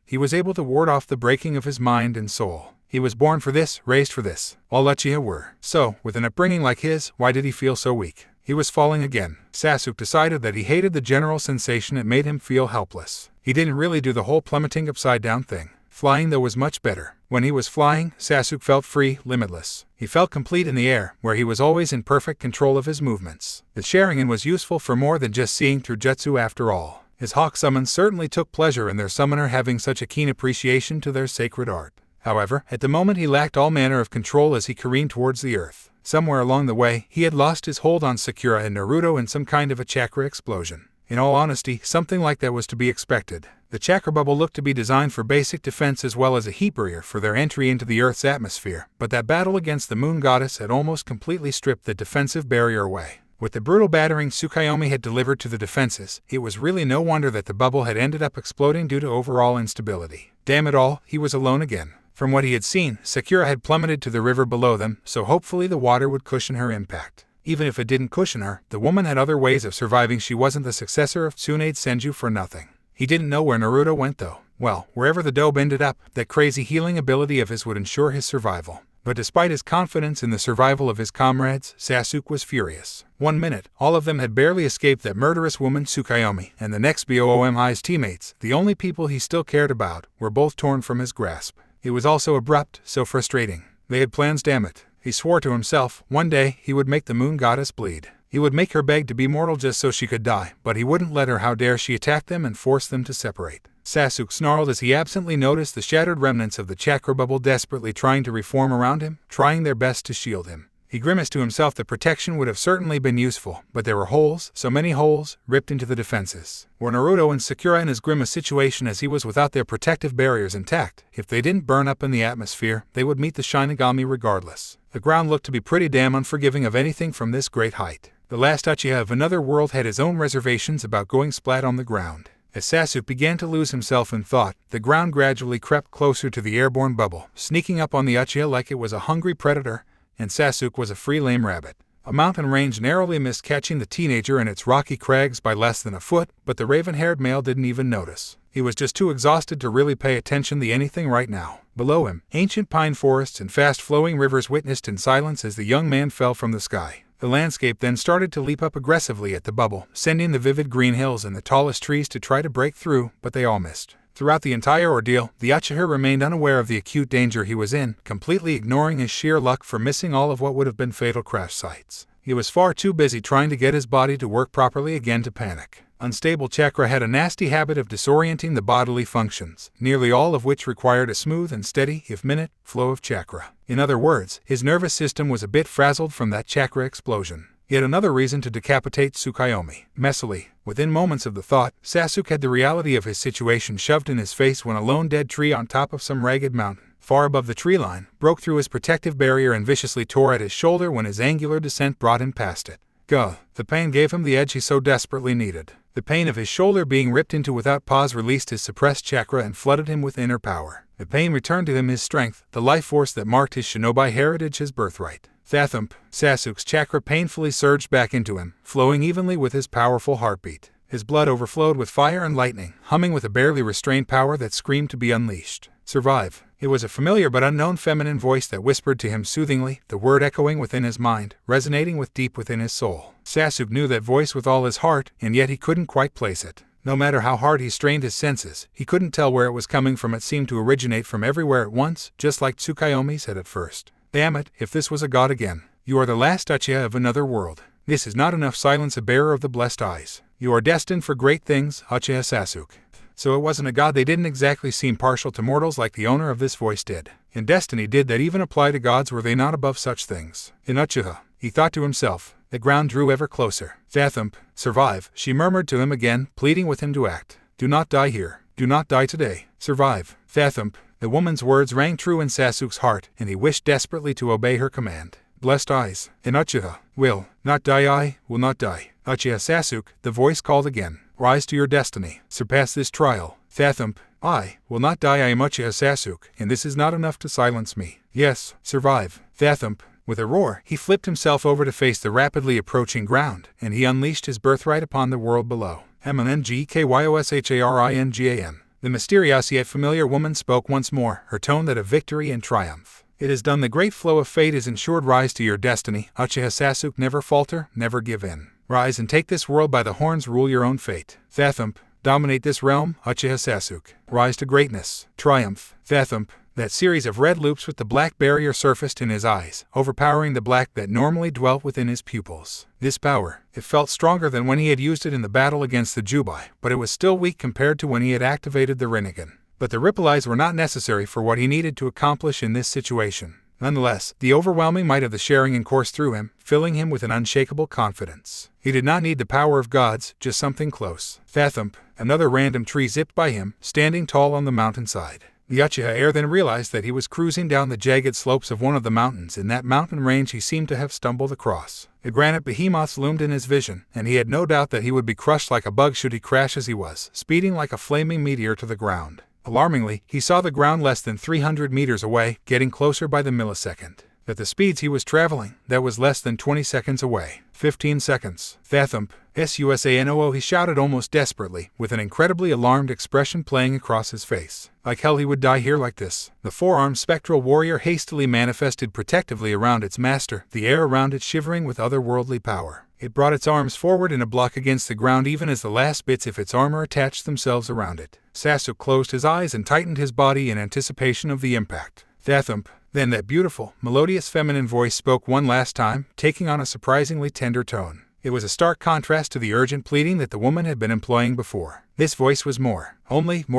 he was able to ward off the breaking of his mind and soul. He was born for this, raised for this. All Uchiha were. So, with an upbringing like his, why did he feel so weak? He was falling again. Sasuke decided that he hated the general sensation it made him feel helpless. He didn't really do the whole plummeting upside down thing. Flying though was much better. When he was flying, Sasuke felt free, limitless. He felt complete in the air, where he was always in perfect control of his movements. The Sharingan was useful for more than just seeing through jutsu after all. His hawk summons certainly took pleasure in their summoner having such a keen appreciation to their sacred art. However, at the moment he lacked all manner of control as he careened towards the earth. Somewhere along the way, he had lost his hold on Sakura and Naruto in some kind of a chakra explosion. In all honesty, something like that was to be expected. The chakra bubble looked to be designed for basic defense as well as a heat barrier for their entry into the Earth's atmosphere, but that battle against the moon goddess had almost completely stripped the defensive barrier away. With the brutal battering Tsukuyomi had delivered to the defenses, it was really no wonder that the bubble had ended up exploding due to overall instability. Damn it all, he was alone again. From what he had seen, Sakura had plummeted to the river below them, so hopefully the water would cushion her impact. Even if it didn't cushion her, the woman had other ways of surviving. She wasn't the successor of Tsunade Senju for nothing. He didn't know where Naruto went though. Well, wherever the dobe ended up, that crazy healing ability of his would ensure his survival. But despite his confidence in the survival of his comrades, Sasuke was furious. 1 minute, all of them had barely escaped that murderous woman Tsukuyomi, and the next BGMI's teammates, the only people he still cared about, were both torn from his grasp. It was all so abrupt, so frustrating. They had plans, damn it. He swore to himself, one day he would make the moon goddess bleed. He would make her beg to be mortal just so she could die, but he wouldn't let her. How dare she attack them and force them to separate. Sasuke snarled as he absently noticed the shattered remnants of the chakra bubble desperately trying to reform around him, trying their best to shield him. He grimaced to himself. The protection would have certainly been useful, but there were holes, so many holes, ripped into the defenses. Were Naruto and Sakura in as grim a situation as he was without their protective barriers intact? If they didn't burn up in the atmosphere, they would meet the Shinigami regardless. The ground looked to be pretty damn unforgiving of anything from this great height. The last Uchiha of another world had his own reservations about going splat on the ground. As Sasuke began to lose himself in thought, the ground gradually crept closer to the airborne bubble, sneaking up on the Uchiha like it was a hungry predator, and Sasuke was a free lame rabbit. A mountain range narrowly missed catching the teenager in its rocky crags by less than a foot, but the raven-haired male didn't even notice. He was just too exhausted to really pay attention to anything right now. Below him, ancient pine forests and fast-flowing rivers witnessed in silence as the young man fell from the sky. The landscape then started to leap up aggressively at the bubble, sending the vivid green hills and the tallest trees to try to break through, but they all missed. Throughout the entire ordeal, the Uchiha remained unaware of the acute danger he was in, completely ignoring his sheer luck for missing all of what would have been fatal crash sites. He was far too busy trying to get his body to work properly again to panic. Unstable chakra had a nasty habit of disorienting the bodily functions, nearly all of which required a smooth and steady, if minute, flow of chakra. In other words, his nervous system was a bit frazzled from that chakra explosion. Yet another reason to decapitate Tsukuyomi. Messily, within moments of the thought, Sasuke had the reality of his situation shoved in his face when a lone dead tree on top of some ragged mountain, far above the tree line, broke through his protective barrier and viciously tore at his shoulder when his angular descent brought him past it. Gah! The pain gave him the edge he so desperately needed. The pain of his shoulder being ripped into without pause released his suppressed chakra and flooded him with inner power. The pain returned to him his strength, the life force that marked his shinobi heritage, his birthright. Thump! Sasuke's chakra painfully surged back into him, flowing evenly with his powerful heartbeat. His blood overflowed with fire and lightning, humming with a barely restrained power that screamed to be unleashed. Survive. It was a familiar but unknown feminine voice that whispered to him soothingly, the word echoing within his mind, resonating with deep within his soul. Sasuke knew that voice with all his heart, and yet he couldn't quite place it. No matter how hard he strained his senses, he couldn't tell where it was coming from. It seemed to originate from everywhere at once, just like Tsukuyomi said at first. Damn it, if this was a god again. You are the last Uchiha of another world. This is not enough. Silence, a bearer of the blessed eyes. You are destined for great things, Uchiha Sasuke. So it wasn't a god. They didn't exactly seem partial to mortals like the owner of this voice did. And destiny did that even apply to gods? Were they not above such things? In Uchiha, he thought to himself. The ground drew ever closer. Thump! Survive, she murmured to him again, pleading with him to act. Do not die here. Do not die today. Survive. Thump! The woman's words rang true in Sasuke's heart, and he wished desperately to obey her command. Blessed eyes. In Uchiha, will not die. I will not die. Uchiha Sasuke, the voice called again. Rise to your destiny. Surpass this trial. Thump! I will not die. I am Uchiha Sasuke, and this is not enough to silence me. Yes, survive. Thump! With a roar, he flipped himself over to face the rapidly approaching ground, and he unleashed his birthright upon the world below. MNGKYOSHARINGAN. The mysterious yet familiar woman spoke once more, her tone that of victory and triumph. It is done. The great flow of fate is ensured. Rise to your destiny, Uchiha Sasuke. Never falter, never give in. Rise and take this world by the horns. Rule your own fate. Thump! dominate this realm, Uchiha Sasuke. Rise to greatness. Triumph. Thump. That series of red loops with the black barrier surfaced in his eyes, overpowering the black that normally dwelt within his pupils. This power, it felt stronger than when he had used it in the battle against the Jubai, but it was still weak compared to when he had activated the Rinnegan. But the ripple eyes were not necessary for what he needed to accomplish in this situation. Nonetheless, the overwhelming might of the Sharingan coursed through him, filling him with an unshakable confidence. He did not need the power of gods, just something close. Thump. Another random tree zipped by him, standing tall on the mountainside. The Uchiha heir then realized that he was cruising down the jagged slopes of one of the mountains in that mountain range he seemed to have stumbled across. The granite behemoths loomed in his vision, and he had no doubt that he would be crushed like a bug should he crash as he was, speeding like a flaming meteor to the ground. Alarmingly, he saw the ground less than 300 meters away, getting closer by the millisecond. At the speeds he was traveling, that was less than 20 seconds away. 15 seconds. Thump. Susanoo, he shouted almost desperately, with an incredibly alarmed expression playing across his face. Like hell he would die here like this. The four-armed spectral warrior hastily manifested protectively around its master, the air around it shivering with otherworldly power. It brought its arms forward in a block against the ground even as the last bits of its armor attached themselves around it. Sasuke closed his eyes and tightened his body in anticipation of the impact. Thump. Then that beautiful, melodious feminine voice spoke one last time, taking on a surprisingly tender tone. It was a stark contrast to the urgent pleading that the woman had been employing before. This voice was more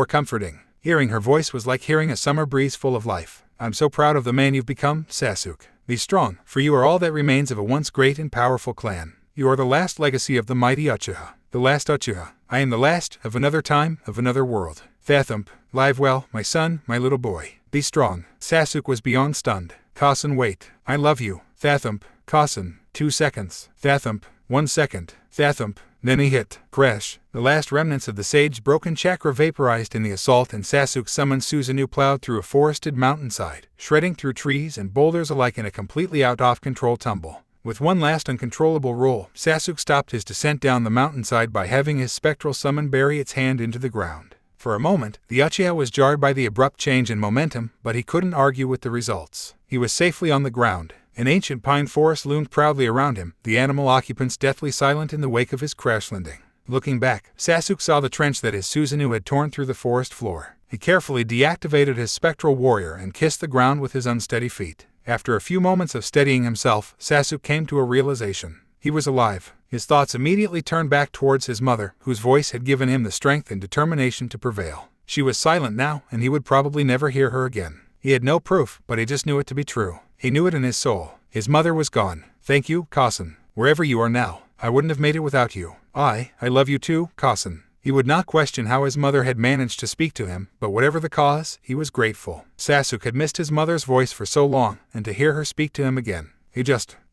comforting. Hearing her voice was like hearing a summer breeze full of life. I'm so proud of the man you've become, Sasuke. Be strong, for you are all that remains of a once great and powerful clan. You are the last legacy of the mighty Uchiha. The last Uchiha. I am the last of another time, of another world. Thump. Live well, my son, my little boy. Be strong. Sasuke was beyond stunned. Kasen, wait. I love you. Thump. Kasen. 2 seconds. Thump. 1 second. Thump. Then he hit. Crash. The last remnants of the sage-broken chakra vaporized in the assault, and Sasuke summoned Susanoo plowed through a forested mountainside, shredding through trees and boulders alike in a completely out-of-control tumble. With one last uncontrollable roll, Sasuke stopped his descent down the mountainside by having his spectral summon bury its hand into the ground. For a moment, the Uchiha was jarred by the abrupt change in momentum, but he couldn't argue with the results. He was safely on the ground. An ancient pine forest loomed proudly around him, the animal occupants deathly silent in the wake of his crash landing. Looking back, Sasuke saw the trench that his Susanoo had torn through the forest floor. He carefully deactivated his spectral warrior and kissed the ground with his unsteady feet. After a few moments of steadying himself, Sasuke came to a realization. He was alive. His thoughts immediately turned back towards his mother, whose voice had given him the strength and determination to prevail. She was silent now, and he would probably never hear her again. He had no proof, but he just knew it to be true. He knew it in his soul. His mother was gone. Thank you, Kasen. Wherever you are now, I wouldn't have made it without you. I love you too, Kasen. He would not question how his mother had managed to speak to him, but whatever the cause, he was grateful. Sasuke had missed his mother's voice for so long, and to hear her speak to him again.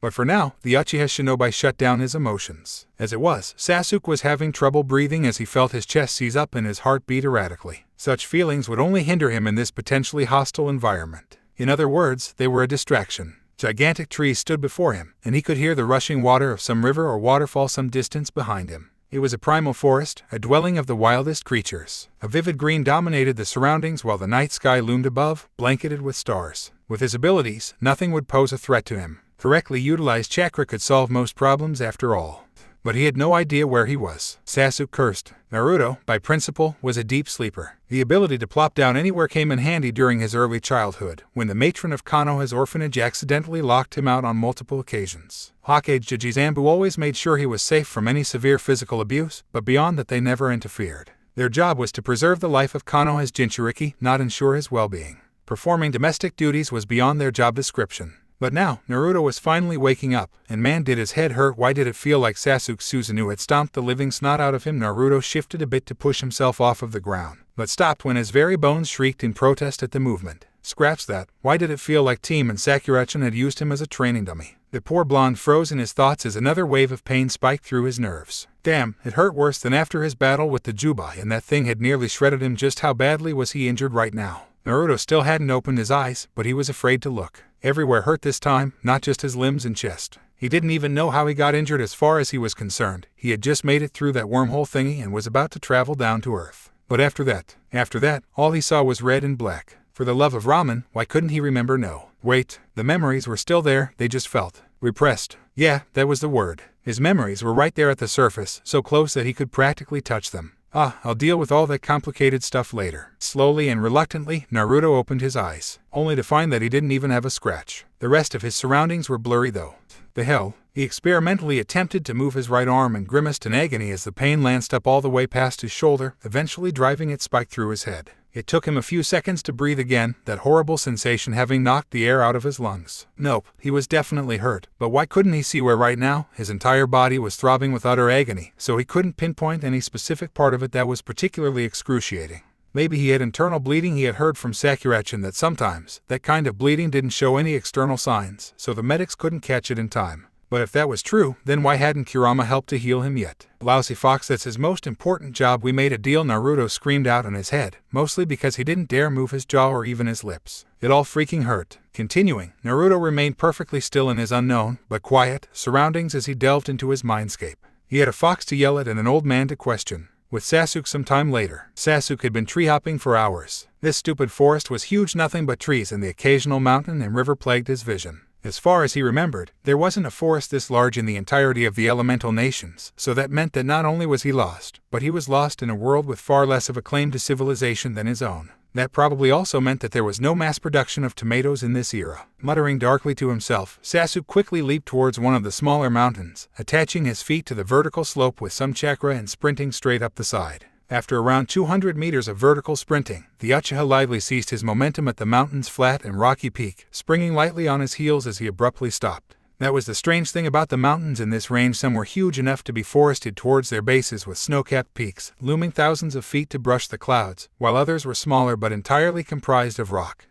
But for now, the Uchiha Shinobi shut down his emotions. As it was, Sasuke was having trouble breathing as he felt his chest seize up and his heart beat erratically. Such feelings would only hinder him in this potentially hostile environment. In other words, they were a distraction. Gigantic trees stood before him, and he could hear the rushing water of some river or waterfall some distance behind him. It was a primal forest, a dwelling of the wildest creatures. A vivid green dominated the surroundings while the night sky loomed above, blanketed with stars. With his abilities, nothing would pose a threat to him. Correctly utilized chakra could solve most problems after all. But he had no idea where he was. Sasuke cursed. Naruto, by principle, was a deep sleeper. The ability to plop down anywhere came in handy during his early childhood, when the matron of Konoha's orphanage accidentally locked him out on multiple occasions. Hokage Jijizambu always made sure he was safe from any severe physical abuse, but beyond that they never interfered. Their job was to preserve the life of Konoha's Jinchuriki, not ensure his well-being. Performing domestic duties was beyond their job description. But now, Naruto was finally waking up, and man did his head hurt. Why did it feel like Sasuke Susanoo had stomped the living snot out of him? Naruto shifted a bit to push himself off of the ground, but stopped when his very bones shrieked in protest at the movement. Scratch that. Why did it feel like Team and Sakurachin had used him as a training dummy? The poor blonde froze in his thoughts as another wave of pain spiked through his nerves. Damn, it hurt worse than after his battle with the Jubai, and that thing had nearly shredded him. Just how badly was he injured right now? Naruto still hadn't opened his eyes, but he was afraid to look. Everywhere hurt this time, not just his limbs and chest. He didn't even know how he got injured as far as he was concerned. He had just made it through that wormhole thingy and was about to travel down to Earth. But after that, all he saw was red and black. For the love of ramen, why couldn't he remember? No. Wait, the memories were still there, they just felt repressed. Yeah, that was the word. His memories were right there at the surface, so close that he could practically touch them. I'll deal with all that complicated stuff later. Slowly and reluctantly, Naruto opened his eyes, only to find that he didn't even have a scratch. The rest of his surroundings were blurry though. The hell? He experimentally attempted to move his right arm and grimaced in agony as the pain lanced up all the way past his shoulder, eventually driving its spike through his head. It took him a few seconds to breathe again, that horrible sensation having knocked the air out of his lungs. Nope, he was definitely hurt, but why couldn't he see where right now his entire body was throbbing with utter agony, so he couldn't pinpoint any specific part of it that was particularly excruciating? Maybe he had internal bleeding. He had heard from Sakurachin that sometimes that kind of bleeding didn't show any external signs, so the medics couldn't catch it in time. But if that was true, then why hadn't Kurama helped to heal him yet? Lousy fox, that's his most important job. We made a deal, Naruto screamed out in his head, mostly because he didn't dare move his jaw or even his lips. It all freaking hurt. Continuing, Naruto remained perfectly still in his unknown, but quiet, surroundings as he delved into his mindscape. He had a fox to yell at and an old man to question. With Sasuke some time later. Sasuke had been tree hopping for hours. This stupid forest was huge, nothing but trees, and the occasional mountain and river plagued his vision. As far as he remembered, there wasn't a forest this large in the entirety of the elemental nations, so that meant that not only was he lost, but he was lost in a world with far less of a claim to civilization than his own. That probably also meant that there was no mass production of tomatoes in this era. Muttering darkly to himself, Sasuke quickly leaped towards one of the smaller mountains, attaching his feet to the vertical slope with some chakra and sprinting straight up the side. After around 200 meters of vertical sprinting, the Uchiha lively ceased his momentum at the mountain's flat and rocky peak, springing lightly on his heels as he abruptly stopped. That was the strange thing about the mountains in this range. Some were huge enough to be forested towards their bases with snow-capped peaks, looming thousands of feet to brush the clouds, while others were smaller but entirely comprised of rock.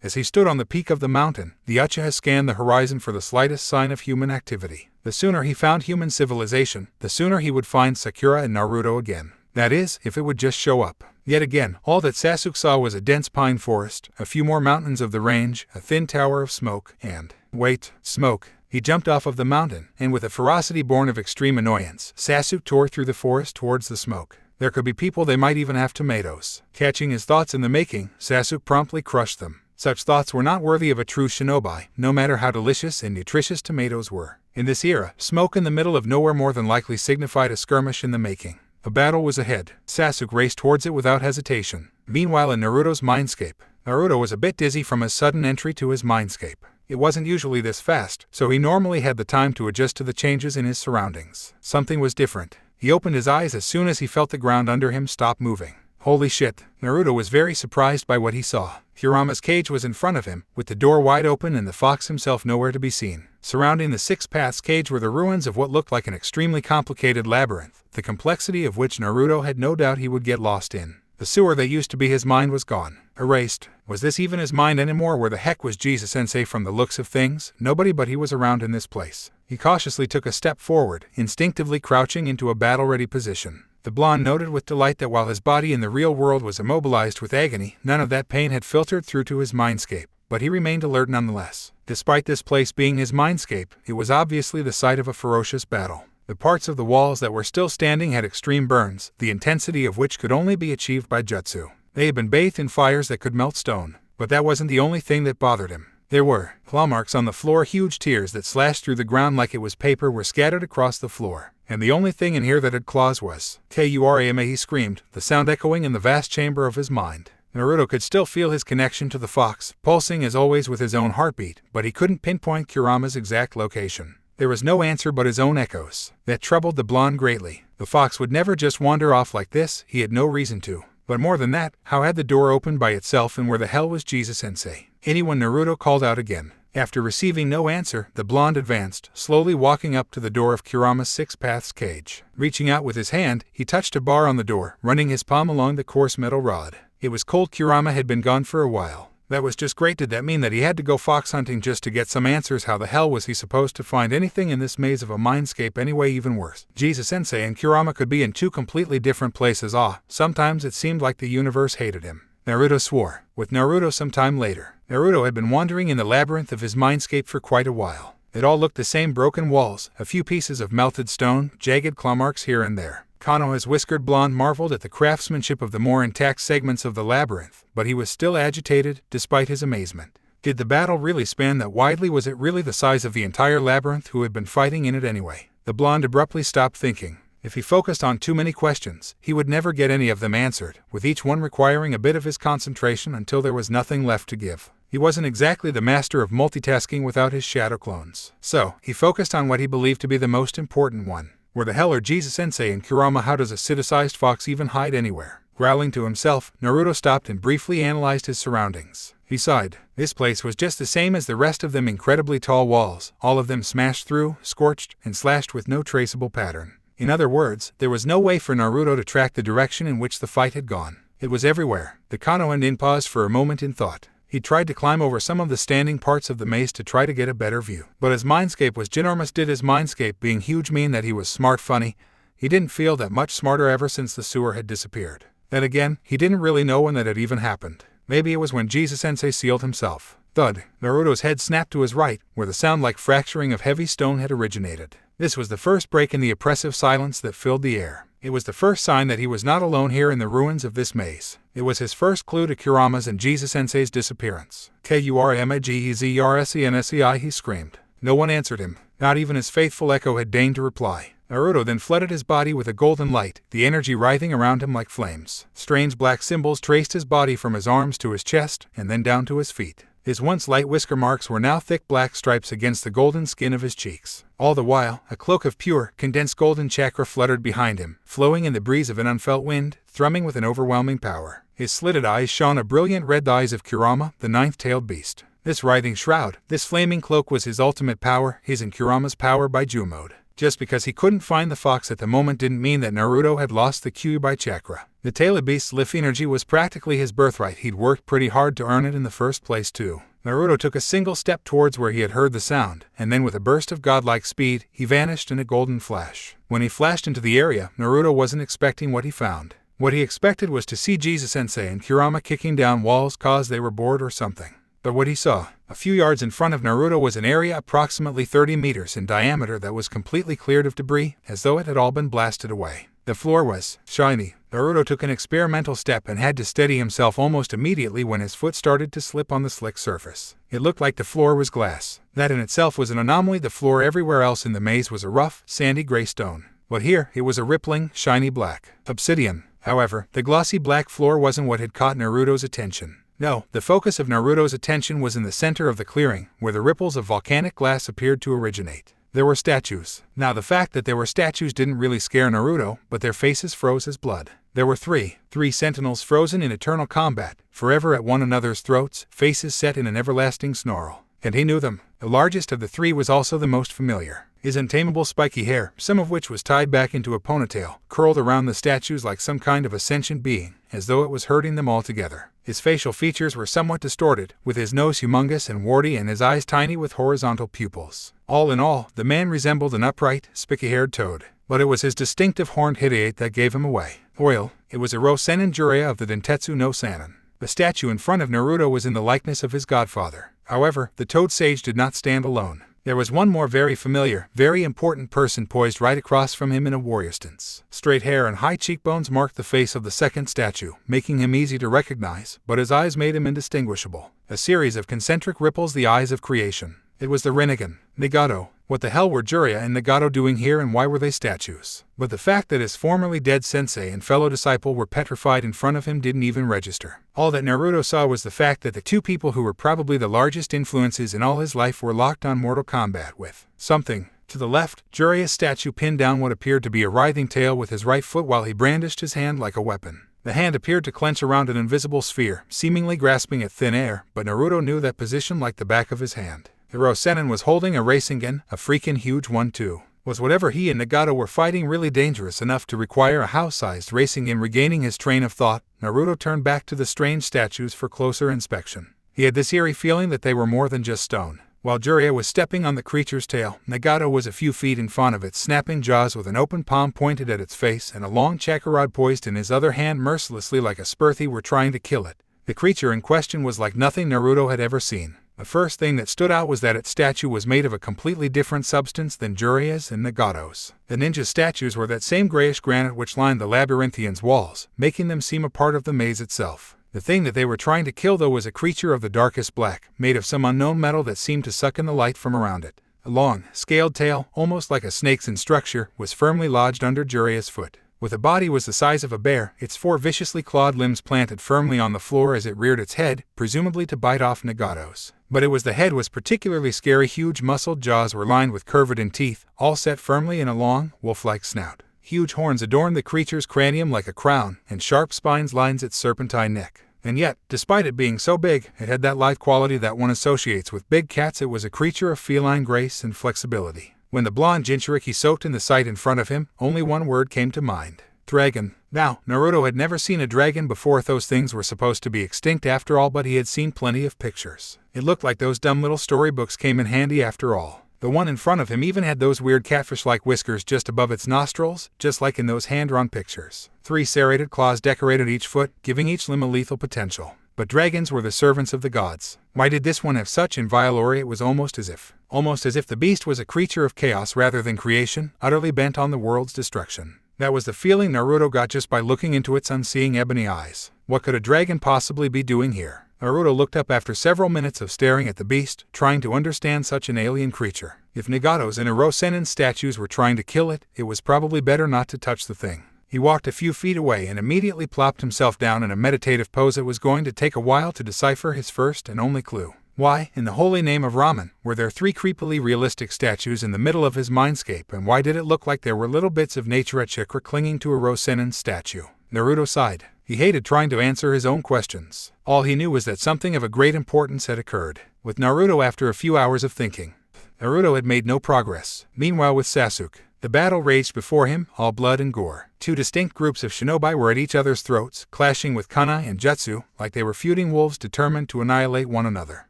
As he stood on the peak of the mountain, the Uchiha scanned the horizon for the slightest sign of human activity. The sooner he found human civilization, the sooner he would find Sakura and Naruto again. That is, if it would just show up. Yet again, all that Sasuke saw was a dense pine forest, a few more mountains of the range, a thin tower of smoke, and, wait, smoke. He jumped off of the mountain, and with a ferocity born of extreme annoyance, Sasuke tore through the forest towards the smoke. There could be people, they might even have tomatoes. Catching his thoughts in the making, Sasuke promptly crushed them. Such thoughts were not worthy of a true shinobi, no matter how delicious and nutritious tomatoes were. In this era, smoke in the middle of nowhere more than likely signified a skirmish in the making. A battle was ahead. Sasuke raced towards it without hesitation. Meanwhile, in Naruto's mindscape, Naruto was a bit dizzy from his sudden entry to his mindscape. It wasn't usually this fast, so he normally had the time to adjust to the changes in his surroundings. Something was different. He opened his eyes as soon as he felt the ground under him stop moving. Holy shit! Naruto was very surprised by what he saw. Kurama's cage was in front of him, with the door wide open and the fox himself nowhere to be seen. Surrounding the Six Paths cage were the ruins of what looked like an extremely complicated labyrinth, the complexity of which Naruto had no doubt he would get lost in. The sewer that used to be his mind was gone. Erased. Was this even his mind anymore? Where the heck was Jesus-sensei from the looks of things? Nobody but he was around in this place. He cautiously took a step forward, instinctively crouching into a battle-ready position. The blonde noted with delight that while his body in the real world was immobilized with agony, none of that pain had filtered through to his mindscape, but he remained alert nonetheless. Despite this place being his mindscape, it was obviously the site of a ferocious battle. The parts of the walls that were still standing had extreme burns, the intensity of which could only be achieved by jutsu. They had been bathed in fires that could melt stone, but that wasn't the only thing that bothered him. There were claw marks on the floor. Huge tears that slashed through the ground like it was paper were scattered across the floor. And the only thing in here that had claws was Kurama, he screamed, the sound echoing in the vast chamber of his mind. Naruto could still feel his connection to the fox, pulsing as always with his own heartbeat, but he couldn't pinpoint Kurama's exact location. There was no answer but his own echoes. That troubled the blonde greatly. The fox would never just wander off like this, he had no reason to. But more than that, how had the door opened by itself, and where the hell was Jesus-sensei? Anyone? Naruto called out again. After receiving no answer, the blonde advanced, slowly walking up to the door of Kurama's Six Paths cage. Reaching out with his hand, he touched a bar on the door, running his palm along the coarse metal rod. It was cold. Kurama had been gone for a while. That was just great. Did that mean that he had to go fox hunting just to get some answers? How the hell was he supposed to find anything in this maze of a mindscape anyway? Even worse, Jesus-sensei and Kurama could be in two completely different places. Sometimes it seemed like the universe hated him. Naruto swore. With Naruto some time later. Naruto had been wandering in the labyrinth of his mindscape for quite a while. It all looked the same: broken walls, a few pieces of melted stone, jagged claw marks here and there. Kano, his whiskered blonde, marveled at the craftsmanship of the more intact segments of the labyrinth, but he was still agitated, despite his amazement. Did the battle really span that widely? Was it really the size of the entire labyrinth? Who had been fighting in it anyway? The blonde abruptly stopped thinking. If he focused on too many questions, he would never get any of them answered, with each one requiring a bit of his concentration until there was nothing left to give. He wasn't exactly the master of multitasking without his shadow clones. So, he focused on what he believed to be the most important one. Where the hell are Jesus-sensei and Kurama? How does a city-sized fox even hide anywhere? Growling to himself, Naruto stopped and briefly analyzed his surroundings. He sighed. This place was just the same as the rest of them: incredibly tall walls, all of them smashed through, scorched, and slashed with no traceable pattern. In other words, there was no way for Naruto to track the direction in which the fight had gone. It was everywhere. The Kanohan paused for a moment in thought. He tried to climb over some of the standing parts of the maze to try to get a better view. But his mindscape was ginormous. Did his mindscape being huge mean that he was smart? Funny, he didn't feel that much smarter ever since the sewer had disappeared. Then again, he didn't really know when that had even happened. Maybe it was when Jesus-sensei sealed himself. Thud. Naruto's head snapped to his right, where the sound like fracturing of heavy stone had originated. This was the first break in the oppressive silence that filled the air. It was the first sign that he was not alone here in the ruins of this maze. It was his first clue to Kurama's and Jesus-sensei's disappearance. Kuramagezersensei, he screamed. No one answered him. Not even his faithful echo had deigned to reply. Naruto then flooded his body with a golden light, the energy writhing around him like flames. Strange black symbols traced his body from his arms to his chest, and then down to his feet. His once light whisker marks were now thick black stripes against the golden skin of his cheeks. All the while, a cloak of pure, condensed golden chakra fluttered behind him, flowing in the breeze of an unfelt wind, thrumming with an overwhelming power. His slitted eyes shone a brilliant red, the eyes of Kurama, the ninth-tailed beast. This writhing shroud, this flaming cloak was his ultimate power, his and Kurama's power by Jumode. Just because he couldn't find the fox at the moment didn't mean that Naruto had lost the Kyuubi chakra. The tailed beast's life energy was practically his birthright. He'd worked pretty hard to earn it in the first place too. Naruto took a single step towards where he had heard the sound, and then with a burst of godlike speed, he vanished in a golden flash. When he flashed into the area, Naruto wasn't expecting what he found. What he expected was to see Jesus-sensei and Kurama kicking down walls cause they were bored or something. But what he saw, a few yards in front of Naruto, was an area approximately 30 meters in diameter that was completely cleared of debris, as though it had all been blasted away. The floor was shiny. Naruto took an experimental step and had to steady himself almost immediately when his foot started to slip on the slick surface. It looked like the floor was glass. That in itself was an anomaly. The floor everywhere else in the maze was a rough, sandy gray stone. But here, it was a rippling, shiny black obsidian. However, the glossy black floor wasn't what had caught Naruto's attention. No, the focus of Naruto's attention was in the center of the clearing, where the ripples of volcanic glass appeared to originate. There were statues. Now the fact that there were statues didn't really scare Naruto, but their faces froze his blood. There were three sentinels frozen in eternal combat, forever at one another's throats, faces set in an everlasting snarl. And he knew them. The largest of the three was also the most familiar. His untamable spiky hair, some of which was tied back into a ponytail, curled around the statues like some kind of a sentient being, as though it was herding them all together. His facial features were somewhat distorted, with his nose humongous and warty and his eyes tiny with horizontal pupils. All in all, the man resembled an upright, spiky-haired toad. But it was his distinctive horned hideate that gave him away. It was a Rosenin Jiraiya of the Dentetsu no Sannin. The statue in front of Naruto was in the likeness of his godfather. However, the Toad Sage did not stand alone. There was one more very familiar, very important person poised right across from him in a warrior stance. Straight hair and high cheekbones marked the face of the second statue, making him easy to recognize, but his eyes made him indistinguishable. A series of concentric ripples, the eyes of creation. It was the Rinnegan, Nagato. What the hell were Jiraiya and Nagato doing here, and why were they statues? But the fact that his formerly dead sensei and fellow disciple were petrified in front of him didn't even register. All that Naruto saw was the fact that the two people who were probably the largest influences in all his life were locked on mortal combat with something. To the left, Jiraiya's statue pinned down what appeared to be a writhing tail with his right foot while he brandished his hand like a weapon. The hand appeared to clench around an invisible sphere, seemingly grasping at thin air, but Naruto knew that position like the back of his hand. The Rosenin was holding a Rasengan, a freaking huge one too. Was whatever he and Nagato were fighting really dangerous enough to require a house-sized Rasengan? Regaining his train of thought, Naruto turned back to the strange statues for closer inspection. He had this eerie feeling that they were more than just stone. While Jiraiya was stepping on the creature's tail, Nagato was a few feet in front of it, snapping jaws with an open palm pointed at its face and a long chakra rod poised in his other hand mercilessly like a Spurthy were trying to kill it. The creature in question was like nothing Naruto had ever seen. The first thing that stood out was that its statue was made of a completely different substance than Jiraiya's and Nagato's. The ninja statues were that same grayish granite which lined the labyrinthian's walls, making them seem a part of the maze itself. The thing that they were trying to kill though was a creature of the darkest black, made of some unknown metal that seemed to suck in the light from around it. A long, scaled tail, almost like a snake's in structure, was firmly lodged under Jiraiya's foot. With a body was the size of a bear, its 4 viciously clawed limbs planted firmly on the floor as it reared its head, presumably to bite off Nagato's. But the head was particularly scary. Huge muscled jaws were lined with curved teeth, all set firmly in a long, wolf-like snout. Huge horns adorned the creature's cranium like a crown, and sharp spines lined its serpentine neck. And yet, despite it being so big, it had that lithe quality that one associates with big cats. It was a creature of feline grace and flexibility. When the blonde Jinchuriki soaked in the sight in front of him, only one word came to mind. Dragon. Now, Naruto had never seen a dragon before. Those things were supposed to be extinct after all, but he had seen plenty of pictures. It looked like those dumb little storybooks came in handy after all. The one in front of him even had those weird catfish-like whiskers just above its nostrils, just like in those hand-drawn pictures. 3 serrated claws decorated each foot, giving each limb a lethal potential. But dragons were the servants of the gods. Why did this one have such inviolatory? It was almost as if the beast was a creature of chaos rather than creation, utterly bent on the world's destruction. That was the feeling Naruto got just by looking into its unseeing ebony eyes. What could a dragon possibly be doing here? Naruto looked up after several minutes of staring at the beast, trying to understand such an alien creature. If Nagato's and Hirosenen's statues were trying to kill it, it was probably better not to touch the thing. He walked a few feet away and immediately plopped himself down in a meditative pose. It was going to take a while to decipher his first and only clue. Why, in the holy name of ramen, were there 3 creepily realistic statues in the middle of his mindscape, and why did it look like there were little bits of nature chakra clinging to Hirosenen's statue? Naruto sighed. He hated trying to answer his own questions. All he knew was that something of a great importance had occurred. With Naruto after a few hours of thinking, Naruto had made no progress. Meanwhile with Sasuke, the battle raged before him, all blood and gore. 2 distinct groups of shinobi were at each other's throats, clashing with kunai and jutsu, like they were feuding wolves determined to annihilate one another.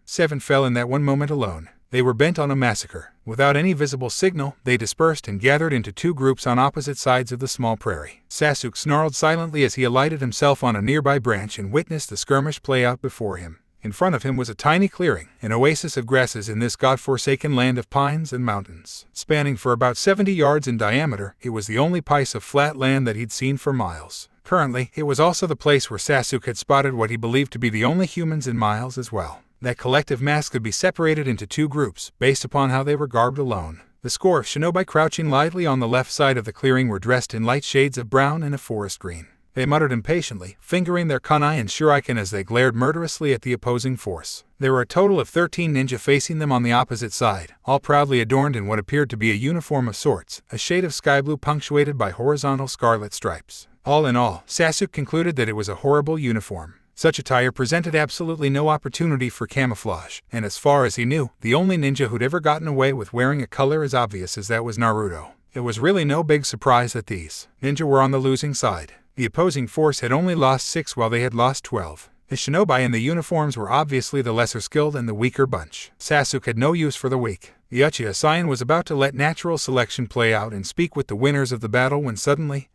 7 fell in that one moment alone. They were bent on a massacre. Without any visible signal, they dispersed and gathered into 2 groups on opposite sides of the small prairie. Sasuke snarled silently as he alighted himself on a nearby branch and witnessed the skirmish play out before him. In front of him was a tiny clearing, an oasis of grasses in this god-forsaken land of pines and mountains. Spanning for about 70 yards in diameter, it was the only piece of flat land that he'd seen for miles. Currently, it was also the place where Sasuke had spotted what he believed to be the only humans in miles as well. That collective mass could be separated into 2 groups, based upon how they were garbed alone. The score of shinobi crouching lightly on the left side of the clearing were dressed in light shades of brown and a forest green. They muttered impatiently, fingering their kunai and shuriken as they glared murderously at the opposing force. There were a total of 13 ninja facing them on the opposite side, all proudly adorned in what appeared to be a uniform of sorts, a shade of sky blue punctuated by horizontal scarlet stripes. All in all, Sasuke concluded that it was a horrible uniform. Such attire presented absolutely no opportunity for camouflage, and as far as he knew, the only ninja who'd ever gotten away with wearing a color as obvious as that was Naruto. It was really no big surprise that these ninja were on the losing side. The opposing force had only lost 6 while they had lost 12. The shinobi in the uniforms were obviously the lesser skilled and the weaker bunch. Sasuke had no use for the weak. The Uchiha Saiyan was about to let natural selection play out and speak with the winners of the battle when suddenly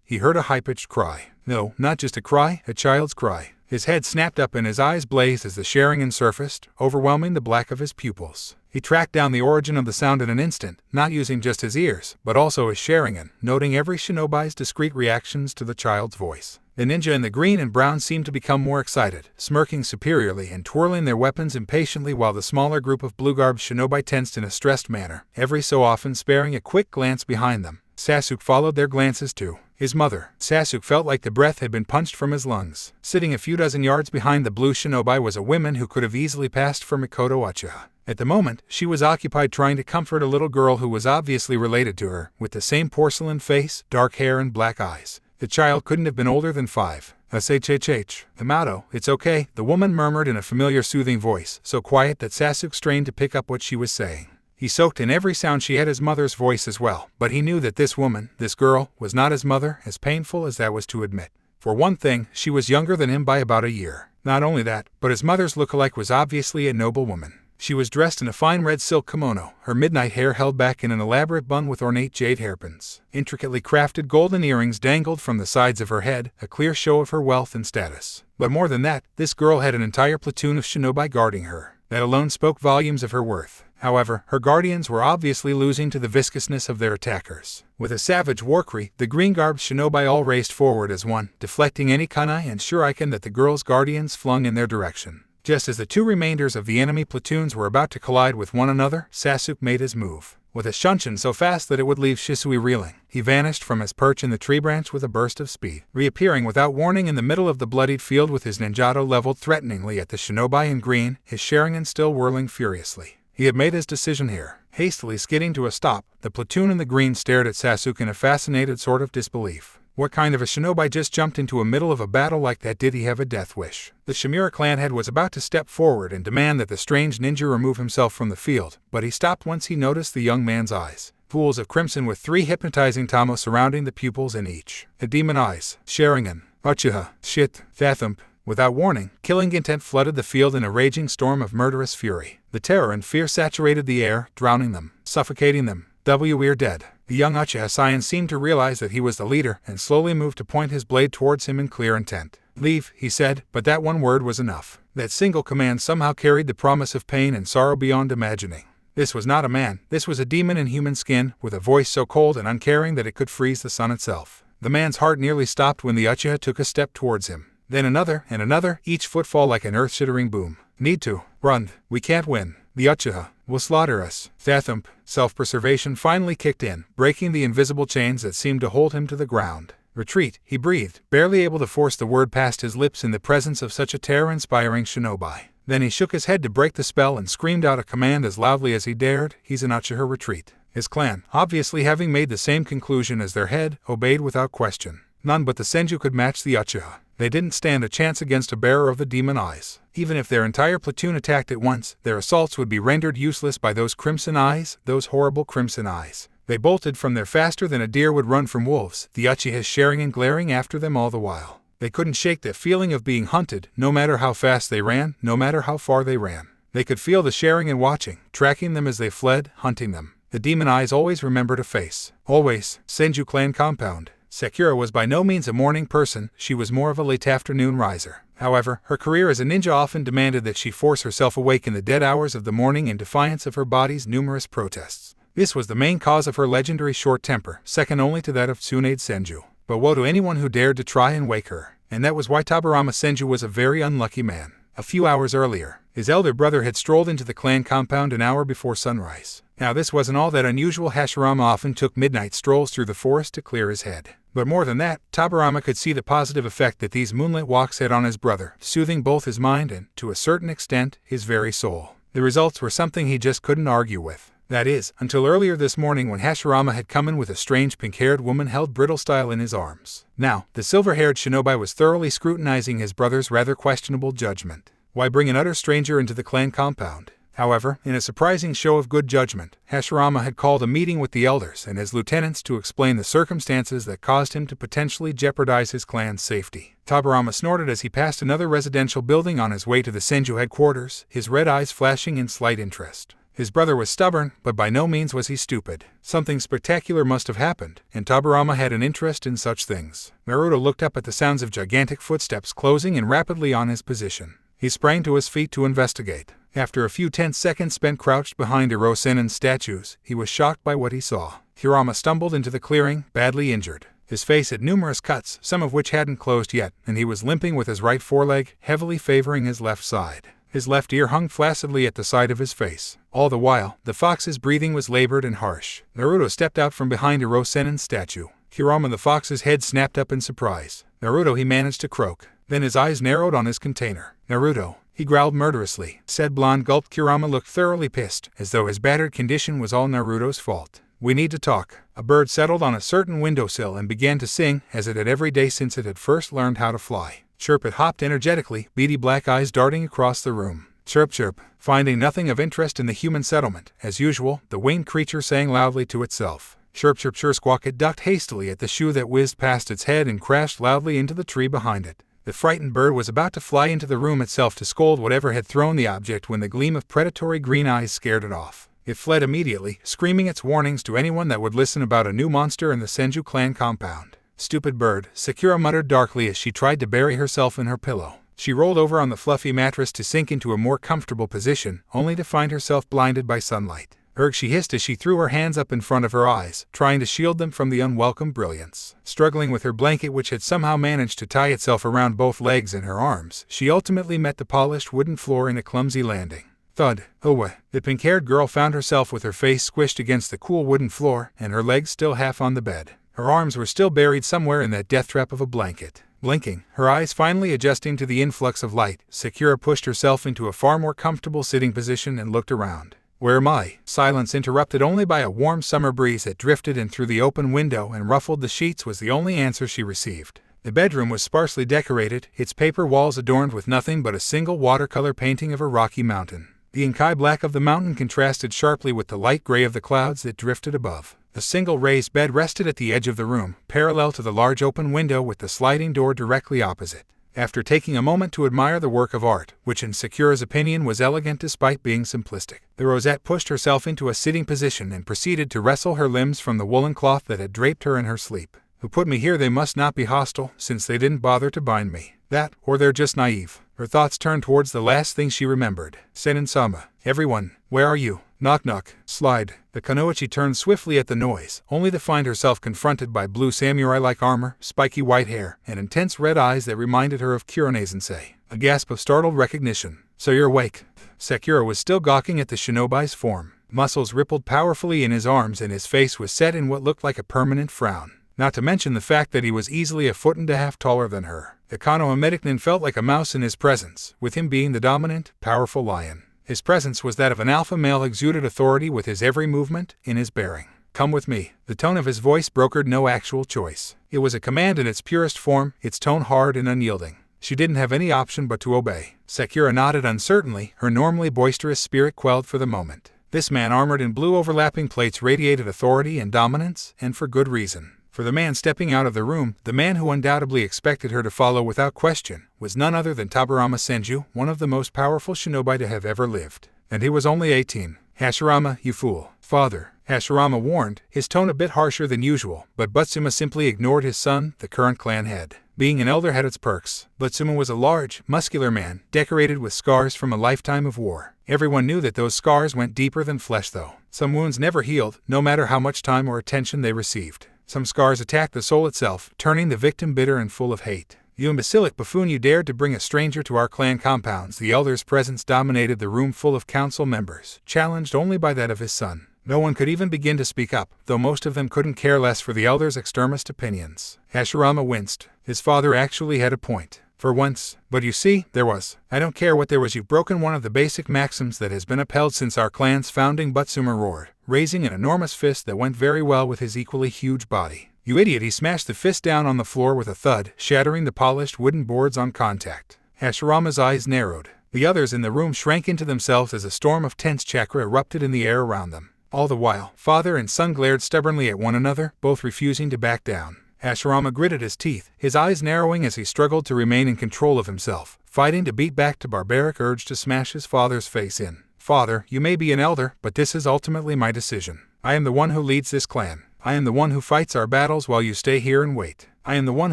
he heard a high-pitched cry. No, not just a cry, a child's cry. His head snapped up and his eyes blazed as the Sharingan surfaced, overwhelming the black of his pupils. He tracked down the origin of the sound in an instant, not using just his ears, but also his Sharingan, noting every shinobi's discrete reactions to the child's voice. The ninja in the green and brown seemed to become more excited, smirking superiorly and twirling their weapons impatiently while the smaller group of blue-garbed shinobi tensed in a stressed manner, every so often sparing a quick glance behind them. Sasuke followed their glances too. His mother. Sasuke felt like the breath had been punched from his lungs. Sitting a few dozen yards behind the blue shinobi was a woman who could have easily passed for Mikoto Uchiha. At the moment, she was occupied trying to comfort a little girl who was obviously related to her, with the same porcelain face, dark hair and black eyes. The child couldn't have been older than 5. Hamato, it's okay, the woman murmured in a familiar soothing voice, so quiet that Sasuke strained to pick up what she was saying. He soaked in every sound. She had his mother's voice as well, but he knew that this woman, this girl, was not his mother, as painful as that was to admit. For one thing, she was younger than him by about a year. Not only that, but his mother's lookalike was obviously a noble woman. She was dressed in a fine red silk kimono, her midnight hair held back in an elaborate bun with ornate jade hairpins. Intricately crafted golden earrings dangled from the sides of her head, a clear show of her wealth and status. But more than that, this girl had an entire platoon of shinobi guarding her. That alone spoke volumes of her worth. However, her guardians were obviously losing to the viciousness of their attackers. With a savage war cry, the green-garbed shinobi all raced forward as one, deflecting any kunai and shuriken that the girl's guardians flung in their direction. Just as the two remainders of the enemy platoons were about to collide with one another, Sasuke made his move. With a shunshin so fast that it would leave Shisui reeling, he vanished from his perch in the tree branch with a burst of speed, reappearing without warning in the middle of the bloodied field with his ninjato leveled threateningly at the shinobi in green, his Sharingan still whirling furiously. He had made his decision here. Hastily skidding to a stop, the platoon in the green stared at Sasuke in a fascinated sort of disbelief. What kind of a shinobi just jumped into the middle of a battle like that? Did he have a death wish? The Shimura clan head was about to step forward and demand that the strange ninja remove himself from the field, but he stopped once he noticed the young man's eyes. Pools of crimson with 3 hypnotizing tamo surrounding the pupils in each. The demon eyes, Sharingan, Uchiha, Shit, Thathump. Without warning, killing intent flooded the field in a raging storm of murderous fury. The terror and fear saturated the air, drowning them, suffocating them. We're dead. The young Uchiha Saiyan seemed to realize that he was the leader and slowly moved to point his blade towards him in clear intent. Leave, he said, but that one word was enough. That single command somehow carried the promise of pain and sorrow beyond imagining. This was not a man, this was a demon in human skin, with a voice so cold and uncaring that it could freeze the sun itself. The man's heart nearly stopped when the Uchiha took a step towards him. Then another, and another, each footfall like an earth-shattering boom. Need to run. We can't win. The Uchiha will slaughter us. Thathump, self-preservation finally kicked in, breaking the invisible chains that seemed to hold him to the ground. Retreat, he breathed, barely able to force the word past his lips in the presence of such a terror-inspiring shinobi. Then he shook his head to break the spell and screamed out a command as loudly as he dared. He's an Uchiha. Retreat. His clan, obviously having made the same conclusion as their head, obeyed without question. None but the Senju could match the Uchiha. They didn't stand a chance against a bearer of the demon eyes. Even if their entire platoon attacked at once, their assaults would be rendered useless by those crimson eyes, those horrible crimson eyes. They bolted from there faster than a deer would run from wolves, the Uchiha Sharingan glaring after them all the while. They couldn't shake that feeling of being hunted, no matter how fast they ran, no matter how far they ran. They could feel the Sharingan watching, tracking them as they fled, hunting them. The demon eyes always remembered a face. Always. Senju clan compound. Sakura was by no means a morning person, she was more of a late afternoon riser. However, her career as a ninja often demanded that she force herself awake in the dead hours of the morning in defiance of her body's numerous protests. This was the main cause of her legendary short temper, second only to that of Tsunade Senju. But woe to anyone who dared to try and wake her. And that was why Tobirama Senju was a very unlucky man. A few hours earlier, his elder brother had strolled into the clan compound an hour before sunrise. Now this wasn't all that unusual. Hashirama often took midnight strolls through the forest to clear his head. But more than that, Tobirama could see the positive effect that these moonlit walks had on his brother, soothing both his mind and, to a certain extent, his very soul. The results were something he just couldn't argue with. That is, until earlier this morning when Hashirama had come in with a strange pink-haired woman held brittle-style in his arms. Now, the silver-haired shinobi was thoroughly scrutinizing his brother's rather questionable judgment. Why bring an utter stranger into the clan compound? However, in a surprising show of good judgment, Hashirama had called a meeting with the elders and his lieutenants to explain the circumstances that caused him to potentially jeopardize his clan's safety. Tobirama snorted as he passed another residential building on his way to the Senju headquarters, his red eyes flashing in slight interest. His brother was stubborn, but by no means was he stupid. Something spectacular must have happened, and Tobirama had an interest in such things. Naruto looked up at the sounds of gigantic footsteps closing in rapidly on his position. He sprang to his feet to investigate. After a few tense seconds spent crouched behind Hirosenin's statues, he was shocked by what he saw. Hirama stumbled into the clearing, badly injured. His face had numerous cuts, some of which hadn't closed yet, and he was limping with his right foreleg, heavily favoring his left side. His left ear hung flaccidly at the side of his face. All the while, the fox's breathing was labored and harsh. Naruto stepped out from behind Hirosenin's statue. Hirama the fox's head snapped up in surprise. Naruto, he managed to croak. Then his eyes narrowed on his container. Naruto, he growled murderously. Said blonde gulped. Kurama looked thoroughly pissed, as though his battered condition was all Naruto's fault. We need to talk. A bird settled on a certain windowsill and began to sing, as it had every day since it had first learned how to fly. Chirp, it hopped energetically, beady black eyes darting across the room. Chirp, chirp. Finding nothing of interest in the human settlement, as usual, the winged creature sang loudly to itself. Chirp, chirp, chirp, squawk. It ducked hastily at the shoe that whizzed past its head and crashed loudly into the tree behind it. The frightened bird was about to fly into the room itself to scold whatever had thrown the object when the gleam of predatory green eyes scared it off. It fled immediately, screaming its warnings to anyone that would listen about a new monster in the Senju clan compound. Stupid bird, Sakura muttered darkly as she tried to bury herself in her pillow. She rolled over on the fluffy mattress to sink into a more comfortable position, only to find herself blinded by sunlight. "Erg," she hissed as she threw her hands up in front of her eyes, trying to shield them from the unwelcome brilliance. Struggling with her blanket, which had somehow managed to tie itself around both legs and her arms, she ultimately met the polished wooden floor in a clumsy landing. Thud. Oh, the pink-haired girl found herself with her face squished against the cool wooden floor and her legs still half on the bed. Her arms were still buried somewhere in that death trap of a blanket. Blinking, her eyes finally adjusting to the influx of light, Sakura pushed herself into a far more comfortable sitting position and looked around. "Where am I?" Silence interrupted only by a warm summer breeze that drifted in through the open window and ruffled the sheets was the only answer she received. The bedroom was sparsely decorated, its paper walls adorned with nothing but a single watercolor painting of a rocky mountain. The inky black of the mountain contrasted sharply with the light gray of the clouds that drifted above. A single raised bed rested at the edge of the room, parallel to the large open window with the sliding door directly opposite. After taking a moment to admire the work of art, which in Sakura's opinion was elegant despite being simplistic, the Rosette pushed herself into a sitting position and proceeded to wrestle her limbs from the woolen cloth that had draped her in her sleep. "Who put me here? They must not be hostile, since they didn't bother to bind me. That, or they're just naive." Her thoughts turned towards the last thing she remembered. Senin-sama. "Everyone, where are you?" Knock knock. Slide. The Kunoichi turned swiftly at the noise, only to find herself confronted by blue samurai-like armor, spiky white hair, and intense red eyes that reminded her of Kurone-sensei. A gasp of startled recognition. "So you're awake." Sakura was still gawking at the shinobi's form. Muscles rippled powerfully in his arms and his face was set in what looked like a permanent frown. Not to mention the fact that he was easily a foot and a half taller than her. The Konoha Medicnin felt like a mouse in his presence, with him being the dominant, powerful lion. His presence was that of an alpha male, exuded authority with his every movement, in his bearing. "Come with me." The tone of his voice brokered no actual choice. It was a command in its purest form, its tone hard and unyielding. She didn't have any option but to obey. Sakura nodded uncertainly, her normally boisterous spirit quelled for the moment. This man armored in blue overlapping plates radiated authority and dominance, and for good reason. For the man stepping out of the room, the man who undoubtedly expected her to follow without question, was none other than Taburama Senju, one of the most powerful shinobi to have ever lived. And he was only 18. "Hashirama, you fool." "Father," Hashirama warned, his tone a bit harsher than usual, but Butsuma simply ignored his son, the current clan head. Being an elder had its perks. Butsuma was a large, muscular man, decorated with scars from a lifetime of war. Everyone knew that those scars went deeper than flesh though. Some wounds never healed, no matter how much time or attention they received. Some scars attacked the soul itself, turning the victim bitter and full of hate. "You imbecilic buffoon, you dared to bring a stranger to our clan compounds." The elder's presence dominated the room full of council members, challenged only by that of his son. No one could even begin to speak up, though most of them couldn't care less for the elder's extremist opinions. Hashirama winced. His father actually had a point. For once. "But you see, there was. I don't care what there was, you've broken one of the basic maxims that has been upheld since our clan's founding," Butsuma roared, raising an enormous fist that went very well with his equally huge body. "You idiot!" He smashed the fist down on the floor with a thud, shattering the polished wooden boards on contact. Hashirama's eyes narrowed. The others in the room shrank into themselves as a storm of tense chakra erupted in the air around them. All the while, father and son glared stubbornly at one another, both refusing to back down. Hashirama gritted his teeth, his eyes narrowing as he struggled to remain in control of himself, fighting to beat back the barbaric urge to smash his father's face in. "Father, you may be an elder, but this is ultimately my decision. I am the one who leads this clan. I am the one who fights our battles while you stay here and wait. I am the one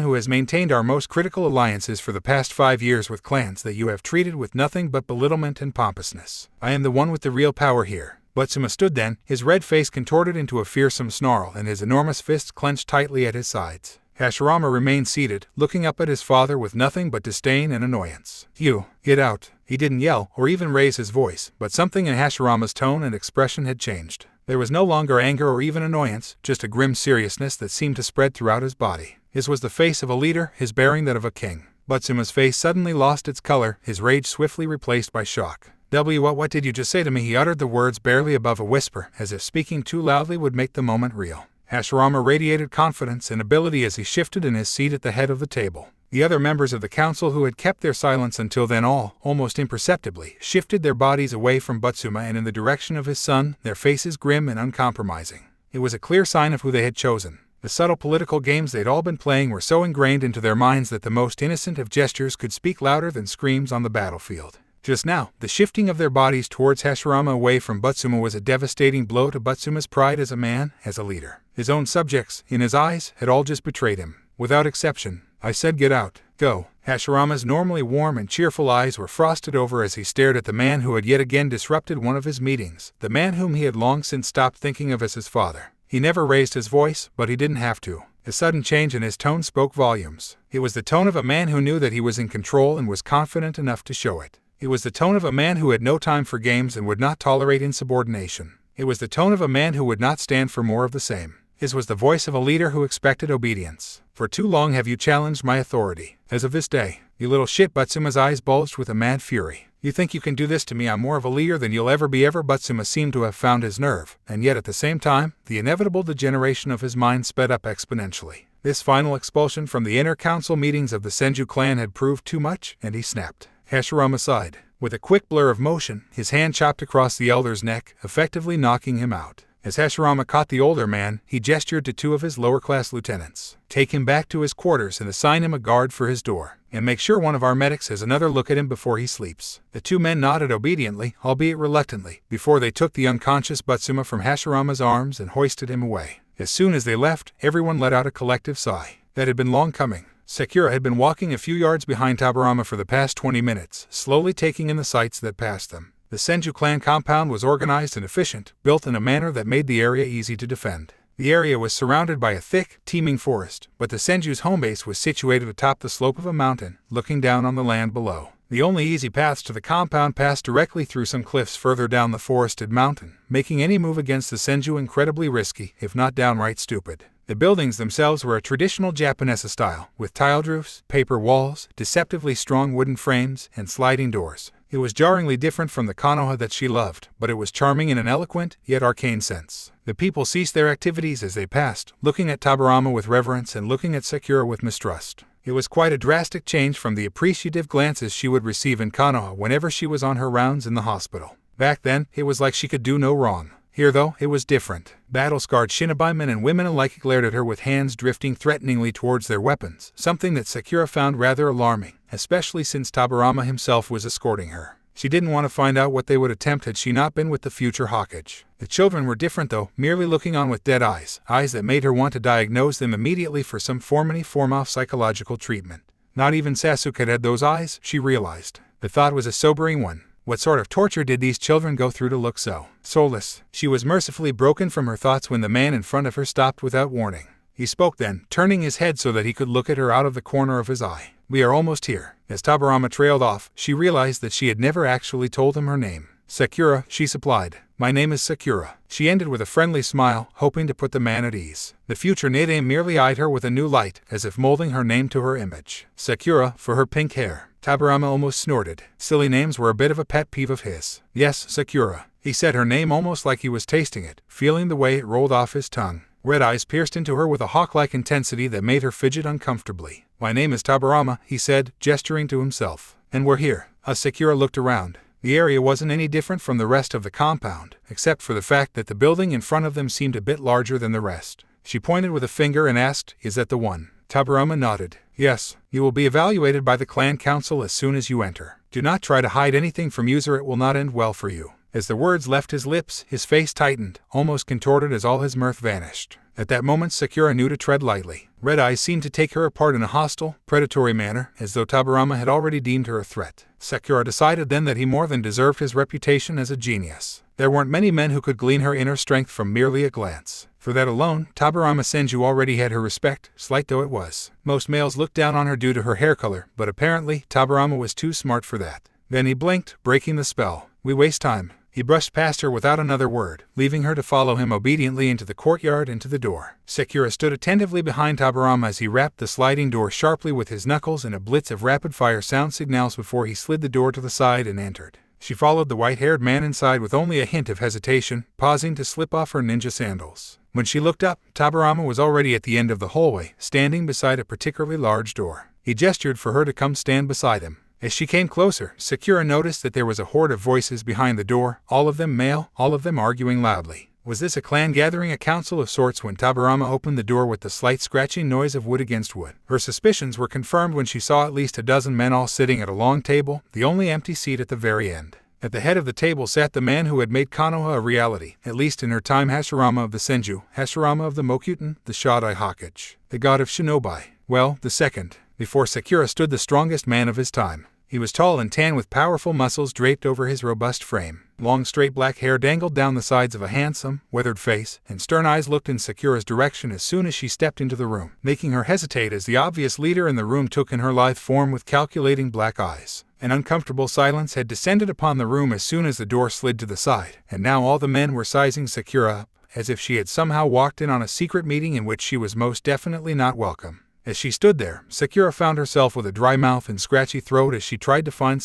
who has maintained our most critical alliances for the past 5 years with clans that you have treated with nothing but belittlement and pompousness. I am the one with the real power here." Butsuma stood then, his red face contorted into a fearsome snarl and his enormous fists clenched tightly at his sides. Hashirama remained seated, looking up at his father with nothing but disdain and annoyance. "You, get out." He didn't yell or even raise his voice, but something in Hashirama's tone and expression had changed. There was no longer anger or even annoyance, just a grim seriousness that seemed to spread throughout his body. His was the face of a leader, his bearing that of a king. Butsuma's face suddenly lost its color, his rage swiftly replaced by shock. What did you just say to me?" He uttered the words barely above a whisper, as if speaking too loudly would make the moment real. Hashirama radiated confidence and ability as he shifted in his seat at the head of the table. The other members of the council who had kept their silence until then all, almost imperceptibly, shifted their bodies away from Butsuma and in the direction of his son, their faces grim and uncompromising. It was a clear sign of who they had chosen. The subtle political games they'd all been playing were so ingrained into their minds that the most innocent of gestures could speak louder than screams on the battlefield. Just now, the shifting of their bodies towards Hashirama away from Butsuma was a devastating blow to Butsuma's pride as a man, as a leader. His own subjects, in his eyes, had all just betrayed him. Without exception. "I said get out." Go. Hashirama's normally warm and cheerful eyes were frosted over as he stared at the man who had yet again disrupted one of his meetings, the man whom he had long since stopped thinking of as his father. He never raised his voice, but he didn't have to. A sudden change in his tone spoke volumes. It was the tone of a man who knew that he was in control and was confident enough to show it. It was the tone of a man who had no time for games and would not tolerate insubordination. It was the tone of a man who would not stand for more of the same. His was the voice of a leader who expected obedience. For too long have you challenged my authority. As of this day, you little shit. Butsuma's eyes bulged with a mad fury. You think you can do this to me? I'm more of a leader than you'll ever be. Butsuma seemed to have found his nerve, and yet at the same time, the inevitable degeneration of his mind sped up exponentially. This final expulsion from the inner council meetings of the Senju clan had proved too much, and he snapped. Hashirama sighed. With a quick blur of motion, his hand chopped across the elder's neck, effectively knocking him out. As Hashirama caught the older man, he gestured to two of his lower-class lieutenants. Take him back to his quarters and assign him a guard for his door. And make sure one of our medics has another look at him before he sleeps. The two men nodded obediently, albeit reluctantly, before they took the unconscious Butsuma from Hashirama's arms and hoisted him away. As soon as they left, everyone let out a collective sigh. That had been long coming. Sakura had been walking a few yards behind Tabarama for the past 20 minutes, slowly taking in the sights that passed them. The Senju clan compound was organized and efficient, built in a manner that made the area easy to defend. The area was surrounded by a thick, teeming forest, but the Senju's home base was situated atop the slope of a mountain, looking down on the land below. The only easy paths to the compound passed directly through some cliffs further down the forested mountain, making any move against the Senju incredibly risky, if not downright stupid. The buildings themselves were a traditional Japanese style, with tiled roofs, paper walls, deceptively strong wooden frames, and sliding doors. It was jarringly different from the Konoha that she loved, but it was charming in an eloquent, yet arcane sense. The people ceased their activities as they passed, looking at Tabarama with reverence and looking at Sakura with mistrust. It was quite a drastic change from the appreciative glances she would receive in Konoha whenever she was on her rounds in the hospital. Back then, it was like she could do no wrong. Here, though, it was different. Battle-scarred shinobi men and women alike glared at her with hands drifting threateningly towards their weapons, something that Sakura found rather alarming, especially since Tabarama himself was escorting her. She didn't want to find out what they would attempt had she not been with the future Hokage. The children were different though, merely looking on with dead eyes, eyes that made her want to diagnose them immediately for some form-off psychological treatment. Not even Sasuke had those eyes, she realized. The thought was a sobering one. What sort of torture did these children go through to look so soulless? She was mercifully broken from her thoughts when the man in front of her stopped without warning. He spoke then, turning his head so that he could look at her out of the corner of his eye. We are almost here. As Tabarama trailed off, she realized that she had never actually told him her name. Sakura, she supplied. My name is Sakura. She ended with a friendly smile, hoping to put the man at ease. The future Nide merely eyed her with a new light, as if molding her name to her image. Sakura, for her pink hair. Tabarama almost snorted. Silly names were a bit of a pet peeve of his. Yes, Sakura. He said her name almost like he was tasting it, feeling the way it rolled off his tongue. Red eyes pierced into her with a hawk-like intensity that made her fidget uncomfortably. My name is Tabarama, he said, gesturing to himself. And we're here. Sakura looked around. The area wasn't any different from the rest of the compound, except for the fact that the building in front of them seemed a bit larger than the rest. She pointed with a finger and asked, Is that the one? Tabarama nodded. Yes. You will be evaluated by the clan council as soon as you enter. Do not try to hide anything from you, or it will not end well for you. As the words left his lips, his face tightened, almost contorted as all his mirth vanished. At that moment Sakura knew to tread lightly. Red eyes seemed to take her apart in a hostile, predatory manner, as though Tabarama had already deemed her a threat. Sakura decided then that he more than deserved his reputation as a genius. There weren't many men who could glean her inner strength from merely a glance. For that alone, Tabarama Senju already had her respect, slight though it was. Most males looked down on her due to her hair color, but apparently, Tabarama was too smart for that. Then he blinked, breaking the spell. We waste time. He brushed past her without another word, leaving her to follow him obediently into the courtyard and to the door. Sakura stood attentively behind Tabarama as he rapped the sliding door sharply with his knuckles in a blitz of rapid-fire sound signals before he slid the door to the side and entered. She followed the white-haired man inside with only a hint of hesitation, pausing to slip off her ninja sandals. When she looked up, Tabarama was already at the end of the hallway, standing beside a particularly large door. He gestured for her to come stand beside him. As she came closer, Sakura noticed that there was a horde of voices behind the door, all of them male, all of them arguing loudly. Was this a clan gathering, a council of sorts, when Tabarama opened the door with the slight scratching noise of wood against wood? Her suspicions were confirmed when she saw at least a dozen men all sitting at a long table, the only empty seat at the very end. At the head of the table sat the man who had made Konoha a reality, at least in her time, Hashirama of the Senju, Hashirama of the Mokyuten, the Shodai Hokage, the god of shinobi. Well, the second. Before Sakura stood the strongest man of his time. He was tall and tan with powerful muscles draped over his robust frame. Long straight black hair dangled down the sides of a handsome, weathered face, and stern eyes looked in Sakura's direction as soon as she stepped into the room, making her hesitate as the obvious leader in the room took in her lithe form with calculating black eyes. An uncomfortable silence had descended upon the room as soon as the door slid to the side, and now all the men were sizing Sakura up, as if she had somehow walked in on a secret meeting in which she was most definitely not welcome. As she stood there, Sakura found herself with a dry mouth and scratchy throat as she tried to find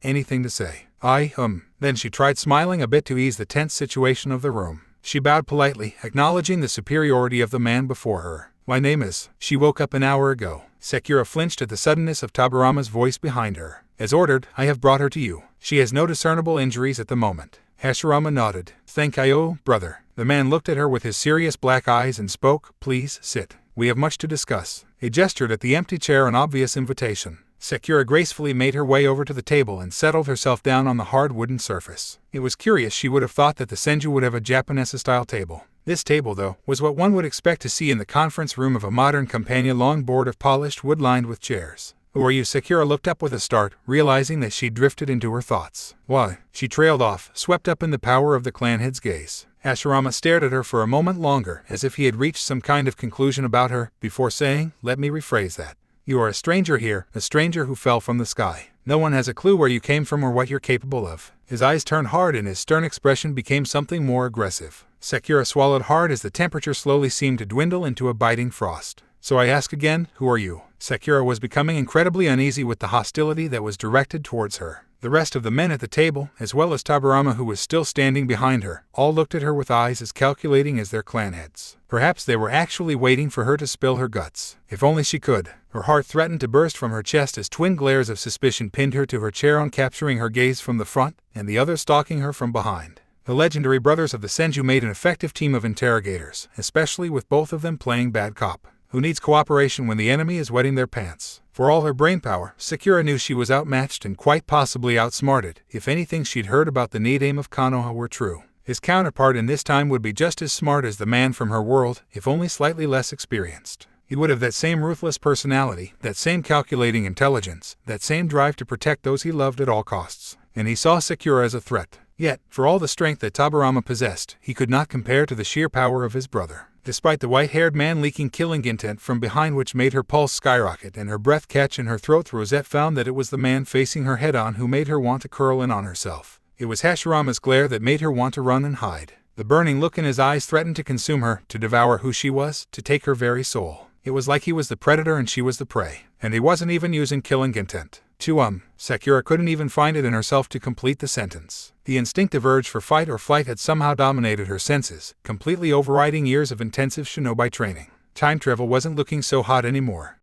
anything to say. Then she tried smiling a bit to ease the tense situation of the room. She bowed politely, acknowledging the superiority of the man before her. My name is. She woke up an hour ago. Sakura flinched at the suddenness of Tobirama's voice behind her. As ordered, I have brought her to you. She has no discernible injuries at the moment. Hashirama nodded. Thank you, brother. The man looked at her with his serious black eyes and spoke. Please sit. We have much to discuss. He gestured at the empty chair, an obvious invitation. Sakura gracefully made her way over to the table and settled herself down on the hard wooden surface. It was curious, she would have thought that the senju would have a Japanese-style table. This table, though, was what one would expect to see in the conference room of a modern compania, long board of polished wood lined with chairs. Who are you? Sakura looked up with a start, realizing that she'd drifted into her thoughts. Why? She trailed off, swept up in the power of the clan head's gaze. Hashirama stared at her for a moment longer, as if he had reached some kind of conclusion about her, before saying, let me rephrase that. You are a stranger here, a stranger who fell from the sky. No one has a clue where you came from or what you're capable of. His eyes turned hard and his stern expression became something more aggressive. Sakura swallowed hard as the temperature slowly seemed to dwindle into a biting frost. So I ask again, who are you? Sakura was becoming incredibly uneasy with the hostility that was directed towards her. The rest of the men at the table, as well as Tobirama, who was still standing behind her, all looked at her with eyes as calculating as their clan heads. Perhaps they were actually waiting for her to spill her guts. If only she could. Her heart threatened to burst from her chest as twin glares of suspicion pinned her to her chair, on capturing her gaze from the front, and the other stalking her from behind. The legendary brothers of the Senju made an effective team of interrogators, especially with both of them playing bad cop. Who needs cooperation when the enemy is wetting their pants? For all her brainpower, Sakura knew she was outmatched and quite possibly outsmarted, if anything she'd heard about the Nidaime of Konoha were true. His counterpart in this time would be just as smart as the man from her world, if only slightly less experienced. He would have that same ruthless personality, that same calculating intelligence, that same drive to protect those he loved at all costs. And he saw Sakura as a threat. Yet, for all the strength that Tobirama possessed, he could not compare to the sheer power of his brother. Despite the white-haired man leaking killing intent from behind, which made her pulse skyrocket and her breath catch in her throat, Rosette found that it was the man facing her head-on who made her want to curl in on herself. It was Hashirama's glare that made her want to run and hide. The burning look in his eyes threatened to consume her, to devour who she was, to take her very soul. It was like he was the predator and she was the prey. And he wasn't even using killing intent. Sakura couldn't even find it in herself to complete the sentence. The instinctive urge for fight or flight had somehow dominated her senses, completely overriding years of intensive shinobi training. Time travel wasn't looking so hot anymore.